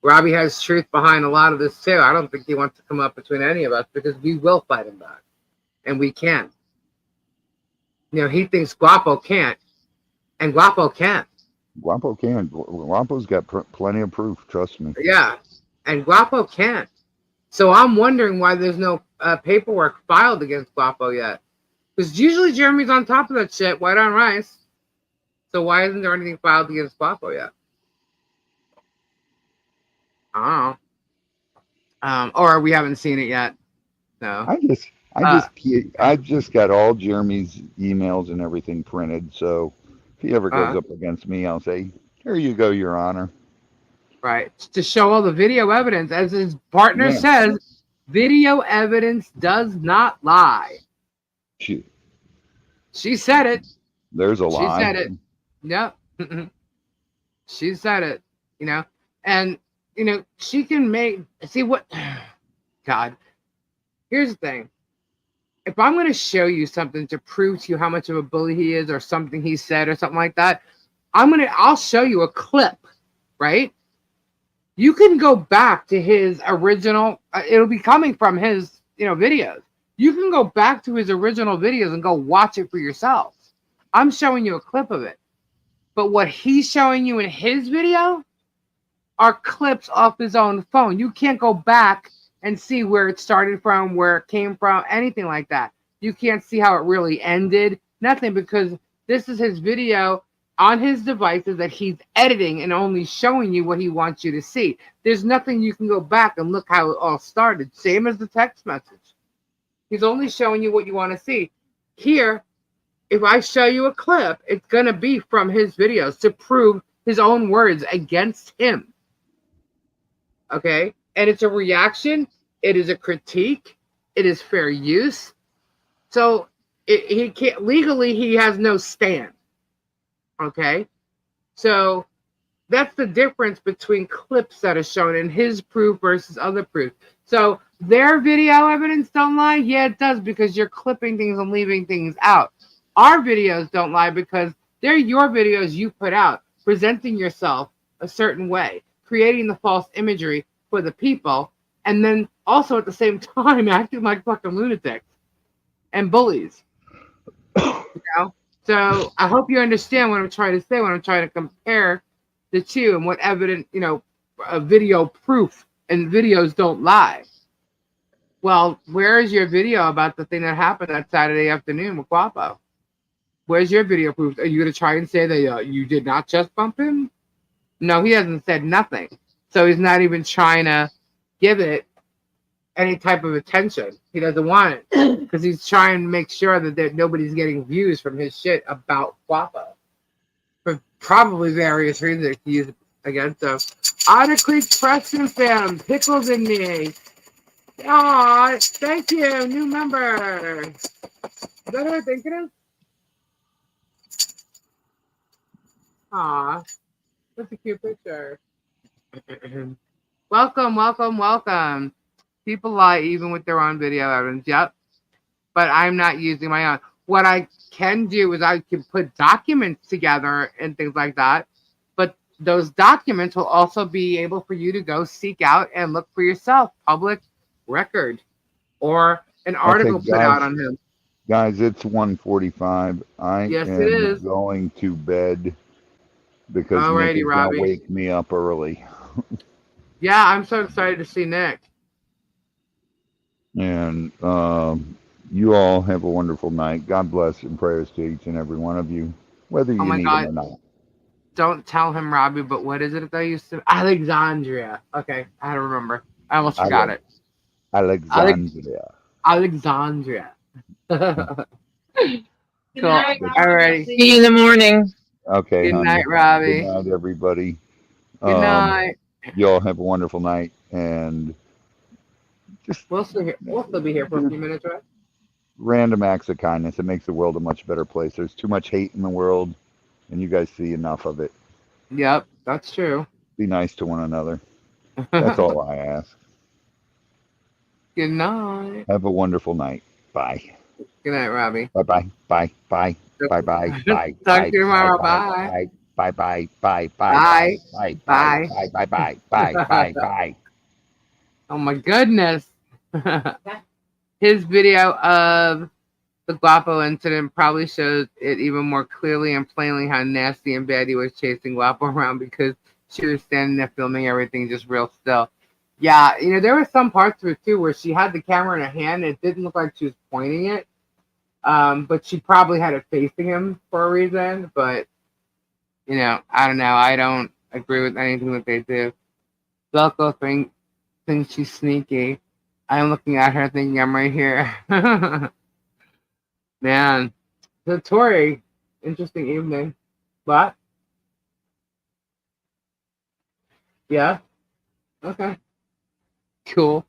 [SPEAKER 1] Robbie has truth behind a lot of this too. I don't think he wants to come up between any of us, because we will fight him back, and we can. You know, he thinks Guapo can't, and Guapo can.
[SPEAKER 6] Guapo can. Guapo's got plenty of proof. Trust me.
[SPEAKER 1] Yeah, and Guapo can't. So I'm wondering why there's no paperwork filed against Guapo yet. Because usually Jeremy's on top of that shit, white on rice. So why isn't there anything filed against Guapo yet? I don't know. Or we haven't seen it yet. No.
[SPEAKER 6] I just got all Jeremy's emails and everything printed. So if he ever goes up against me, I'll say, "Here you go, Your Honor." Right.
[SPEAKER 1] To show all the video evidence. As his partner says, video evidence does not lie. She said it.
[SPEAKER 6] There's a lie.
[SPEAKER 1] She said it. Yep. She said it. You know, and you know, she can see what. God, here's the thing. If I'm going to show you something to prove to you how much of a bully he is, or something he said, or something like that, I'll show you a clip, right? You can go back to his original. It'll be coming from his, videos. You can go back to his original videos and go watch it for yourself. I'm showing you a clip of it. But what he's showing you in his video are clips off his own phone. You can't go back and see where it started from, where it came from, anything like that. You can't see how it really ended. Nothing, because this is his video on his devices that he's editing and only showing you what he wants you to see. There's nothing you can go back and look how it all started. Same as the text message. He's only showing you what you want to see. Here, if I show you a clip, it's going to be from his videos to prove his own words against him. Okay? And it's a reaction. It is a critique. It is fair use. So he can't, legally, he has no stand. Okay? So that's the difference between clips that are shown in his proof versus other proof. So their video evidence don't lie? Yeah, it does, because you're clipping things and leaving things out. Our videos don't lie because they're your videos you put out, presenting yourself a certain way, creating the false imagery for the people, and then also at the same time acting like fucking lunatics and bullies. So I hope you understand what I'm trying to say when I'm trying to compare the two and what evident, video proof, and videos don't lie. Well, where is your video about the thing that happened that Saturday afternoon with Guapo? Where's your video proof? Are you going to try and say that you did not chest bump him? No, he hasn't said nothing. So he's not even trying to give it any type of attention. He doesn't want it because he's trying to make sure that nobody's getting views from his shit about Guapo. For probably various reasons he used against us. Otter Creek Preston fam, pickles in me. Aw, thank you, new member. Is that what I think it is? Aw, that's a cute picture. Welcome, welcome, welcome. People lie even with their own video evidence. Yep. But I'm not using my own. What I can do is I can put documents together and things like that. But those documents will also be able for you to go seek out and look for yourself. Public record or an article put out on him.
[SPEAKER 6] Guys, it's 1:45. I
[SPEAKER 1] Yes, it
[SPEAKER 6] am
[SPEAKER 1] is.
[SPEAKER 6] going to bed because Nick
[SPEAKER 1] Alrighty,
[SPEAKER 6] is going to
[SPEAKER 1] Robbie.
[SPEAKER 6] wake me up early.
[SPEAKER 1] Yeah, I'm so excited to see Nick.
[SPEAKER 6] And you all have a wonderful night. God bless and prayers to each and every one of you, whether
[SPEAKER 1] Oh
[SPEAKER 6] you
[SPEAKER 1] my
[SPEAKER 6] need them
[SPEAKER 1] God.
[SPEAKER 6] or not.
[SPEAKER 1] Don't tell him, Robbie, but what is it that I used to? Alexandria. Okay, I had to remember. I almost forgot it.
[SPEAKER 6] Alexandria.
[SPEAKER 1] Alexandria. Cool.
[SPEAKER 4] Good night,
[SPEAKER 1] Alrighty.
[SPEAKER 2] See you in the morning.
[SPEAKER 6] Okay,
[SPEAKER 1] Good
[SPEAKER 6] honey.
[SPEAKER 1] night,
[SPEAKER 6] Good
[SPEAKER 1] Robbie.
[SPEAKER 6] night, everybody.
[SPEAKER 1] Good night.
[SPEAKER 6] You all have a wonderful night, and just
[SPEAKER 1] We'll still be here for a few minutes, right?
[SPEAKER 6] random acts of kindness. It makes the world a much better place. There's too much hate in the world, and you guys see enough of it.
[SPEAKER 1] Yep, that's true.
[SPEAKER 6] Be nice to one another. That's all I ask.
[SPEAKER 1] Good night.
[SPEAKER 6] Have a wonderful night. Bye.
[SPEAKER 1] Good night, Robbie.
[SPEAKER 6] Bye bye. Bye bye. Bye bye. Bye.
[SPEAKER 1] Talk to you tomorrow. Bye.
[SPEAKER 6] Bye bye. Bye bye.
[SPEAKER 1] Bye.
[SPEAKER 6] Bye bye.
[SPEAKER 1] Bye.
[SPEAKER 6] Bye bye. Bye bye. Bye bye.
[SPEAKER 1] Oh my goodness. His video of the Guapo incident probably shows it even more clearly and plainly how nasty and bad he was chasing Guapo around, because she was standing there filming everything just real still. Yeah, you know, there were some parts of it too where she had the camera in her hand and it didn't look like she was pointing it. But she probably had it facing him for a reason. But, you know, I don't know. I don't agree with anything that they do. Velcro thinks she's sneaky. I'm looking at her thinking I'm right here. Man. So, Tori, interesting evening. What? Yeah? Okay. Cool.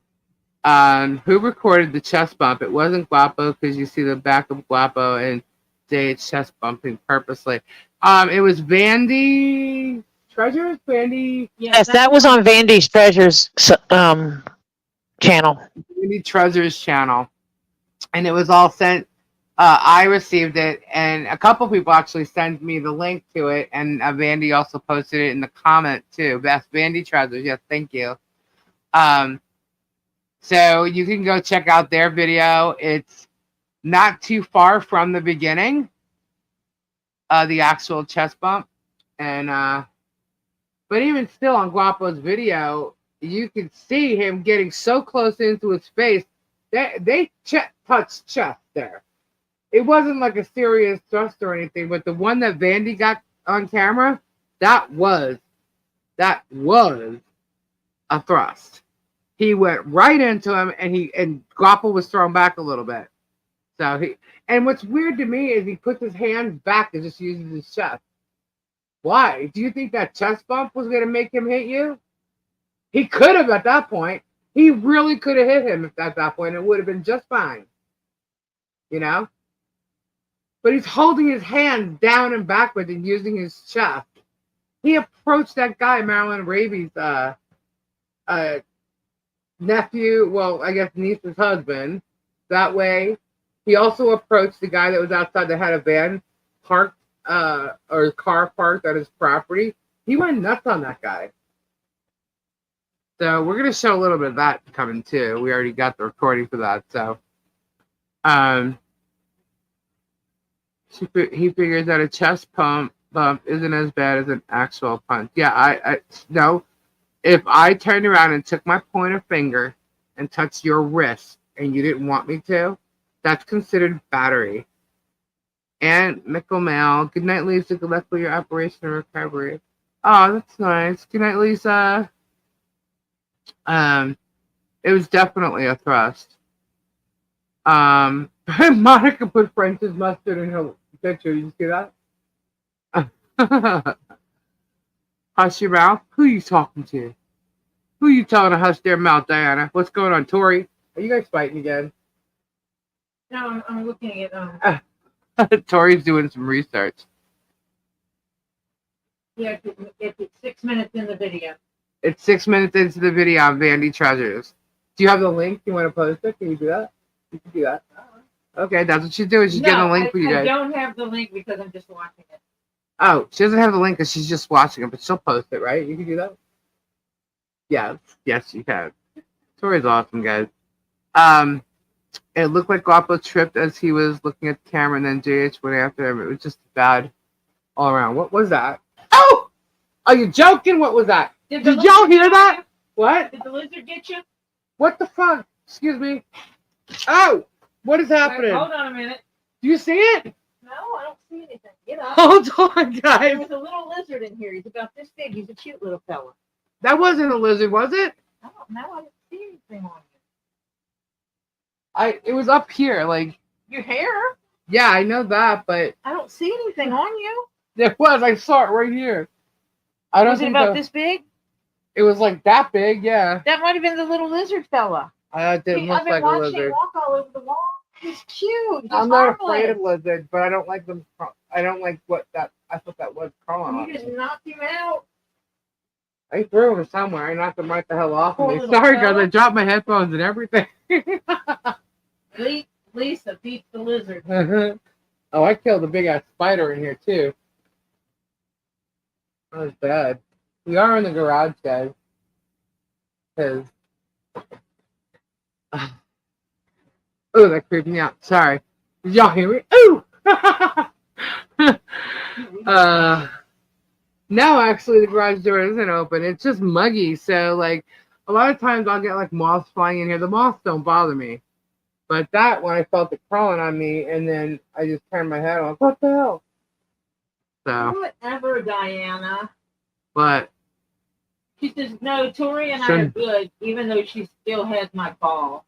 [SPEAKER 1] Who recorded the chest bump? It wasn't Guapo, because you see the back of Guapo and Jade chest bumping purposely. It was Vandy Treasures? Vandy?
[SPEAKER 2] Yes, that was on Vandy's Treasures channel.
[SPEAKER 1] Vandy Treasures channel. And it was all sent. I received it, and a couple people actually sent me the link to it, and Vandy also posted it in the comment too. Best Vandy Treasures. Yes, thank you. So you can go check out their video. It's not too far from the beginning, the actual chest bump. And but even still on Guapo's video, you can see him getting so close into his face that they touched chest there. It wasn't like a serious thrust or anything, but the one that Vandy got on camera, that was a thrust. He went right into him, and Guapo was thrown back a little bit. So and what's weird to me is he puts his hands back and just uses his chest. Why? Do you think that chest bump was going to make him hit you? He could have at that point. He really could have hit him at that point. It would have been just fine. You know? But he's holding his hands down and backwards and using his chest. He approached that guy, Marilyn Raby's nephew, well, I guess niece's husband, that way. He also approached the guy that was outside that had a van parked, or car parked on his property. He went nuts on that guy. So we're going to show a little bit of that coming too. We already got the recording for that. So he figures that a chest bump isn't as bad as an actual punch. Yeah, I no. If I turned around and took my pointer finger and touched your wrist and you didn't want me to, that's considered battery. And Mickle Mail, good night, Lisa. Good luck with your operation and recovery. Oh, that's nice. Good night, Lisa. It was definitely a thrust. Monica put French's mustard in her picture. Did you see that? Hush your mouth. Who are you talking to? Who are you telling to hush their mouth, Diana? What's going on, Tori? Are you guys fighting again?
[SPEAKER 4] No, I'm looking at
[SPEAKER 1] Tori's doing some research.
[SPEAKER 4] Yeah, it's 6 minutes in the video.
[SPEAKER 1] It's 6 minutes into the video on Vandy Treasures. Do you have the link? You want to post it? Can you do that? You can do that. Okay, that's what she's doing. She's getting a link for you guys.
[SPEAKER 4] I don't have the link because I'm just watching it.
[SPEAKER 1] Oh, she doesn't have the link because she's just watching it, but she'll post it, right? You can do that? Yes, you can. Tori's awesome, guys. It looked like Guapo tripped as he was looking at the camera, and then JH went after him. It was just bad all around. What was that? Oh! Are you joking? What was that? Did y'all hear that? What?
[SPEAKER 4] Did the lizard get you?
[SPEAKER 1] What the fuck? Excuse me. Oh! What is happening?
[SPEAKER 4] Hold on a minute.
[SPEAKER 1] Do you see it?
[SPEAKER 4] No, I don't see anything. Get up.
[SPEAKER 1] Hold on, guys.
[SPEAKER 4] There's a little lizard in here. He's about this big. He's a cute little fella.
[SPEAKER 1] That wasn't a lizard, was it?
[SPEAKER 4] I don't know. I didn't see anything on you.
[SPEAKER 1] It was up here, like.
[SPEAKER 4] Your hair?
[SPEAKER 1] Yeah, I know that, but
[SPEAKER 4] I don't see anything on you.
[SPEAKER 1] there was. I saw it right here. I don't
[SPEAKER 4] Was it
[SPEAKER 1] think
[SPEAKER 4] about this big?
[SPEAKER 1] it was like that big. Yeah.
[SPEAKER 4] That might have been the little lizard fella.
[SPEAKER 1] It didn't
[SPEAKER 4] See,
[SPEAKER 1] look
[SPEAKER 4] I've been
[SPEAKER 1] like a
[SPEAKER 4] watching
[SPEAKER 1] lizard.
[SPEAKER 4] him walk all over the wall. He's cute. He's
[SPEAKER 1] I'm not
[SPEAKER 4] harmless.
[SPEAKER 1] afraid of lizards, but I don't like them. I don't like what that. I thought that was crawling on
[SPEAKER 4] You
[SPEAKER 1] me.
[SPEAKER 4] just knocked him out.
[SPEAKER 1] I threw him somewhere. I knocked him right the hell off
[SPEAKER 4] Poor
[SPEAKER 1] me.
[SPEAKER 4] little
[SPEAKER 1] Sorry, guys.
[SPEAKER 4] fella.
[SPEAKER 1] I dropped my headphones and everything.
[SPEAKER 4] Lisa beats the lizard.
[SPEAKER 1] Oh, I killed a big ass spider in here too. That was bad. We are in the garage, guys. Because. Oh, that creeped me out. Sorry. Did y'all hear me? Ooh! No, actually, the garage door isn't open. It's just muggy. So, like, a lot of times I'll get, like, moths flying in here. The moths don't bother me. But that, when I felt it crawling on me, and then I just turned my head on, what the hell? So,
[SPEAKER 4] Whatever, Diana.
[SPEAKER 1] but,
[SPEAKER 4] She says, no, Tori and I
[SPEAKER 1] Sure.
[SPEAKER 4] are good, even though she still has my ball.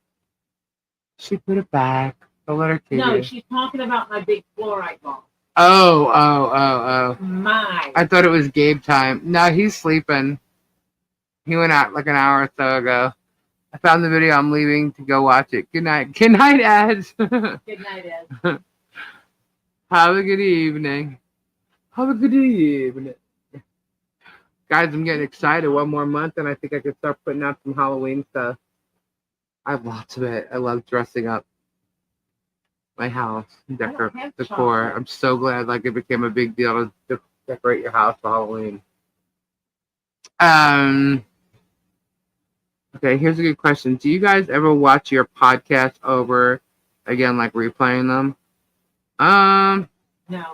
[SPEAKER 1] she put it back. Don't let her keep
[SPEAKER 4] No,
[SPEAKER 1] it.
[SPEAKER 4] she's talking about my big fluorite ball.
[SPEAKER 1] Oh.
[SPEAKER 4] Mine.
[SPEAKER 1] I thought it was Gabe time. No, he's sleeping. He went out like an hour or so ago. I found the video. I'm leaving to go watch it. Good night. Good night, Ed.
[SPEAKER 4] Good night, Ed.
[SPEAKER 1] Have a good evening. Have a good evening. Guys, I'm getting excited. One more month and I think I can start putting out some Halloween stuff. I have lots of it. I love dressing up my house, decor. I'm so glad like it became a big deal to decorate your house for Halloween. Okay, here's a good question. Do you guys ever watch your podcast over again, like replaying them?
[SPEAKER 4] No,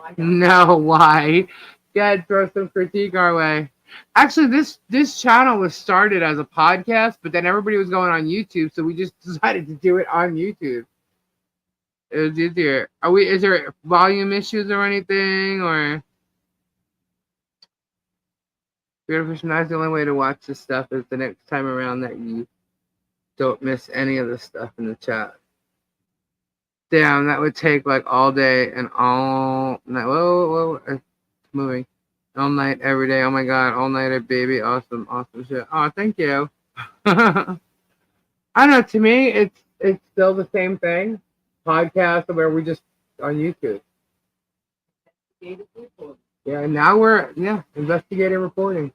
[SPEAKER 4] I don't.
[SPEAKER 1] No, why? Yeah, throw some critique our way. Actually, this channel was started as a podcast, but then everybody was going on YouTube, so we just decided to do it on YouTube. It was easier. Is there volume issues or anything, or? Beautiful Nice, the only way to watch this stuff is the next time around that you don't miss any of the stuff in the chat. Damn, that would take like all day and all night. Whoa, it's moving. All night, every day. Oh my god, all nighter, baby. Awesome shit. Oh, thank you. I don't know, to me, it's still the same thing. Podcast where we just on YouTube. Yeah, now we're investigative reporting.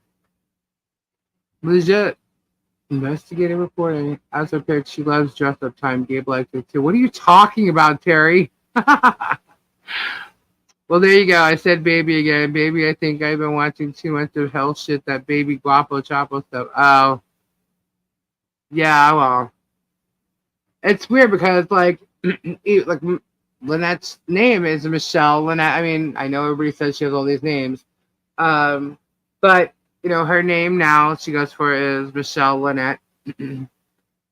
[SPEAKER 1] Legit. Investigative reporting. As a pick, she loves dress up time. Gabe likes it too. What are you talking about, Terry? Well, there you go. I said baby again. Baby, I think I've been watching too much of hell shit, that baby guapo chapo stuff. Oh. Yeah, well. It's weird because like Lynette's name is Michelle Lynette. I mean, I know everybody says she has all these names. But, you know, her name now she goes for is Michelle Lynette.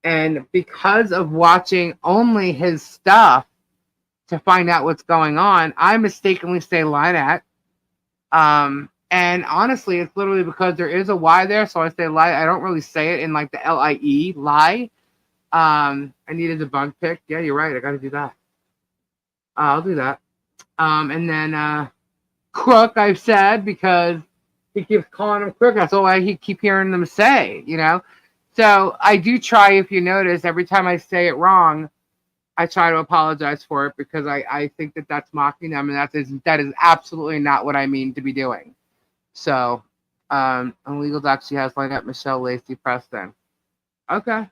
[SPEAKER 1] And because of watching only his stuff to find out what's going on, I mistakenly say Lynette. And honestly, it's literally because there is a Y there, so I say lie. I don't really say it in like the L-I-E, lie. I need a debunk pick. Yeah, you're right. I got to do that. I'll do that. And then Crook, I've said, because he keeps calling him Crook. That's all I keep hearing them say, you know? So I do try, if you notice, every time I say it wrong, I try to apologize for it because I think that that's mocking them, and that is absolutely not what I mean to be doing. So, on Legal Docs, she has Lynette Michelle Lacey Preston. Okay.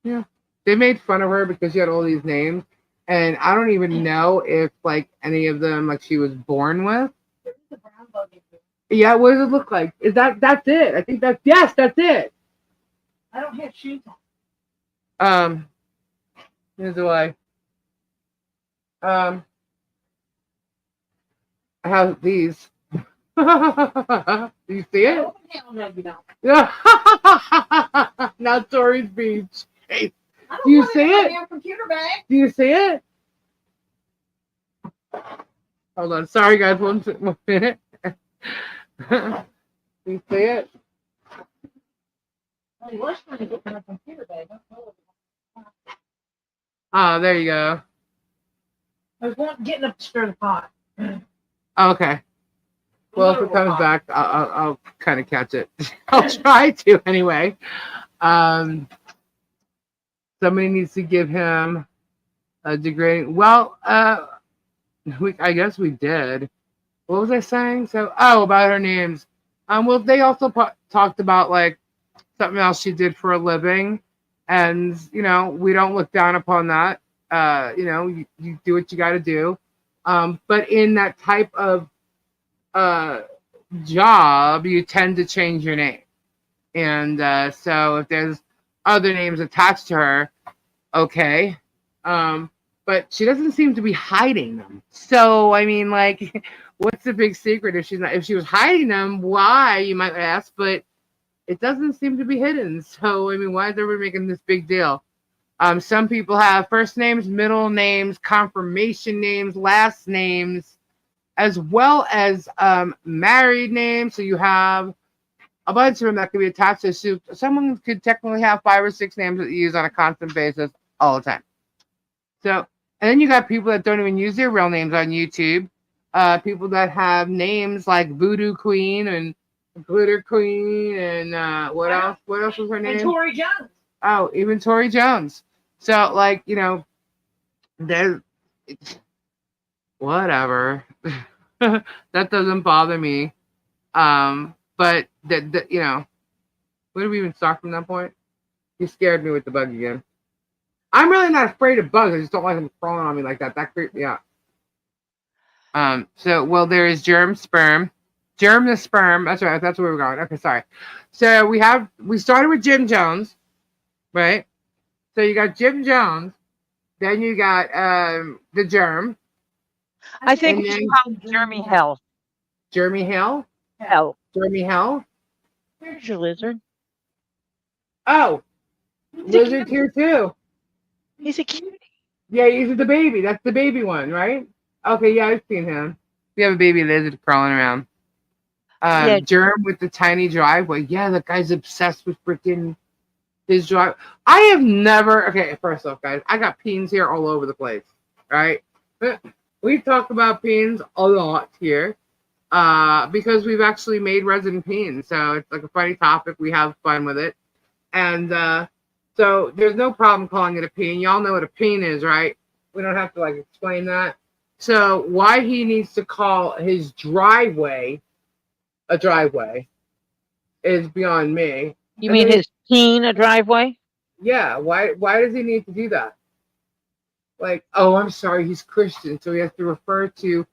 [SPEAKER 1] Yeah. They made fun of her because she had all these names, and I don't even know if like any of them like she was born with. Yeah, what does it look like? That's it? I think that's it.
[SPEAKER 4] I don't have shoes on.
[SPEAKER 1] Here's the way. I have these. Do you see it?
[SPEAKER 4] Oh, hell no, you don't.
[SPEAKER 1] Yeah. Not Tori's Beach. Hey,
[SPEAKER 4] I don't
[SPEAKER 1] do you
[SPEAKER 4] want
[SPEAKER 1] see
[SPEAKER 4] in my
[SPEAKER 1] it?
[SPEAKER 4] damn computer bag.
[SPEAKER 1] Do you see it? Hold on. Sorry, guys. One minute. Do you see it?
[SPEAKER 4] I was trying to get in my computer bag.
[SPEAKER 1] Oh, there you go.
[SPEAKER 4] I was getting up to stir the pot.
[SPEAKER 1] Okay. Well, if it comes back, I'll kind of catch it. I'll try to anyway. Somebody needs to give him a degrading. Well, I guess we did. What was I saying? So, about her names. Well, they also talked about like something else she did for a living, and we don't look down upon that. You do what you got to do. But in that type of job, you tend to change your name. And so if there's other names attached to her, okay. But she doesn't seem to be hiding them. So, I mean, like, what's the big secret if she's not? If she was hiding them, why, you might ask, but it doesn't seem to be hidden. So, I mean, why is everybody making this big deal? Some people have first names, middle names, confirmation names, last names, as well as married names. So you have a bunch of them that could be attached to soup. Someone could technically have 5 or 6 names that they use on a constant basis all the time. So, and then you got people that don't even use their real names on YouTube. People that have names like Voodoo Queen and Glitter Queen and what else? What else was her name?
[SPEAKER 4] And Tori Jones.
[SPEAKER 1] Oh, even Tori Jones. So, like, there's whatever. That doesn't bother me. But what did we even start from that point? You scared me with the bug again. I'm really not afraid of bugs. I just don't like them crawling on me like that. That creeped me out. There is Germ Sperm. Germ the Sperm. That's right. That's where we're going. Okay, sorry. So we started with Jim Jones, right? So you got Jim Jones. Then you got the Germ.
[SPEAKER 2] I think we should call him Jeremy Hell.
[SPEAKER 1] Jeremy Hell?
[SPEAKER 2] Hell.
[SPEAKER 1] Jeremy Hell?
[SPEAKER 2] There's your lizard.
[SPEAKER 1] Oh, lizard's here too.
[SPEAKER 2] He's a cutie.
[SPEAKER 1] Yeah, he's the baby. That's the baby one, right? Okay, yeah, I've seen him. We have a baby lizard crawling around.
[SPEAKER 2] Yeah.
[SPEAKER 1] Germ with the tiny driveway. Yeah, that guy's obsessed with freaking his drive. I have never. Okay, first off, guys, I got peens here all over the place. Right? We talk about peens a lot here because we've actually made resin peens. So it's like a funny topic. We have fun with it. And so there's no problem calling it a peen. Y'all know what a peen is, right? We don't have to like explain that. So why he needs to call his driveway a driveway is beyond me.
[SPEAKER 2] You mean his peen a driveway?
[SPEAKER 1] Yeah. Why does he need to do that? Like, oh, I'm sorry, he's Christian, so he has to refer to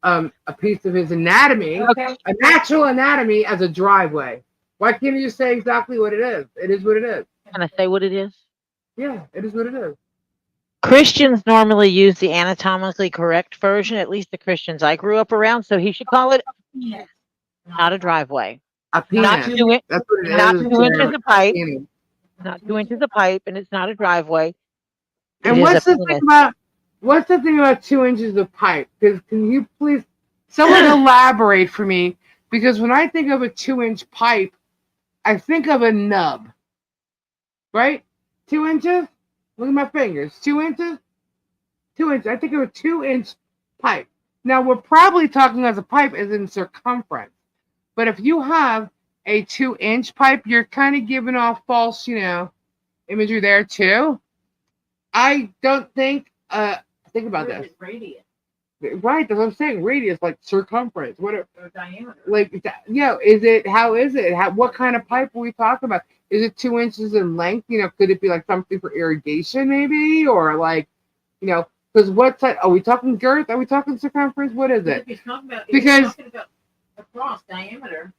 [SPEAKER 1] a piece of his anatomy,
[SPEAKER 2] Okay.
[SPEAKER 1] a natural anatomy, as a driveway. Why can't you say exactly what it is? It is what it is.
[SPEAKER 2] Can I say what it is?
[SPEAKER 1] Yeah, it is what it is.
[SPEAKER 2] Christians normally use the anatomically correct version, at least the Christians I grew up around, so he should call it not a driveway.
[SPEAKER 1] A penis.
[SPEAKER 2] Not 2 inches.
[SPEAKER 1] That's what it
[SPEAKER 2] Not
[SPEAKER 1] is.
[SPEAKER 2] 2 inches of pipe.
[SPEAKER 1] Penis.
[SPEAKER 2] Not 2 inches of pipe, and it's not a driveway.
[SPEAKER 1] And what's the thing about 2 inches of pipe? Because can you please someone elaborate for me? Because when I think of a 2-inch pipe, I think of a nub. Right? 2 inches? Look at my fingers. 2 inches? 2 inches. I think of a 2-inch pipe. Now we're probably talking as a pipe as in circumference. But if you have a 2-inch pipe, you're kind of giving off false, imagery there too. I don't think. Think about this.
[SPEAKER 4] Radius.
[SPEAKER 1] Right, that's what I'm saying. Radius, like circumference, whatever.
[SPEAKER 4] Or diameter.
[SPEAKER 1] Like, is it? How is it? What kind of pipe are we talking about? Is it 2 inches in length? Could it be like something for irrigation, maybe, or like, because what's that? Are we talking girth? Are we talking circumference? What is it?
[SPEAKER 4] If you're talking
[SPEAKER 1] Because
[SPEAKER 4] about across diameter.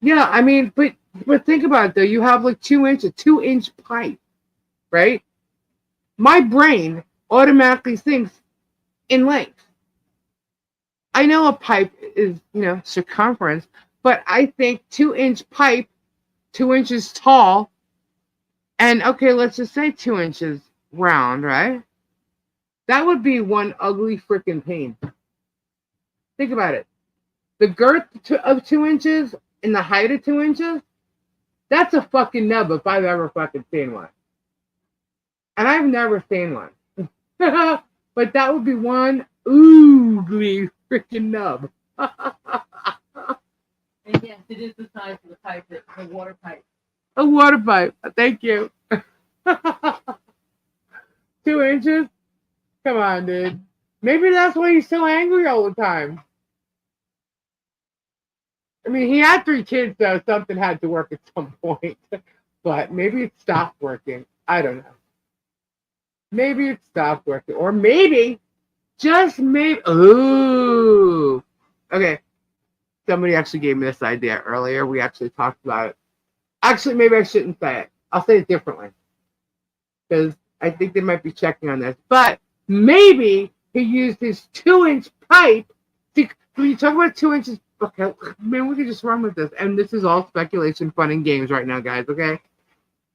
[SPEAKER 1] yeah, I mean, but think about it though. You have like 2 inches, 2-inch pipe. right? My brain automatically thinks in length. I know a pipe is, circumference, but I think 2-inch pipe, 2 inches tall, and okay, let's just say 2 inches round, right? That would be one ugly freaking pain. Think about it. The girth of 2 inches and the height of 2 inches, that's a fucking nub if I've ever fucking seen one. And I've never seen one. But that would be one ugly freaking nub.
[SPEAKER 4] And yes, it is the size of the pipe, the water pipe.
[SPEAKER 1] A water pipe. Thank you. 2 inches? Come on, dude. Maybe that's why he's so angry all the time. I mean, he had 3 kids, so something had to work at some point. But maybe it stopped working. I don't know. Maybe it stopped working. Or maybe, just maybe. Ooh. Okay. Somebody actually gave me this idea earlier. We actually talked about it. Actually, maybe I shouldn't say it. I'll say it differently. Because I think they might be checking on this. But maybe he used his 2-inch pipe. See, when you talk about 2 inches, okay, maybe we could just run with this. And this is all speculation, fun, and games right now, guys, okay?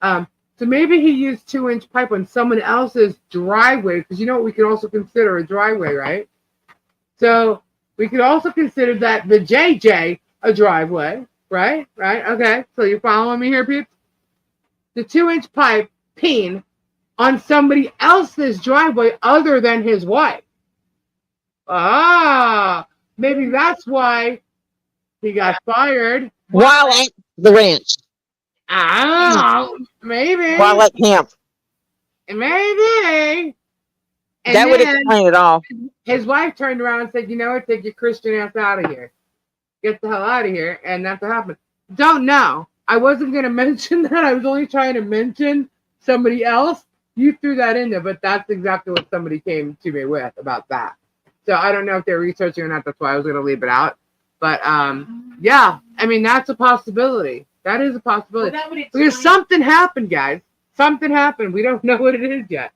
[SPEAKER 1] So maybe he used 2-inch pipe on someone else's driveway, because you know what we could also consider a driveway, right? So we could also consider that the JJ a driveway, right? Right? Okay. So you following me here, peeps? The 2-inch pipe peen on somebody else's driveway other than his wife. Ah, maybe that's why he got fired.
[SPEAKER 2] While at the ranch.
[SPEAKER 1] Oh, maybe.
[SPEAKER 2] While at camp.
[SPEAKER 1] Maybe. And
[SPEAKER 2] that would explain it all.
[SPEAKER 1] His wife turned around and said, you know what, take your Christian ass out of here. Get the hell out of here. And that's what happened. Don't know. I wasn't going to mention that. I was only trying to mention somebody else. You threw that in there, but that's exactly what somebody came to me with about that. So I don't know if they're researching or not. That's why I was going to leave it out. But yeah, I mean, that's a possibility. That is a possibility.
[SPEAKER 4] Well,
[SPEAKER 1] because something happened, guys. Something happened. We don't know what it is yet.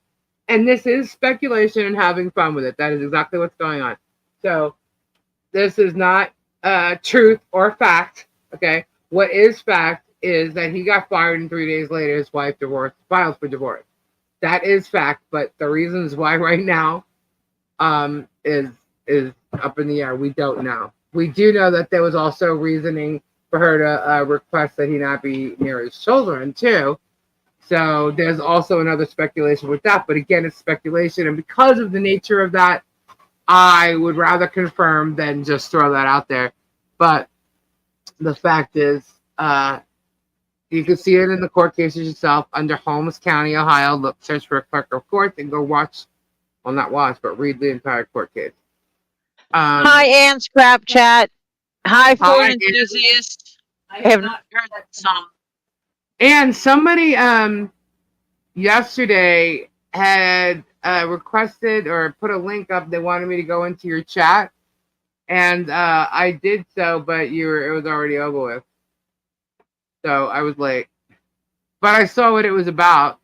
[SPEAKER 1] And this is speculation and having fun with it. That is exactly what's going on. So this is not truth or fact. Okay. What is fact is that he got fired and 3 days later his wife filed for divorce. That is fact. But the reasons why right now is up in the air. We don't know. We do know that there was also reasoning for her to request that he not be near his children too. So there's also another speculation with that. But again, it's speculation. And because of the nature of that, I would rather confirm than just throw that out there. But the fact is, you can see it in the court cases yourself under Holmes County, Ohio. Look, search for a clerk of court and go watch. Well, not watch, but read the entire court case.
[SPEAKER 2] Hi, Ann Scrap Chat. Hi, foreign enthusiasts. I have not heard that song.
[SPEAKER 1] And somebody yesterday had requested or put a link up. They wanted me to go into your chat, and I did so, but it was already over with. So I was late. But I saw what it was about,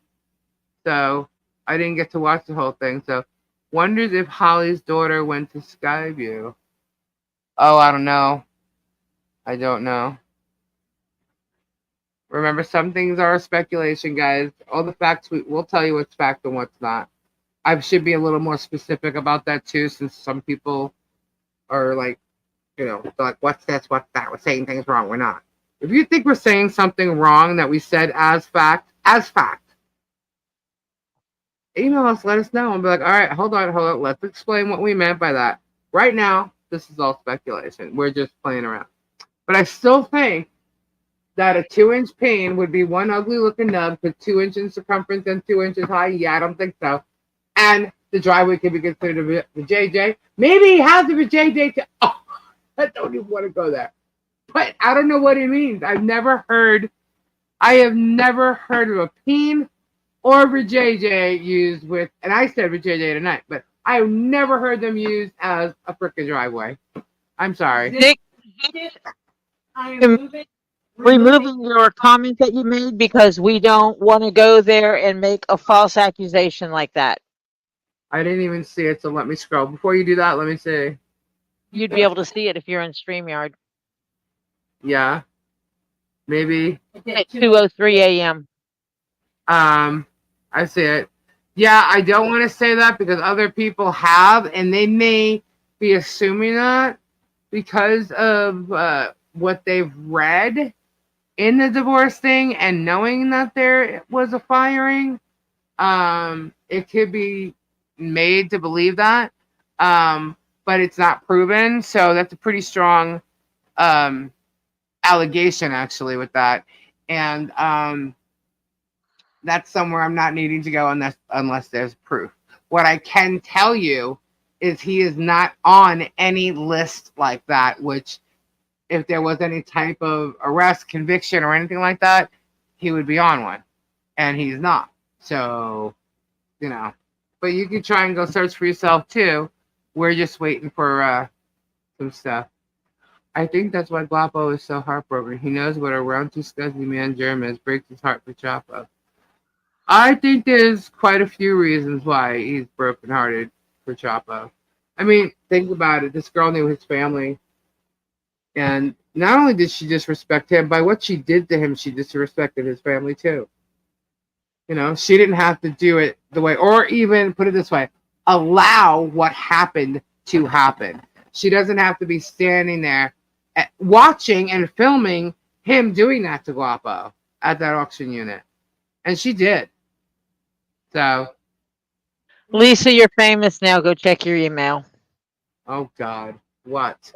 [SPEAKER 1] so I didn't get to watch the whole thing. So wonders if Holly's daughter went to Skyview. Oh, I don't know. I don't know. Remember, some things are speculation, guys. All the facts, we'll tell you what's fact and what's not. I should be a little more specific about that, too, since some people are like, like, what's this, what's that? We're saying things wrong. We're not. If you think we're saying something wrong that we said as fact, email us, let us know, and be like, all right, hold on. Let's explain what we meant by that. Right now, this is all speculation. We're just playing around. But I still think that a 2-inch pane would be one ugly looking nub with 2 inches in circumference and 2 inches high. Yeah, I don't think so. And the driveway could be considered the JJ. Maybe he has a JJ to. Oh, I don't even want to go there. But I don't know what it means. I have never heard of a peen or a JJ used with, and I said with JJ tonight, but I have never heard them used as a frickin' driveway. I'm sorry.
[SPEAKER 4] I am moving
[SPEAKER 2] removing your comment that you made because we don't want to go there and make a false accusation like that.
[SPEAKER 1] I didn't even see it, so let me scroll. Before you do that, let me see.
[SPEAKER 2] You'd be able to see it if you're in StreamYard
[SPEAKER 1] Yeah, maybe.
[SPEAKER 2] at 2:03 a.m.
[SPEAKER 1] I see it. Yeah, I don't want to say that because other people have, and they may be assuming that because of what they've read in the divorce thing and knowing that there was a firing. It could be made to believe that, but it's not proven. So that's a pretty strong allegation, actually, with that. And that's somewhere I'm not needing to go unless there's proof. What I can tell you is he is not on any list like that, which if there was any type of arrest, conviction, or anything like that, he would be on one. And he's not. So, you know. But you can try and go search for yourself, too. We're just waiting for some stuff. I think that's why Guapo is so heartbroken. He knows what a round too scuzzy man Germ is. Breaks his heart for Chapo. I think there's quite a few reasons why he's brokenhearted for Chapo. I mean, think about it. This girl knew his family. And not only did she disrespect him, by what she did to him, she disrespected his family too. You know, she didn't have to do it the way, or even put it this way, allow what happened to happen. She doesn't have to be standing there watching and filming him doing that to Guapo at that auction unit. And she did. So,
[SPEAKER 2] Lisa, you're famous now. Go check your email.
[SPEAKER 1] oh God, what?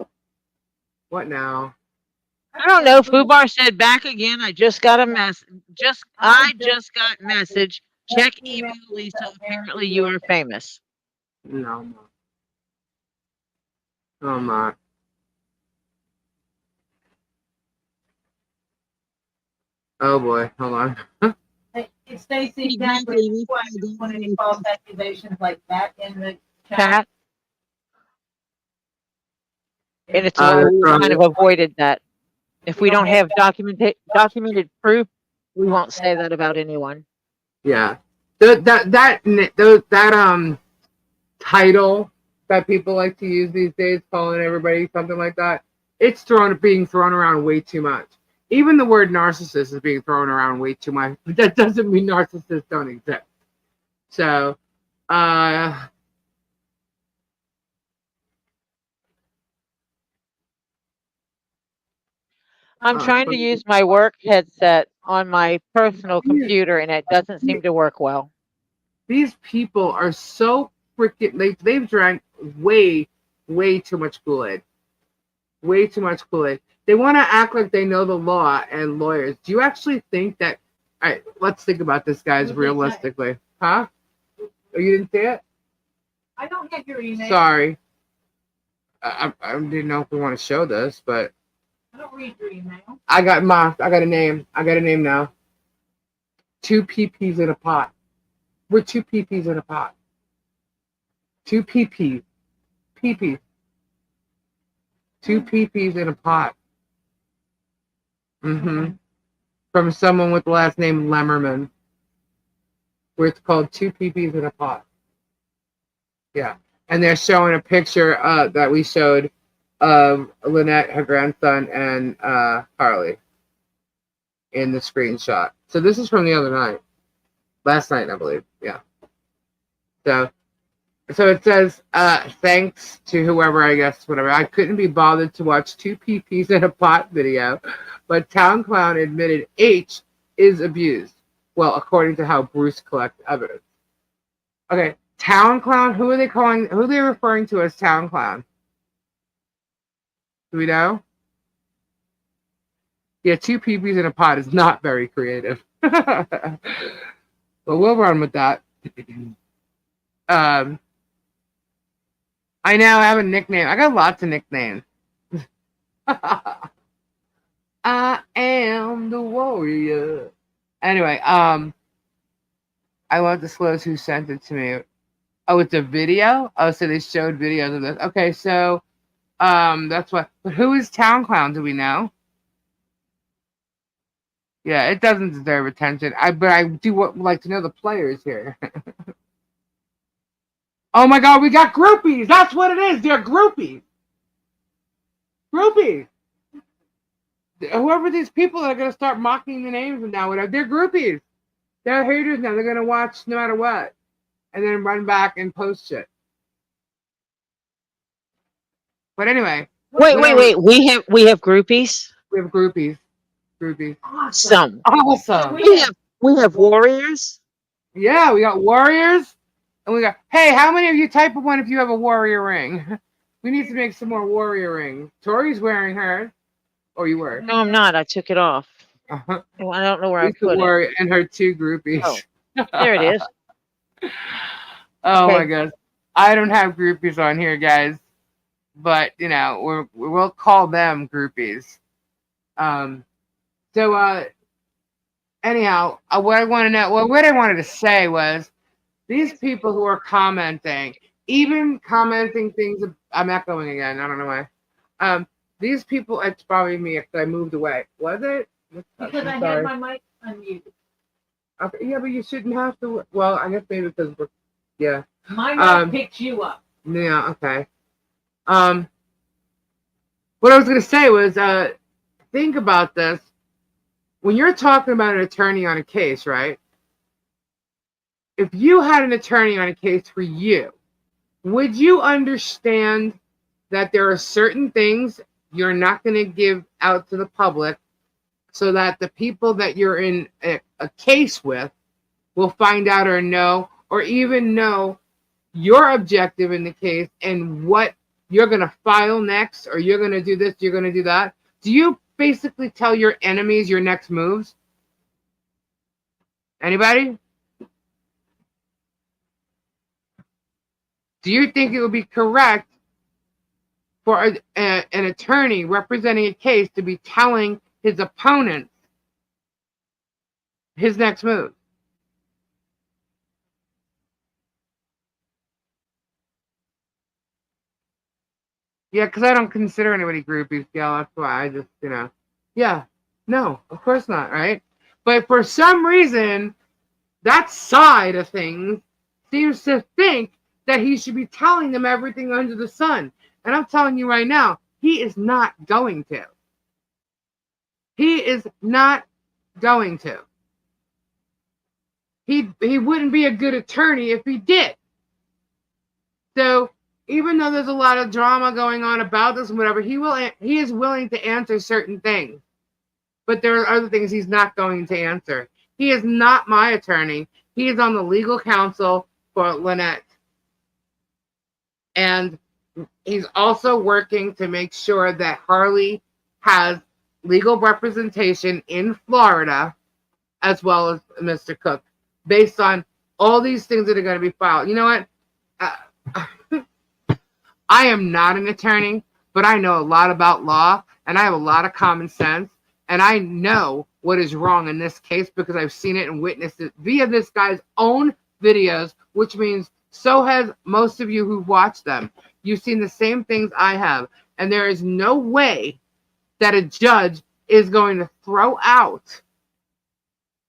[SPEAKER 1] What now?
[SPEAKER 2] I don't know. Fubar said back again. I just got a message. I just got message. Check email, Lisa. Apparently, you are famous.
[SPEAKER 1] No, I'm not. Oh boy, hold on.
[SPEAKER 4] It's Stacy, exactly. One of any false accusations like that in the
[SPEAKER 2] Chat. And it's why we kind of avoided that. If we don't have documented proof, we won't say that about anyone.
[SPEAKER 1] Yeah, that title that people like to use these days, calling everybody something like that, it's being thrown around way too much. Even the word narcissist is being thrown around way too much. But that doesn't mean narcissists don't exist. So, I'm
[SPEAKER 2] trying to use my work headset on my personal computer, and it doesn't seem to work well.
[SPEAKER 1] These people are so freaking... They've drank way too much Kool-Aid. Way too much Kool-Aid. They want to act like they know the law and lawyers. Do you actually think that... All right, let's think about this, guys, realistically. Huh? Oh, you didn't see it?
[SPEAKER 4] I don't have your email.
[SPEAKER 1] Sorry. I didn't know if we want to show this, but...
[SPEAKER 4] I don't read your email.
[SPEAKER 1] I got mocked. I got a name. I got a name now. 2 PPs in a pot. We're 2 PPs in a pot. 2 PPs. PPs. 2 PPs in a pot. Mm-hmm. From someone with the last name Lemmerman. Where it's called 2 PPs in a pot. Yeah. And they're showing a picture that we showed of Lynette, her grandson, and Harley in the screenshot. So this is from the other night. Last night, I believe. Yeah. So it says, thanks to whoever, I guess, whatever. I couldn't be bothered to watch 2 PPs in a pot video, but Town Clown admitted H is abused. Well, according to how Bruce collects evidence. Okay, Town Clown, who are they referring to as Town Clown? Do we know? Yeah, 2 PPs in a pot is not very creative. But we'll run with that. I now have a nickname. I got lots of nicknames. I am the warrior. Anyway, I won't disclose who sent it to me. Oh, it's a video? Oh, so they showed videos of this. Okay, so that's what. But who is Town Clown? Do we know? Yeah, it doesn't deserve attention. But I do like to know the players here. Oh my God, we got groupies. That's what it is. They're groupies. Groupies. Whoever these people that are gonna start mocking the names and now whatever, they're groupies. They're haters now. They're gonna watch no matter what, and then run back and post shit. But anyway.
[SPEAKER 2] Wait. We have groupies.
[SPEAKER 1] We have groupies. Groupies.
[SPEAKER 2] Awesome.
[SPEAKER 1] Awesome.
[SPEAKER 2] We have warriors.
[SPEAKER 1] Yeah, we got warriors, and we got. Hey, how many of you type of one if you have a warrior ring? We need to make some more warrior rings. Tori's wearing hers. Or you were?
[SPEAKER 2] No, I'm not. I took it off.
[SPEAKER 1] Uh-huh.
[SPEAKER 2] Well, I don't know where I put it.
[SPEAKER 1] And her two groupies.
[SPEAKER 2] Oh, there it is.
[SPEAKER 1] Oh
[SPEAKER 2] Okay.
[SPEAKER 1] my gosh. I don't have groupies on here, guys. But, you know, we'll call them groupies. Anyhow, what I want to know, what I wanted to say was these people who are commenting, even commenting things, I'm echoing again. I don't know why. These people, it's probably me because I moved away. Was it?
[SPEAKER 4] Because I had my mic unmuted.
[SPEAKER 1] Okay, yeah, but you shouldn't have to. Well, I guess maybe because we're, yeah.
[SPEAKER 4] My mic picked you up.
[SPEAKER 1] Yeah, okay. What I was going to say was, think about this. When you're talking about an attorney on a case, right? If you had an attorney on a case for you, would you understand that there are certain things you're not going to give out to the public so that the people that you're in a case with will find out or know, or even know your objective in the case and what you're going to file next, or you're going to do this, you're going to do that? Do you basically tell your enemies your next moves? Anybody? Do you think it would be correct for an attorney representing a case to be telling his opponent his next move? Yeah, because I don't consider anybody groupies, Gail. That's why I just, you know. Yeah, no, of course not, right? But for some reason, that side of things seems to think that he should be telling them everything under the sun. And I'm telling you right now, he is not going to. He is not going to. He wouldn't be a good attorney if he did. So even though there's a lot of drama going on about this and whatever, he is willing to answer certain things. But there are other things he's not going to answer. He is not my attorney. He is on the legal counsel for Lynette. And he's also working to make sure that Harley has legal representation in Florida, as well as Mr. Cook, based on all these things that are going to be filed. You know what? I am not an attorney, but I know a lot about law, and I have a lot of common sense, and I know what is wrong in this case because I've seen it and witnessed it via this guy's own videos, which means so has most of you who've watched them. You've seen the same things I have, and there is no way that a judge is going to throw out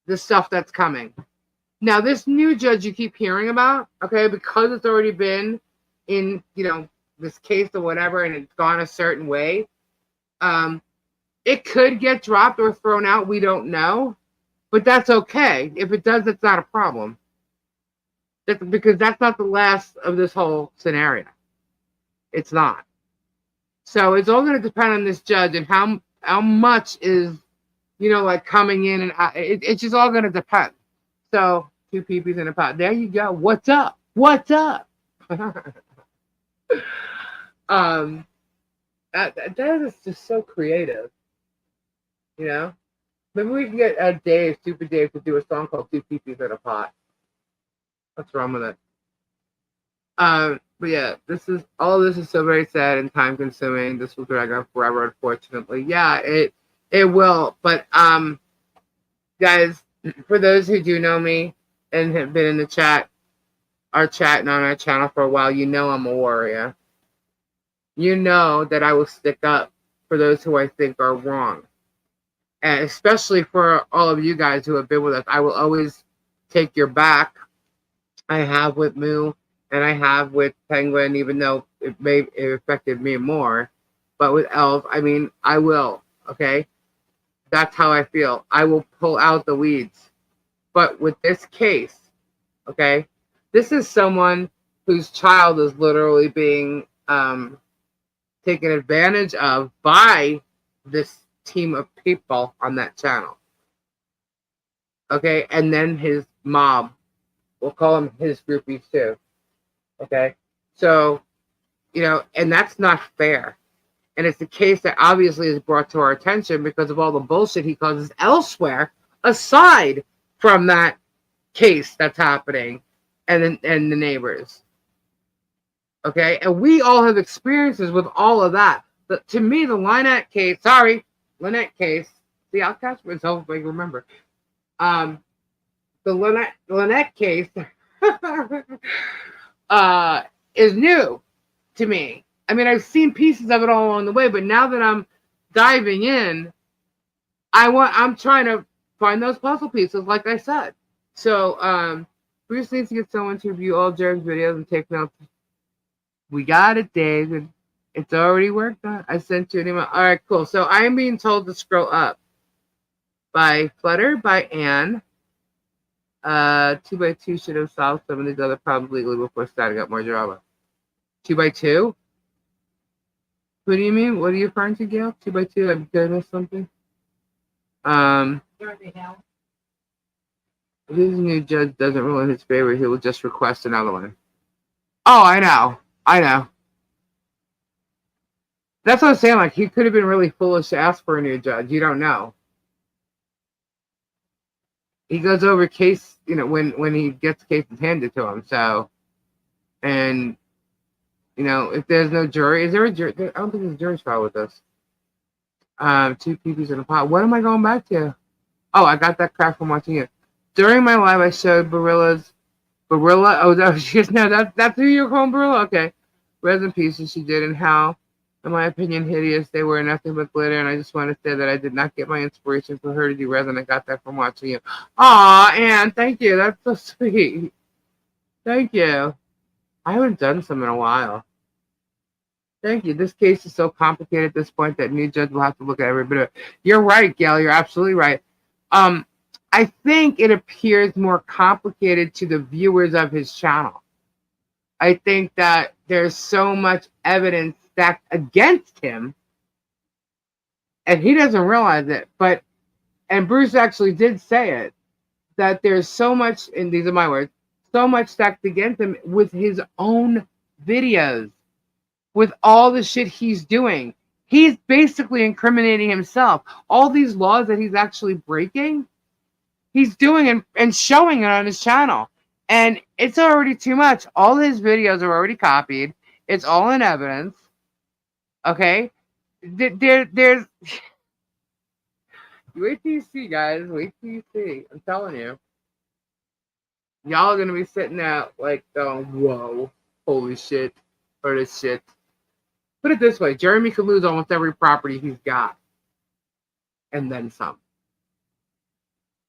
[SPEAKER 1] the stuff that's coming. Now, this new judge you keep hearing about, okay, because it's already been in, you know, this case or whatever, and it's gone a certain way, it could get dropped or thrown out. We don't know, but that's okay. If it does, it's not a problem. Because that's not the last of this whole scenario. It's not. So it's all going to depend on this judge and how much is, you know, like coming in and out. It's just all going to depend. So 2 peepees in a pot. There you go. What's up? What's up? That is just so creative. You know? Maybe we can get Dave, Stupid Dave, to do a song called 2 peepees in a pot. What's wrong with it? But yeah, all this is so very sad and time consuming. This will drag on forever, unfortunately. Yeah, it will. But guys, for those who do know me and have been in the chat, our chat and on our channel for a while, you know I'm a warrior. You know that I will stick up for those who I think are wrong. And especially for all of you guys who have been with us, I will always take your back. I have with Moo and I have with Penguin, even though it affected me more. But with Elf, I mean, I will, okay? That's how I feel. I will pull out the weeds. But with this case, okay, this is someone whose child is literally being taken advantage of by this team of people on that channel. Okay, and then his mob. We'll call him his groupies too. Okay, so, you know, and that's not fair. And it's a case that obviously is brought to our attention because of all the bullshit he causes elsewhere, aside from that case that's happening and the neighbors. Okay, and we all have experiences with all of that. But to me, the Lynette case, Lynette case, see, I'll catch myself if I can remember. The Lynette case is new to me. I mean, I've seen pieces of it all along the way, but now that I'm diving in, I'm trying to find those puzzle pieces, like I said. So, Bruce needs to get someone to review all Germ's videos and take notes. We got it, David. It's already worked on. I sent you an email. All right, cool. So I am being told to scroll up. By Flutter, by Anne. 2x2 should have solved some of these other problems legally before starting up more drama. 2x2? What do you mean? What are you referring to, Gail? 2x2? I'm good with something. If this new judge doesn't rule in his favor, he will just request another one. Oh, I know. That's what I'm saying. Like, he could have been really foolish to ask for a new judge. You don't know. He goes over case, you know, when he gets cases handed to him. So, and, you know, if there's no jury, is there a jury? I don't think there's a jury trial with this. 2 peepees in a pot. What am I going back to? Oh, I got that crap from watching it. During my live, I showed Barilla. Oh, that's who you're calling Barilla? Okay. Resin pieces she did, and how, in my opinion, hideous. They were nothing but glitter, and I just want to say that I did not get my inspiration for her to do resin. I got that from watching you. Aw, Anne, thank you. That's so sweet. Thank you. I haven't done some in a while. Thank you. This case is so complicated at this point that new judge will have to look at every bit of it. You're right, Gail. You're absolutely right. I think it appears more complicated to the viewers of his channel. I think that there's so much evidence stacked against him, and he doesn't realize it. And Bruce actually did say it, that there's so much, and these are my words, so much stacked against him with his own videos, with all the shit he's doing. He's basically incriminating himself. All these laws that he's actually breaking, he's doing and showing it on his channel. And it's already too much. All his videos are already copied. It's all in evidence. Okay? There's... Wait till you see, guys. Wait till you see. I'm telling you. Y'all are going to be sitting there like, oh, whoa. Holy shit. Or this shit. Put it this way. Jeremy could lose almost every property he's got. And then some.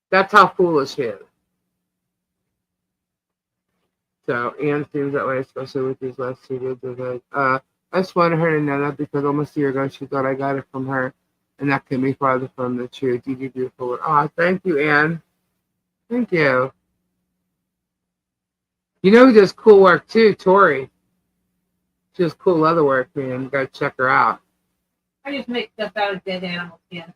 [SPEAKER 1] That's how foolish he is. So, Anne seems that way, especially with these last 2 videos. I just wanted her to know that because almost a year ago she thought I got it from her. And that could be farther from the truth. You did beautiful. Oh, thank you, Anne. Thank you. You know who does cool work too? Tori. She does cool leather work, man. You gotta check her out.
[SPEAKER 4] I just make stuff out of dead animal skin.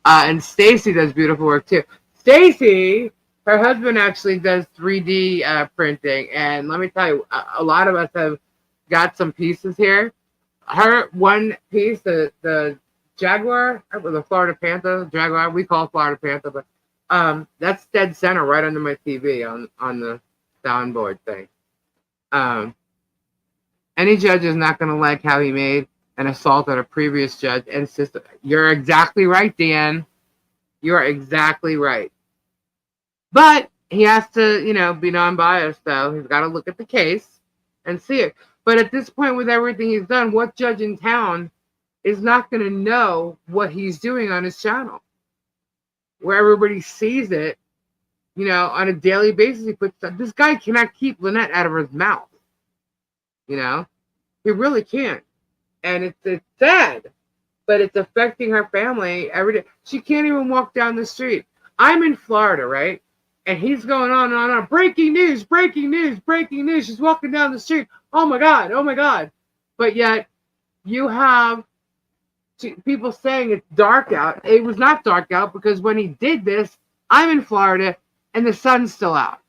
[SPEAKER 1] And Stacy does beautiful work too. Stacy, her husband actually does 3D printing, and let me tell you, a lot of us have got some pieces here. Her one piece, the Jaguar, or the Florida Panther, Jaguar, we call it Florida Panther, but that's dead center right under my TV on the soundboard thing. Any judge is not going to like how he made an assault on a previous judge and sister. You're exactly right, Dan. You're exactly right. But he has to, you know, be non-biased, though. He's got to look at the case and see it. But at this point, with everything he's done, what judge in town is not going to know what he's doing on his channel, where everybody sees it, you know, on a daily basis. He puts stuff. This guy cannot keep Lynette out of his mouth. You know, he really can't. And it's sad, but it's affecting her family every day. She can't even walk down the street. I'm in Florida, right? And he's going on and on. Breaking news, breaking news, breaking news. She's walking down the street. Oh my God, oh my God. But yet you have people saying it's dark out. It was not dark out because when he did this, I'm in Florida and the sun's still out.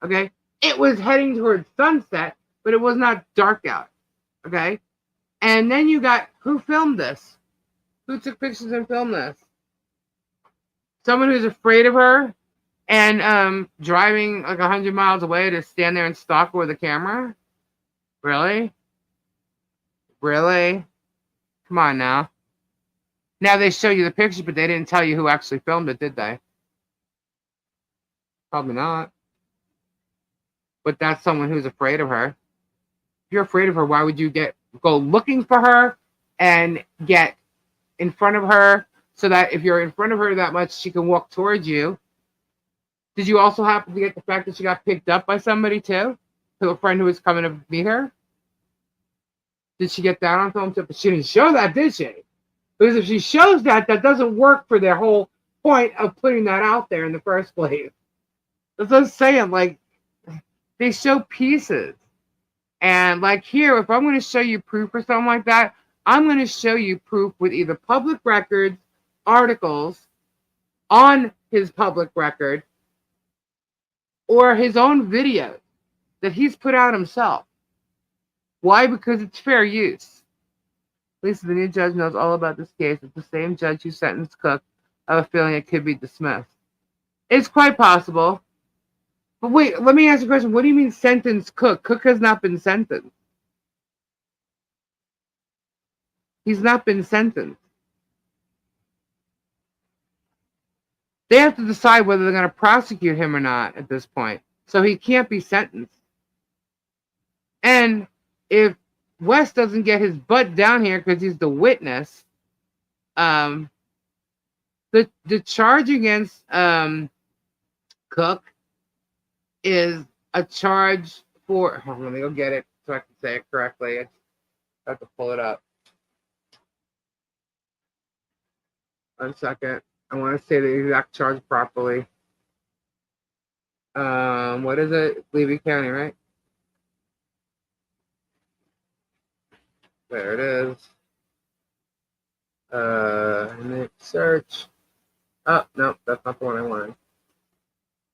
[SPEAKER 1] Okay? It was heading towards sunset, but it was not dark out. Okay? And then you got, who filmed this? Who took pictures and filmed this? Someone who's afraid of her and driving like 100 miles away to stand there and stalk her with a camera? Really? Really? Come on now. Now they show you the picture, but they didn't tell you who actually filmed it, did they? Probably not. But that's someone who's afraid of her. If you're afraid of her, why would you go looking for her and get in front of her so that if you're in front of her that much, she can walk towards you? Did you also happen to get the fact that she got picked up by somebody too? To a friend who was coming to meet her? Did she get that on film too? But she didn't show that, did she? Because if she shows that, that doesn't work for their whole point of putting that out there in the first place. That's what I'm saying. Like, they show pieces. And like here, if I'm going to show you proof or something like that, I'm going to show you proof with either public records, articles on his public record, or his own videos that he's put out himself. Why? Because it's fair use. Lisa, the new judge knows all about this case. It's the same judge who sentenced Cook. I have a feeling it could be dismissed. It's quite possible. But wait, let me ask you a question. What do you mean sentence Cook? Cook has not been sentenced. He's not been sentenced. They have to decide whether they're going to prosecute him or not at this point. So he can't be sentenced. And if West doesn't get his butt down here because he's the witness, the charge against Cook is a charge for, hold on, let me go get it so I can say it correctly. I have to pull it up. 1 second. I want to say the exact charge properly. What is it? Levy County, right? There it is. Search. Oh, no, that's not the one I wanted.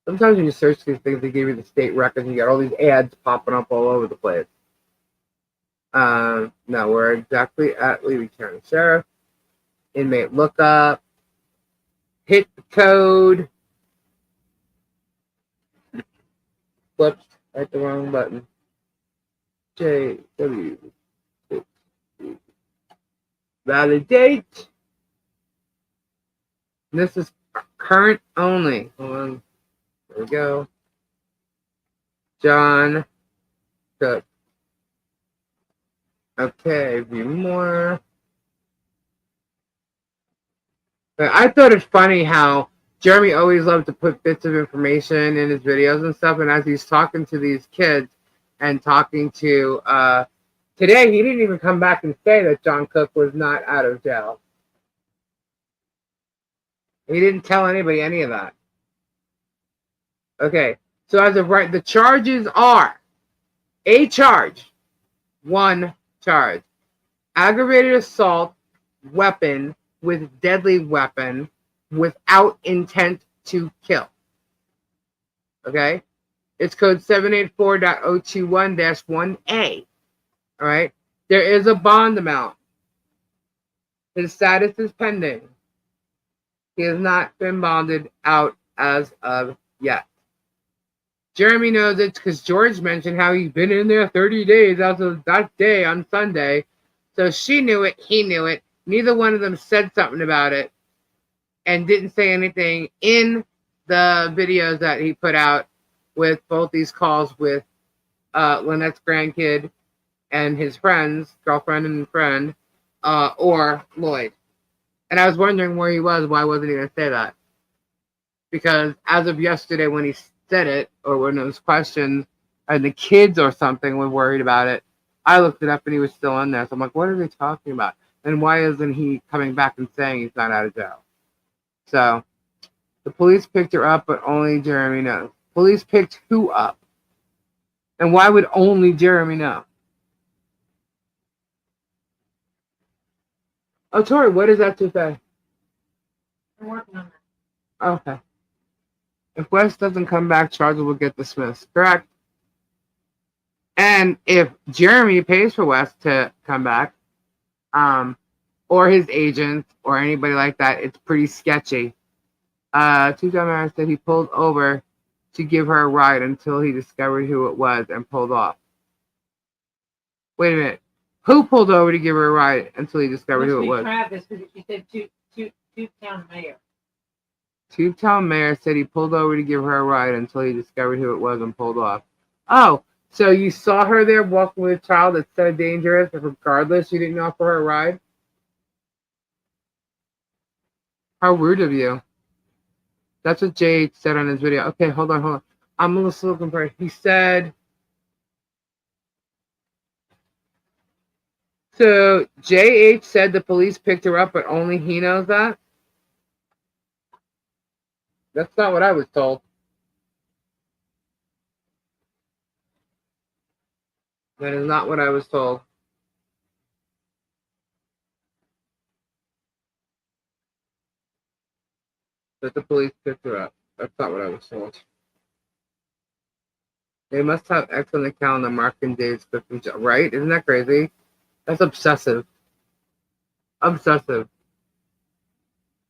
[SPEAKER 1] Sometimes when you search these things, they give you the state records and you got all these ads popping up all over the place. No, we're exactly at Levy County Sheriff. Inmate lookup. Hit the code. Whoops, I hit the wrong button. JW. Validate. This is current only. Hold on. There we go. John Cook. Okay, view more. I thought it funny how Jeremy always loved to put bits of information in his videos and stuff, and as he's talking to these kids and talking to today, he didn't even come back and say that John Cook was not out of jail. He didn't tell anybody any of that. Okay, so as of right, the charges are a charge, one charge, aggravated assault, weapon with deadly weapon without intent to kill. Okay, it's code 784.021-1A. All right, there is a bond amount. His status is pending. He has not been bonded out as of yet. Jeremy knows it because George mentioned how he's been in there 30 days as of that day on Sunday. So she knew it, he knew it. Neither one of them said something about it and didn't say anything in the videos that he put out with both these calls with Lynette's grandkid and his friends, girlfriend and friend, or Lloyd. And I was wondering where he was. Why wasn't he going to say that? Because as of yesterday, when he said it, or when it was questioned, and the kids or something were worried about it, I looked it up and he was still in there. So I'm like, what are they talking about? And why isn't he coming back and saying he's not out of jail? So the police picked her up, but only Jeremy knows. Police picked who up? And why would only Jeremy know? Oh, Tori, what is that to say?
[SPEAKER 4] I'm working on that.
[SPEAKER 1] Okay. If West doesn't come back, charges will get dismissed. Correct. And if Jeremy pays for West to come back, or his agent or anybody like that, it's pretty sketchy. Tude said he pulled over to give her a ride until he discovered who it was and pulled off. Wait a minute. Who pulled over to give her a ride until he discovered who it was?
[SPEAKER 4] Travis, because she said Tubetown Mayor.
[SPEAKER 1] Tubetown Mayor said he pulled over to give her a ride until he discovered who it was and pulled off. Oh, so you saw her there walking with a child that's so dangerous, and regardless, you didn't offer her a ride? How rude of you. That's what Jade said on his video. Okay, hold on. I'm a little looking for it. He said... So, JH said the police picked her up, but only he knows that? That's not what I was told. That is not what I was told. That the police picked her up. That's not what I was told. They must have X on the calendar marking days, right? Isn't that crazy? That's obsessive. Obsessive.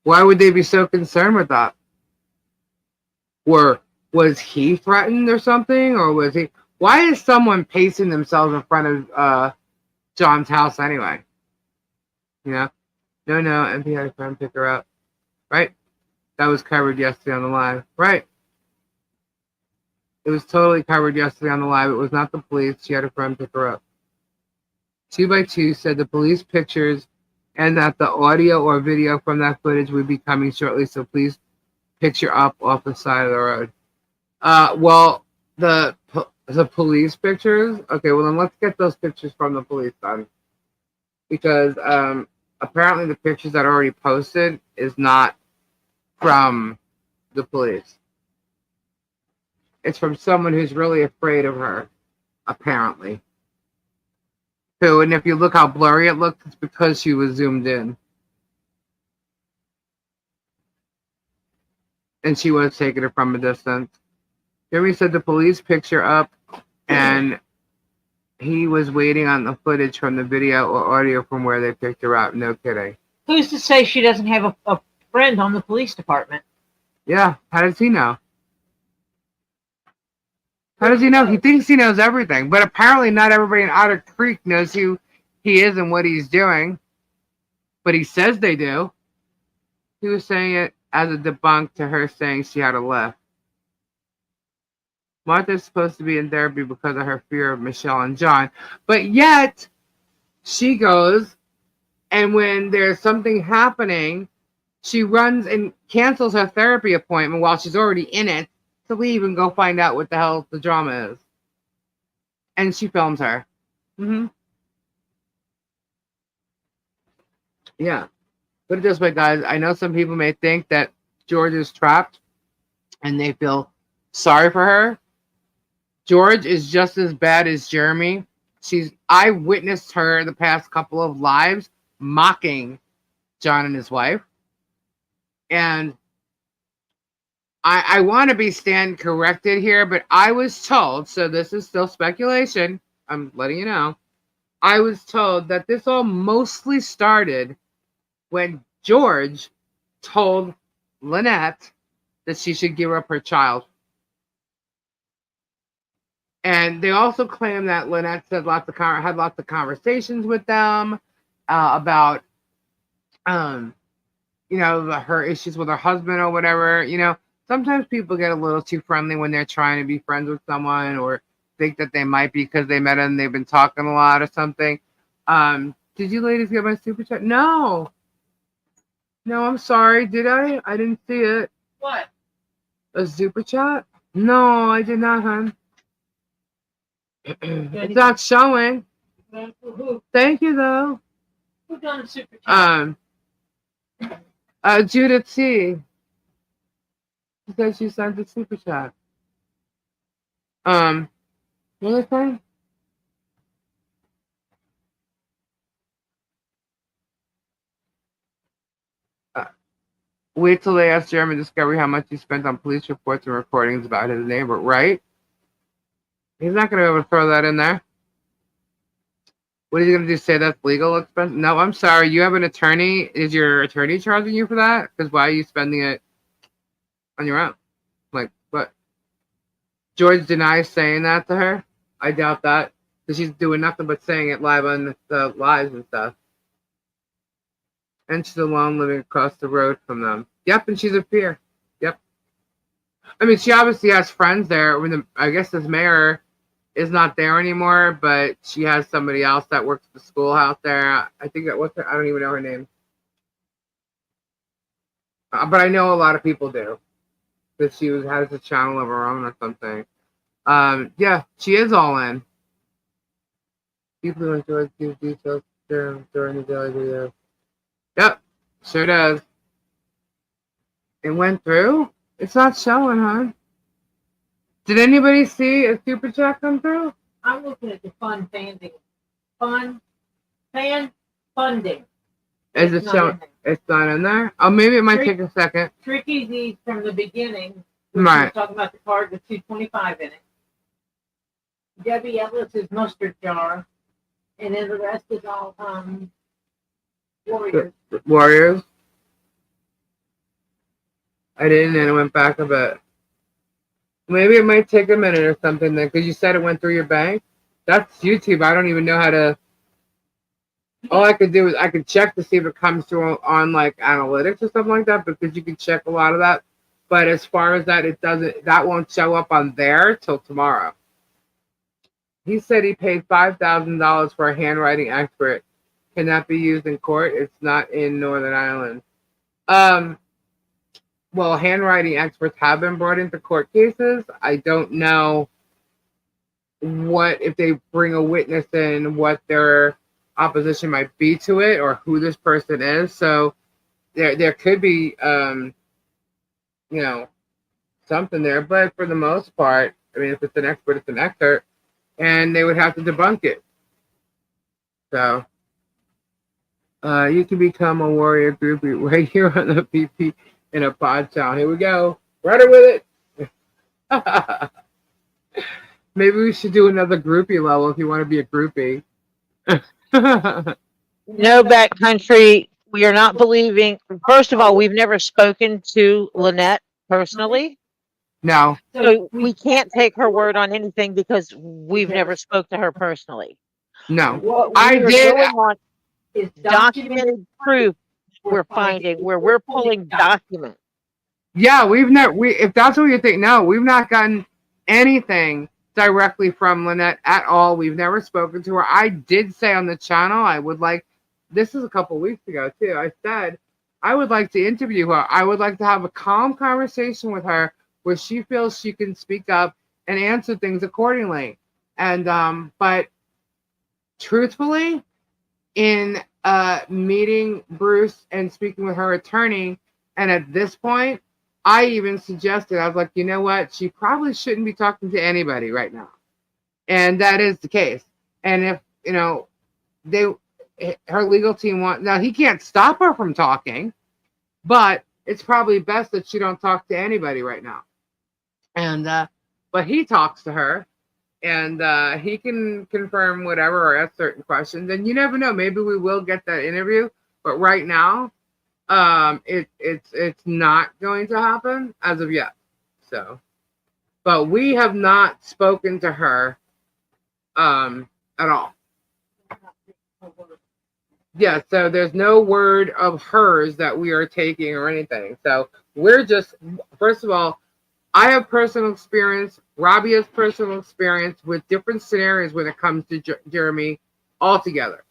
[SPEAKER 1] Why would they be so concerned with that? Or was he threatened or something? Or was he... Why is someone pacing themselves in front of John's house anyway? You know? No, MP had a friend pick her up. Right? That was covered yesterday on the live. Right. It was totally covered yesterday on the live. It was not the police. She had a friend pick her up. 2x2 said the police pictures and that the audio or video from that footage would be coming shortly, so please picture up off the side of the road. Well, the police pictures? Okay, well then let's get those pictures from the police then. Because apparently the pictures that are already posted is not from the police. It's from someone who's really afraid of her, apparently. Who, and if you look how blurry it looked, it's because she was zoomed in. And she was taking it from a distance. Jeremy said the police picked her up and he was waiting on the footage from the video or audio from where they picked her up. No kidding.
[SPEAKER 2] Who's to say she doesn't have a friend on the police department?
[SPEAKER 1] Yeah, how does he know? How does he know? He thinks he knows everything, but apparently not everybody in Otter Creek knows who he is and what he's doing. But he says they do. He was saying it as a debunk to her saying she had a lift. Martha's supposed to be in therapy because of her fear of Michelle and John. But yet, she goes, and when there's something happening, she runs and cancels her therapy appointment while she's already in it to leave and go find out what the hell the drama is. And she films her. Yeah. Put it this way, guys. I know some people may think that George is trapped and they feel sorry for her. George is just as bad as Jeremy. I witnessed her the past couple of lives mocking John and his wife. And I want to be stand corrected here, but I was told, so this is still speculation, I'm letting you know, I was told that this all mostly started when George told Lynette that she should give up her child. And they also claim that Lynette said had lots of conversations with them about, her issues with her husband or whatever. Sometimes people get a little too friendly when they're trying to be friends with someone or think that they might be because they met and they've been talking a lot or something. Did you ladies get my super chat? No. No, I'm sorry. Did I? I didn't see it.
[SPEAKER 4] What?
[SPEAKER 1] A super chat? No, I did not, hon. It's not showing.
[SPEAKER 4] Who
[SPEAKER 1] Thank you, though.
[SPEAKER 4] done a super chat?
[SPEAKER 1] Judith C. She said she sent a super chat. Really fine? Wait till they ask German Discovery how much he spent on police reports and recordings about his neighbor, right? He's not going to be able to throw that in there. What are you going to do? Say that's legal expense? No, I'm sorry. You have an attorney. Is your attorney charging you for that? Because why are you spending it on your own? Like, what? George denies saying that to her? I doubt that. Because she's doing nothing but saying it live on the lives and stuff. And she's alone living across the road from them. Yep, and she's a peer. Yep. I mean, she obviously has friends there. I guess this mayor is not there anymore, but she has somebody else that works at the schoolhouse there. I think that I don't even know her name. But I know a lot of people do. That she has a channel of her own or something. Yeah, she is all in. People enjoy these details during the daily video. Yep, sure does. It went through? It's not showing, huh? Did anybody see a super chat come through?
[SPEAKER 4] I'm looking at the fan funding.
[SPEAKER 1] Is it showing? It's not in there? Oh, maybe it might take a second.
[SPEAKER 4] Tricky from the beginning. Which
[SPEAKER 1] Right.
[SPEAKER 4] was talking about the card with $2.25 in it. Debbie Ellis's mustard jar. And then the rest is all Warriors.
[SPEAKER 1] Warriors? I didn't, and it went back a bit. Maybe it might take a minute or something then, because you said it went through your bank. That's YouTube. I don't even know how to. All I could do is I could check to see if it comes through on like analytics or something like that, because you can check a lot of that. But as far as that, it doesn't. That won't show up on there till tomorrow. He said he paid $5,000 for a handwriting expert. Can that be used in court? It's not in Northern Ireland. Well, handwriting experts have been brought into court cases. I don't know what if they bring a witness in, what their opposition might be to it, or who this person is. So there could be something there. But for the most part, I mean, if it's an expert, it's an expert, and they would have to debunk it. So you can become a warrior groupie right here on the PP in a pod town. Here we go. Right with it. Maybe we should do another groupie level if you want to be a groupie.
[SPEAKER 2] No, backcountry. We are not believing. First of all, we've never spoken to Lynette personally.
[SPEAKER 1] No.
[SPEAKER 2] So we can't take her word on anything because we've never spoke to her personally.
[SPEAKER 1] No.
[SPEAKER 2] What
[SPEAKER 1] I did.
[SPEAKER 2] Going on is documented proof we're finding where we're pulling documents.
[SPEAKER 1] Yeah, if that's what you think, no, we've not gotten anything directly from Lynette at all. We've never spoken to her. I did say on the channel I would like, this is a couple weeks ago too, I said I would like to interview her. I would like to have a calm conversation with her where she feels she can speak up and answer things accordingly. And but truthfully, in meeting Bruce and speaking with her attorney, and at this point, I even suggested, I was like, you know what? She probably shouldn't be talking to anybody right now. And that is the case. And if, her legal team now he can't stop her from talking, but it's probably best that she don't talk to anybody right now. And, but he talks to her, and he can confirm whatever or ask certain questions. And you never know, maybe we will get that interview. But right now, it's not going to happen as of yet. So, but we have not spoken to her at all. Yeah, so there's no word of hers that we are taking or anything. So we're just, first of all, I have personal experience. Robbie has personal experience with different scenarios when it comes to Jeremy altogether.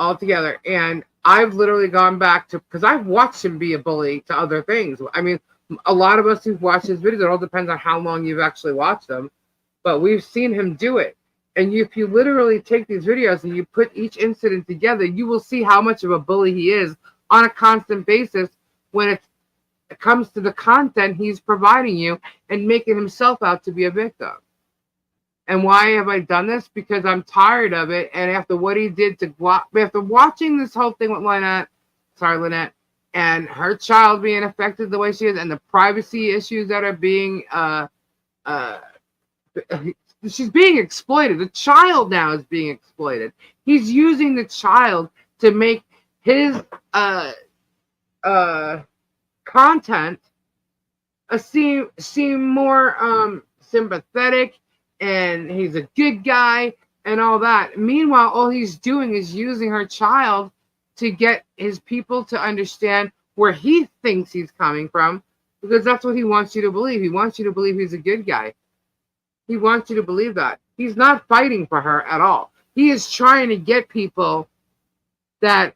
[SPEAKER 1] altogether. And I've literally gone back to, because I've watched him be a bully to other things. I mean, a lot of us who've watched his videos, it all depends on how long you've actually watched them, but we've seen him do it. And if you literally take these videos and you put each incident together, you will see how much of a bully he is on a constant basis when it comes to the content he's providing you and making himself out to be a victim. And why have I done this? Because I'm tired of it. And after what he did after watching this whole thing with Lynette, and her child being affected the way she is, and the privacy issues that are being, she's being exploited. The child now is being exploited. He's using the child to make his content seem more sympathetic, and he's a good guy and all that. Meanwhile, all he's doing is using her child to get his people to understand where he thinks he's coming from, because that's what he wants you to believe. He wants you to believe he's a good guy. He wants you to believe that. He's not fighting for her at all. He is trying to get people that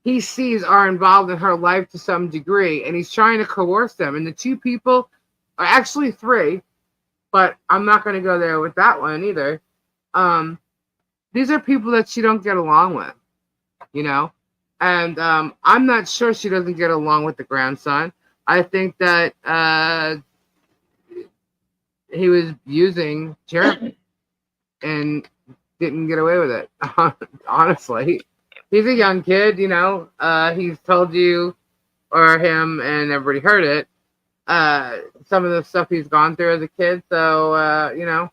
[SPEAKER 1] he sees are involved in her life to some degree, and he's trying to coerce them. And the two people are actually three, but I'm not going to go there with that one either. These are people that she don't get along with, you know? And I'm not sure she doesn't get along with the grandson. I think that he was using Germ and didn't get away with it, honestly. He's a young kid, you know. He's told you, or him, and everybody heard it, some of the stuff he's gone through as a kid. So, you know,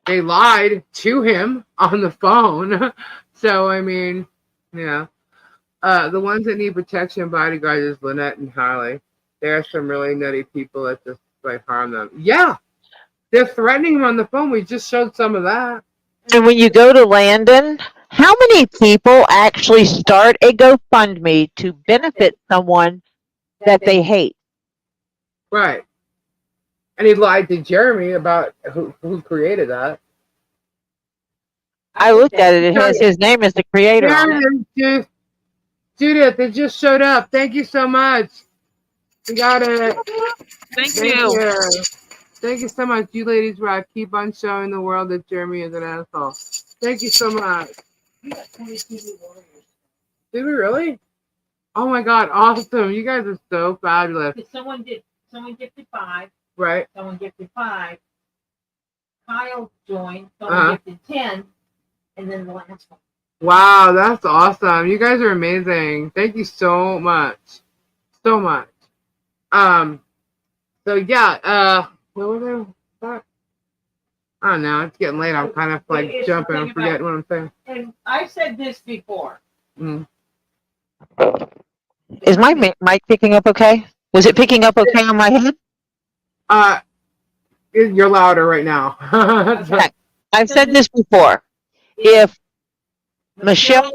[SPEAKER 1] they lied to him on the phone. So, I mean, you know, the ones that need protection, bodyguards, is Lynette and Harley. There are some really nutty people that just like harm them. Yeah, they're threatening him on the phone. We just showed some of that.
[SPEAKER 2] And when you go to Landon, how many people actually start a GoFundMe to benefit someone that they hate?
[SPEAKER 1] Right. And he lied to Jeremy about who created that.
[SPEAKER 2] I looked at it. It has his name as the creator on it.
[SPEAKER 1] Judith, it just showed up. Thank you so much. We got it.
[SPEAKER 2] Thank you.
[SPEAKER 1] Thank you so much. You ladies rock. Keep on showing the world that Jeremy is an asshole. Thank you so much. Did we really? Oh my God, awesome. You guys are so fabulous.
[SPEAKER 4] Someone gifted 5.
[SPEAKER 1] Right.
[SPEAKER 4] Someone gifted 5. Kyle joined. Someone gifted 10. And then the last one.
[SPEAKER 1] Wow, that's awesome. You guys are amazing. Thank you so much. So much. So yeah, what was that? I don't know. It's getting late. I'm kind of like jumping. I'm forgetting what I'm saying.
[SPEAKER 4] And I've said this before.
[SPEAKER 1] Mm.
[SPEAKER 2] Is my mic picking up okay? Was it picking up okay on my head?
[SPEAKER 1] You're louder right now.
[SPEAKER 2] Okay. I've said this before. If Michelle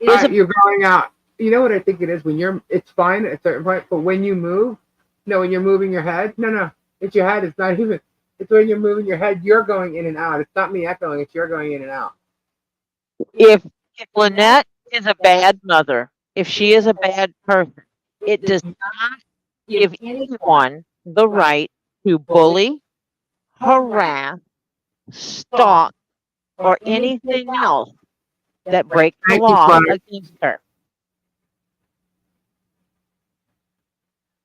[SPEAKER 1] you're going out. You know what I think it is? It's fine at a certain point, but when you move, when you're moving your head, it's your head. It's not even. It's when you're moving your head, you're going in and out. It's not me echoing. It's you're going in and out.
[SPEAKER 2] If Lynette is a bad mother, if she is a bad person, it does not give anyone the right to bully, harass, stalk, or anything else that breaks the law against her.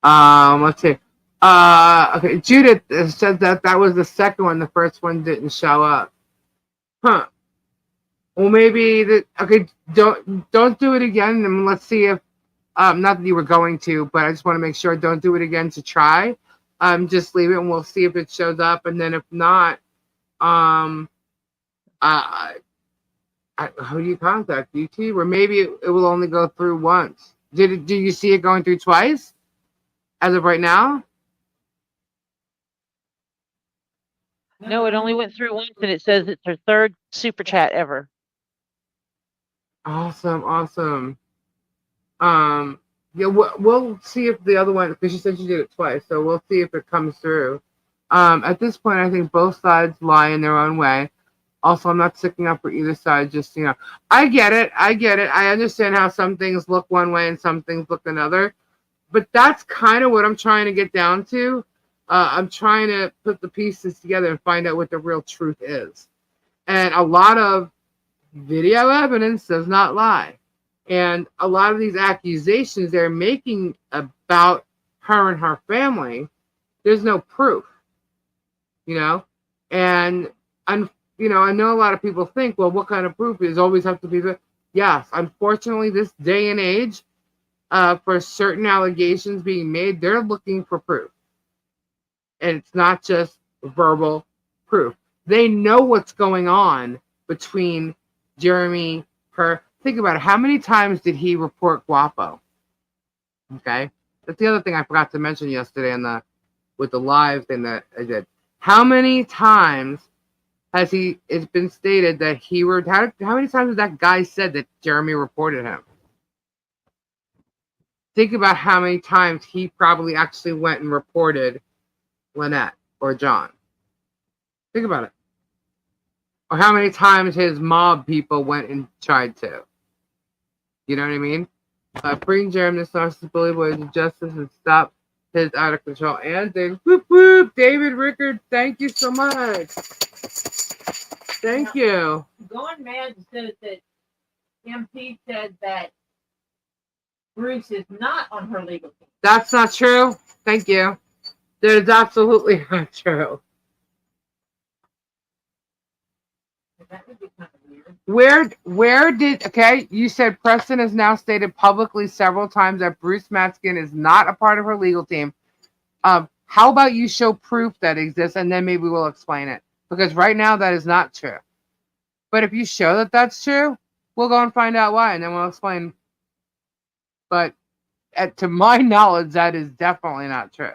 [SPEAKER 1] Let's see. Okay, Judith said that was the second one. The first one didn't show up. Huh. Well, maybe okay. Don't do it again. And let's see if not that you were going to, but I just want to make sure. Don't do it again to try. Just leave it, and we'll see if it shows up. And then if not, who do you contact? UT, or maybe it will only go through once. Do you see it going through twice as of right now?
[SPEAKER 2] No, it only went through once, and it says it's her third super chat ever.
[SPEAKER 1] Awesome. Yeah, we'll see if the other one, because she said she did it twice, so we'll see if it comes through. At this point, I think both sides lie in their own way. Also, I'm not sticking up for either side. Just, you know, I get it. I understand how some things look one way and some things look another. But that's kind of what I'm trying to get down to. I'm trying to put the pieces together and find out what the real truth is. And a lot of video evidence does not lie. And a lot of these accusations they're making about her and her family, there's no proof, you know? And, you know, I know a lot of people think, well, what kind of proof is always have to be the... Yes, unfortunately, this day and age, for certain allegations being made, they're looking for proof. And it's not just verbal proof. They know what's going on between Jeremy, her. Think about it. How many times did he report Guapo? Okay. That's the other thing I forgot to mention yesterday with the live thing that I did. How many times it's been stated that how many times has that guy said that Jeremy reported him? Think about how many times he probably actually went and reported Lynette or John. Think about it. Or how many times his mob people went and tried to. You know what I mean? Bring Germ, this narcissist bully boy, to justice and stop his out of control. And then, whoop whoop, David Rickard, thank you so much. Thank you.
[SPEAKER 4] Going Mad says that MP said that Bruce is not on her legal team.
[SPEAKER 1] That's not true. Thank you. That is absolutely not true.
[SPEAKER 4] That would be kind of weird.
[SPEAKER 1] Where did, okay, you said Preston has now stated publicly several times that Bruce Matskin is not a part of her legal team. How about you show proof that exists, and then maybe we'll explain it. Because right now that is not true. But if you show that that's true, we'll go and find out why, and then we'll explain. But to my knowledge, that is definitely not true.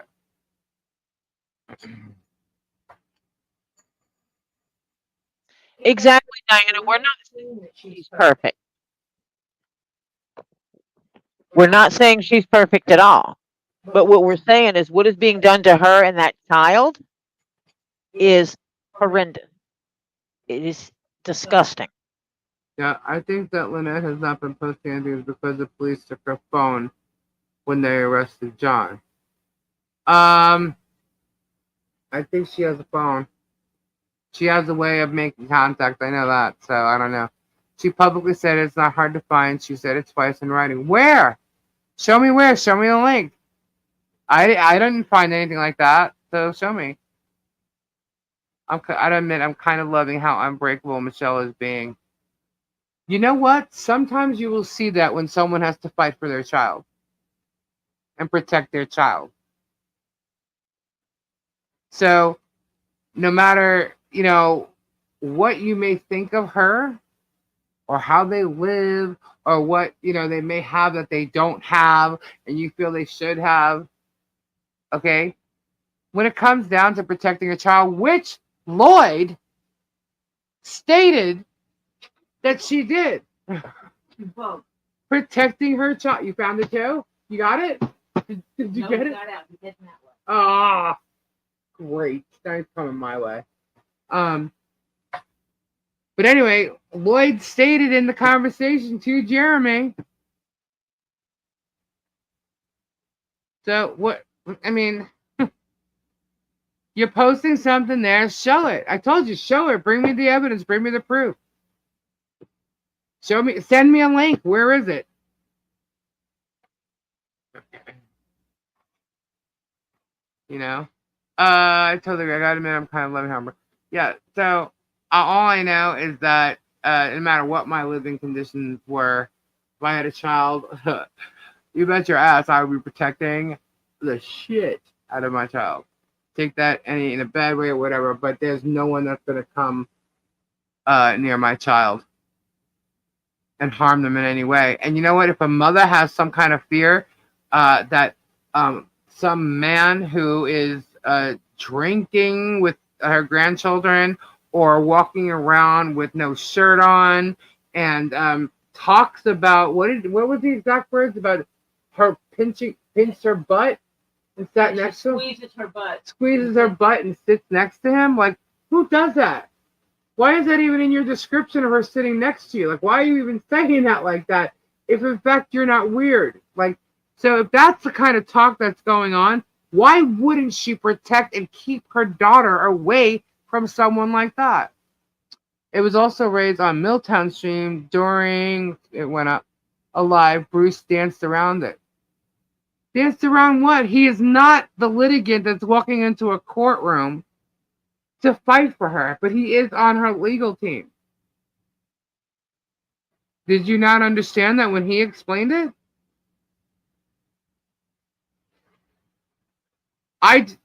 [SPEAKER 2] Exactly, Diana. We're not saying that she's perfect. We're not saying she's perfect at all. But what we're saying is what is being done to her and that child is horrendous. It is disgusting.
[SPEAKER 1] Yeah, I think that Lynette has not been posting anything because the police took her phone when they arrested John. I think she has a phone. She has a way of making contact. I know that, so I don't know. She publicly said it's not hard to find. She said it twice in writing. Where? Show me where. Show me the link. I didn't find anything like that, so show me. I admit I'm kind of loving how unbreakable Michelle is being. You know what? Sometimes you will see that when someone has to fight for their child and protect their child. So no matter, you know, what you may think of her or how they live or what, you know, they may have that they don't have and you feel they should have, okay? When it comes down to protecting a child, which Lloyd stated that she did.
[SPEAKER 4] Well,
[SPEAKER 1] Protecting her child. You found it too? You got it? Did you get it?
[SPEAKER 4] Got out. He's heading that way.
[SPEAKER 1] Ah, great. That's coming my way. But anyway, Lloyd stated in the conversation to Jeremy. So what? I mean, you're posting something there. Show it. I told you, show it. Bring me the evidence. Bring me the proof. Show me. Send me a link. Where is it? You know, I totally, I gotta admit, I'm kind of loving how. Yeah. So all I know is that no matter what my living conditions were, if I had a child, you bet your ass I would be protecting the shit out of my child. Take that in a bad way or whatever, but there's no one that's gonna come near my child and harm them in any way. And you know what? If a mother has some kind of fear that some man who is drinking with her grandchildren or walking around with no shirt on and talks about what was the exact words about her pinch her butt and sat next to him?
[SPEAKER 4] Squeezes her butt.
[SPEAKER 1] Squeezes her butt and sits next to him? Like, who does that? Why is that even in your description of her sitting next to you? Like, why are you even saying that like that? If in fact you're not weird. Like, so if that's the kind of talk that's going on, why wouldn't she protect and keep her daughter away from someone like that? It was also raised on Milltown stream during it went up alive. Bruce danced around it. Danced around what? He is not the litigant that's walking into a courtroom to fight for her, but he is on her legal team. Did you not understand that when he explained it?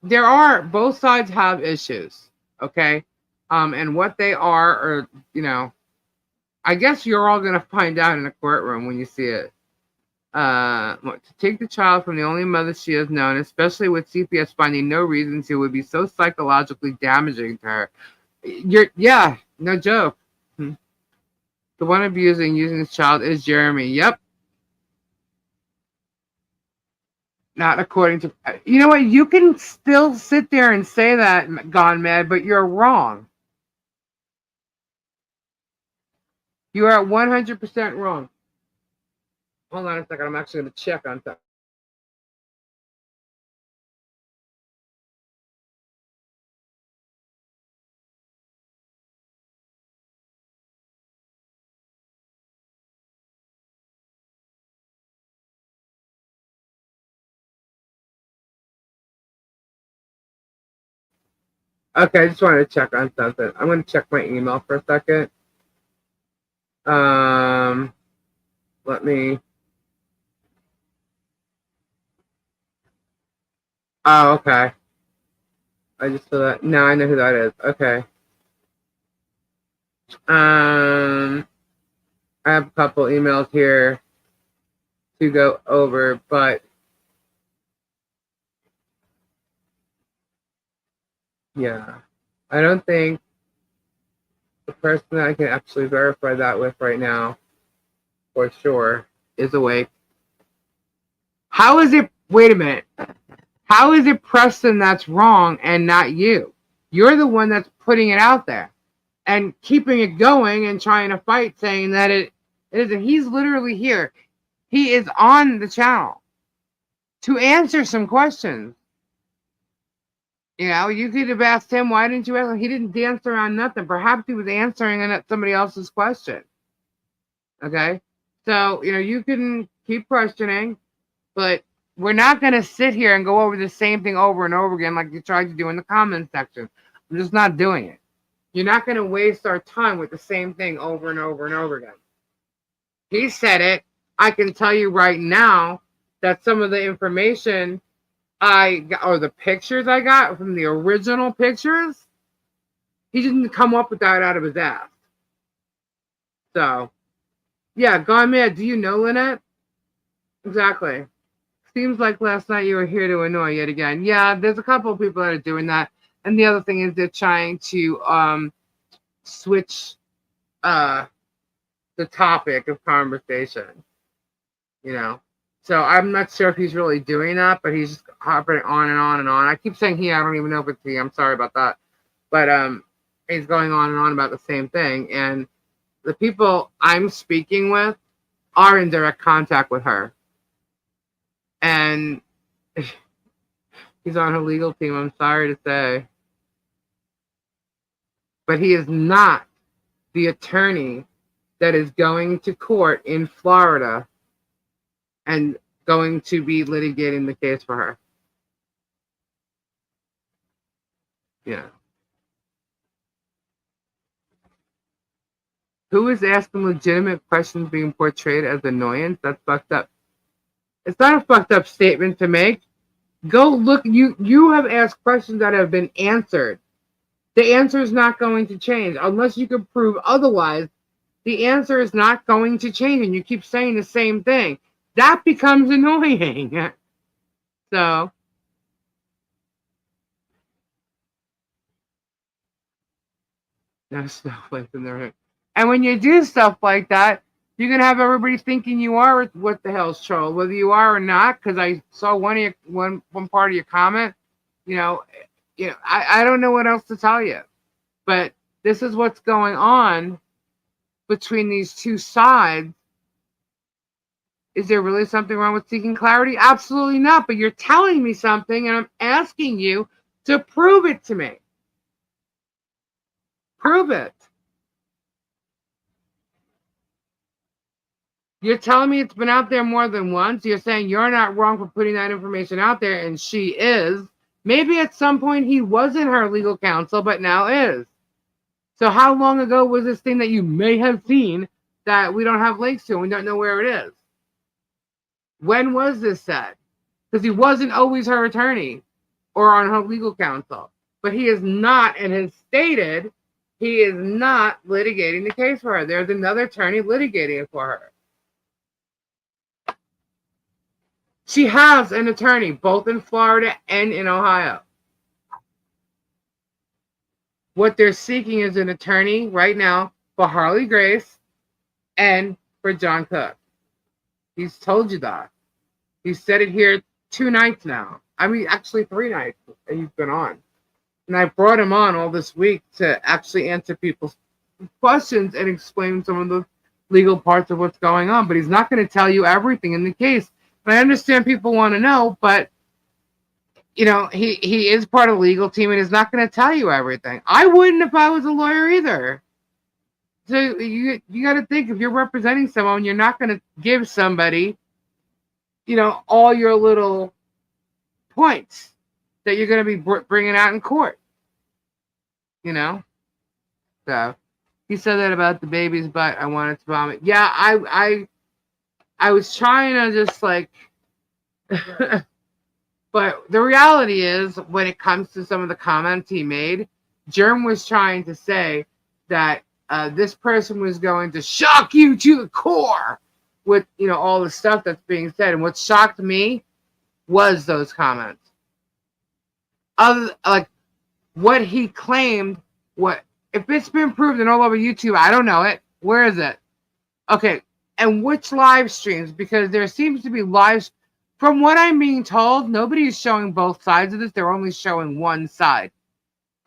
[SPEAKER 1] There are, both sides have issues, okay? And what they are, I guess you're all gonna find out in a courtroom when you see it. To take the child from the only mother she has known, especially with CPS finding no reasons it would be so psychologically damaging to her. Yeah, no joke. The one abusing using this child is Jeremy. Yep. Not according to, you know what? You can still sit there and say that, Gone Mad, but you're wrong. You are 100% wrong. Hold on a second. I'm actually going to check on that. Okay, I just wanted to check on something. I'm going to check my email for a second. Let me. Oh, okay. I just saw that. Now I know who that is. Okay. I have a couple emails here to go over, but yeah, I don't think the person that I can actually verify that with right now, for sure, is awake. How is it? Wait a minute. How is it Preston that's wrong and not you? You're the one that's putting it out there and keeping it going and trying to fight, saying that it isn't. He's literally here. He is on the channel to answer some questions. You know, you could have asked him, why didn't you ask him? He didn't dance around nothing. Perhaps he was answering somebody else's question. Okay? So, you can keep questioning, but we're not going to sit here and go over the same thing over and over again like you tried to do in the comments section. I'm just not doing it. You're not going to waste our time with the same thing over and over and over again. He said it. I can tell you right now that some of the information or the pictures I got from the original pictures, he didn't come up with that out of his ass. So, yeah, Gone Mad, do you know Lynette? Exactly. Seems like last night you were here to annoy yet again. Yeah, there's a couple of people that are doing that. And the other thing is they're trying to switch the topic of conversation. So I'm not sure if he's really doing that, but he's just hopping on and on and on. I keep saying he, I don't even know if it's he. I'm sorry about that. But he's going on and on about the same thing. And the people I'm speaking with are in direct contact with her. And he's on her legal team, I'm sorry to say. But he is not the attorney that is going to court in Florida and going to be litigating the case for her. Yeah. Who is asking legitimate questions being portrayed as annoyance? That's fucked up. It's not a fucked up statement to make. Go look. You have asked questions that have been answered. The answer is not going to change unless you can prove otherwise. The answer is not going to change, and you keep saying the same thing. That becomes annoying. So, no snowflakes in their head. And when you do stuff like that, you can have everybody thinking you are what the hell's troll, whether you are or not. Because I saw one part of your comment. I don't know what else to tell you, but this is what's going on between these two sides. Is there really something wrong with seeking clarity? Absolutely not. But you're telling me something, and I'm asking you to prove it to me. Prove it. You're telling me it's been out there more than once. You're saying you're not wrong for putting that information out there, and she is. Maybe at some point he wasn't her legal counsel, but now is. So how long ago was this thing that you may have seen that we don't have links to and we don't know where it is? When was this said? Because he wasn't always her attorney or on her legal counsel. But he is not, and has stated he is not litigating the case for her. There's another attorney litigating it for her. She has an attorney, both in Florida and in Ohio. What they're seeking is an attorney right now for Harley Grace and for John Cook. He's told you that. He said it here 2 nights now. I mean, actually 3 nights that he's been on. And I brought him on all this week to actually answer people's questions and explain some of the legal parts of what's going on. But he's not going to tell you everything in the case. And I understand people want to know, but you know, he is part of the legal team and is not going to tell you everything. I wouldn't if I was a lawyer either. So you got to think, if you're representing someone, you're not going to give somebody, you know, all your little points that you're going to be bringing out in court. You know? So he said that about the baby's butt. I wanted to vomit. Yeah, I was trying to just like, but the reality is, when it comes to some of the comments he made, Germ was trying to say that this person was going to shock you to the core with, you know, all the stuff that's being said. And what shocked me was those comments. Like what he claimed, if it's been proven all over YouTube, I don't know it. Where is it? Okay. And which live streams? Because there seems to be lives. From what I'm being told, nobody is showing both sides of this. They're only showing one side.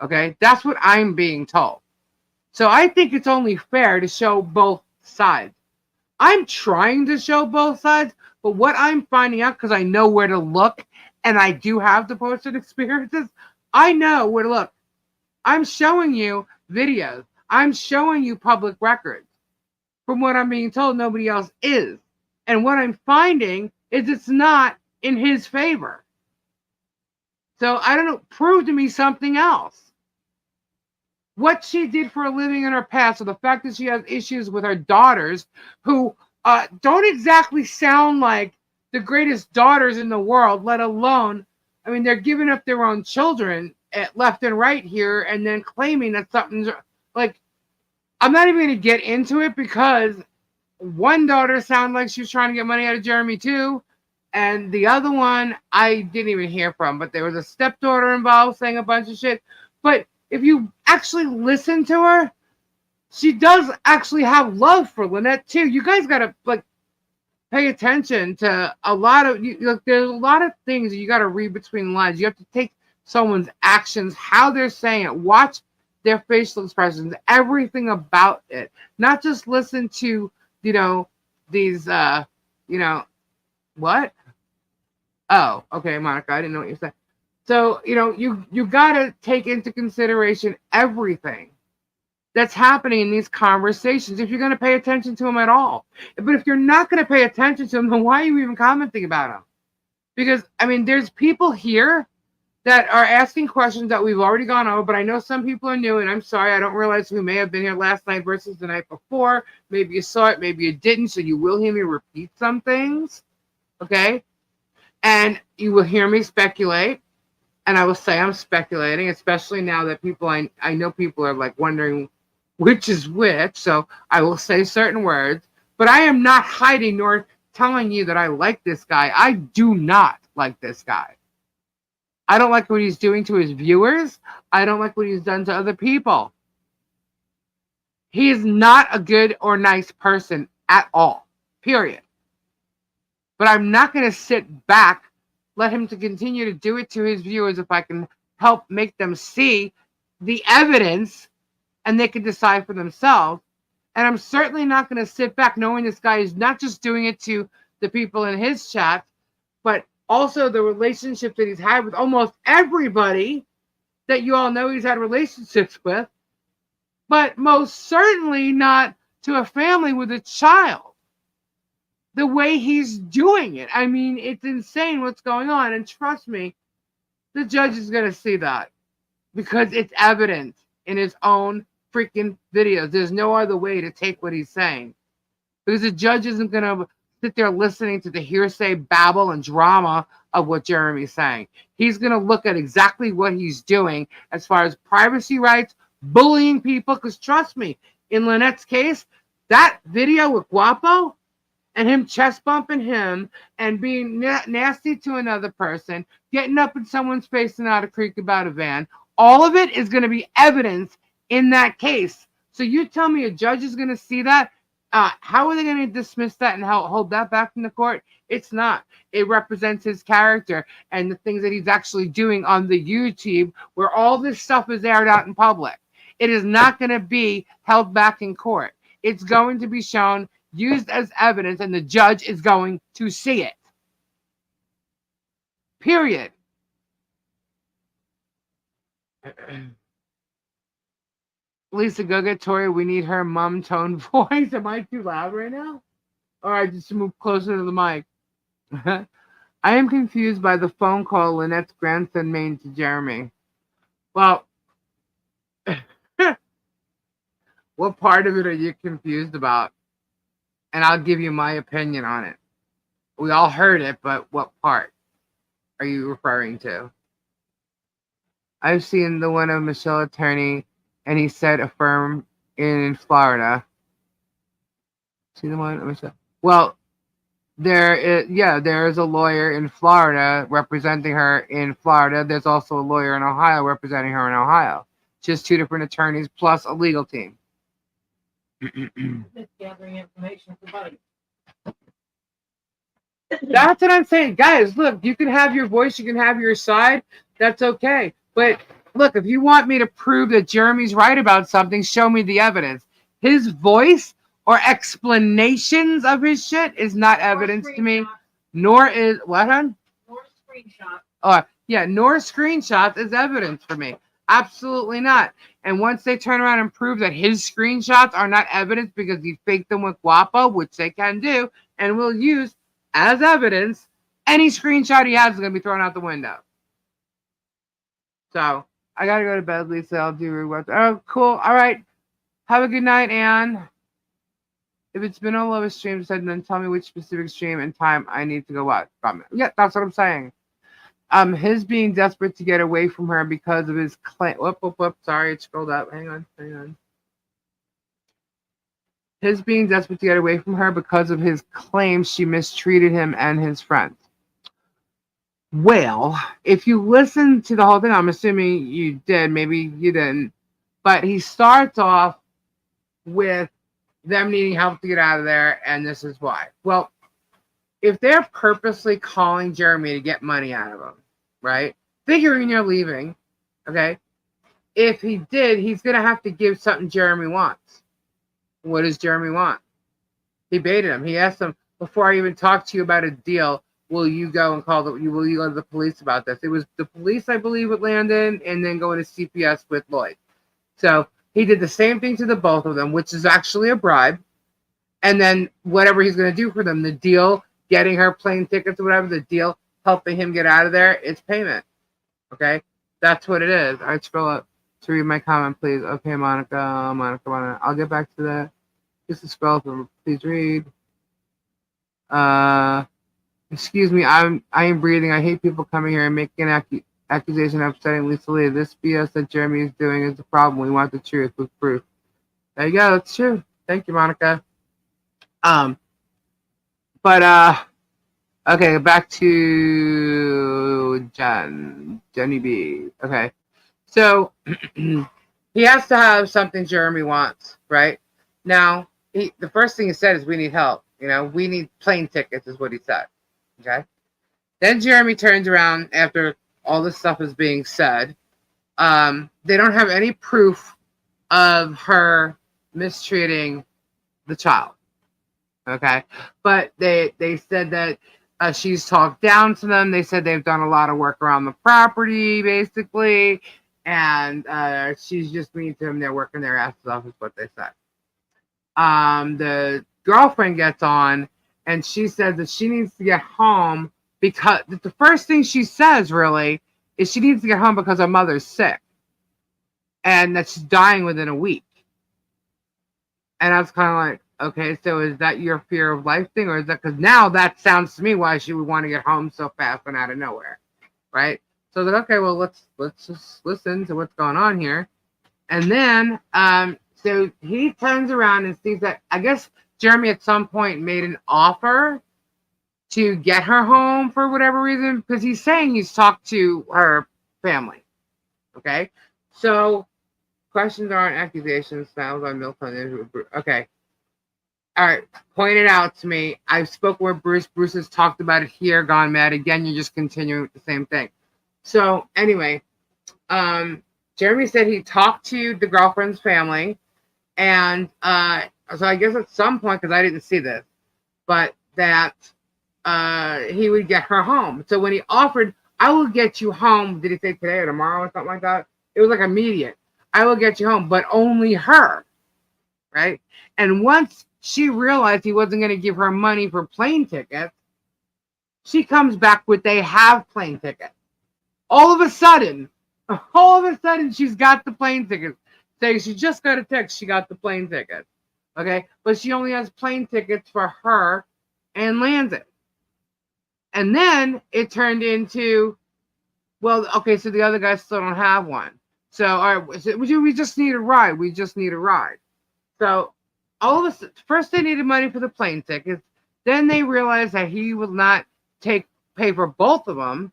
[SPEAKER 1] Okay? That's what I'm being told. So I think it's only fair to show both sides. I'm trying to show both sides, but what I'm finding out, because I know where to look, and I do have the posted experiences, I know where to look. I'm showing you videos. I'm showing you public records. From what I'm being told, nobody else is. And what I'm finding is it's not in his favor. So I don't know, prove to me something else. What she did for a living in her past, or the fact that she has issues with her daughters, who don't exactly sound like the greatest daughters in the world, let alone, I mean, they're giving up their own children left and right here, and then claiming that something's like, I'm not even going to get into it, because one daughter sounded like she was trying to get money out of Jeremy too. And the other one, I didn't even hear from, but there was a stepdaughter involved saying a bunch of shit. But if you actually listen to her, she does actually have love for Lynette too. You guys got to like pay attention to a lot of, there's a lot of things you got to read between the lines. You have to take someone's actions, how they're saying it, watch their facial expressions, everything about it. Not just listen to, you know, these, you know, what? Oh, okay, Monica, I didn't know what you said. So, you know, you got to take into consideration everything that's happening in these conversations if you're going to pay attention to them at all. But if you're not going to pay attention to them, then why are you even commenting about them? Because, I mean, there's people here that are asking questions that we've already gone over, but I know some people are new, and I'm sorry, I don't realize who may have been here last night versus the night before. Maybe you saw it, maybe you didn't, so you will hear me repeat some things, okay? And you will hear me speculate, and I will say I'm speculating, especially now that people, I know people are like wondering which is which, so I will say certain words, but I am not hiding nor telling you that I like this guy. I do not like this guy. I don't like what he's doing to his viewers. I don't like what he's done to other people. He is not a good or nice person at all, period. But I'm not going to sit back, let him to continue to do it to his viewers if I can help make them see the evidence and they can decide for themselves. And I'm certainly not going to sit back knowing this guy is not just doing it to the people in his chat, but also the relationship that he's had with almost everybody that you all know he's had relationships with, but most certainly not to a family with a child. The way he's doing it. I mean, it's insane what's going on. And trust me, the judge is going to see that because it's evident in his own freaking videos. There's no other way to take what he's saying, because the judge isn't going to sit there listening to the hearsay, babble, and drama of what Jeremy's saying. He's going to look at exactly what he's doing as far as privacy rights, bullying people, because trust me, in Lynette's case, that video with Guapo and him chest bumping him and being nasty to another person, getting up in someone's face in Otter Creek about a van, all of it is going to be evidence in that case. So you tell me a judge is going to see that? How are they going to dismiss that and hold that back from the court? It's not. It represents his character and the things that he's actually doing on the YouTube, where all this stuff is aired out in public. It is not going to be held back in court. It's going to be shown, used as evidence, and the judge is going to see it. Period. Lisa, go get Tori. We need her mum tone voice. Am I too loud right now? All right, just move closer to the mic. I am confused by the phone call Lynette's grandson made to Jeremy. Well, what part of it are you confused about? And I'll give you my opinion on it. We all heard it, but what part are you referring to? I've seen the one of Michelle Attorney, and he said a firm in Florida. See the one of Michelle? Well, there is a lawyer in Florida representing her in Florida. There's also a lawyer in Ohio representing her in Ohio. Just two different attorneys plus a legal team.
[SPEAKER 4] Just gathering information for buddy.
[SPEAKER 1] That's what I'm saying. Guys, look, you can have your voice, you can have your side. That's okay. But look, if you want me to prove that Jeremy's right about something, show me the evidence. His voice or explanations of his shit is not evidence to me. Nor is what, hon?
[SPEAKER 4] Nor screenshot.
[SPEAKER 1] Oh, yeah, nor screenshots is evidence for me. Absolutely not. And once they turn around and prove that his screenshots are not evidence because he faked them with Guapo, which they can do, and will use as evidence, any screenshot he has is going to be thrown out the window. So, I got to go to bed, Lisa. I'll do rewatch. Oh, cool. All right. Have a good night, Anne. If it's been all over stream, then tell me which specific stream and time I need to go watch. Yeah, that's what I'm saying. His being desperate to get away from her because of his claim. Whoop. Sorry, it scrolled up. Hang on. His being desperate to get away from her because of his claims she mistreated him and his friends. Well, if you listen to the whole thing, I'm assuming you did. Maybe you didn't. But he starts off with them needing help to get out of there, and this is why. Well, if they're purposely calling Jeremy to get money out of him, right? Figuring you're leaving, okay? If he did, he's going to have to give something Jeremy wants. What does Jeremy want? He baited him. He asked him, before I even talk to you about a deal, will you go and will you go to the police about this? It was the police, I believe, with Landon, and then going to CPS with Lloyd. So he did the same thing to the both of them, which is actually a bribe. And then whatever he's going to do for them, the deal, getting her plane tickets or whatever, the deal, helping him get out of there, it's payment. Okay? That's what it is. All right, scroll up to read my comment, please. Okay, Monica. I'll get back to that. Just to scroll up, please read. Excuse me, I am breathing. I hate people coming here and making an accusation of upsetting Lisa Lee. This BS that Jeremy is doing is the problem. We want the truth with proof. There you go. That's true. Thank you, Monica. Okay, back to Jenny B. Okay, so he has to have something Jeremy wants, right? Now, the first thing he said is, we need help. You know, we need plane tickets is what he said. Okay. Then Jeremy turns around after all this stuff is being said. They don't have any proof of her mistreating the child. Okay, but they said that she's talked down to them. They said they've done a lot of work around the property, basically, and she's just mean to them. They're working their asses off, is what they said. The girlfriend gets on, and she says that she needs to get home because the first thing she says really is she needs to get home because her mother's sick, and that she's dying within a week. And I was kind of like, okay, so is that your fear of life thing, or is that because now that sounds to me why she would want to get home so fast and out of nowhere, right? So that okay, well let's just listen to what's going on here, and then so he turns around and sees that I guess Jeremy at some point made an offer to get her home for whatever reason because he's saying he's talked to her family, okay? So questions aren't accusations. Sounds on Milton. Okay. All right. Point it out to me. I've spoken with Bruce. Bruce has talked about it here. Gone mad again. You're just continuing with the same thing. So anyway, Jeremy said he talked to the girlfriend's family, and so I guess at some point, because I didn't see this, but that he would get her home. So when he offered, I will get you home. Did he say today or tomorrow or something like that? It was like immediate. I will get you home, but only her, right? And once she realized he wasn't going to give her money for plane tickets, she comes back with they have plane tickets. All of a sudden, she's got the plane tickets. Saying she just got a text, she got the plane tickets. Okay, but she only has plane tickets for her and Landon. And then it turned into, well, okay, so the other guys still don't have one. So, all right, so we just need a ride. We just need a ride. So, all of a first they needed money for the plane tickets. Then they realized that he would not pay for both of them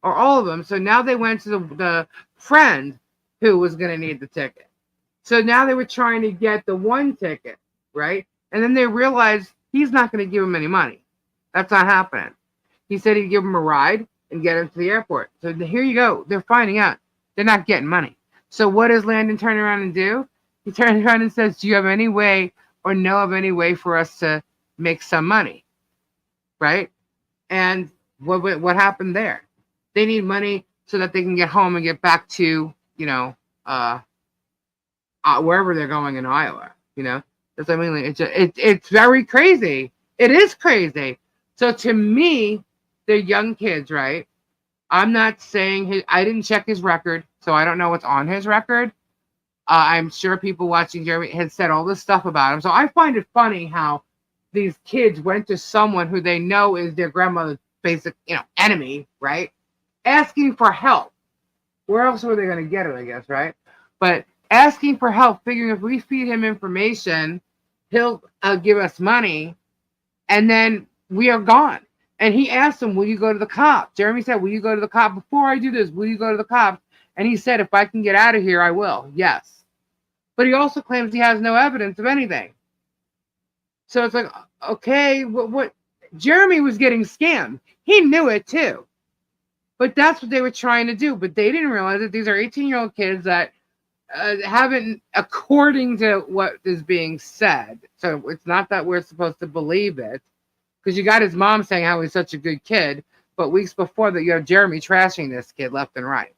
[SPEAKER 1] or all of them. So now they went to the friend who was going to need the ticket. So now they were trying to get the one ticket, right? And then they realized he's not going to give them any money. That's not happening. He said he'd give them a ride and get them to the airport. So here you go. They're finding out they're not getting money. So what does Landon turn around and do? He turns around and says, do you have any way or know of any way for us to make some money? Right? And what happened there? They need money so that they can get home and get back to, wherever they're going in Iowa. That's, I mean, it's very crazy. It is crazy. So to me, they're young kids, right? I'm not saying I didn't check his record, so I don't know what's on his record. I'm sure people watching Jeremy had said all this stuff about him. So I find it funny how these kids went to someone who they know is their grandmother's basic, enemy, right? Asking for help. Where else were they going to get it, I guess, right? But asking for help, figuring if we feed him information, he'll give us money, and then we are gone. And he asked him, will you go to the cops? Jeremy said, will you go to the cop? Before I do this, will you go to the cops? And he said, if I can get out of here, I will. Yes. But he also claims he has no evidence of anything. So it's like, okay, what? Jeremy was getting scammed. He knew it too. But that's what they were trying to do. But they didn't realize that these are 18-year-old kids that haven't, according to what is being said. So it's not that we're supposed to believe it. Because you got his mom saying how he's such a good kid. But weeks before that, you have Jeremy trashing this kid left and right.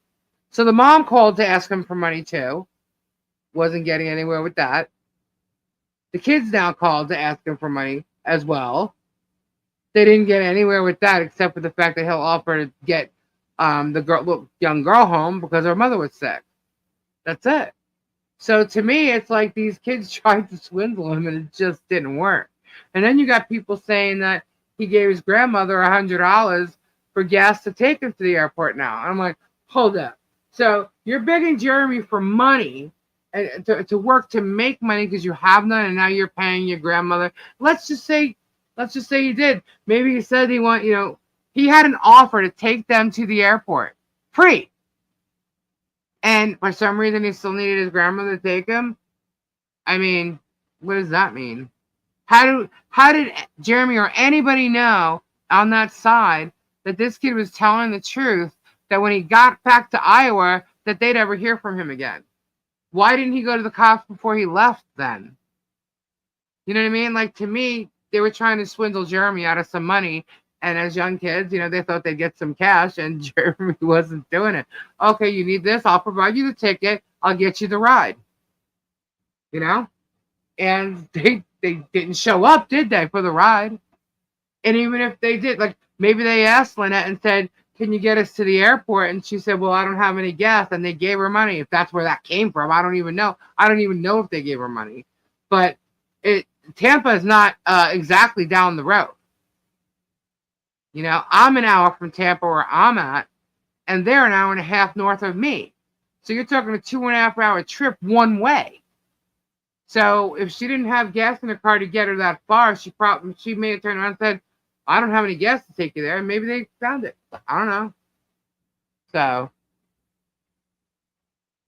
[SPEAKER 1] So the mom called to ask him for money too. Wasn't getting anywhere with that. The kids now called to ask him for money as well. They didn't get anywhere with that except for the fact that he'll offer to get the young girl home because her mother was sick. That's it. So to me, it's like these kids tried to swindle him and it just didn't work. And then you got people saying that he gave his grandmother $100 for gas to take him to the airport now. I'm like, hold up. So you're begging Jeremy for money and to work to make money because you have none, and now you're paying your grandmother. Let's just say he did. Maybe he said he had an offer to take them to the airport free. And for some reason he still needed his grandmother to take him. I mean, what does that mean? How did Jeremy or anybody know on that side that this kid was telling the truth, that when he got back to Iowa that they'd ever hear from him again? Why didn't he go to the cops before he left then? You know what I mean? Like, to me, they were trying to swindle Jeremy out of some money. And as young kids, you know, they thought they'd get some cash, and Jeremy wasn't doing it. Okay, you need this. I'll provide you the ticket. I'll get you the ride. You know? And they didn't show up, did they, for the ride? And even if they did, like, maybe they asked Lynette and said, can you get us to the airport? And she said, well, I don't have any gas. And they gave her money. If that's where that came from, I don't even know. I don't even know if they gave her money. But Tampa is not exactly down the road. You know, I'm an hour from Tampa where I'm at, and they're an hour and a half north of me. So you're talking a 2.5 hour trip one way. So if she didn't have gas in her car to get her that far, she may have turned around and said, I don't have any gas to take you there. And maybe they found it. I don't know. So,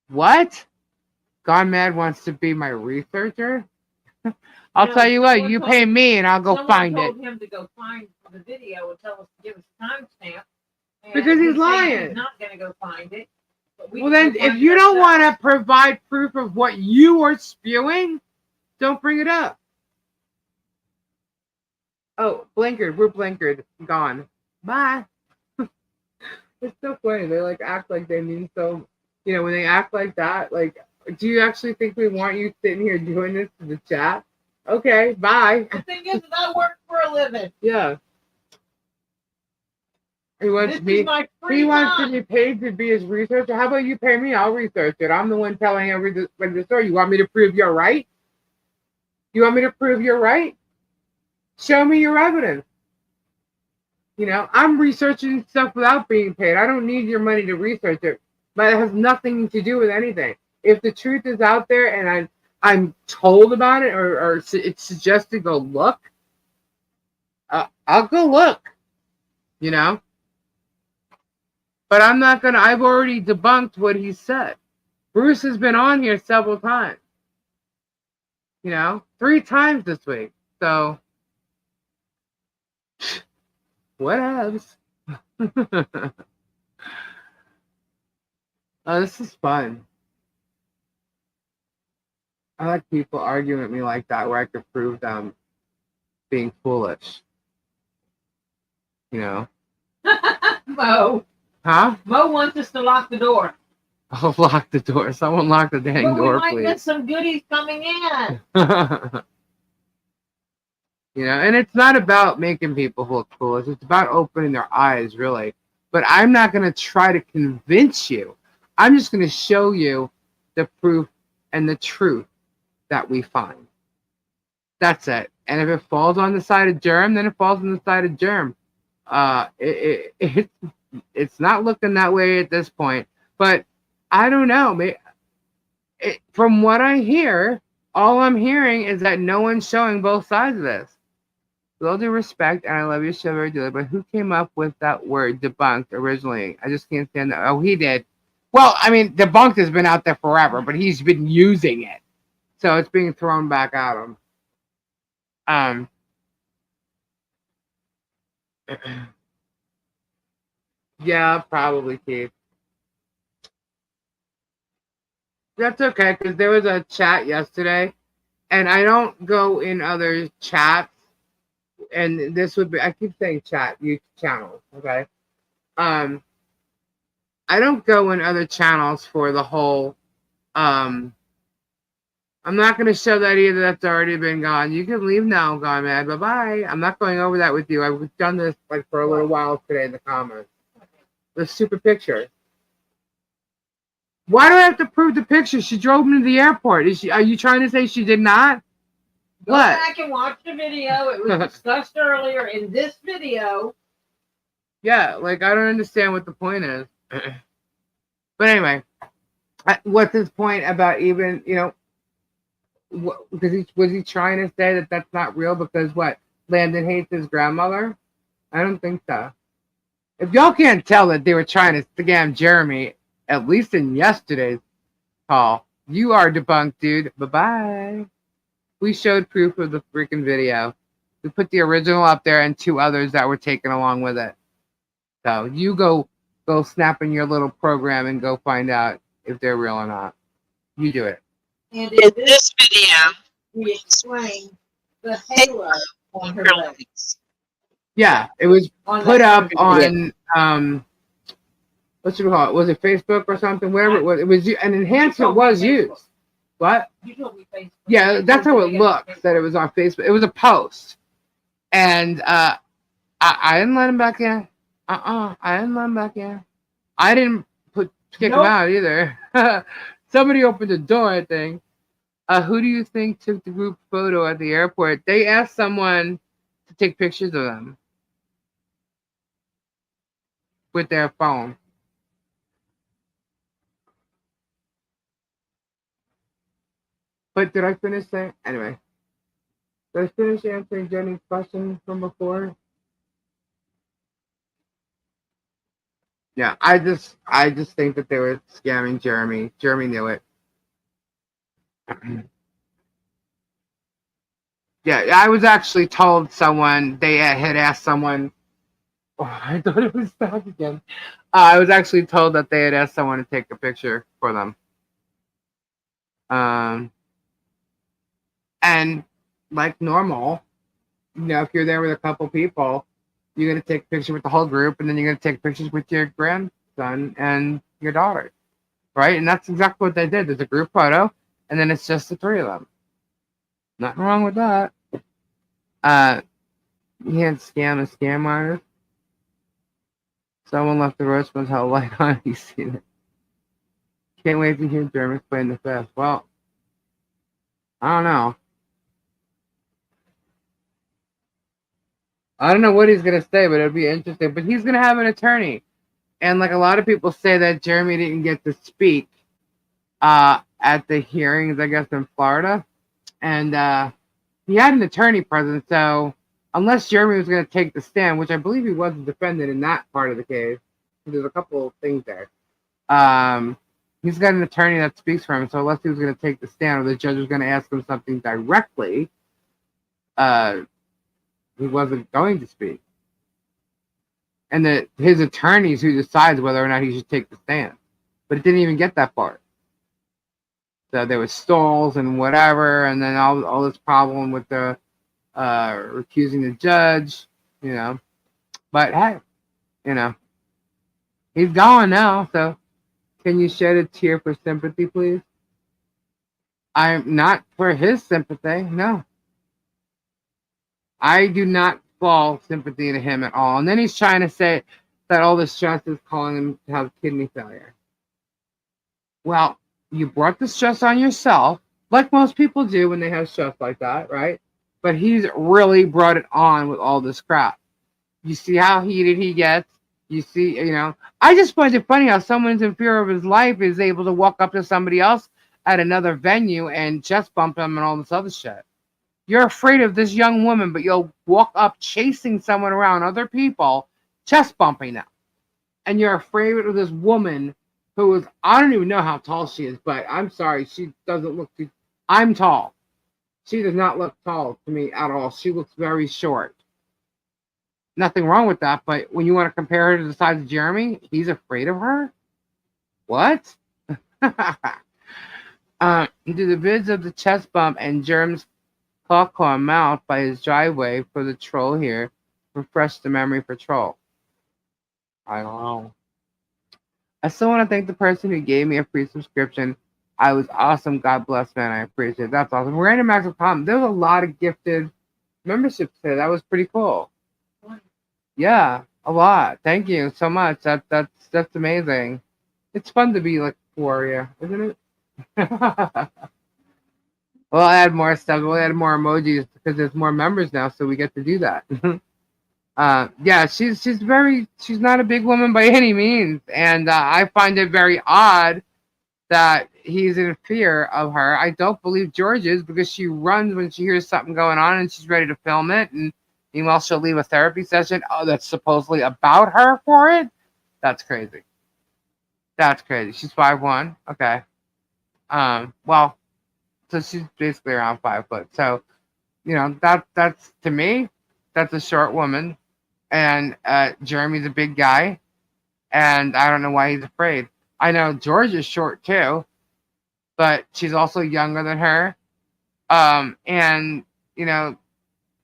[SPEAKER 1] what? Gone Mad wants to be my researcher? I'll tell you what, you pay me and I'll go find it.
[SPEAKER 4] Someone told him to go find the video and tell us to give us a timestamp.
[SPEAKER 1] Because he's lying.
[SPEAKER 4] He's not going to go find it.
[SPEAKER 1] Well, then, if you don't want to provide proof of what you are spewing, don't bring it up. Oh, blinkered. We're blinkered. Gone. Bye. It's so funny. They like act like they mean so. You know, when they act like that, like, do you actually think we want you sitting here doing this to the chat? Okay, bye.
[SPEAKER 4] The thing is, I work for a living.
[SPEAKER 1] Yeah. He wants to be paid to be his researcher. How about you pay me? I'll research it. I'm the one telling everybody the story. You want me to prove you're right? You want me to prove you're right? Show me your evidence. You know, I'm researching stuff without being paid. I don't need your money to research it. But it has nothing to do with anything. If the truth is out there and I'm told about it or it's suggested go look, I'll go look. You know? But I'm not going to, I've already debunked what he said. Bruce has been on here several times. You know? 3 times this week. So, what else? Oh, this is fun. I like people arguing with me like that where I could prove them being foolish. You know?
[SPEAKER 4] Mo.
[SPEAKER 1] Huh?
[SPEAKER 4] Mo wants us to lock the door.
[SPEAKER 1] I'll lock the door. Someone lock the dang door,
[SPEAKER 4] we might
[SPEAKER 1] please.
[SPEAKER 4] get some goodies coming in.
[SPEAKER 1] You know, and it's not about making people look foolish. It's about opening their eyes, really. But I'm not going to try to convince you. I'm just going to show you the proof and the truth that we find. That's it. And if it falls on the side of Germ, then it falls on the side of Germ. It's not looking that way at this point. But I don't know. From what I hear, all I'm hearing is that no one's showing both sides of this. With all due respect, and I love your show very dearly, but who came up with that word debunked originally? I just can't stand that. Oh, he did. Well, I mean, debunked has been out there forever, but he's been using it. So it's being thrown back at him. Yeah, probably, Keith. That's okay, because there was a chat yesterday, and I don't go in other chats, and this would be, I keep saying chat, YouTube channels, okay? I don't go in other channels for the whole, I'm not going to show that either. That's already been gone. You can leave now, Gone Mad. Bye-bye. I'm not going over that with you. I've done this like for a little while today in the comments. The stupid picture. Why do I have to prove the picture? She drove me to the airport. Are you trying to say she did not?
[SPEAKER 4] Go back and watch the video. It was discussed earlier in this video.
[SPEAKER 1] Yeah, like I don't understand what the point is. But anyway, what's his point about even, you know, because was he trying to say that that's not real because what? Landon hates his grandmother? I don't think so. If y'all can't tell that they were trying to scam Jeremy, at least in yesterday's call, you are debunked, dude. Bye-bye. We showed proof of the freaking video. We put the original up there and 2 others that were taken along with it. So you go snap in your little program and go find out if they're real or not. You do it.
[SPEAKER 4] And
[SPEAKER 2] In this video,
[SPEAKER 4] we explain the halo on her legs.
[SPEAKER 1] Yeah, it was
[SPEAKER 4] On
[SPEAKER 1] put
[SPEAKER 4] that
[SPEAKER 1] up
[SPEAKER 4] one
[SPEAKER 1] on what should we call it? Was it Facebook or something? Whatever it was, an enhancement was used. What?
[SPEAKER 4] You told me Facebook.
[SPEAKER 1] Yeah, that's how it looks. That it was on Facebook. It was a post, and I didn't let him back in. I didn't let him back in. I didn't kick him out either. Somebody opened the door, I think. Who do you think took the group photo at the airport? They asked someone to take pictures of them with their phone. But did I finish that? Anyway, did I finish answering Jenny's question from before? Yeah, I just think that they were scamming Jeremy. Jeremy knew it. Yeah, I was actually told someone, they had asked someone, oh, I thought it was back again. I was actually told that they had asked someone to take a picture for them. And like normal, if you're there with a couple people, you're going to take a picture with the whole group, and then you're going to take pictures with your grandson and your daughter, right? And that's exactly what they did. There's a group photo, and then it's just the three of them. Nothing wrong with that. You can't scam a scam artist. Someone left the roast hell light on. You see it. Can't wait to hear Germ explain the fest. Well, I don't know. I don't know what he's going to say, but it'll be interesting. But he's going to have an attorney. And like a lot of people say that Jeremy didn't get to speak at the hearings, I guess, in Florida. And he had an attorney present. So unless Jeremy was going to take the stand, which I believe he was the defendant in that part of the case, there's a couple of things there. He's got an attorney that speaks for him. So unless he was going to take the stand or the judge was going to ask him something directly, he wasn't going to speak. And that his attorney's who decides whether or not he should take the stand. But it didn't even get that far. So there was stalls and whatever, and then all this problem with the recusing the judge, But hey, he's gone now, so can you shed a tear for sympathy, please? I'm not for his sympathy, no. I do not fall sympathy to him at all. And then he's trying to say that all the stress is calling him to have kidney failure. Well, you brought the stress on yourself, like most people do when they have stress like that, right? But he's really brought it on with all this crap. You see how heated he gets. You see, I just find it funny how someone's in fear of his life is able to walk up to somebody else at another venue and chest bump them and all this other shit. You're afraid of this young woman, but you'll walk up chasing someone around, other people, chest bumping them. And you're afraid of this woman who is, I don't even know how tall she is, but I'm sorry, she doesn't look too, I'm tall. She does not look tall to me at all. She looks very short. Nothing wrong with that, but when you want to compare her to the size of Jeremy, he's afraid of her? What? He did the vids of the chest bump and Germ's popcorn mouth by his driveway for the troll here. Refresh the memory for troll. I don't know. I still want to thank the person who gave me a free subscription. I was awesome. God bless, man. I appreciate it. That's awesome. Random acts of comment. There was a lot of gifted memberships today. That was pretty cool. Yeah, a lot. Thank you so much. That's amazing. It's fun to be like warrior, isn't it? We'll add more stuff. We'll add more emojis because there's more members now, so we get to do that. Yeah, she's not a big woman by any means, and I find it very odd that he's in fear of her. I don't believe George is, because she runs when she hears something going on and she's ready to film it, and meanwhile she'll leave a therapy session that's supposedly about her for it. That's crazy. That's crazy. She's 5'1". Okay. Well, so she's basically around 5 foot. So, that's to me, that's a short woman. And Jeremy's a big guy. And I don't know why he's afraid. I know George is short too. but she's also younger than her. And you know,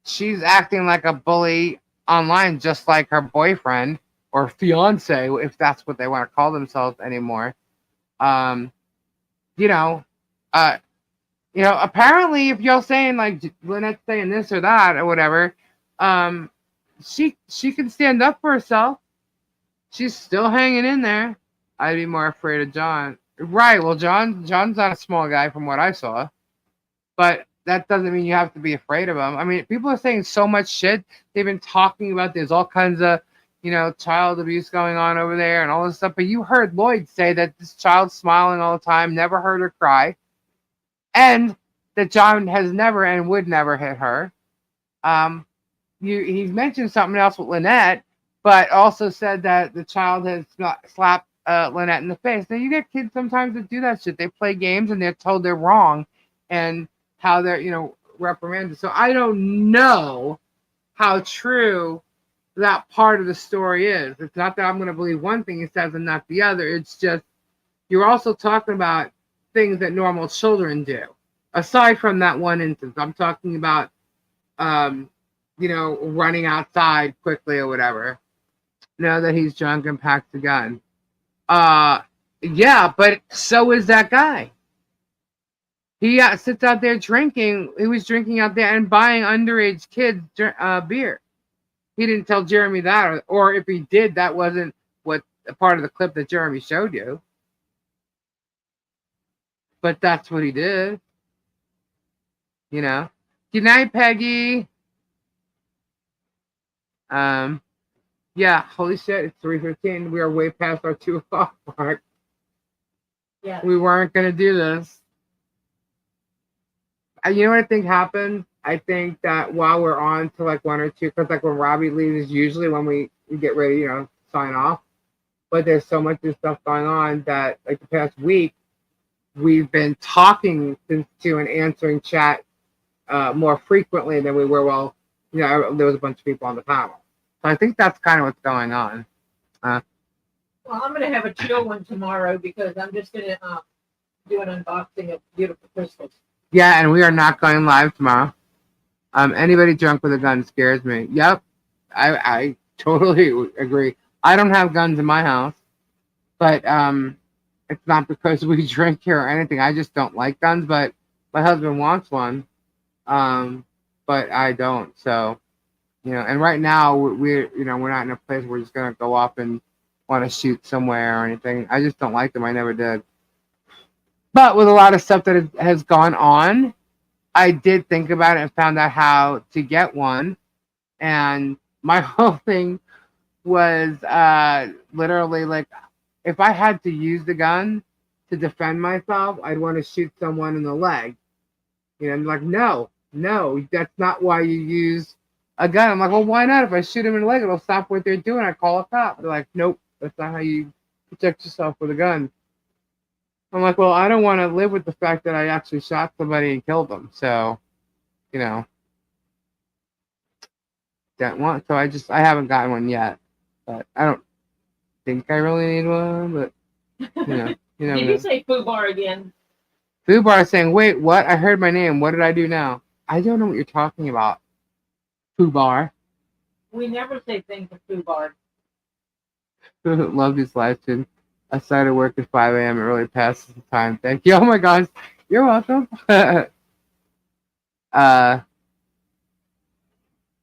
[SPEAKER 1] she's acting like a bully online, just like her boyfriend or fiance, if that's what they want to call themselves anymore. Um, you know, uh, apparently, if you're saying like Lynette's saying this or that or whatever, um, she can stand up for herself. She's still hanging in there. I'd be more afraid of John. Right. Well, John's not a small guy from what I saw, but that doesn't mean you have to be afraid of him. I mean, people are saying so much shit. They've been talking about there's all kinds of, child abuse going on over there and all this stuff. But you heard Lloyd say that this child's smiling all the time, never heard her cry, and that John has never and would never hit her. He's mentioned something else with Lynette, but also said that the child has slapped Lynette in the face. Now, you get kids sometimes that do that shit. They play games and they're told they're wrong and how they're, reprimanded. So I don't know how true that part of the story is. It's not that I'm going to believe one thing he says and not the other. It's just you're also talking about things that normal children do. Aside from that one instance, I'm talking about, running outside quickly or whatever. Now that he's drunk and packs a gun. Yeah, but so is that guy. He sits out there drinking. He was drinking out there and buying underage kids beer. He didn't tell Jeremy that, or if he did, that wasn't what a part of the clip that Jeremy showed you. But that's what he did. Good night, Peggy. Yeah, holy shit, it's 3:15. We are way past our 2 o'clock mark.
[SPEAKER 4] Yeah.
[SPEAKER 1] We weren't gonna do this. You know what I think happened? I think that while we're on to like 1 or 2, because like when Robbie leaves is usually when we get ready, sign off. But there's so much new stuff going on that like the past week, we've been talking to and answering chat more frequently than we were. Well, there was a bunch of people on the panel. So I think that's kind of what's going on.
[SPEAKER 4] Well, I'm going to have a chill one tomorrow because I'm just going to do an unboxing of beautiful crystals.
[SPEAKER 1] Yeah, and we are not going live tomorrow. Anybody drunk with a gun scares me. Yep, I totally agree. I don't have guns in my house, but it's not because we drink here or anything. I just don't like guns, but my husband wants one, but I don't. So, and right now we're not in a place where we're just gonna go off and want to shoot somewhere or anything. I just don't like them. I never did. But with a lot of stuff that has gone on, I did think about it and found out how to get one. And my whole thing was literally like, if I had to use the gun to defend myself, I'd want to shoot someone in the leg. I'm like, no, that's not why you use a gun. I'm like, well, why not? If I shoot him in the leg, it'll stop what they're doing. I call a cop. They're like, nope, that's not how you protect yourself with a gun. I'm like, well, I don't want to live with the fact that I actually shot somebody and killed them. So, don't want. So I haven't gotten one yet, but I don't think I really need one. But
[SPEAKER 4] Did you say FUBAR again?
[SPEAKER 1] FUBAR saying, wait, what? I heard my name. What did I do now? I don't know what you're talking about. FUBAR.
[SPEAKER 4] We never say things to FUBAR.
[SPEAKER 1] Love these live streams. I started work at 5 a.m. It really passes the time. Thank you. Oh my gosh. You're welcome.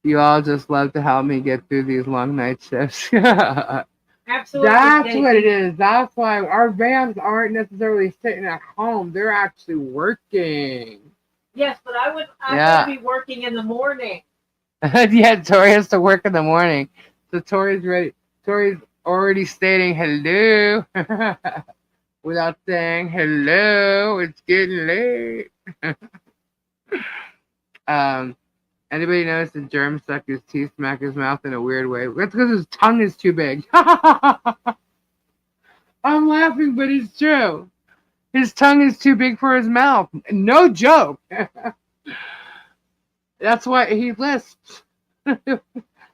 [SPEAKER 1] You all just love to help me get through these long night shifts.
[SPEAKER 4] Absolutely.
[SPEAKER 1] That's what it is. That's why our vans aren't necessarily sitting at home. They're actually working.
[SPEAKER 4] Yes, but I would be working in the morning.
[SPEAKER 1] Yeah, Tori has to work in the morning. So Tori's ready. Tori's already stating hello without saying hello. It's getting late. Anybody notice that Germ stuck his teeth, smack his mouth in a weird way? That's because his tongue is too big. I'm laughing, but it's true. His tongue is too big for his mouth. No joke. That's why he lisps.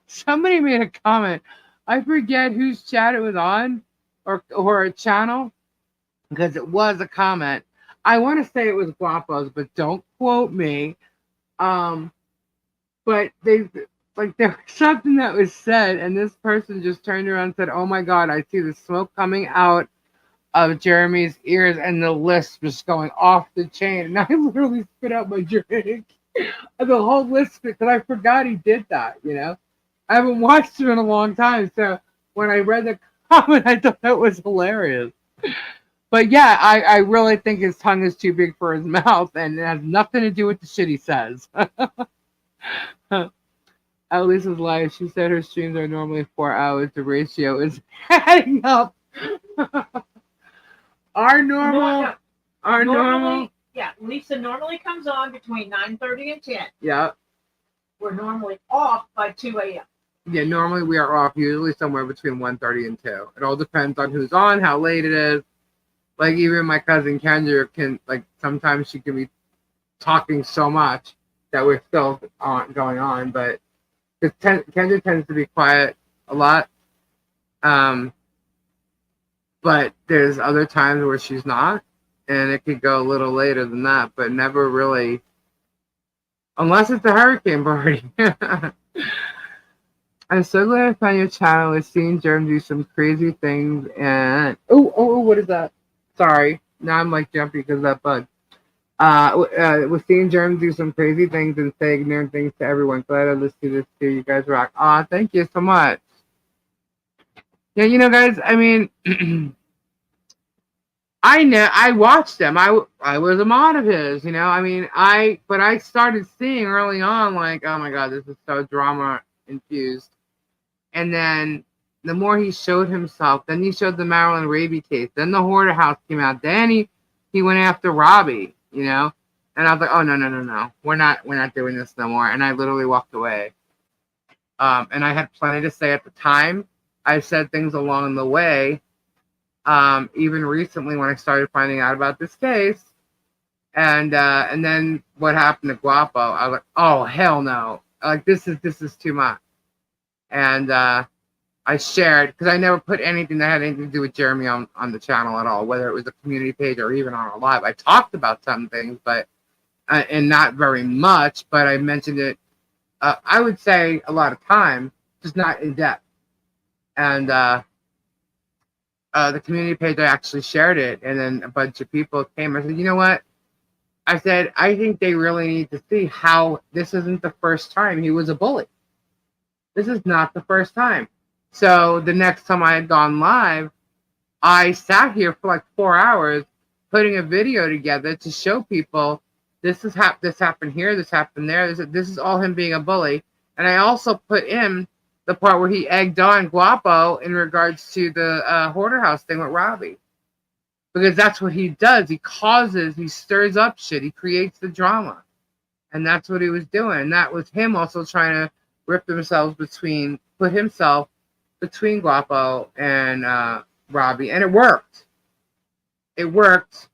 [SPEAKER 1] Somebody made a comment. I forget whose chat it was on or a channel, because it was a comment I want to say it was Guapo's, but don't quote me. But they like there was something that was said, and this person just turned around and said, "Oh my God, I see the smoke coming out of Jeremy's ears, and the list was going off the chain." And I literally spit out my drink. And the whole list, because I forgot he did that. I haven't watched him in a long time, so when I read the comment, I thought that was hilarious. But yeah, I really think his tongue is too big for his mouth, and it has nothing to do with the shit he says. At least his life, she said her streams are normally 4 hours. The ratio is adding up. Our normal.
[SPEAKER 4] Yeah, Lisa normally comes on between 9:30 and 10.
[SPEAKER 1] Yeah.
[SPEAKER 4] We're normally off by 2 a.m.
[SPEAKER 1] Yeah, normally we are off usually somewhere between 1:30 and 2. It all depends on who's on, how late it is. Like even my cousin Kendra can, like, sometimes she can be talking so much that we're still going on, but Kendra tends to be quiet a lot. But there's other times where she's not, and it could go a little later than that, but never really, unless it's a hurricane party. I'm so glad I found your channel. I've seen Germ do some crazy things, and what is that? Sorry, now I'm like jumpy because of that bug. We're seeing Germ do some crazy things and say ignorant things to everyone. Glad I listened to this too. You guys rock. Thank you so much. Yeah, guys, I mean, I watched them. I was a mod of his, I mean, but I started seeing early on, like, oh my God, this is so drama infused. And then the more he showed himself, then he showed the Marilyn Raby case, then the Hoarder House came out, then he went after Robbie, and I was like, oh no, we're not doing this no more, and I literally walked away. And I had plenty to say at the time. I said things along the way, even recently when I started finding out about this case, and then what happened to Guapo, I was like, oh hell no, like this is too much. And I shared, because I never put anything that had anything to do with Jeremy on the channel at all, whether it was a community page or even on a live. I talked about some things, but and not very much, but I mentioned it. I would say a lot of time, just not in depth. And the community page, I actually shared it, and then a bunch of people came. I said, you know what? I said, I think they really need to see how this isn't the first time he was a bully. This is not the first time. So the next time I had gone live, I sat here for like 4 hours putting a video together to show people this happened here, this happened there. This is all him being a bully. And I also put in the part where he egged on Guapo in regards to the Hoarder House thing with Robbie. Because that's what he does. He stirs up shit. He creates the drama. And that's what he was doing. And that was him also trying to put himself between Guapo and Robbie. And it worked. It worked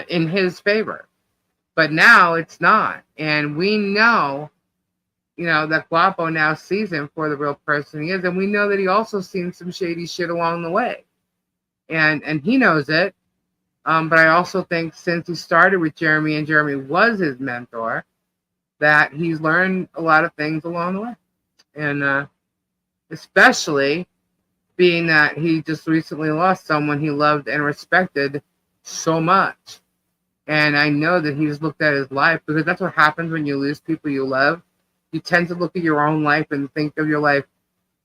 [SPEAKER 1] in his favor. But now it's not. And we know, that Guapo now sees him for the real person he is. And we know that he also seen some shady shit along the way. And he knows it. But I also think since he started with Jeremy and Jeremy was his mentor, that he's learned a lot of things along the way. And especially being that he just recently lost someone he loved and respected so much. And I know that he's looked at his life, because that's what happens when you lose people you love. You tend to look at your own life and think of your life,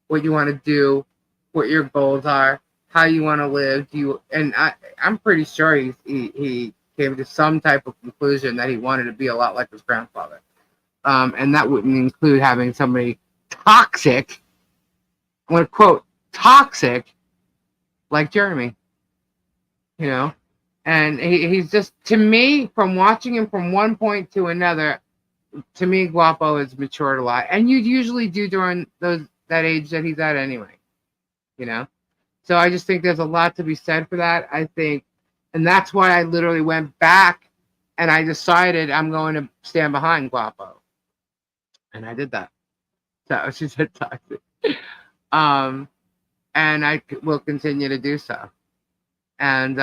[SPEAKER 1] what you want to do, what your goals are, how you want to live. I'm pretty sure he came to some type of conclusion that he wanted to be a lot like his grandfather. And that wouldn't include having somebody toxic, I'm going to quote, toxic, like Jeremy. And he's just, to me, from watching him from one point to another, to me, Guapo has matured a lot. And you usually do during that age that he's at anyway. So I just think there's a lot to be said for that, I think. And that's why I literally went back and I decided I'm going to stand behind Guapo. And I did that. So she said toxic. And I will continue to do so. And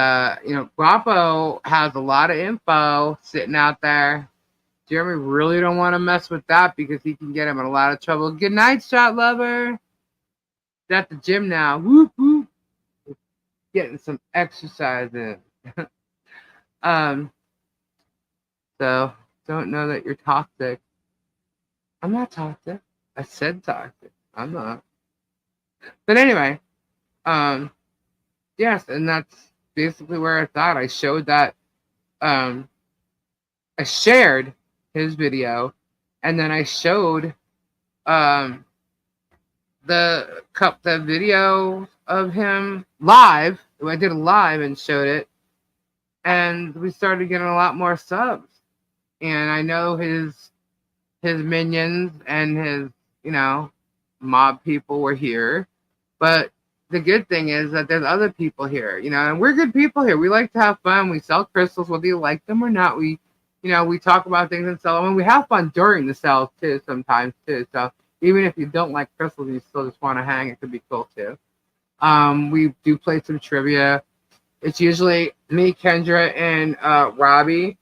[SPEAKER 1] Guapo has a lot of info sitting out there. Jeremy really don't want to mess with that because he can get him in a lot of trouble. Good night, shot lover. He's at the gym now. Whoop whoop. Getting some exercise in. So don't know that you're toxic. I'm not toxic. I said toxic. I'm not. But anyway, yes, and that's basically where I thought. I showed that. I shared his video, and then I showed the video of him live. I did a live and showed it, and we started getting a lot more subs. And I know his minions and his mob people were here, but the good thing is that there's other people here, and we're good people here. We like to have fun. We sell crystals, whether you like them or not. We talk about things and sell them, and we have fun during the sales too, sometimes too. So even if you don't like crystals and you still just want to hang, it could be cool too. We do play some trivia. It's usually me, Kendra, and Robbie,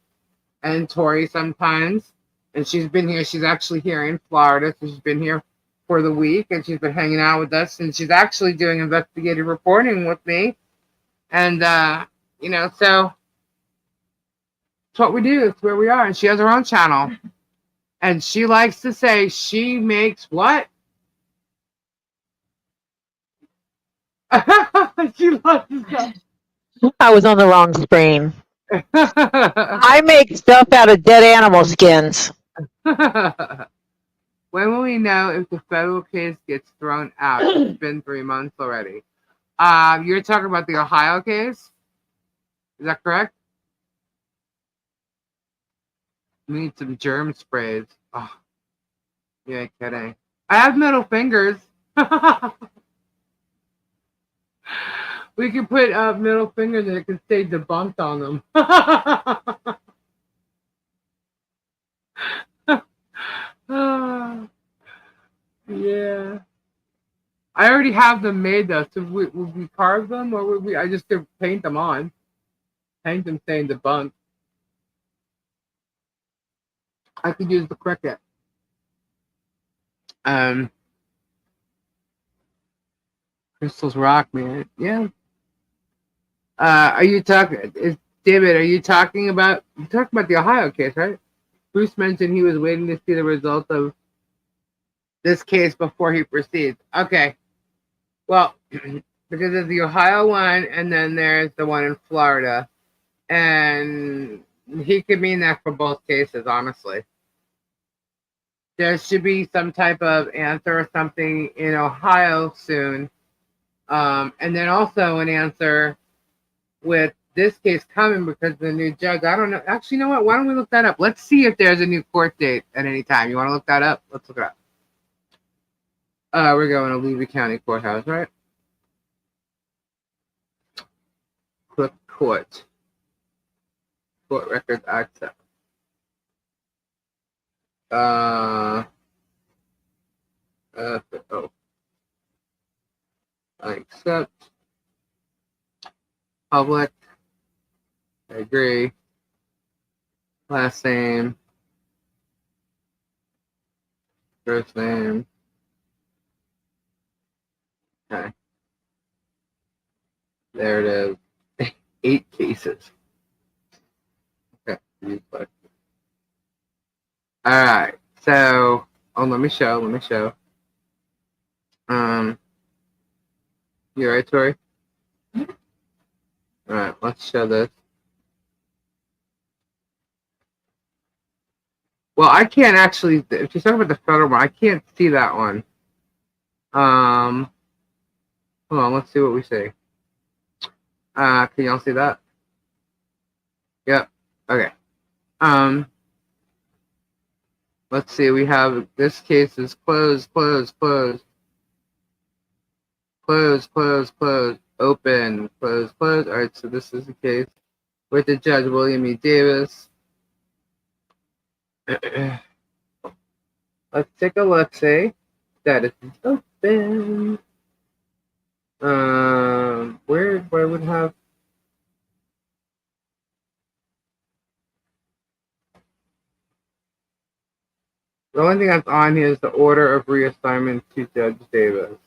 [SPEAKER 1] and Tori sometimes. And she's been here. She's actually here in Florida. So she's been here for the week, and she's been hanging out with us. And she's actually doing investigative reporting with me. And so it's what we do. It's where we are. And she has her own channel. And she likes to say she makes what? She loves that.
[SPEAKER 2] I was on the wrong screen. I make stuff out of dead animal skins.
[SPEAKER 1] When will we know if the federal case gets thrown out? It's been 3 months already. You're talking about the Ohio case? Is that correct? We need some germ sprays. Oh, you ain't kidding. I have middle fingers. We can put middle fingers and it can stay debunked on them. Yeah. I already have them made though. So would we carve them or would we? I just could paint them on. Paint them saying debunked. I could use the cricket. Crystals rock, man. Yeah. Are you talking, David? Are you talking about the Ohio case, right? Bruce mentioned he was waiting to see the result of this case before he proceeds. Okay. Well, because there's the Ohio one, and then there's the one in Florida, and he could mean that for both cases, honestly. There should be some type of answer or something in Ohio soon. And then also an answer with this case coming because the new judge, I don't know. Actually, you know what? Why don't we look that up? Let's see if there's a new court date at any time. You want to look that up? Let's look it up. We're going to Levy County Courthouse, right? Click court. Court records access. Oh. I accept. Public. I agree. Last name. First name. Okay. There it is. 8 cases. Okay. All right. So, let me show. You all right, Tori? All right. Let's show this. Well, I can't actually. If you're talking about the federal one, I can't see that one. Hold on. Let's see what we see. Can y'all see that? Yep. Okay. Let's see. We have this case is closed. Open. Close. All right. So this is the case with the judge William E. Davis. Let's take a look. See, status is open. Where would have The only thing that's on here is the order of reassignment to Judge Davis.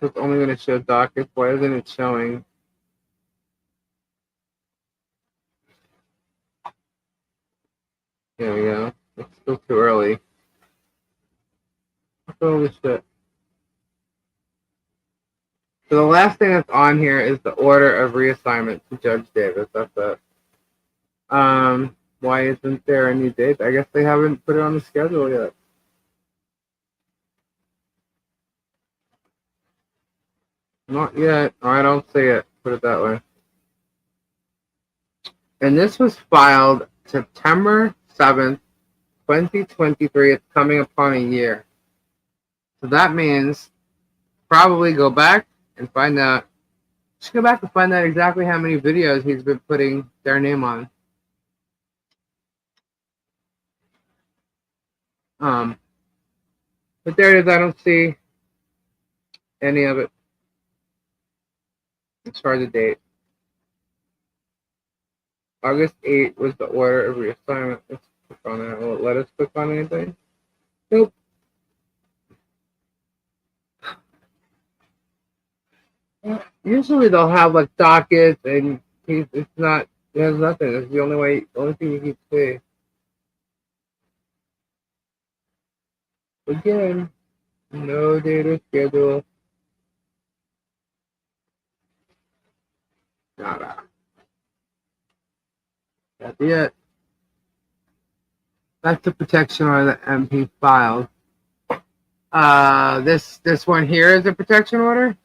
[SPEAKER 1] So it's only going to show dockets. Why isn't it showing? There we go. It's still too early. Holy shit. So the last thing that's on here is the order of reassignment to Judge Davis. That's it. Why isn't there any date? I guess they haven't put it on the schedule yet. Not yet. Or I don't see it. Put it that way. And this was filed September 7th, 2023. It's coming upon a year. So that means probably go back and find out. Just go back and find out exactly how many videos he's been putting their name on. But there it is. I don't see any of it as far as the date. August 8th was the order of reassignment. Let's click on that. Will it let us click on anything? Nope. Usually they'll have like dockets and it's not, it has nothing. It's the only thing you can see. Again, no data schedule. Nada. That's it. That's the protection order that MP filed. This one here is a protection order.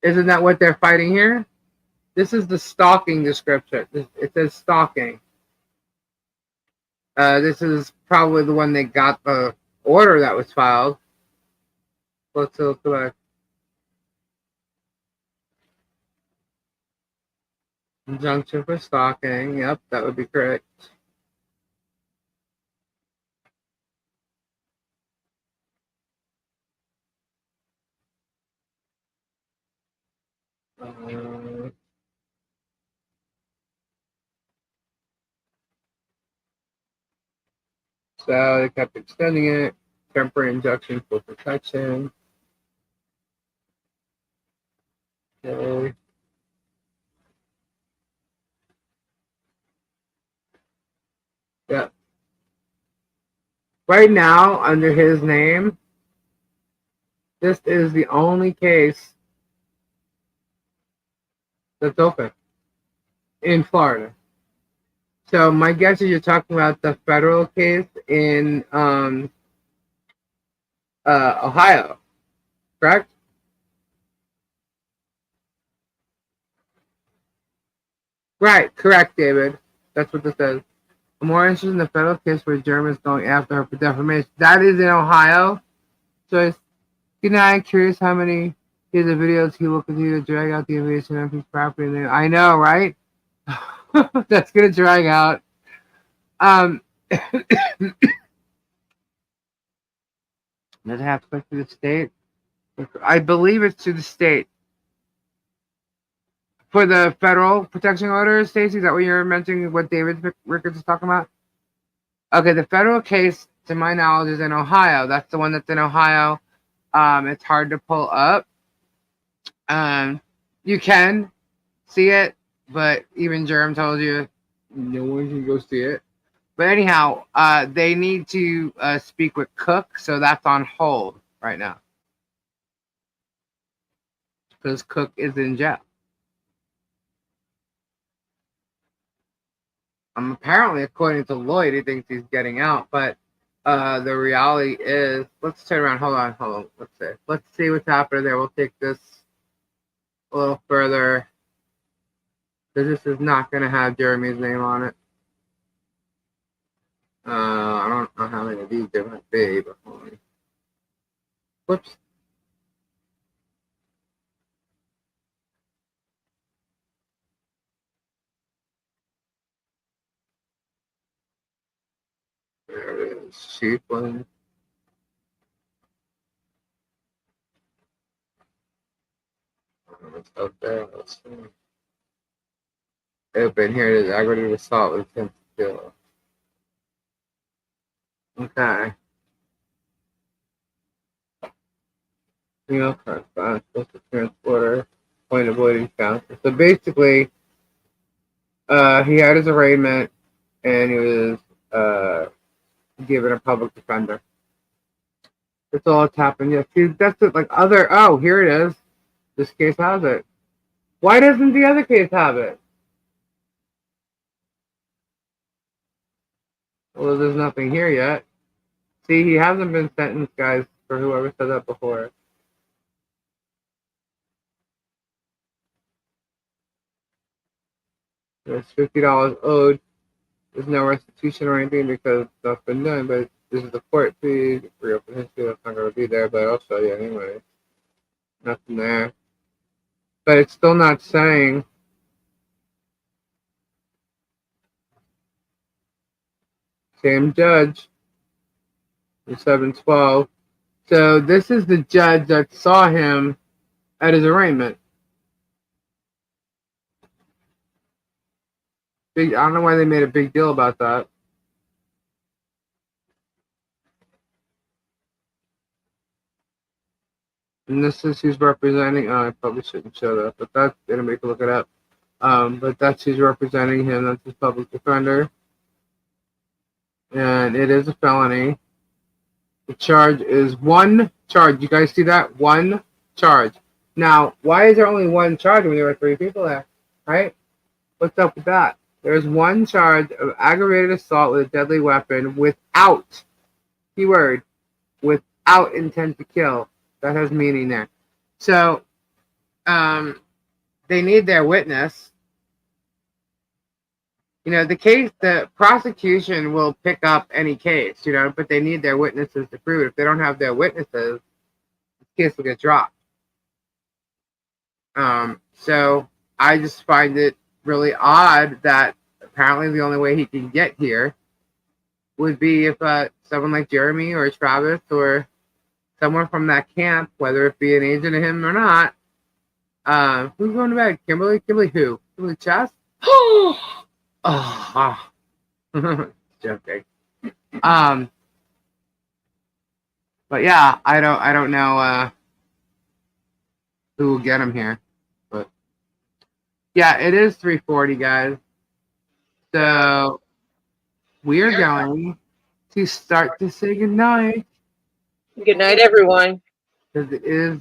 [SPEAKER 1] Isn't that what they're fighting here? This is the stalking description. It says stalking. This is probably the one that got the order that was filed. Let's look back. Injunction for stalking. Yep, that would be correct. So they kept extending it. Temporary injunction for protection. Okay. Yeah. Right now, under his name, this is the only case that's open in Florida. So my guess is you're talking about the federal case in Ohio, correct? Right, correct, David. That's what this says. I'm more interested in the federal case where Germ is going after her for defamation. That is in Ohio. So good night. Curious how many of the videos he will continue to drag out the invasion of his property. I know, right? That's gonna drag out. Does it have to go to the state? I believe it's to the state. For the federal protection order, Stacey, is that what you're mentioning? What David Ricketts is talking about? Okay, the federal case, to my knowledge, is in Ohio. That's the one that's in Ohio. It's hard to pull up. You can see it, but even Germ told you no one can go see it. But anyhow, they need to speak with Cook, so that's on hold right now because Cook is in jail. Apparently, according to Lloyd, he thinks he's getting out, but the reality is, let's turn around. Hold on. Let's see what's happening there. We'll take this a little further. This is not going to have Jeremy's name on it. I don't know how many of these there might be, but hold on. Whoops. There it is. Cheap one. It's up there. Let's see. open. Here it is. Aggravated assault with intent to kill. Okay. Female correspondence, postal transporter, point avoiding counsel. So basically, he had his arraignment and he was given a public defender. That's all that's happened. Yeah, see, that's it. Like other. Oh, here it is. This case has it. Why doesn't the other case have it? Well, there's nothing here yet. See, he hasn't been sentenced, guys, for whoever said that before. There's $50 owed. There's no restitution or anything because stuff's been done, but this is the court fee. Reopen history, that's not going to be there, but I'll show you anyway. Nothing there. But it's still not saying. Same judge. 712. So this is the judge that saw him at his arraignment. I don't know why they made a big deal about that. And this is who's representing. Oh, I probably shouldn't show that, but that's gonna make you look it up. But that's who's representing him. That's his public defender, and it is a felony. The charge is one charge. You guys see that? One charge. Now, why is there only one charge when there were 3 people there? Right? What's up with that? There's one charge of aggravated assault with a deadly weapon without, keyword, without intent to kill. That has meaning there. So, they need their witness. You know, the prosecution will pick up any case, you know, but they need their witnesses to prove it. If they don't have their witnesses, the case will get dropped. So I just find it really odd that apparently the only way he can get here would be if someone like Jeremy or Travis or someone from that camp, whether it be an agent of him or not, who's going to bed? Kimberly? Kimberly who? Kimberly Chess? Oh, joking. But yeah, I don't know who will get him here. But yeah, it is 3:40, guys. So we are going to start to say goodnight.
[SPEAKER 2] Good night, everyone.
[SPEAKER 1] Because it is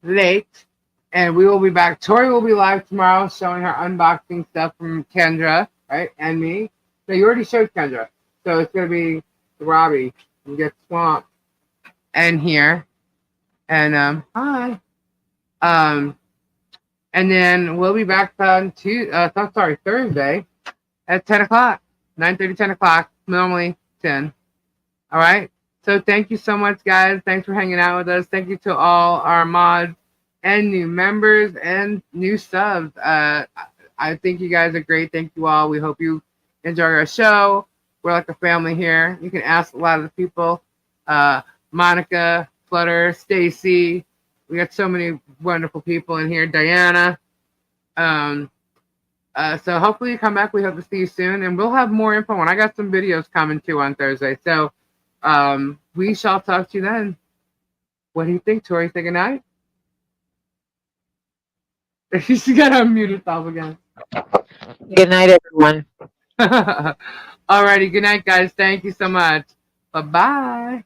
[SPEAKER 1] late. And we will be back. Tori will be live tomorrow showing her unboxing stuff from Kendra, right? And me. No, you already showed Kendra. So it's going to be Robbie. You get Swamp and here. And hi. And then we'll be back on Thursday at 10 o'clock. 9:30, 10 o'clock. Normally 10. All right? So thank you so much, guys. Thanks for hanging out with us. Thank you to all our mods and new members and new subs. I think you guys are great. Thank you all. We hope you enjoy our show. We're like a family here. You can ask a lot of the people. Monica, Flutter, Stacy. We got so many wonderful people in here. Diana. So hopefully you come back. We hope to see you soon. And we'll have more info. And I got some videos coming too on Thursday. So we shall talk to you then. What do you think, Tori? Say goodnight? She's got to unmute herself again.
[SPEAKER 2] Good night, everyone.
[SPEAKER 1] Alrighty. Good night, guys. Thank you so much. Bye-bye.